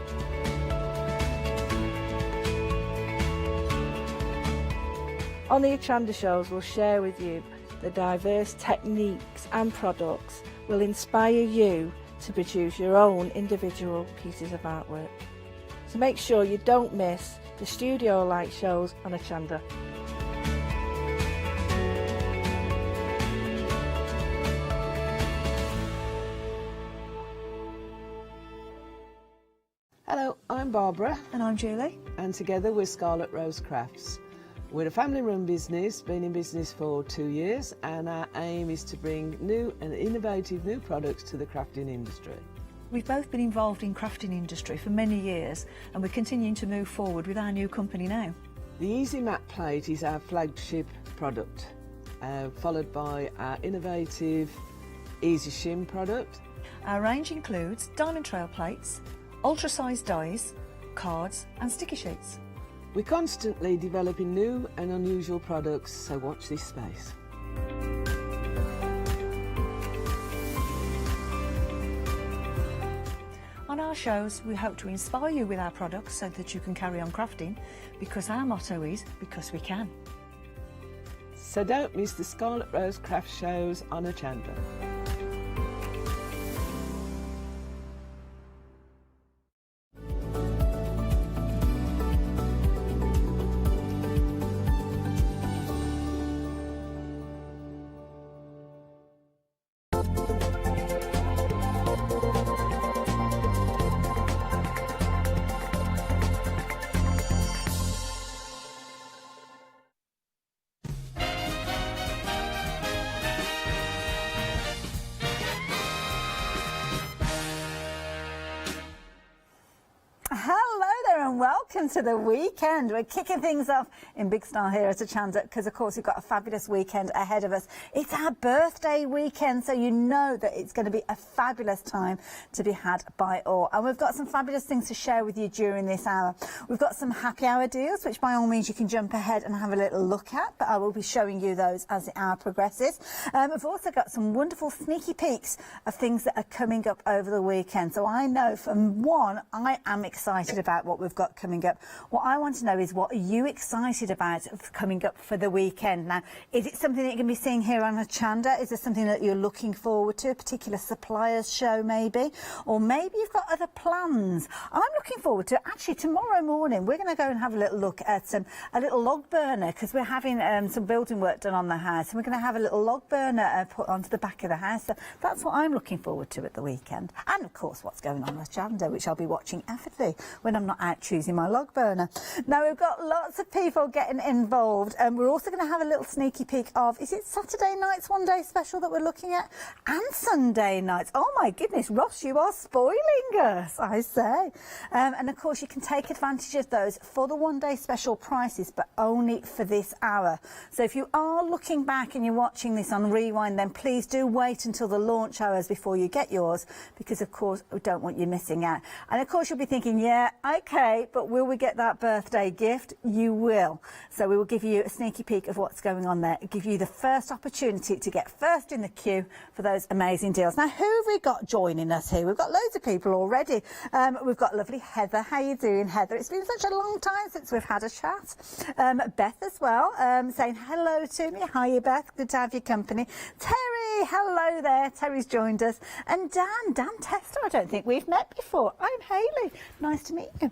S4: On the Hochanda shows, we'll share with you the diverse techniques and products will inspire you to produce your own individual pieces of artwork. So make sure you don't miss the Studio Light shows on Hochanda.
S14: Hello, I'm Barbara.
S9: And I'm Julie.
S14: And together we're Scarlet Rose Crafts. We're a family-run business, been in business for 2 years, and our aim is to bring new and innovative new products to the crafting industry.
S9: We've both been involved in crafting industry for many years, and we're continuing to move forward with our new company now.
S14: The Easy Matte Plate is our flagship product, followed by our innovative Easy Shim product.
S9: Our range includes diamond trail plates, ultra-sized dies, cards and sticky sheets.
S14: We're constantly developing new and unusual products, so watch this space.
S9: On our shows, we hope to inspire you with our products so that you can carry on crafting, because our motto is, because we can.
S14: So don't miss the Scarlet Rose Craft shows on Hochanda.
S7: Welcome to the weekend. We're kicking things off in big style here at Hochanda because, of course, we've got a fabulous weekend ahead of us. It's our birthday weekend, so you know that it's going to be a fabulous time to be had by all. And we've got some fabulous things to share with you during this hour. We've got some happy hour deals, which by all means you can jump ahead and have a little look at, but I will be showing you those as the hour progresses. We've also got some wonderful sneaky peeks of things that are coming up over the weekend. So I know, from one, I am excited about what we've got coming coming up. What I want to know is, what are you excited about coming up for the weekend? Now, is it something that you're going to be seeing here on Hochanda? Is there something that you're looking forward to, a particular suppliers show maybe? Or maybe you've got other plans. I'm looking forward to, actually, tomorrow morning, we're going to go and have a little look at a little log burner, because we're having some building work done on the house, and we're going to have a little log burner put onto the back of the house. So that's what I'm looking forward to at the weekend. And, of course, what's going on at Hochanda, which I'll be watching avidly when I'm not out choosing my log burner. Now, we've got lots of people getting involved, and we're also going to have a little sneaky peek of, is it Saturday night's one day special that we're looking at? And Sunday nights. Oh, my goodness, Ross, you are spoiling us, I say. And, of course, you can take advantage of those for the one day special prices, but only for this hour. So if you are looking back and you're watching this on rewind, then please do wait until the launch hours before you get yours, because, of course, we don't want you missing out. And, of course, you'll be thinking, yeah, OK, but will we get that birthday gift? You will. So we will give you a sneaky peek of what's going on there, give you the first opportunity to get first in the queue for those amazing deals. Now, who have we got joining us here? We've got loads of people already. We've got lovely Heather. How you doing, Heather? It's been such a long time since we've had a chat. Beth as well, saying hello to me. Hiya, Beth. Good to have your company. Terry, hello there. Terry's joined us. And Dan Tester, I don't think we've met before. I'm Hayley. Nice to meet you.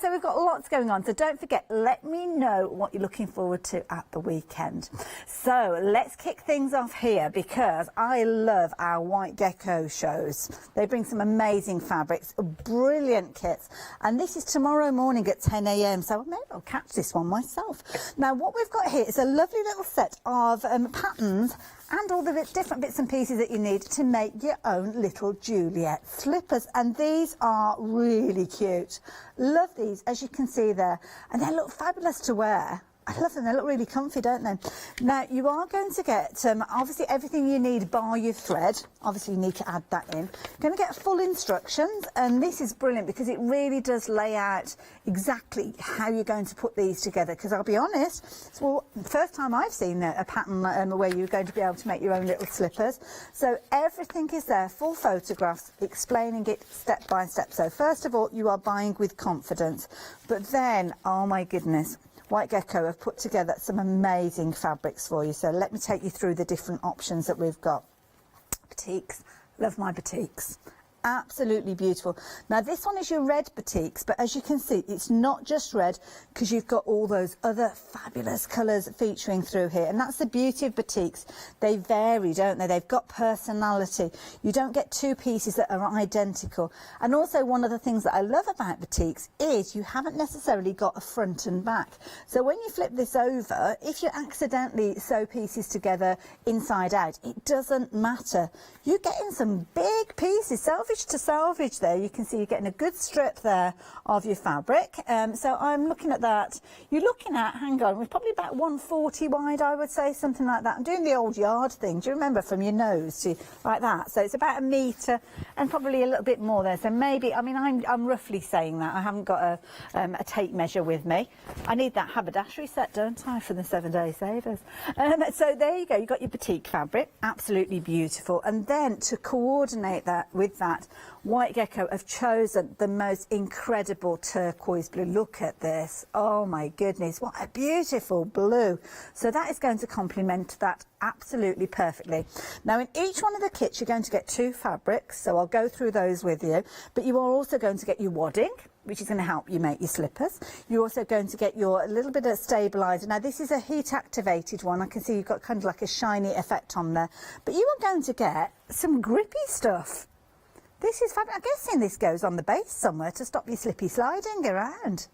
S7: So we've got lots going on. So don't forget, let me know what you're looking forward to at the weekend. So let's kick things off here, because I love our white gecko shows. They bring some amazing fabrics, brilliant kits. And this is tomorrow morning at 10 a.m. So maybe I'll catch this one myself. Now, what we've got here is a lovely little set of patterns and all the different bits and pieces that you need to make your own little Juliet slippers. And these are really cute. Love these, as you can see there. And they look fabulous to wear. I love them. They look really comfy, don't they? Now, you are going to get, obviously, everything you need bar your thread. Obviously, you need to add that in. You're going to get full instructions, and this is brilliant because it really does lay out exactly how you're going to put these together, because I'll be honest, it's the first time I've seen a pattern where you're going to be able to make your own little slippers. So everything is there, full photographs, explaining it step by step. So first of all, you are buying with confidence. But then, oh my goodness, White Gecko have put together some amazing fabrics for you. So let me take you through the different options that we've got. Batiks, love my batiks. Absolutely beautiful. Now, this one is your red batiks, but as you can see, it's not just red, because you've got all those other fabulous colours featuring through here. And that's the beauty of batiks. They vary, don't they? They've got personality. You don't get two pieces that are identical. And also, one of the things that I love about batiks is you haven't necessarily got a front and back. So when you flip this over, if you accidentally sew pieces together inside out, it doesn't matter. You're getting some big pieces, selvage to selvage there. You can see you're getting a good strip there of your fabric. So I'm looking at that. You're looking at, hang on, we're probably about 140 wide, I would say, something like that. I'm doing the old yard thing. Do you remember, from your nose to like that? So it's about a metre and probably a little bit more there. So maybe, I mean, I'm roughly saying that. I haven't got a tape measure with me. I need that haberdashery set, don't I, for the 7-day savers? So there you go. You've got your batik fabric, absolutely beautiful. And then to coordinate that with that, White Gecko have chosen the most incredible turquoise blue. Look at this. Oh my goodness, what a beautiful blue. So that is going to complement that absolutely perfectly. Now, in each one of the kits, you're going to get 2 fabrics, so I'll go through those with you. But you are also going to get your wadding, which is going to help you make your slippers. You're also going to get your little bit of stabiliser. Now, this is a heat activated one. I can see you've got kind of like a shiny effect on there. But you are going to get some grippy stuff. This is fabulous. I'm guessing this goes on the base somewhere to stop you slippy sliding around.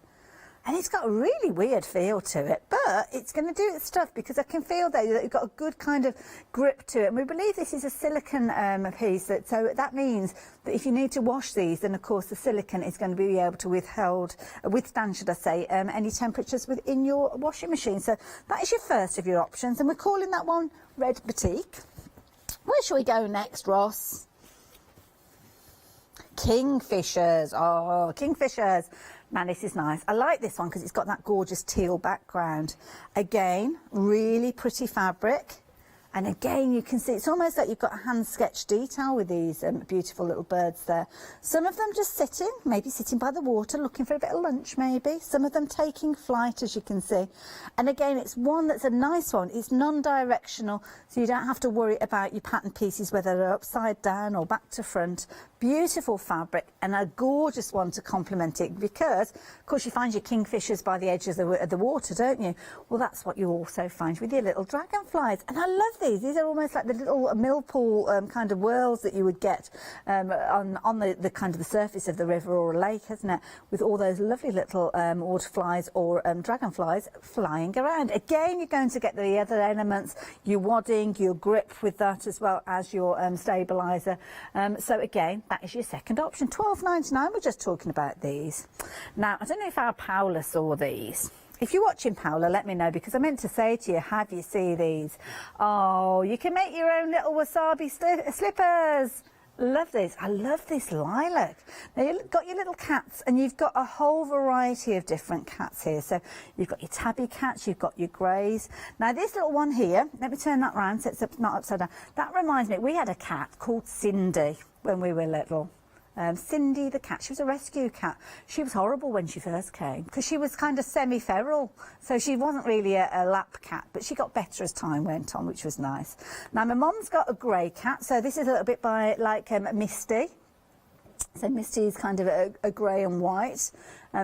S7: And it's got a really weird feel to it, but it's going to do its stuff, because I can feel there that you've got a good kind of grip to it. And we believe this is a silicone piece, so that means that if you need to wash these, then of course the silicone is going to be able to withstand, should I say, any temperatures within your washing machine. So that is your first of your options, and we're calling that one Red Batik. Where shall we go next, Ross? Kingfishers. Oh, Kingfishers. Man, this is nice. I like this one because it's got that gorgeous teal background. Again, really pretty fabric. And again, you can see it's almost like you've got a hand sketch detail with these beautiful little birds there. Some of them just sitting, maybe sitting by the water, looking for a bit of lunch maybe. Some of them taking flight, as you can see. And again, it's one that's a nice one. It's non-directional, so you don't have to worry about your pattern pieces, whether they're upside down or back to front. Beautiful fabric and a gorgeous one to complement it, because of course you find your kingfishers by the edge of the water, don't you? Well, that's what you also find with your little dragonflies. And I love these are almost like the little millpool kind of whirls that you would get on the kind of the surface of the river or a lake, isn't it, with all those lovely little waterflies or dragonflies flying around. Again, you're going to get the other elements, your wadding, your grip with that, as well as your stabiliser. So again, that is your second option. $12.99. We're just talking about these. Now, I don't know if our Paula saw these. If you're watching, Paula, let me know, because I meant to say to you, have you seen these? Oh, you can make your own little wasabi slippers. Love this. I love this lilac. Now, you've got your little cats, and you've got a whole variety of different cats here. So you've got your tabby cats, you've got your greys. Now, this little one here, let me turn that round so it's not upside down. That reminds me, we had a cat called Cindy when we were little. Cindy the cat, she was a rescue cat. She was horrible when she first came because she was kind of semi-feral, so she wasn't really a lap cat, but she got better as time went on, which was nice. Now, my mum's got a grey cat, so this is a little bit like Misty. So Misty is kind of a grey and white,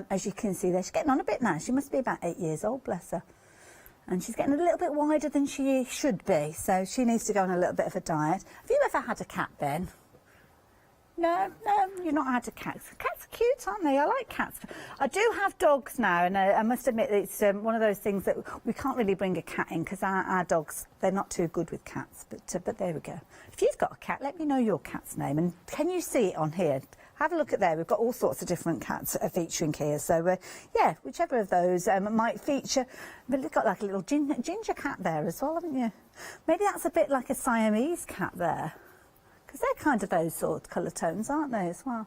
S7: as you can see there. She's getting on a bit now. She must be about 8 years old, bless her. And she's getting a little bit wider than she should be, so she needs to go on a little bit of a diet. Have you ever had a cat, Ben? No, you've not had a cat. Cats are cute, aren't they? I like cats. I do have dogs now, and I must admit it's one of those things that we can't really bring a cat in because our dogs, they're not too good with cats. But there we go. If you've got a cat, let me know your cat's name. And can you see it on here? Have a look at there. We've got all sorts of different cats featuring here. So, yeah, whichever of those might feature. But you've got like a little ginger cat there as well, haven't you? Maybe that's a bit like a Siamese cat there. Because they're kind of those sort of colour tones, aren't they, as well?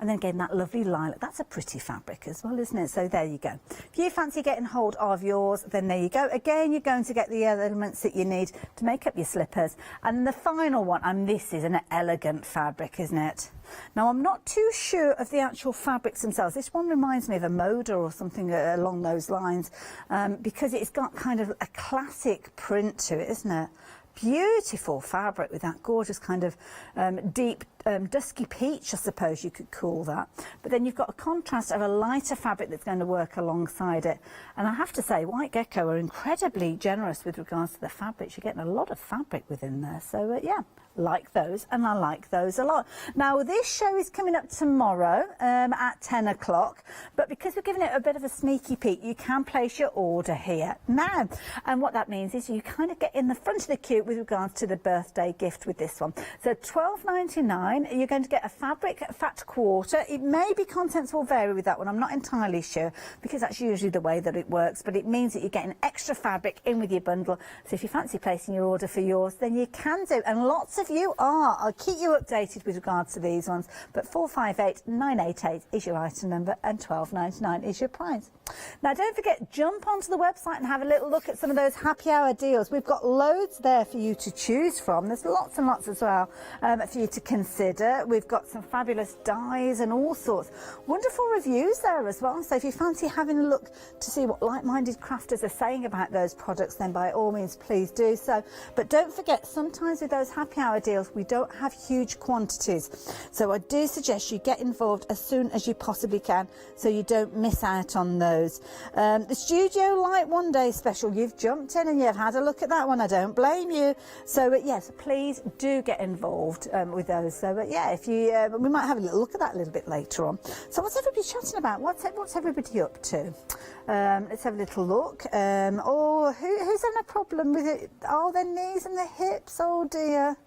S7: And then again, that lovely lilac, that's a pretty fabric as well, isn't it? So there you go. If you fancy getting hold of yours, then there you go. Again, you're going to get the elements that you need to make up your slippers. And the final one, and this is an elegant fabric, isn't it? Now, I'm not too sure of the actual fabrics themselves. This one reminds me of a Moda or something along those lines, because it's got kind of a classic print to it, isn't it? Beautiful fabric with that gorgeous kind of deep dusky peach, I suppose you could call that. But then you've got a contrast of a lighter fabric that's going to work alongside it. And I have to say, White Gecko are incredibly generous with regards to the fabrics. You're getting a lot of fabric within there. So, yeah, like those, and I like those a lot. Now, this show is coming up tomorrow at 10 o'clock. But because we're giving it a bit of a sneaky peek, you can place your order here now. And what that means is you kind of get in the front of the queue with regards to the birthday gift with this one. So $12.99. You're going to get a fabric fat quarter. It may be contents will vary with that one. I'm not entirely sure because that's usually the way that it works, but it means that you're getting extra fabric in with your bundle. So if you fancy placing your order for yours, then you can do. And lots of you are. I'll keep you updated with regards to these ones. But 458988 is your item number and $12.99 is your price. Now, don't forget, jump onto the website and have a little look at some of those happy hour deals. We've got loads there for you to choose from. There's lots and lots as well for you to consider. We've got some fabulous dyes and all sorts. Wonderful reviews there as well. So if you fancy having a look to see what like-minded crafters are saying about those products, then by all means, please do so. But don't forget, sometimes with those happy hour deals, we don't have huge quantities. So I do suggest you get involved as soon as you possibly can so you don't miss out on those. The Studio Light One Day special, you've jumped in and you've had a look at that one. I don't blame you. So yes, please do get involved with those. So yeah, if you we might have a little look at that a little bit later on. So what's everybody chatting about? What's everybody up to? Let's have a little look. Oh, who's having a problem with it? Oh, their knees and their hips. Oh dear.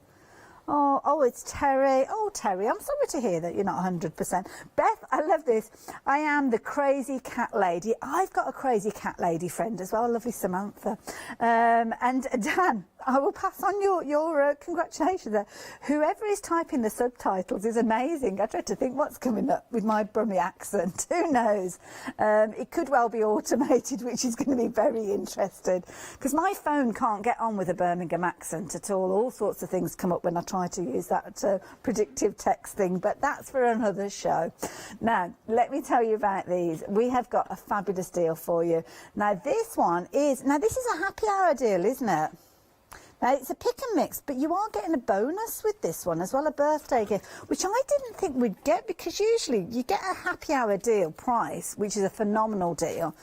S7: Oh, it's Terry. Oh, Terry, I'm sorry to hear that you're not 100%. Beth, I love this. I am the crazy cat lady. I've got a crazy cat lady friend as well, lovely Samantha. And Dan, I will pass on your congratulations there. Whoever is typing the subtitles is amazing. I try to think what's coming up with my Brummie accent. Who knows? It could well be automated, which is going to be very interesting, because my phone can't get on with a Birmingham accent at all. All sorts of things come up when I try to use that predictive text thing, but that's for another show. Now, let me tell you about these. We have got a fabulous deal for you. Now, this is a happy hour deal, isn't it? Now, it's a pick and mix, but you are getting a bonus with this one as well, a birthday gift, which I didn't think we'd get, because usually you get a happy hour deal price, which is a phenomenal deal.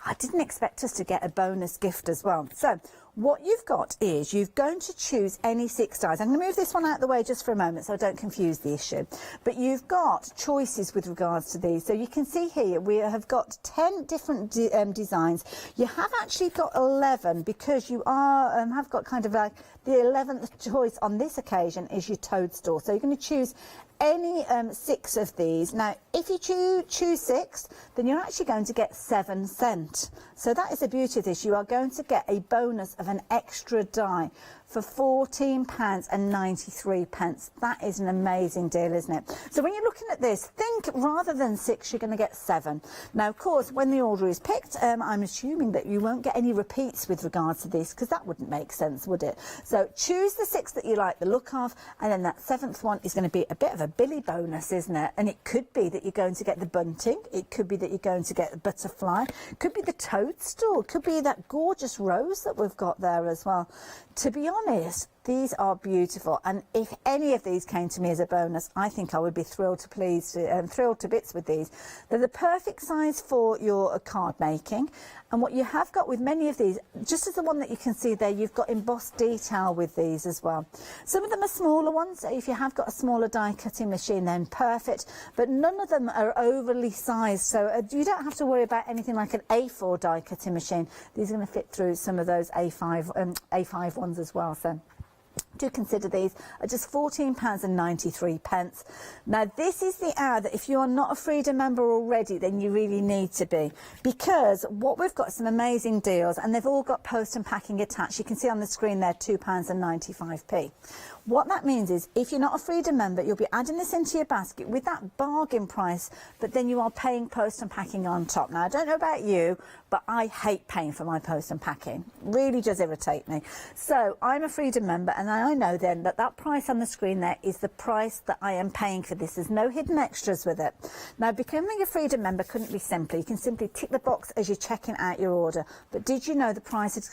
S7: I didn't expect us to get a bonus gift as well. So what you've got is you're going to choose any 6 dies. I'm going to move this one out of the way just for a moment so I don't confuse the issue. But you've got choices with regards to these. So you can see here we have got 10 different designs. You have actually got 11 because you are have got kind of like the 11th choice on this occasion is your toadstool. So you're going to choose any 6 of these. Now, if you choose 6, then you're actually going to get 7 cents. So that is the beauty of this. You are going to get a bonus of an extra die for £14.93. That is an amazing deal, isn't it? So when you're looking at this, think rather than 6, you're going to get 7. Now, of course, when the order is picked, I'm assuming that you won't get any repeats with regards to this, because that wouldn't make sense, would it? So choose the 6 that you like the look of, and then that 7th one is going to be a bit of a Billy bonus, isn't it? And it could be that you're going to get the bunting, it could be that you're going to get the butterfly, it could be the toadstool, it could be that gorgeous rose that we've got there as well. To be honest, these are beautiful, and if any of these came to me as a bonus, I think I would be thrilled to bits with these. They're the perfect size for your card making, and what you have got with many of these, just as the one that you can see there, you've got embossed detail with these as well. Some of them are smaller ones, so if you have got a smaller die cutting machine, then perfect, but none of them are overly sized, so you don't have to worry about anything like an A4 die cutting machine. These are going to fit through some of those A5 ones as well. So do consider these at just £14.93. Now, this is the hour that if you are not a Freedom member already, then you really need to be, because what we've got some amazing deals, and they've all got post and packing attached. You can see on the screen there £2.95. What that means is if you're not a Freedom member, you'll be adding this into your basket with that bargain price, but then you are paying post and packing on top. Now, I don't know about you, but I hate paying for my post and packing. Really does irritate me. So I'm a Freedom member, and I know then that that price on the screen there is the price that I am paying for this. There's no hidden extras with it. Now, becoming a Freedom member couldn't be simpler. You can simply tick the box as you're checking out your order. But did you know the price has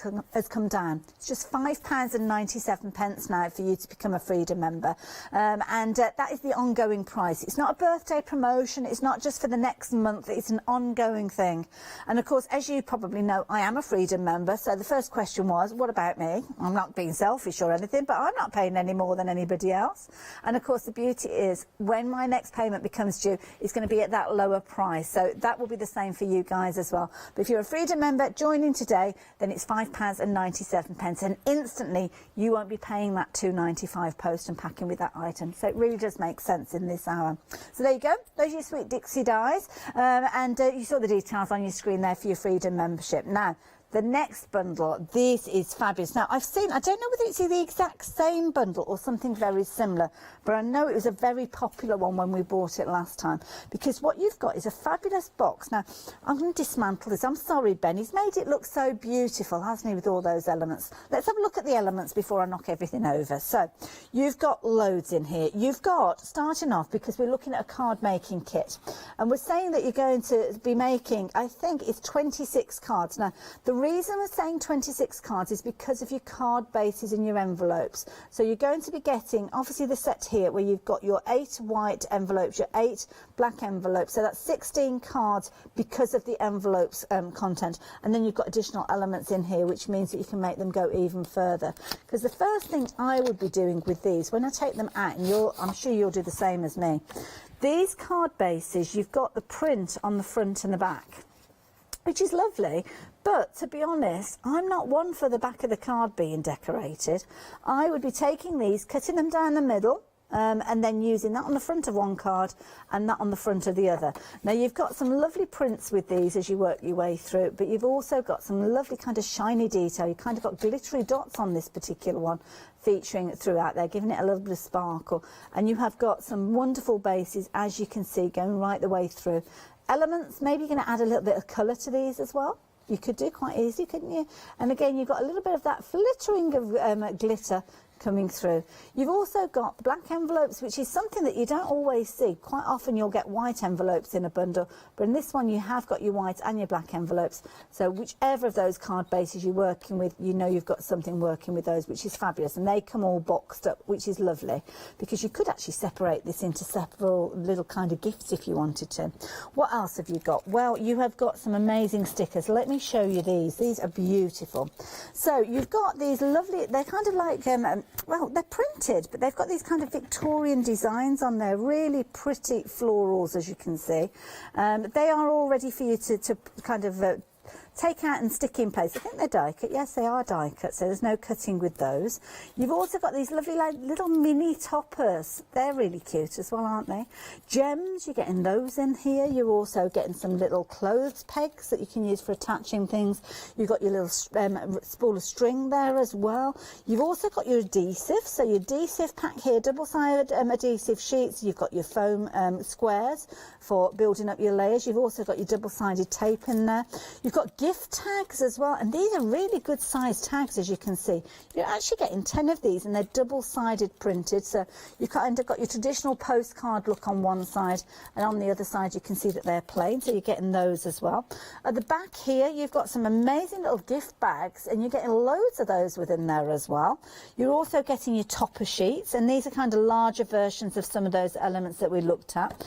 S7: come down? It's just £5.97 now for you to become a Freedom member, and that is the ongoing price. It's not a birthday promotion, it's not just for the next month, it's an ongoing thing. And of course, as you probably know, I am a Freedom member, so the first question was, what about me? I'm not being selfish or anything, but I'm not paying any more than anybody else. And of course, the beauty is when my next payment becomes due, it's going to be at that lower price, so that will be the same for you guys as well. But if you're a Freedom member joining today, then it's £5.97, and instantly you won't be paying that £2.95 post and packing with that item. So it really does make sense in this hour. So there you go, those are your sweet Dixie dies, and you saw the details on your screen there for your Freedom membership. Now, the next bundle, this is fabulous. Now, I don't know whether it's the exact same bundle or something very similar, but I know it was a very popular one when we bought it last time, because what you've got is a fabulous box. Now, I'm going to dismantle this. I'm sorry, Ben, he's made it look so beautiful, hasn't he, with all those elements. Let's have a look at the elements before I knock everything over. So, you've got loads in here. You've got, starting off, because we're looking at a card making kit, and we're saying that you're going to be making, I think it's 26 cards. Now, the reason we're saying 26 cards is because of your card bases in your envelopes. So you're going to be getting, obviously, the set here where you've got your 8 white envelopes, your 8 black envelopes. So that's 16 cards because of the envelopes content. And then you've got additional elements in here, which means that you can make them go even further. Because the first thing I would be doing with these, when I take them out, and I'm sure you'll do the same as me, these card bases, you've got the print on the front and the back, which is lovely, but to be honest, I'm not one for the back of the card being decorated. I would be taking these, cutting them down the middle, and then using that on the front of one card and that on the front of the other. Now you've got some lovely prints with these as you work your way through, but you've also got some lovely kind of shiny detail. You've kind of got glittery dots on this particular one featuring throughout there, giving it a little bit of sparkle. And you have got some wonderful bases, as you can see, going right the way through. Elements, maybe you're going to add a little bit of colour to these as well. You could do quite easy, couldn't you? And again, you've got a little bit of that flittering of glitter coming through. You've also got black envelopes, which is something that you don't always see. Quite often you'll get white envelopes in a bundle, but in this one you have got your white and your black envelopes. So whichever of those card bases you're working with, you know you've got something working with those, which is fabulous. And they come all boxed up, which is lovely, because you could actually separate this into several little kind of gifts if you wanted to. What else have you got? Well, you have got some amazing stickers. Let me show you these. These are beautiful. So you've got these lovely, they're kind of like well, they're printed, but they've got these kind of Victorian designs on there, really pretty florals, as you can see. They are all ready for you to kind of take out and stick in place. I think they're die cut. Yes, they are die cut, so there's no cutting with those. You've also got these lovely like little mini toppers. They're really cute as well, aren't they? Gems, you're getting those in here. You're also getting some little clothes pegs that you can use for attaching things. You've got your little spool of string there as well. You've also got your adhesive. So your adhesive pack here, double-sided adhesive sheets. You've got your foam squares for building up your layers. You've also got your double-sided tape in there. You've got gift tags as well, and these are really good sized tags, as you can see. You're actually getting 10 of these, and they're double-sided printed, so you kind of got your traditional postcard look on one side, and on the other side you can see that they're plain, so you're getting those as well. At the back here you've got some amazing little gift bags, and you're getting loads of those within there as well. You're also getting your topper sheets, and these are kind of larger versions of some of those elements that we looked at.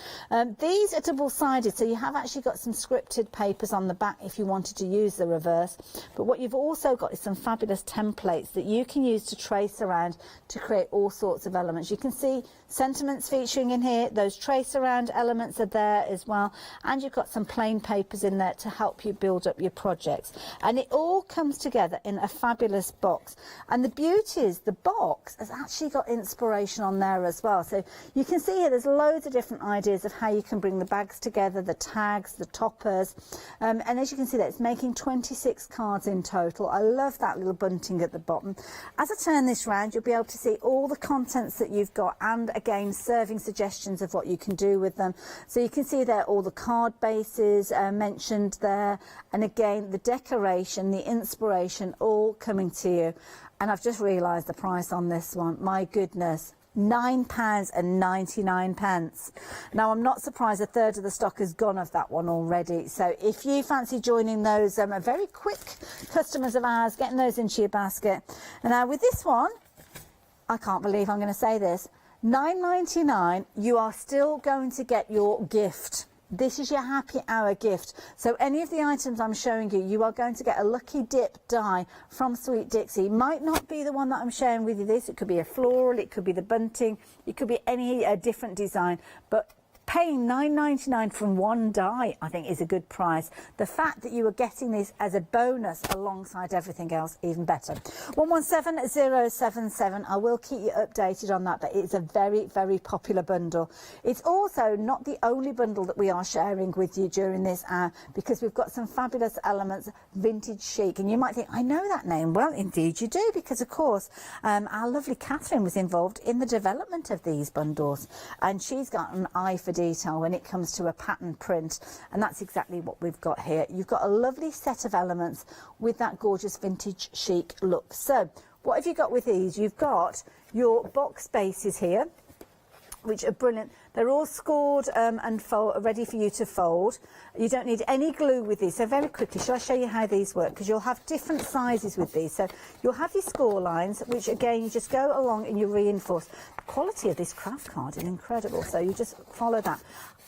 S7: These are double-sided, so you have actually got some scripted papers on the back if you wanted to use the reverse, but what you've also got is some fabulous templates that you can use to trace around to create all sorts of elements. You can see sentiments featuring in here, those trace around elements are there as well, and you've got some plain papers in there to help you build up your projects, and it all comes together in a fabulous box. And the beauty is the box has actually got inspiration on there as well, so you can see here there's loads of different ideas of how you can bring the bags together, the tags, the toppers, and as you can see that it's making 26 cards in total. I love that little bunting at the bottom. As I turn this round, you'll be able to see all the contents that you've got, and again serving suggestions of what you can do with them. So you can see there all the card bases mentioned there, and again the decoration, the inspiration, all coming to you. And I've just realised the price on this one. My goodness, £9.99. Now I'm not surprised a third of the stock has gone of that one already, so if you fancy joining those very quick customers of ours, getting those into your basket. And now with this one, I can't believe I'm going to say this, £9.99, you are still going to get your gift. This is your happy hour gift. So any of the items I'm showing you, you are going to get a lucky dip die from Sweet Dixie. It might not be the one that I'm sharing with you this. It could be a floral, it could be the bunting, it could be any different design. But paying $9.99 from one die, I think, is a good price. The fact that you are getting this as a bonus alongside everything else, even better. 117077, I will keep you updated on that, but it's a very, very popular bundle. It's also not the only bundle that we are sharing with you during this hour, because we've got some fabulous elements, vintage chic, and you might think, I know that name. Well, indeed you do, because of course our lovely Catherine was involved in the development of these bundles, and she's got an eye for detail when it comes to a pattern print, and that's exactly what we've got here. You've got a lovely set of elements with that gorgeous vintage chic look. So what have you got with these? You've got your box bases here, which are brilliant. They're all scored and ready for you to fold. You don't need any glue with these. So very quickly, shall I show you how these work? Because you'll have different sizes with these. So you'll have your score lines, which again, you just go along and you reinforce. The quality of this craft card is incredible. So you just follow that.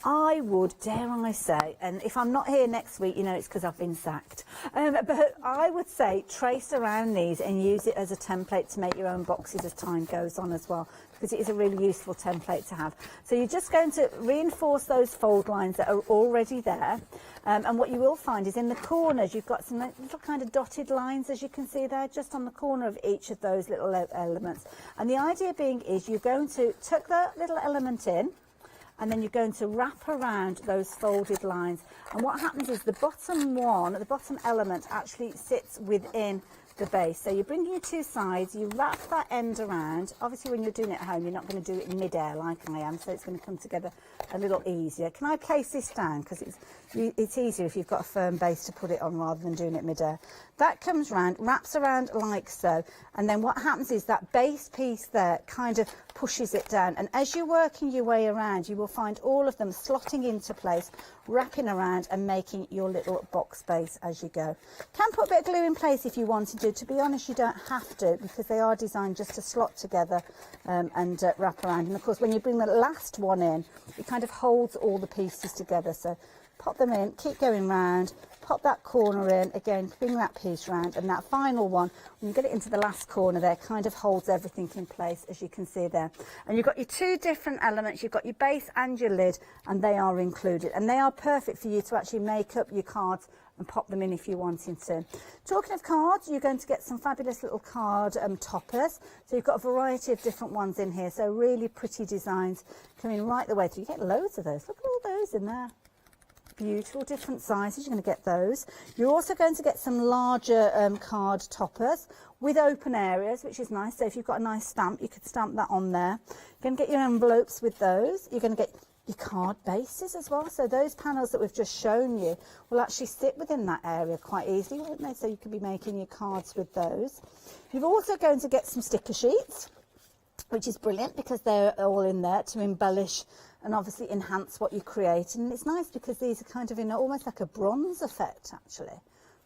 S7: I would, dare I say, and if I'm not here next week, you know it's because I've been sacked, but I would say trace around these and use it as a template to make your own boxes as time goes on as well, because it is a really useful template to have. So you're just going to reinforce those fold lines that are already there, and what you will find is in the corners you've got some little kind of dotted lines, as you can see there, just on the corner of each of those little elements. And the idea being is you're going to tuck that little element in, and then you're going to wrap around those folded lines. And what happens is the bottom one, the bottom element actually sits within the base. So you're bringing your two sides, you wrap that end around. Obviously when you're doing it at home, you're not going to do it in mid-air like I am, so it's going to come together a little easier. Can I place this down? Because it's easier if you've got a firm base to put it on rather than doing it mid-air. That comes round, wraps around like so, and then what happens is that base piece there kind of pushes it down, and as you're working your way around you will find all of them slotting into place, wrapping around and making your little box base as you go. Can put a bit of glue in place if you wanted to be honest you don't have to, because they are designed just to slot together and wrap around. And of course when you bring the last one in, it kind of holds all the pieces together. So pop them in, keep going round, pop that corner in, again bring that piece round, and that final one, when you get it into the last corner there, kind of holds everything in place, as you can see there. And you've got your two different elements, you've got your base and your lid, and they are included, and they are perfect for you to actually make up your cards and pop them in if you're wanting to. Talking of cards, you're going to get some fabulous little card toppers. So you've got a variety of different ones in here, so really pretty designs coming right the way through. You get loads of those, look at all those in there. Beautiful, different sizes, you're going to get those. You're also going to get some larger card toppers with open areas, which is nice. So if you've got a nice stamp, you could stamp that on there. You're going to get your envelopes with those. You're going to get your card bases as well. So those panels that we've just shown you will actually sit within that area quite easily, won't they? So you could be making your cards with those. You're also going to get some sticker sheets, which is brilliant because they're all in there to embellish and obviously enhance what you create. And it's nice because these are kind of in almost like a bronze effect actually.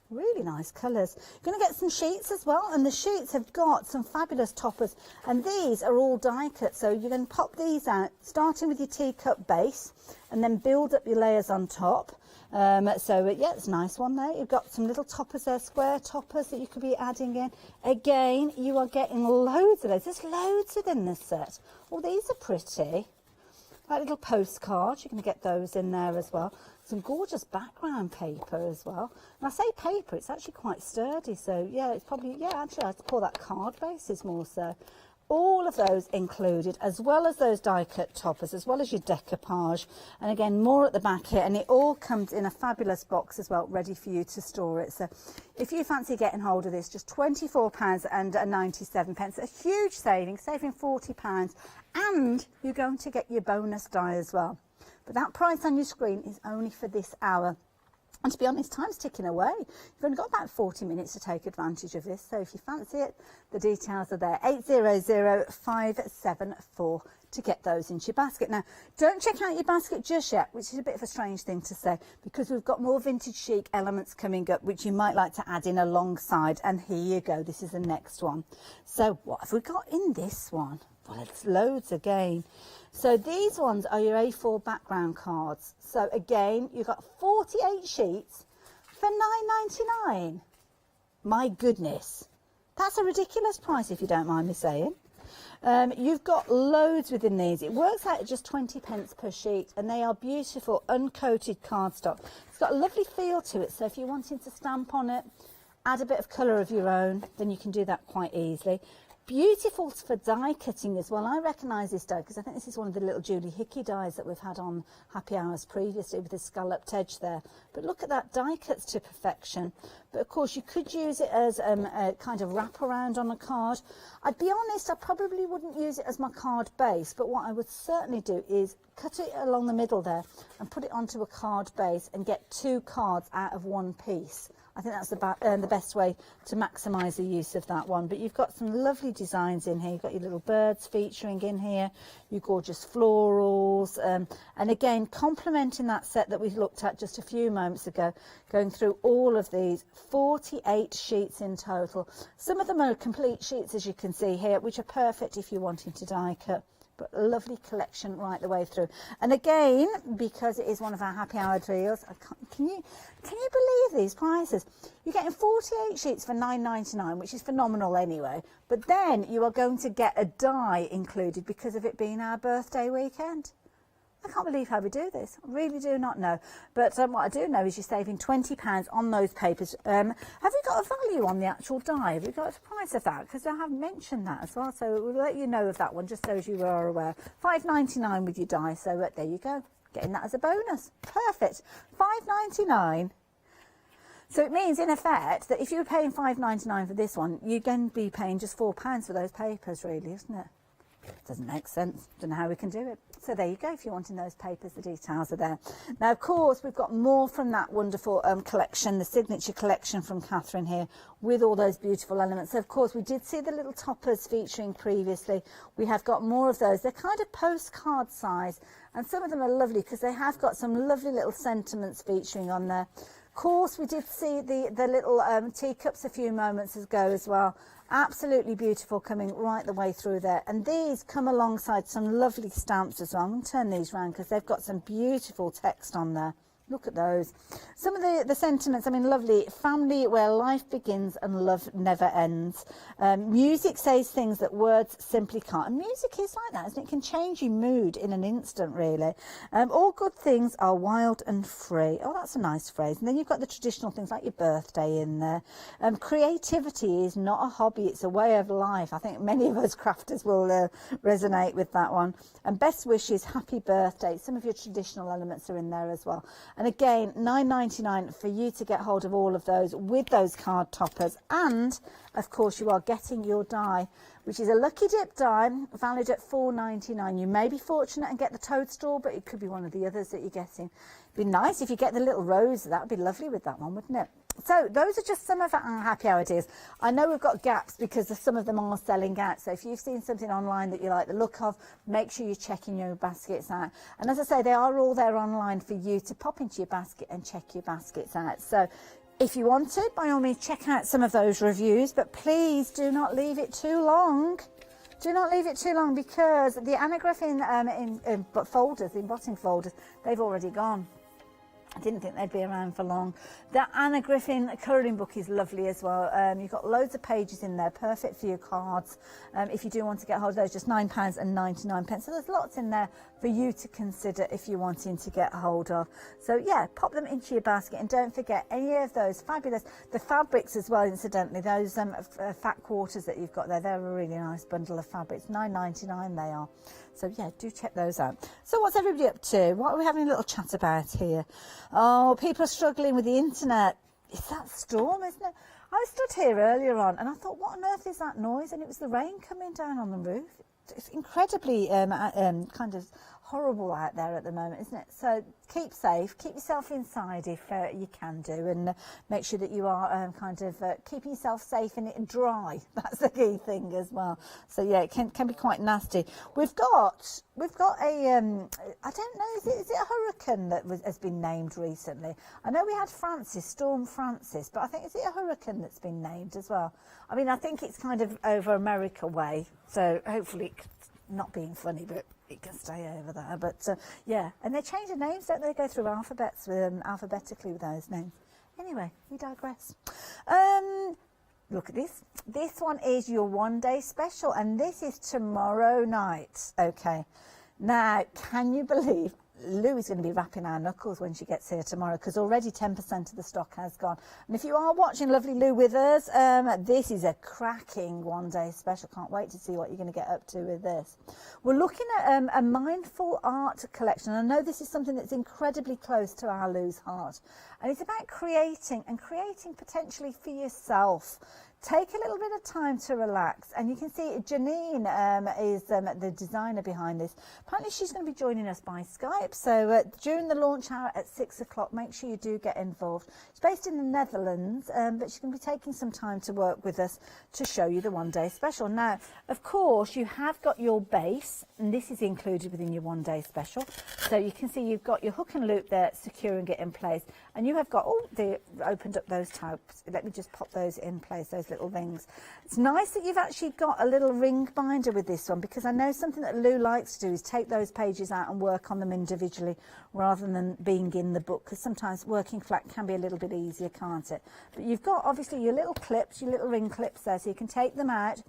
S7: Really nice colours. You're going to get some sheets as well, and the sheets have got some fabulous toppers, and these are all die cut, so you're going to pop these out starting with your teacup base and then build up your layers on top. Yeah, it's a nice one there. You've got some little toppers there, square toppers that you could be adding in. Again, you are getting loads of those. There's loads within this set. Oh, these are pretty. Like little postcards, you're going to get those in there as well. Some gorgeous background paper as well. And I say paper, it's actually quite sturdy, so yeah, it's probably, yeah, actually I'd call that card bases more so. All of those included, as well as those die cut toppers, as well as your decoupage, and again more at the back here, and it all comes in a fabulous box as well, ready for you to store it. So if you fancy getting hold of this, just £24.97, a huge saving £40, and you're going to get your bonus die as well. But that price on your screen is only for this hour. And to be honest, time's ticking away. You've only got about 40 minutes to take advantage of this. So if you fancy it, the details are there. 800574 to get those into your basket. Now, don't check out your basket just yet, which is a bit of a strange thing to say, because we've got more vintage chic elements coming up, which you might like to add in alongside. And here you go. This is the next one. So what have we got in this one? Well, it's loads again. So these ones are your A4 background cards. So again, you've got 48 sheets for £9.99. My goodness, that's a ridiculous price if you don't mind me saying. You've got loads within these. It works out at just 20p per sheet, and they are beautiful uncoated cardstock. It's got a lovely feel to it, so if you're wanting to stamp on it, add a bit of colour of your own, then you can do that quite easily. Beautiful for die cutting as well. I recognise this die because I think this is one of the little Julie Hickey dies that we've had on Happy Hours previously with the scalloped edge there. But look at that, die cuts to perfection. But of course you could use it as a kind of wraparound on a card. I'd be honest, I probably wouldn't use it as my card base, but what I would certainly do is cut it along the middle there and put it onto a card base and get two cards out of one piece. I think that's the best way to maximise the use of that one. But you've got some lovely designs in here. You've got your little birds featuring in here, your gorgeous florals, and again, complementing that set that we looked at just a few moments ago, going through all of these, 48 sheets in total. Some of them are complete sheets, as you can see here, which are perfect if you're wanting to die cut. but lovely collection right the way through. And again, because it is one of our happy hour deals, can you believe these prices? You're getting 48 sheets for £9.99, which is phenomenal anyway, but then you are going to get a die included because of it being our birthday weekend. I can't believe how we do this. I really do not know. But what I do know is you're saving £20 on those papers. Have we got a value on the actual die? Have we got a price of that? Because I haven't mentioned that as well. So we'll let you know of that one, just so as you are aware. £5.99 with your die. So there you go. Getting that as a bonus. Perfect. £5.99. So it means, in effect, that if you were paying £5.99 for this one, you're going to be paying just £4 for those papers, really, isn't it? Doesn't make sense. Don't know how we can do it. So there you go. If you're wanting those papers, the details are there. Now, of course, we've got more from that wonderful collection, the signature collection from Catherine here, with all those beautiful elements. So, of course, we did see the little toppers featuring previously. We have got more of those. They're kind of postcard size, and some of them are lovely because they have got some lovely little sentiments featuring on there. Of course, we did see the little teacups a few moments ago as well. Absolutely beautiful, coming right the way through there. And these come alongside some lovely stamps as well. I'm going to turn these around because they've got some beautiful text on there. Look at those. Some of the sentiments, I mean, lovely. Family where life begins and love never ends. Music says things that words simply can't. And music is like that, isn't it? It can change your mood in an instant, really. All good things are wild and free. Oh, that's a nice phrase. And then you've got the traditional things like your birthday in there. Creativity is not a hobby, it's a way of life. I think many of us crafters will resonate with that one. And best wishes, happy birthday. Some of your traditional elements are in there as well. And again, £9.99 for you to get hold of all of those with those card toppers. And, of course, you are getting your die, which is a Lucky Dip die, valued at £4.99. You may be fortunate and get the toadstool, but it could be one of the others that you're getting. It'd be nice if you get the little rose. That would be lovely with that one, wouldn't it? So those are just some of our happy hour ideas. I know we've got gaps because some of them are selling out. So if you've seen something online that you like the look of, make sure you're checking your baskets out. And as I say, they are all there online for you to pop into your basket and check your baskets out. So if you want to, by all means, check out some of those reviews, but please do not leave it too long. Do not leave it too long because the anagraph in folders, in botting folders, they've already gone. I didn't think they'd be around for long. The Anna Griffin colouring book is lovely as well. You've got loads of pages in there, perfect for your cards. If you do want to get hold of those, just £9.99. So there's lots in there for you to consider if you're wanting to get hold of. So yeah, pop them into your basket and don't forget any of those fabulous, the fabrics as well, incidentally, those fat quarters that you've got there, they're a really nice bundle of fabrics, £9.99 they are. So yeah, do check those out. So what's everybody up to? What are we having a little chat about here? Oh, people are struggling with the internet. It's that storm, isn't it? I was stood here earlier on and I thought, what on earth is that noise? And it was the rain coming down on the roof. It's incredibly kind of horrible out there at the moment, isn't it? So keep safe, keep yourself inside if you can do, and make sure that you are keeping yourself safe and dry. That's the key thing as well. So yeah, it can be quite nasty. We've got a I don't know, is it a hurricane that has been named recently? I know we had Storm Francis, but I think, is it a hurricane that's been named as well? I mean, I think it's kind of over America way, so hopefully it's not being funny, but it can stay over there. But yeah, and they change the names, don't they? Go through alphabetically with those names. Anyway, we digress. Look at this. This one is your one-day special, and this is tomorrow night. Okay. Now, can you believe Lou is going to be rapping our knuckles when she gets here tomorrow, because already 10% of the stock has gone. And if you are watching lovely Lou with us, this is a cracking one-day special. Can't wait to see what you're going to get up to with this. We're looking at a mindful art collection. I know this is something that's incredibly close to our Lou's heart, and it's about creating potentially for yourself. Take a little bit of time to relax, and you can see Janine is the designer behind this. Apparently she's going to be joining us by Skype, so during the launch hour at 6 o'clock, make sure you do get involved. She's based in the Netherlands, but she's going to be taking some time to work with us to show you the one-day special. Now, of course, you have got your base, and this is included within your one-day special. So you can see you've got your hook and loop there, securing it in place, and you have got, they opened up those tabs. Let me just pop those in place, those little rings. It's nice that you've actually got a little ring binder with this one, because I know something that Lou likes to do is take those pages out and work on them individually rather than being in the book, because sometimes working flat can be a little bit easier, can't it? But you've got obviously your little clips, your little ring clips there, so you can take them out.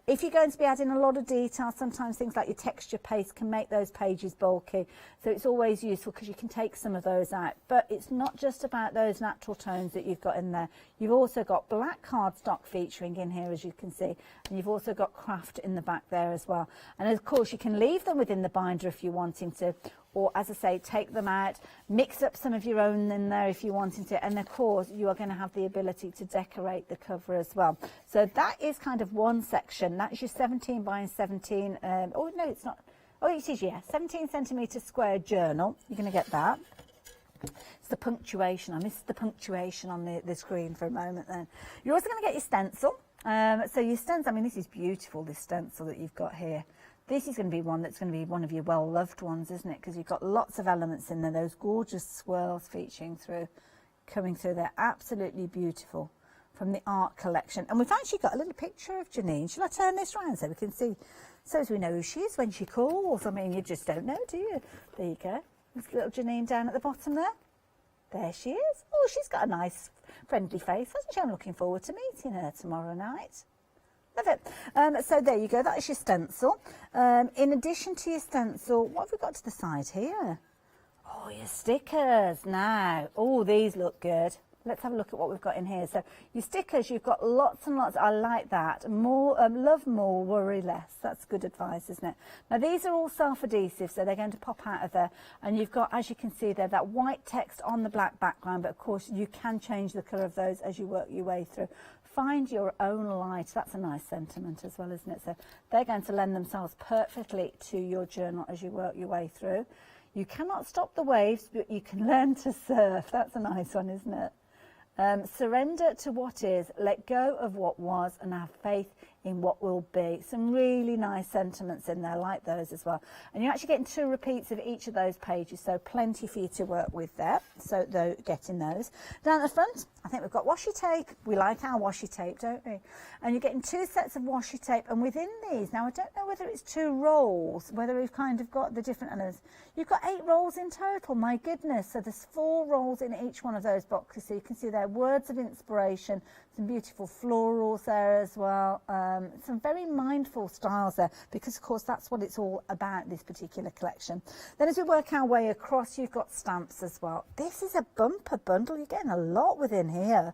S7: If you're going to be adding a lot of detail, sometimes things like your texture paste can make those pages bulky. So it's always useful because you can take some of those out. But it's not just about those natural tones that you've got in there. You've also got black cardstock featuring in here, as you can see. And you've also got craft in the back there as well. And of course, you can leave them within the binder if you're wanting to. Or, as I say, take them out, mix up some of your own in there if you wanted to. And, of course, you are going to have the ability to decorate the cover as well. So that is kind of one section. That's your 17 by 17. Oh, no, it's not. Oh, it is, yeah. 17 centimetre square journal. You're going to get that. It's the punctuation. I missed the punctuation on the screen for a moment then. You're also going to get your stencil. So your stencil, I mean, this is beautiful, this stencil that you've got here. This is going to be one that's going to be one of your well-loved ones, isn't it? Because you've got lots of elements in there, those gorgeous swirls featuring through, coming through. They're absolutely beautiful from the art collection. And we've actually got a little picture of Janine. Shall I turn this round so we can see, so as we know who she is when she calls? I mean, you just don't know, do you? There you go. There's little Janine down at the bottom there. There she is. Oh, she's got a nice, friendly face, hasn't she? I'm looking forward to meeting her tomorrow night. Love it. So there you go, that is your stencil. In addition to your stencil, what have we got to the side here? Oh, your stickers now. Oh, these look good. Let's have a look at what we've got in here. So your stickers, you've got lots and lots. I like that. More, love more, worry less. That's good advice, isn't it? Now, these are all self-adhesive, so they're going to pop out of there. And you've got, as you can see there, that white text on the black background. But, of course, you can change the colour of those as you work your way through. Find your own light. That's a nice sentiment as well, isn't it? So they're going to lend themselves perfectly to your journal as you work your way through. You cannot stop the waves, but you can learn to surf. That's a nice one, isn't it? Surrender to what is, let go of what was, and have faith in what will be. Some really nice sentiments in there, like those as well. And you're actually getting 2 repeats of each of those pages, so plenty for you to work with there. So getting those. Down at the front, I think we've got washi tape. We like our washi tape, don't we? And you're getting 2 sets of washi tape, and within these, now I don't know whether it's 2 rolls, whether we've kind of got the different elements. You've got 8 rolls in total, my goodness. So there's 4 rolls in each one of those boxes, so you can see there words of inspiration, some beautiful florals there as well, some very mindful styles there, because of course that's what it's all about, this particular collection. Then as we work our way across, you've got stamps as well. This is a bumper bundle. You're getting a lot within here.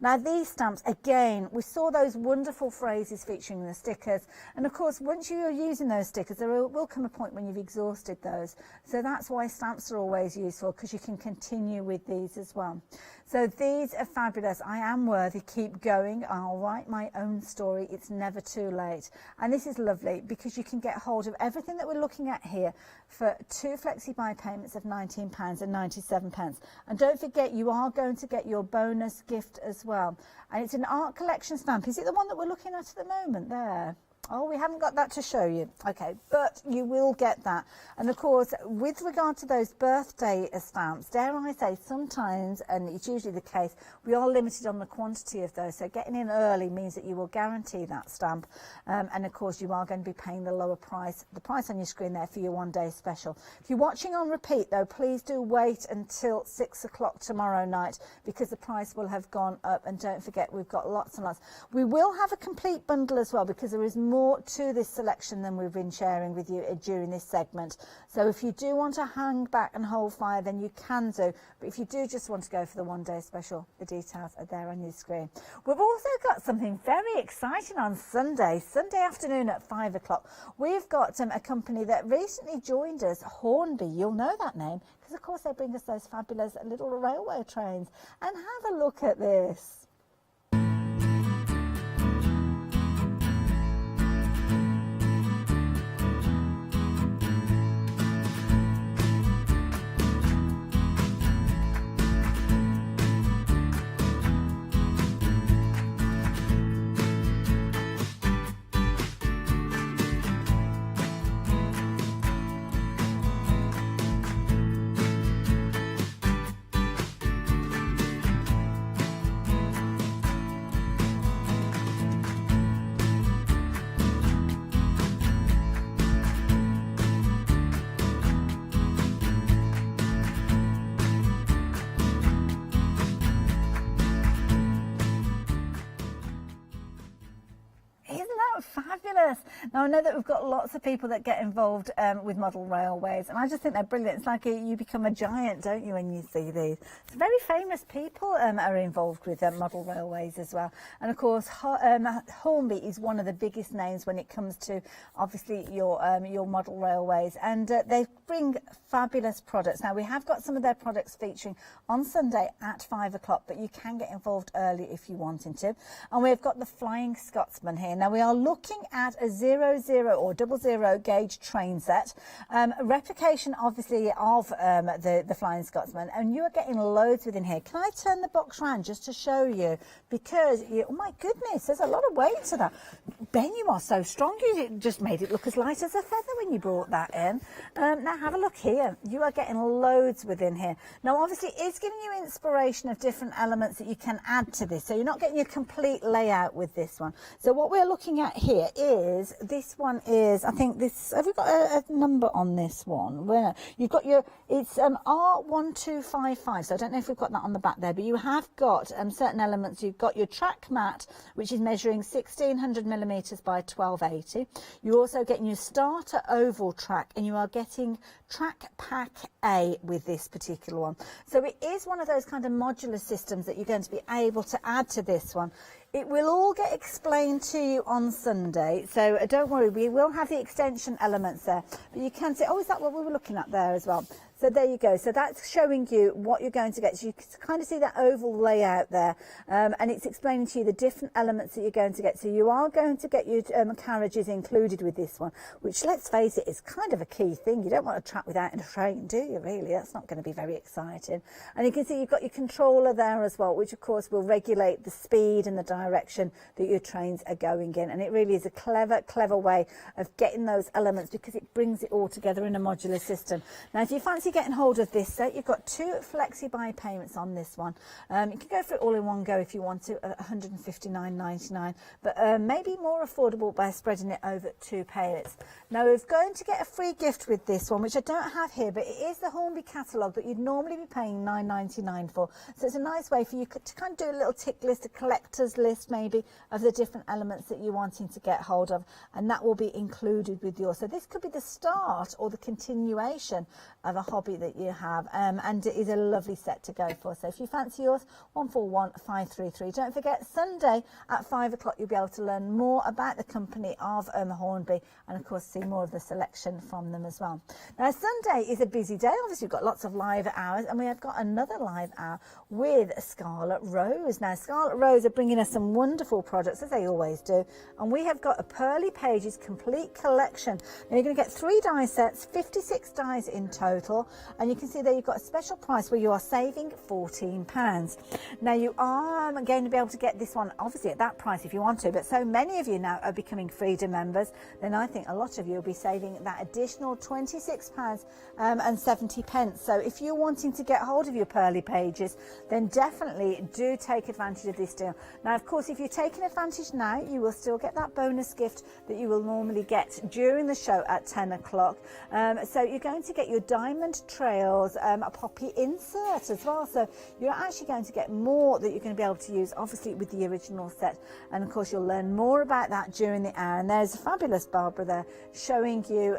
S7: Now these stamps, again, we saw those wonderful phrases featuring the stickers, and of course once you're using those stickers there will come a point when you've exhausted those, so that's why stamps are always useful, because you can continue with these as well. So these are fabulous. I am worthy, keep going, I'll write my own story, it's never too late. And this is lovely because you can get hold of everything that we're looking at here for 2 flexi-buy payments of £19.97. And don't forget, you are going to get your bonus gift as well. And it's an art collection stamp. Is it the one that we're looking at the moment there? Oh, we haven't got that to show you. Okay, but you will get that. And of course, with regard to those birthday stamps, dare I say, sometimes, and it's usually the case, we are limited on the quantity of those. So getting in early means that you will guarantee that stamp. And of course, you are going to be paying the lower price, the price on your screen there for your one-day special. If you're watching on repeat, though, please do wait until 6 o'clock tomorrow night, because the price will have gone up. And don't forget, we've got lots and lots. We will have a complete bundle as well, because there is more to this selection than we've been sharing with you during this segment. So if you do want to hang back and hold fire, then you can do. But if you do just want to go for the one-day special, the details are there on your screen. We've also got something very exciting on Sunday afternoon at 5 o'clock. We've got a company that recently joined us, Hornby. You'll know that name because, of course, they bring us those fabulous little railway trains. And have a look at this. fabulous. Now, I know that we've got lots of people that get involved with model railways, and I just think they're brilliant. It's like you become a giant, don't you, when you see these. It's very famous people are involved with model railways as well. And of course, Hornby is one of the biggest names when it comes to, obviously, your model railways. And they bring fabulous products. Now, we have got some of their products featuring on Sunday at 5 o'clock, but you can get involved early if you wanted to. And we've got the Flying Scotsman here. Now, we are looking at a 00 or 00 gauge train set, a replication, obviously, of the Flying Scotsman, and you are getting loads within here. Can I turn the box round just to show you? Because, oh my goodness, there's a lot of weight to that. Ben, you are so strong. You just made it look as light as a feather when you brought that in. Now, have a look here. You are getting loads within here. Now, obviously, it's giving you inspiration of different elements that you can add to this. So you're not getting your complete layout with this one. So what we're looking at here is, this one is, I think this, have we got a number on this one? Where you've got your, it's R1255. So I don't know if we've got that on the back there, but you have got certain elements. You've got your track mat, which is measuring 1600 millimeters by 1280. You're also getting your starter oval track, and you are getting track pack A with this particular one. So it is one of those kind of modular systems that you're going to be able to add to this one. It will all get explained to you on Sunday, so don't worry, we will have the extension elements there. But you can see, oh, is that what we were looking at there as well? So there you go. So that's showing you what you're going to get. So you can kind of see that oval layout there, and it's explaining to you the different elements that you're going to get. So you are going to get your carriages included with this one, which, let's face it, is kind of a key thing. You don't want to track without a train, do you, really? That's not going to be very exciting. And you can see you've got your controller there as well, which, of course, will regulate the speed and the direction that your trains are going in. And it really is a clever, clever way of getting those elements, because it brings it all together in a modular system. Now, if you fancy getting hold of this set, you've got 2 flexi buy payments on this one. You can go for it all in one go if you want to, at $159.99, but maybe more affordable by spreading it over 2 payments. Now, we're going to get a free gift with this one, which I don't have here, but it is the Hornby catalogue that you'd normally be paying $9.99 for. So it's a nice way for you to kind of do a little tick list, a collector's list maybe, of the different elements that you're wanting to get hold of, and that will be included with yours. So this could be the start or the continuation of a hobby that you have, and it is a lovely set to go for. So if you fancy yours, 141533. Don't forget, Sunday at 5 o'clock you'll be able to learn more about the company of Hornby, and of course see more of the selection from them as well. Now, Sunday is a busy day. Obviously, we've got lots of live hours, and we have got another live hour with Scarlet Rose. Now, Scarlet Rose are bringing us some wonderful products, as they always do, and we have got a Pearly Pages complete collection. Now, you're going to get 3 die sets, 56 dies in total, and you can see there you've got a special price where you are saving £14. Now, you are going to be able to get this one obviously at that price if you want to, but so many of you now are becoming Freedom members, then I think a lot of you will be saving that additional £26 and 70 pence. So if you're wanting to get hold of your Pearly Pages, then definitely do take advantage of this deal. Now, of course, if you're taking advantage now, you will still get that bonus gift that you will normally get during the show at 10 o'clock. So you're going to get your Diamond Trails a poppy insert as well. So you're actually going to get more that you're going to be able to use, obviously, with the original set. And of course, you'll learn more about that during the hour. And there's a fabulous Barbara there showing you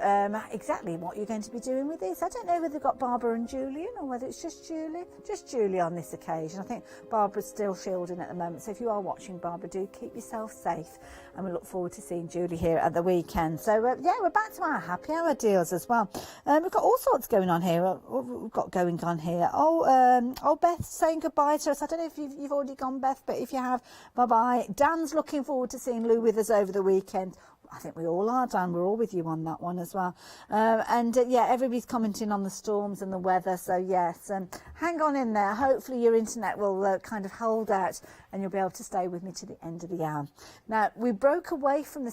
S7: exactly what you're going to be doing with this. I don't know whether they've got Barbara and Julian or whether it's just Julie. Just Julie on this occasion. I think Barbara's still shielding at the moment. So if you are watching, Barbara, do keep yourself safe. And we look forward to seeing Julie here at the weekend. So yeah, we're back to our happy hour deals as well. We've got all sorts going on here. We've got going on here. Oh, Beth's saying goodbye to us. I don't know if you've already gone, Beth, but if you have, bye-bye. Dan's looking forward to seeing Lou with us over the weekend. I think we all are, Dan. We're all with you on that one as well. Yeah, everybody's commenting on the storms and the weather. So, yes, hang on in there. Hopefully your internet will kind of hold out and you'll be able to stay with me to the end of the hour. Now, we broke away from the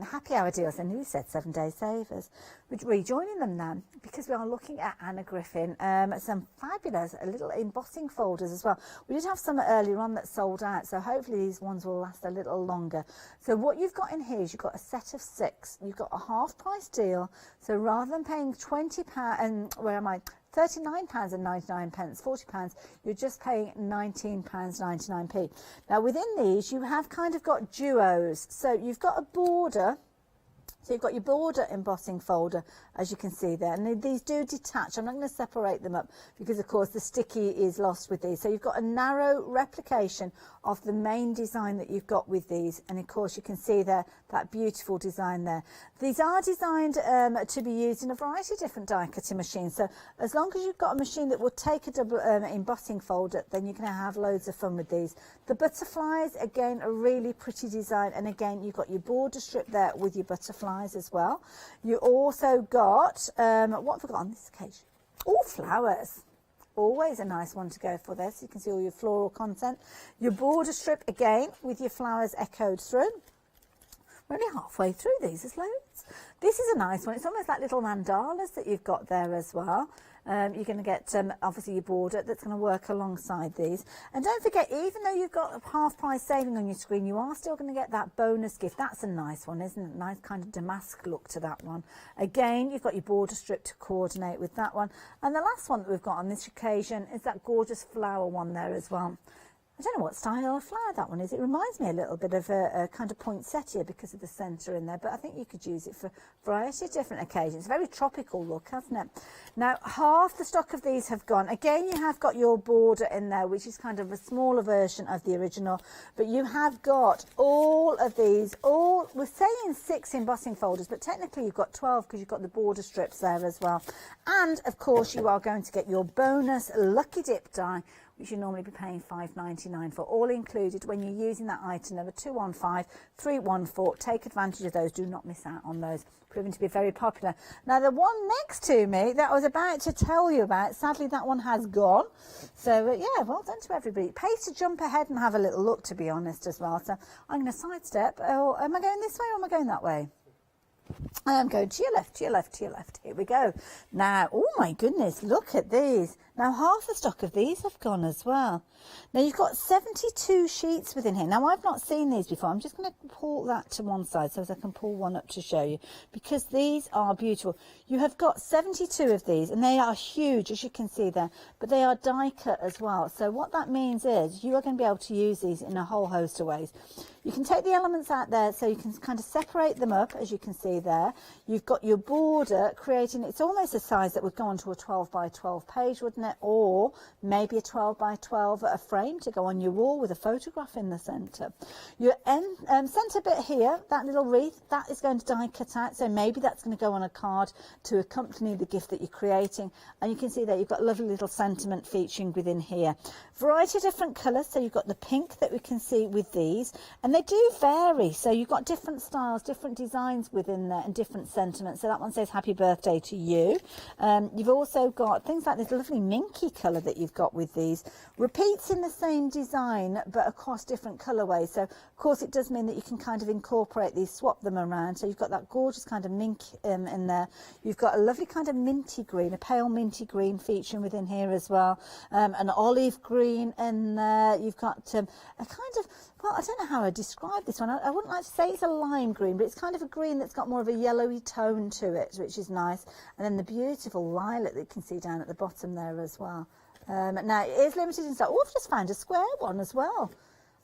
S7: happy hour deals, and who said 7 day savers? We're rejoining them now because we are looking at Anna Griffin, some fabulous little embossing folders as well. We did have some earlier on that sold out, so hopefully these ones will last a little longer. So what you've got in here is you've got a set of 6. You've got a half price deal. So rather than paying £20, £39.99, £40, you're just paying £19.99p. Now within these you have kind of got duos, so you've got a border. So you've got your border embossing folder, as you can see there, and these do detach. I'm not going to separate them up because, of course, the sticky is lost with these. So you've got a narrow replication of the main design that you've got with these, and of course you can see there that beautiful design there. These are designed to be used in a variety of different die cutting machines. So as long as you've got a machine that will take a double embossing folder, then you're going to have loads of fun with these. The butterflies, again, a really pretty design, and again you've got your border strip there with your butterflies as well. You also got, what have we got on this occasion? All flowers. Always a nice one to go for this. You can see all your floral content. Your border strip, again, with your flowers echoed through. We're only halfway through these, there's loads. This is a nice one. It's almost like little mandalas that you've got there as well. You're going to get obviously your border that's going to work alongside these. And don't forget, even though you've got a half price saving on your screen, you are still going to get that bonus gift. That's a nice one, isn't it? Nice kind of damask look to that one. Again, you've got your border strip to coordinate with that one. And the last one that we've got on this occasion is that gorgeous flower one there as well. I don't know what style of flower that one is. It reminds me a little bit of a kind of poinsettia because of the centre in there, but I think you could use it for a variety of different occasions. Very tropical look, hasn't it? Now, half the stock of these have gone. Again, you have got your border in there, which is kind of a smaller version of the original, but you have got all of these, we're saying 6 embossing folders, but technically you've got 12 because you've got the border strips there as well. And, of course, you are going to get your bonus Lucky Dip die, which you normally be paying £5.99 for, all included when you're using that item number 215314. Take advantage of those. Do not miss out on those. Proving to be very popular. Now, the one next to me that I was about to tell you about, sadly that one has gone. So, yeah, well done to everybody. It pays to jump ahead and have a little look, to be honest, as well. So I'm going to sidestep. Oh, am I going this way or am I going that way? I am going to your left, to your left, to your left. Here we go. Now, oh my goodness, look at these. Now, half the stock of these have gone as well. Now, you've got 72 sheets within here. Now, I've not seen these before. I'm just going to pull that to one side so as I can pull one up to show you, because these are beautiful. You have got 72 of these, and they are huge, as you can see there, but they are die cut as well. So what that means is you are going to be able to use these in a whole host of ways. You can take the elements out there so you can kind of separate them up, as you can see there. You've got your border creating, it's almost a size that would go onto a 12 by 12 page, wouldn't it? Or maybe a 12 by 12 a frame to go on your wall with a photograph in the centre. Your centre bit here, that little wreath, that is going to die cut out, so maybe that's going to go on a card to accompany the gift that you're creating. And you can see there you've got a lovely little sentiment featuring within here. Variety of different colours, so you've got the pink that we can see with these, and they do vary, so you've got different styles, different designs within there and different sentiments. So that one says happy birthday to you. You've also got things like this lovely minky colour that you've got with these, repeats in the same design but across different colourways. So of course it does mean that you can kind of incorporate these, swap them around. So you've got that gorgeous kind of mink in there. You've got a lovely kind of minty green, a pale minty green featuring within here as well, an olive green in there. You've got a kind of, well, I don't know how I describe this one. I wouldn't like to say it's a lime green, but it's kind of a green that's got more of a yellowy tone to it, which is nice. And then the beautiful lilac that you can see down at the bottom there as well. Now, it is limited in stock. Oh, I've just found a square one as well.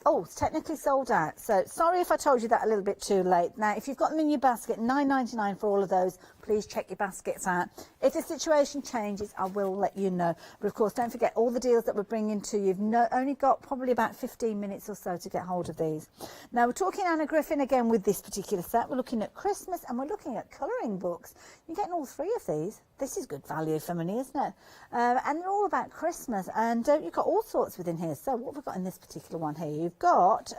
S7: Oh, it's technically sold out. So sorry if I told you that a little bit too late. Now, if you've got them in your basket, £9.99 for all of those. Please check your baskets out. If the situation changes, I will let you know. But of course, don't forget all the deals that we're bringing to you. You've only got probably about 15 minutes or so to get hold of these. Now, we're talking Anna Griffin again with this particular set. We're looking at Christmas and we're looking at colouring books. You're getting all 3 of these. This is good value for money, isn't it? And they're all about Christmas. And you've got all sorts within here. So what have we got in this particular one here? You've got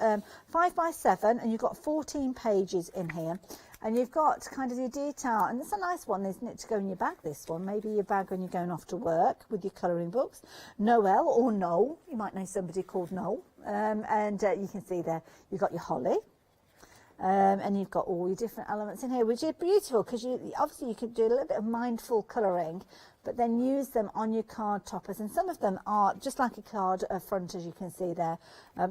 S7: 5 by 7 and you've got 14 pages in here. And you've got kind of your detail, and it's a nice one, isn't it, to go in your bag, this one. Maybe your bag when you're going off to work with your colouring books. Noel or Noel, you might know somebody called Noel. And you can see there, you've got your holly. And you've got all your different elements in here, which is beautiful because obviously you could do a little bit of mindful colouring, but then use them on your card toppers. And some of them are just like a card front, as you can see there.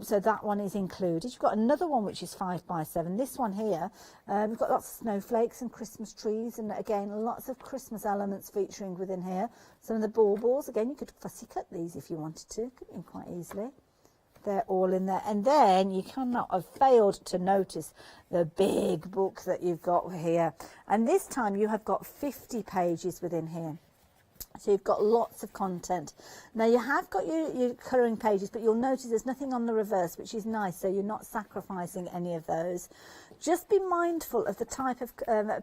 S7: So that one is included. You've got another one which is 5x7. This one here, we've got lots of snowflakes and Christmas trees, and again lots of Christmas elements featuring within here. Some of the baubles, again you could fussy cut these if you wanted to, couldn't you, quite easily. They're all in there. And then you cannot have failed to notice the big book that you've got here. And this time you have got 50 pages within here. So you've got lots of content. Now you have got your colouring pages, but you'll notice there's nothing on the reverse, which is nice, so you're not sacrificing any of those. Just be mindful of the type of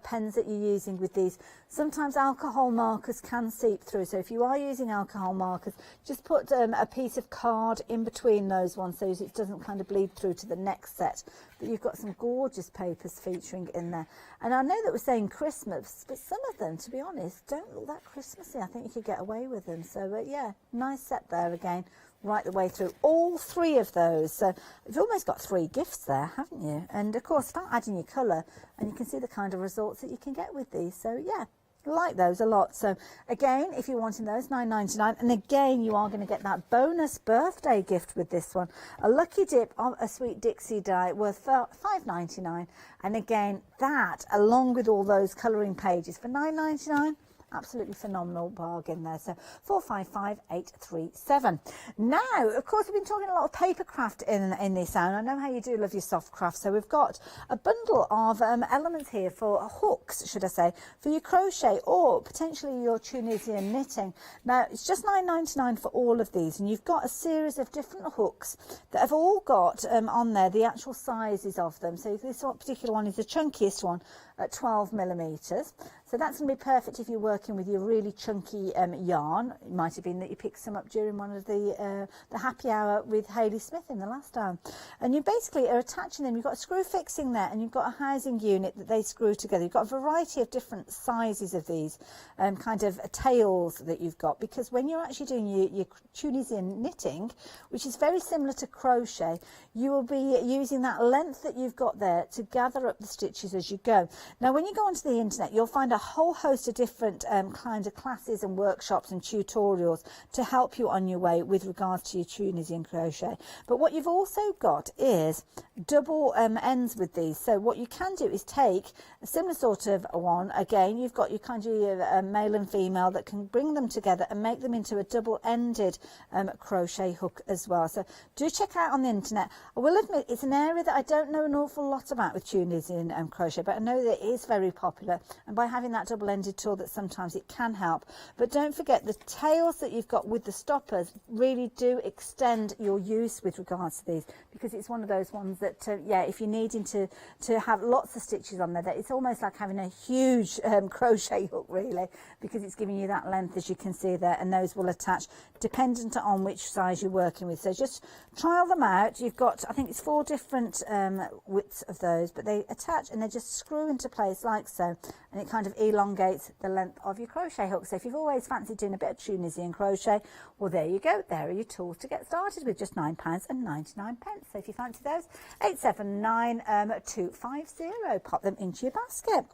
S7: pens that you're using with these. Sometimes alcohol markers can seep through, so if you are using alcohol markers, just put a piece of card in between those ones so it doesn't kind of bleed through to the next set. But you've got some gorgeous papers featuring in there. And I know that we're saying Christmas, but some of them, to be honest, don't look that Christmassy. I think you could get away with them. So yeah, nice set there again, right the way through. All three of those. So you've almost got 3 gifts there, haven't you? And of course, start adding your colour and you can see the kind of results that you can get with these. So yeah, like those a lot. So again, if you're wanting those, £9.99, and again you are going to get that bonus birthday gift with this one, a lucky dip of a Sweet Dixie die worth £5.99, and again that along with all those colouring pages for £9.99. Absolutely phenomenal bargain there. So 455837. Now, of course, we've been talking a lot of papercraft in this, and I know how you do love your soft craft. So we've got a bundle of elements here for hooks, should I say, for your crochet or potentially your Tunisian knitting. Now, it's just £9.99 for all of these, and you've got a series of different hooks that have all got on there the actual sizes of them. So this particular one is the chunkiest one at 12 millimetres. So that's going to be perfect if you're working with your really chunky yarn. It might have been that you picked some up during one of the happy hour with Hayley Smith in the last hour. And you basically are attaching them. You've got a screw fixing there, and you've got a housing unit that they screw together. You've got a variety of different sizes of these kind of tails that you've got, because when you're actually doing your Tunisian knitting, which is very similar to crochet, you will be using that length that you've got there to gather up the stitches as you go. Now, when you go onto the internet, you'll find a whole host of different kind of classes and workshops and tutorials to help you on your way with regards to your Tunisian crochet. But what you've also got is double ends with these. So what you can do is take a similar sort of one. Again, you've got your kind of male and female that can bring them together and make them into a double-ended crochet hook as well. So do check out on the internet. I will admit it's an area that I don't know an awful lot about with Tunisian crochet, but I know that it is very popular, and by having that double-ended tool, that sometimes it can help. But don't forget the tails that you've got with the stoppers really do extend your use with regards to these, because it's one of those ones that yeah, if you're needing to have lots of stitches on there, that it's almost like having a huge crochet hook really, because it's giving you that length, as you can see there, and those will attach dependent on which size you're working with. So just trial them out. You've got, I think it's 4 different widths of those, but they attach and they just screw into place like so, and it kind of elongates the length of your crochet hook. So if you've always fancied doing a bit of Tunisian crochet, well, there you go. There are your tools to get started with, just £9.99. So if you fancy those, 879250. Pop them into your basket.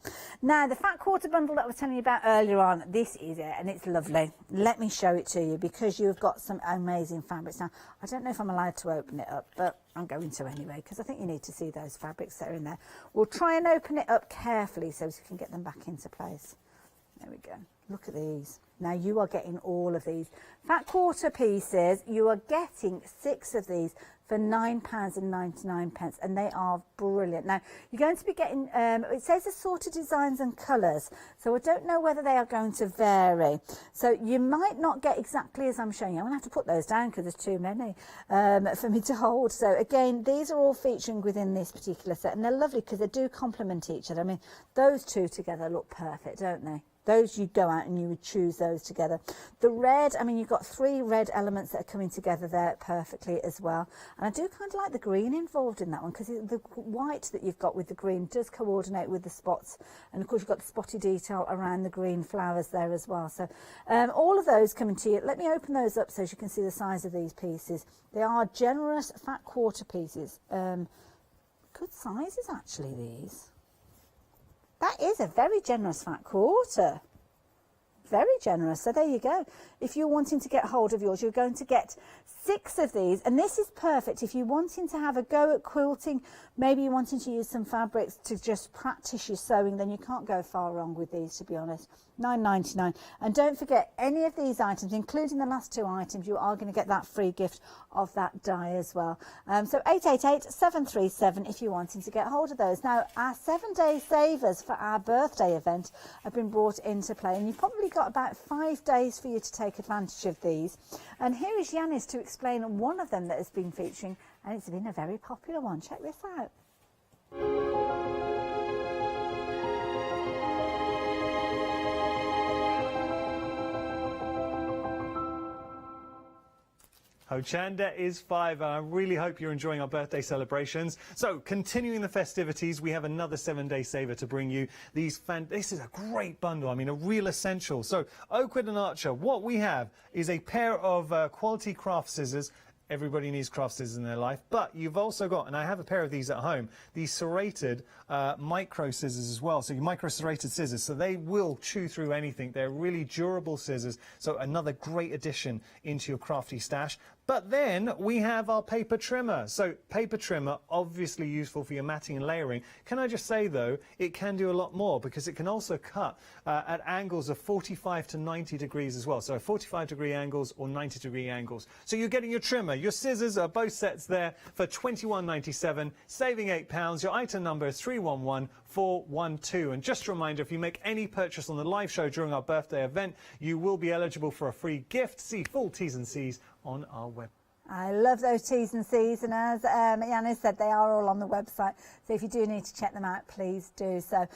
S7: Now, the fat quarter bundle that I was telling you about earlier on, this is it, and it's lovely. Let me show it to you, because you've got some amazing fabrics. Now, I don't know if I'm allowed to open it up, but I'm going to anyway, because I think you need to see those fabrics that are in there. We'll try and open it up carefully so we can get them back into place. There we go. Look at these. Now you are getting all of these fat quarter pieces. You are getting 6 of these for £9.99, and they are brilliant. Now you're going to be getting, it says assorted designs and colours, so I don't know whether they are going to vary. So you might not get exactly as I'm showing you. I'm going to have to put those down because there's too many for me to hold. So again, these are all featuring within this particular set, and they're lovely because they do complement each other. I mean, those two together look perfect, don't they? Those, you go out and you would choose those together. The red, I mean, you've got 3 red elements that are coming together there perfectly as well. And I do kind of like the green involved in that one, because the white that you've got with the green does coordinate with the spots. And of course, you've got the spotty detail around the green flowers there as well. So all of those coming to you. Let me open those up so you can see the size of these pieces. They are generous fat quarter pieces. Good sizes, actually, these. That is a very generous fat quarter. Very generous. So there you go. If you're wanting to get hold of yours, you're going to get 6 of these, and this is perfect if you're wanting to have a go at quilting. Maybe you're wanting to use some fabrics to just practice your sewing, then you can't go far wrong with these, to be honest. £9.99. And don't forget, any of these items, including the last 2 items, you are going to get that free gift of that die as well. So 888-737 if you're wanting to get hold of those. Now, our 7-day savers for our birthday event have been brought into play, and you've probably got about 5 days for you to take advantage of these. And here is Yanis to explain one of them that has been featuring, and it's been a very popular one. Check this out.
S5: Hochanda is 5, and I really hope you're enjoying our birthday celebrations. So, continuing the festivities, we have another 7-day saver to bring you. This is a great bundle, I mean, a real essential. So, Oakwood and Archer, what we have is a pair of quality craft scissors. Everybody needs craft scissors in their life, but you've also got, and I have a pair of these at home, these serrated micro scissors as well. So your micro serrated scissors, so they will chew through anything. They're really durable scissors, so another great addition into your crafty stash. But then we have our paper trimmer. So paper trimmer, obviously useful for your matting and layering. Can I just say though, it can do a lot more, because it can also cut at angles of 45 to 90 degrees as well. So 45-degree angles or 90-degree angles. So you're getting your trimmer. Your scissors are both sets there for £21.97, saving £8. Your item number is 311412. And just a reminder, if you make any purchase on the live show during our birthday event, you will be eligible for a free gift. See full T's and C's on our web.
S7: I love those T's and C's, and as Yanis said, they are all on the website, so if you do need to check them out, please do so.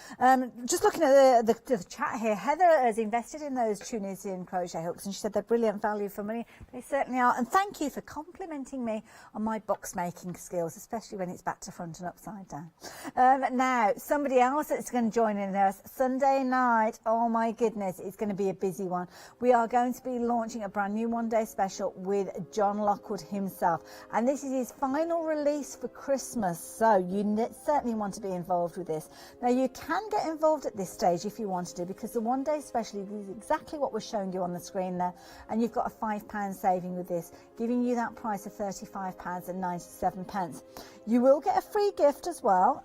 S7: Just looking at the chat here, Heather has invested in those Tunisian crochet hooks, and she said they're brilliant value for money. They certainly are, and thank you for complimenting me on my box making skills, especially when it's back to front and upside down. Now, somebody else that's going to join in us, Sunday night, oh my goodness, it's going to be a busy one. We are going to be launching a brand new one-day special with John Lockwood himself, and this is his final release for Christmas, so you certainly want to be involved with this. Now, you can get involved at this stage if you want to, because the one day special is exactly what we're showing you on the screen there, and you've got a £5 saving with this, giving you that price of £35.97. You will get a free gift as well,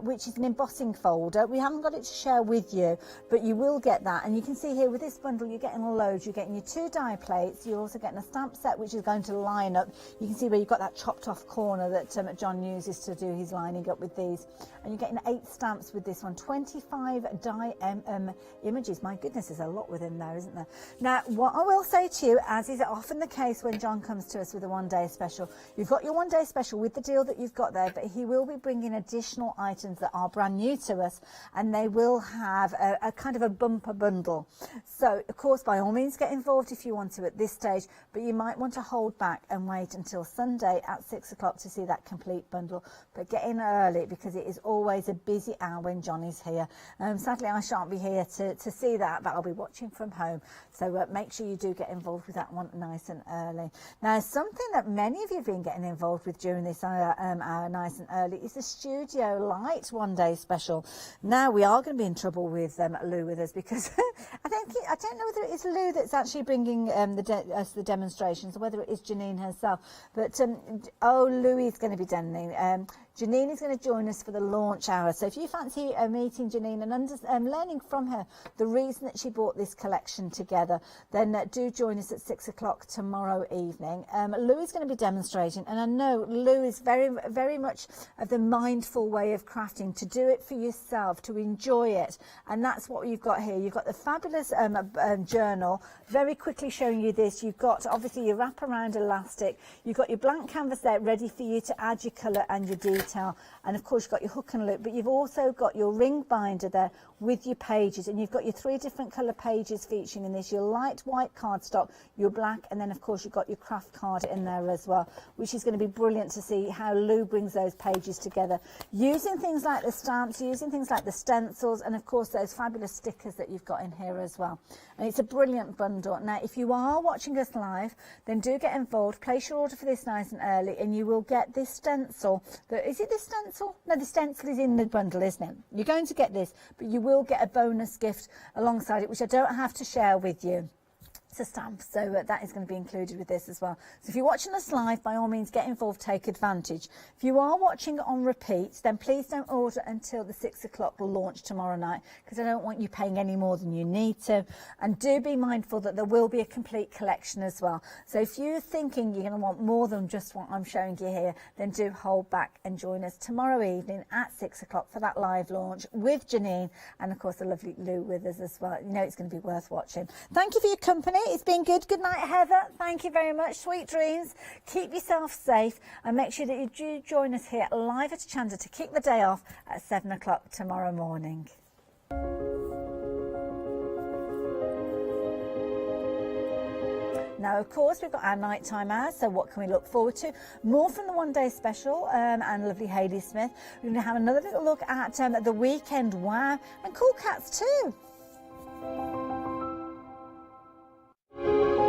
S7: which is an embossing folder. We haven't got it to share with you, but you will get that, and you can see here with this bundle you're getting loads. You're getting your 2 die plates, you're also getting a stamp set which is going to line up. You can see where you've got that chopped off corner that John uses to do his lining up with these, and you're getting 8 stamps with this one, 25 die images. My goodness, there's a lot within there, isn't there? Now, what I will say to you, as is often the case when John comes to us with a one-day special, you've got your one-day special with the deal that you've got there, but he will be bringing additional items that are brand new to us, and they will have a kind of a bumper bundle. So, of course, by all means get involved if you want to at this stage, but you might want to hold back and wait until Sunday at 6 o'clock to see that complete bundle. But get in early, because it is always a busy hour when John is here. Sadly, I shan't be here to see that, but I'll be watching from home. So make sure you do get involved with that one nice and early. Now, something that many of you have been getting involved with during this hour nice and early is the Studio Light one-day special. Now, we are going to be in trouble with Lou with us, because I don't know whether it's Lou that's actually bringing us the demonstrations, or whether it is Janine herself. But Louis is going to be demoing. Janine is going to join us for the launch hour. So if you fancy meeting Janine and learning from her the reason that she brought this collection together, then do join us at 6 o'clock tomorrow evening. Lou is going to be demonstrating, and I know Lou is very, very much of the mindful way of crafting, to do it for yourself, to enjoy it. And that's what you've got here. You've got the fabulous journal, very quickly showing you this. You've got obviously your wraparound elastic. You've got your blank canvas there ready for you to add your colour and your detail. And of course you've got your hook and loop, but you've also got your ring binder there with your pages, and you've got your 3 different colour pages featuring in this, your light white cardstock, your black, and then of course you've got your craft card in there as well, which is going to be brilliant to see how Lou who brings those pages together, using things like the stamps, using things like the stencils, and of course those fabulous stickers that you've got in here as well. And it's a brilliant bundle. Now, if you are watching us live, then do get involved. Place your order for this nice and early, and you will get this stencil. Is it this stencil? No, the stencil is in the bundle, isn't it? You're going to get this, but you will get a bonus gift alongside it, which I don't have to share with you. It's a stamp, so that is going to be included with this as well. So if you're watching us live, by all means get involved, take advantage. If you are watching on repeat, then please don't order until the 6 o'clock launch tomorrow night, because I don't want you paying any more than you need to. And do be mindful that there will be a complete collection as well. So if you're thinking you're going to want more than just what I'm showing you here, then do hold back and join us tomorrow evening at 6 o'clock for that live launch with Janine, and of course the lovely Lou with us as well. You know it's going to be worth watching. Thank you for your company. It's been good. Good night, Heather. Thank you very much. Sweet dreams. Keep yourself safe, and make sure that you do join us here live at Hochanda to kick the day off at 7 o'clock tomorrow morning. Now, of course, we've got our nighttime hours, so what can we look forward to? More from the one-day special and lovely Hayley Smith. We're going to have another little look at the weekend wow, and cool cats too.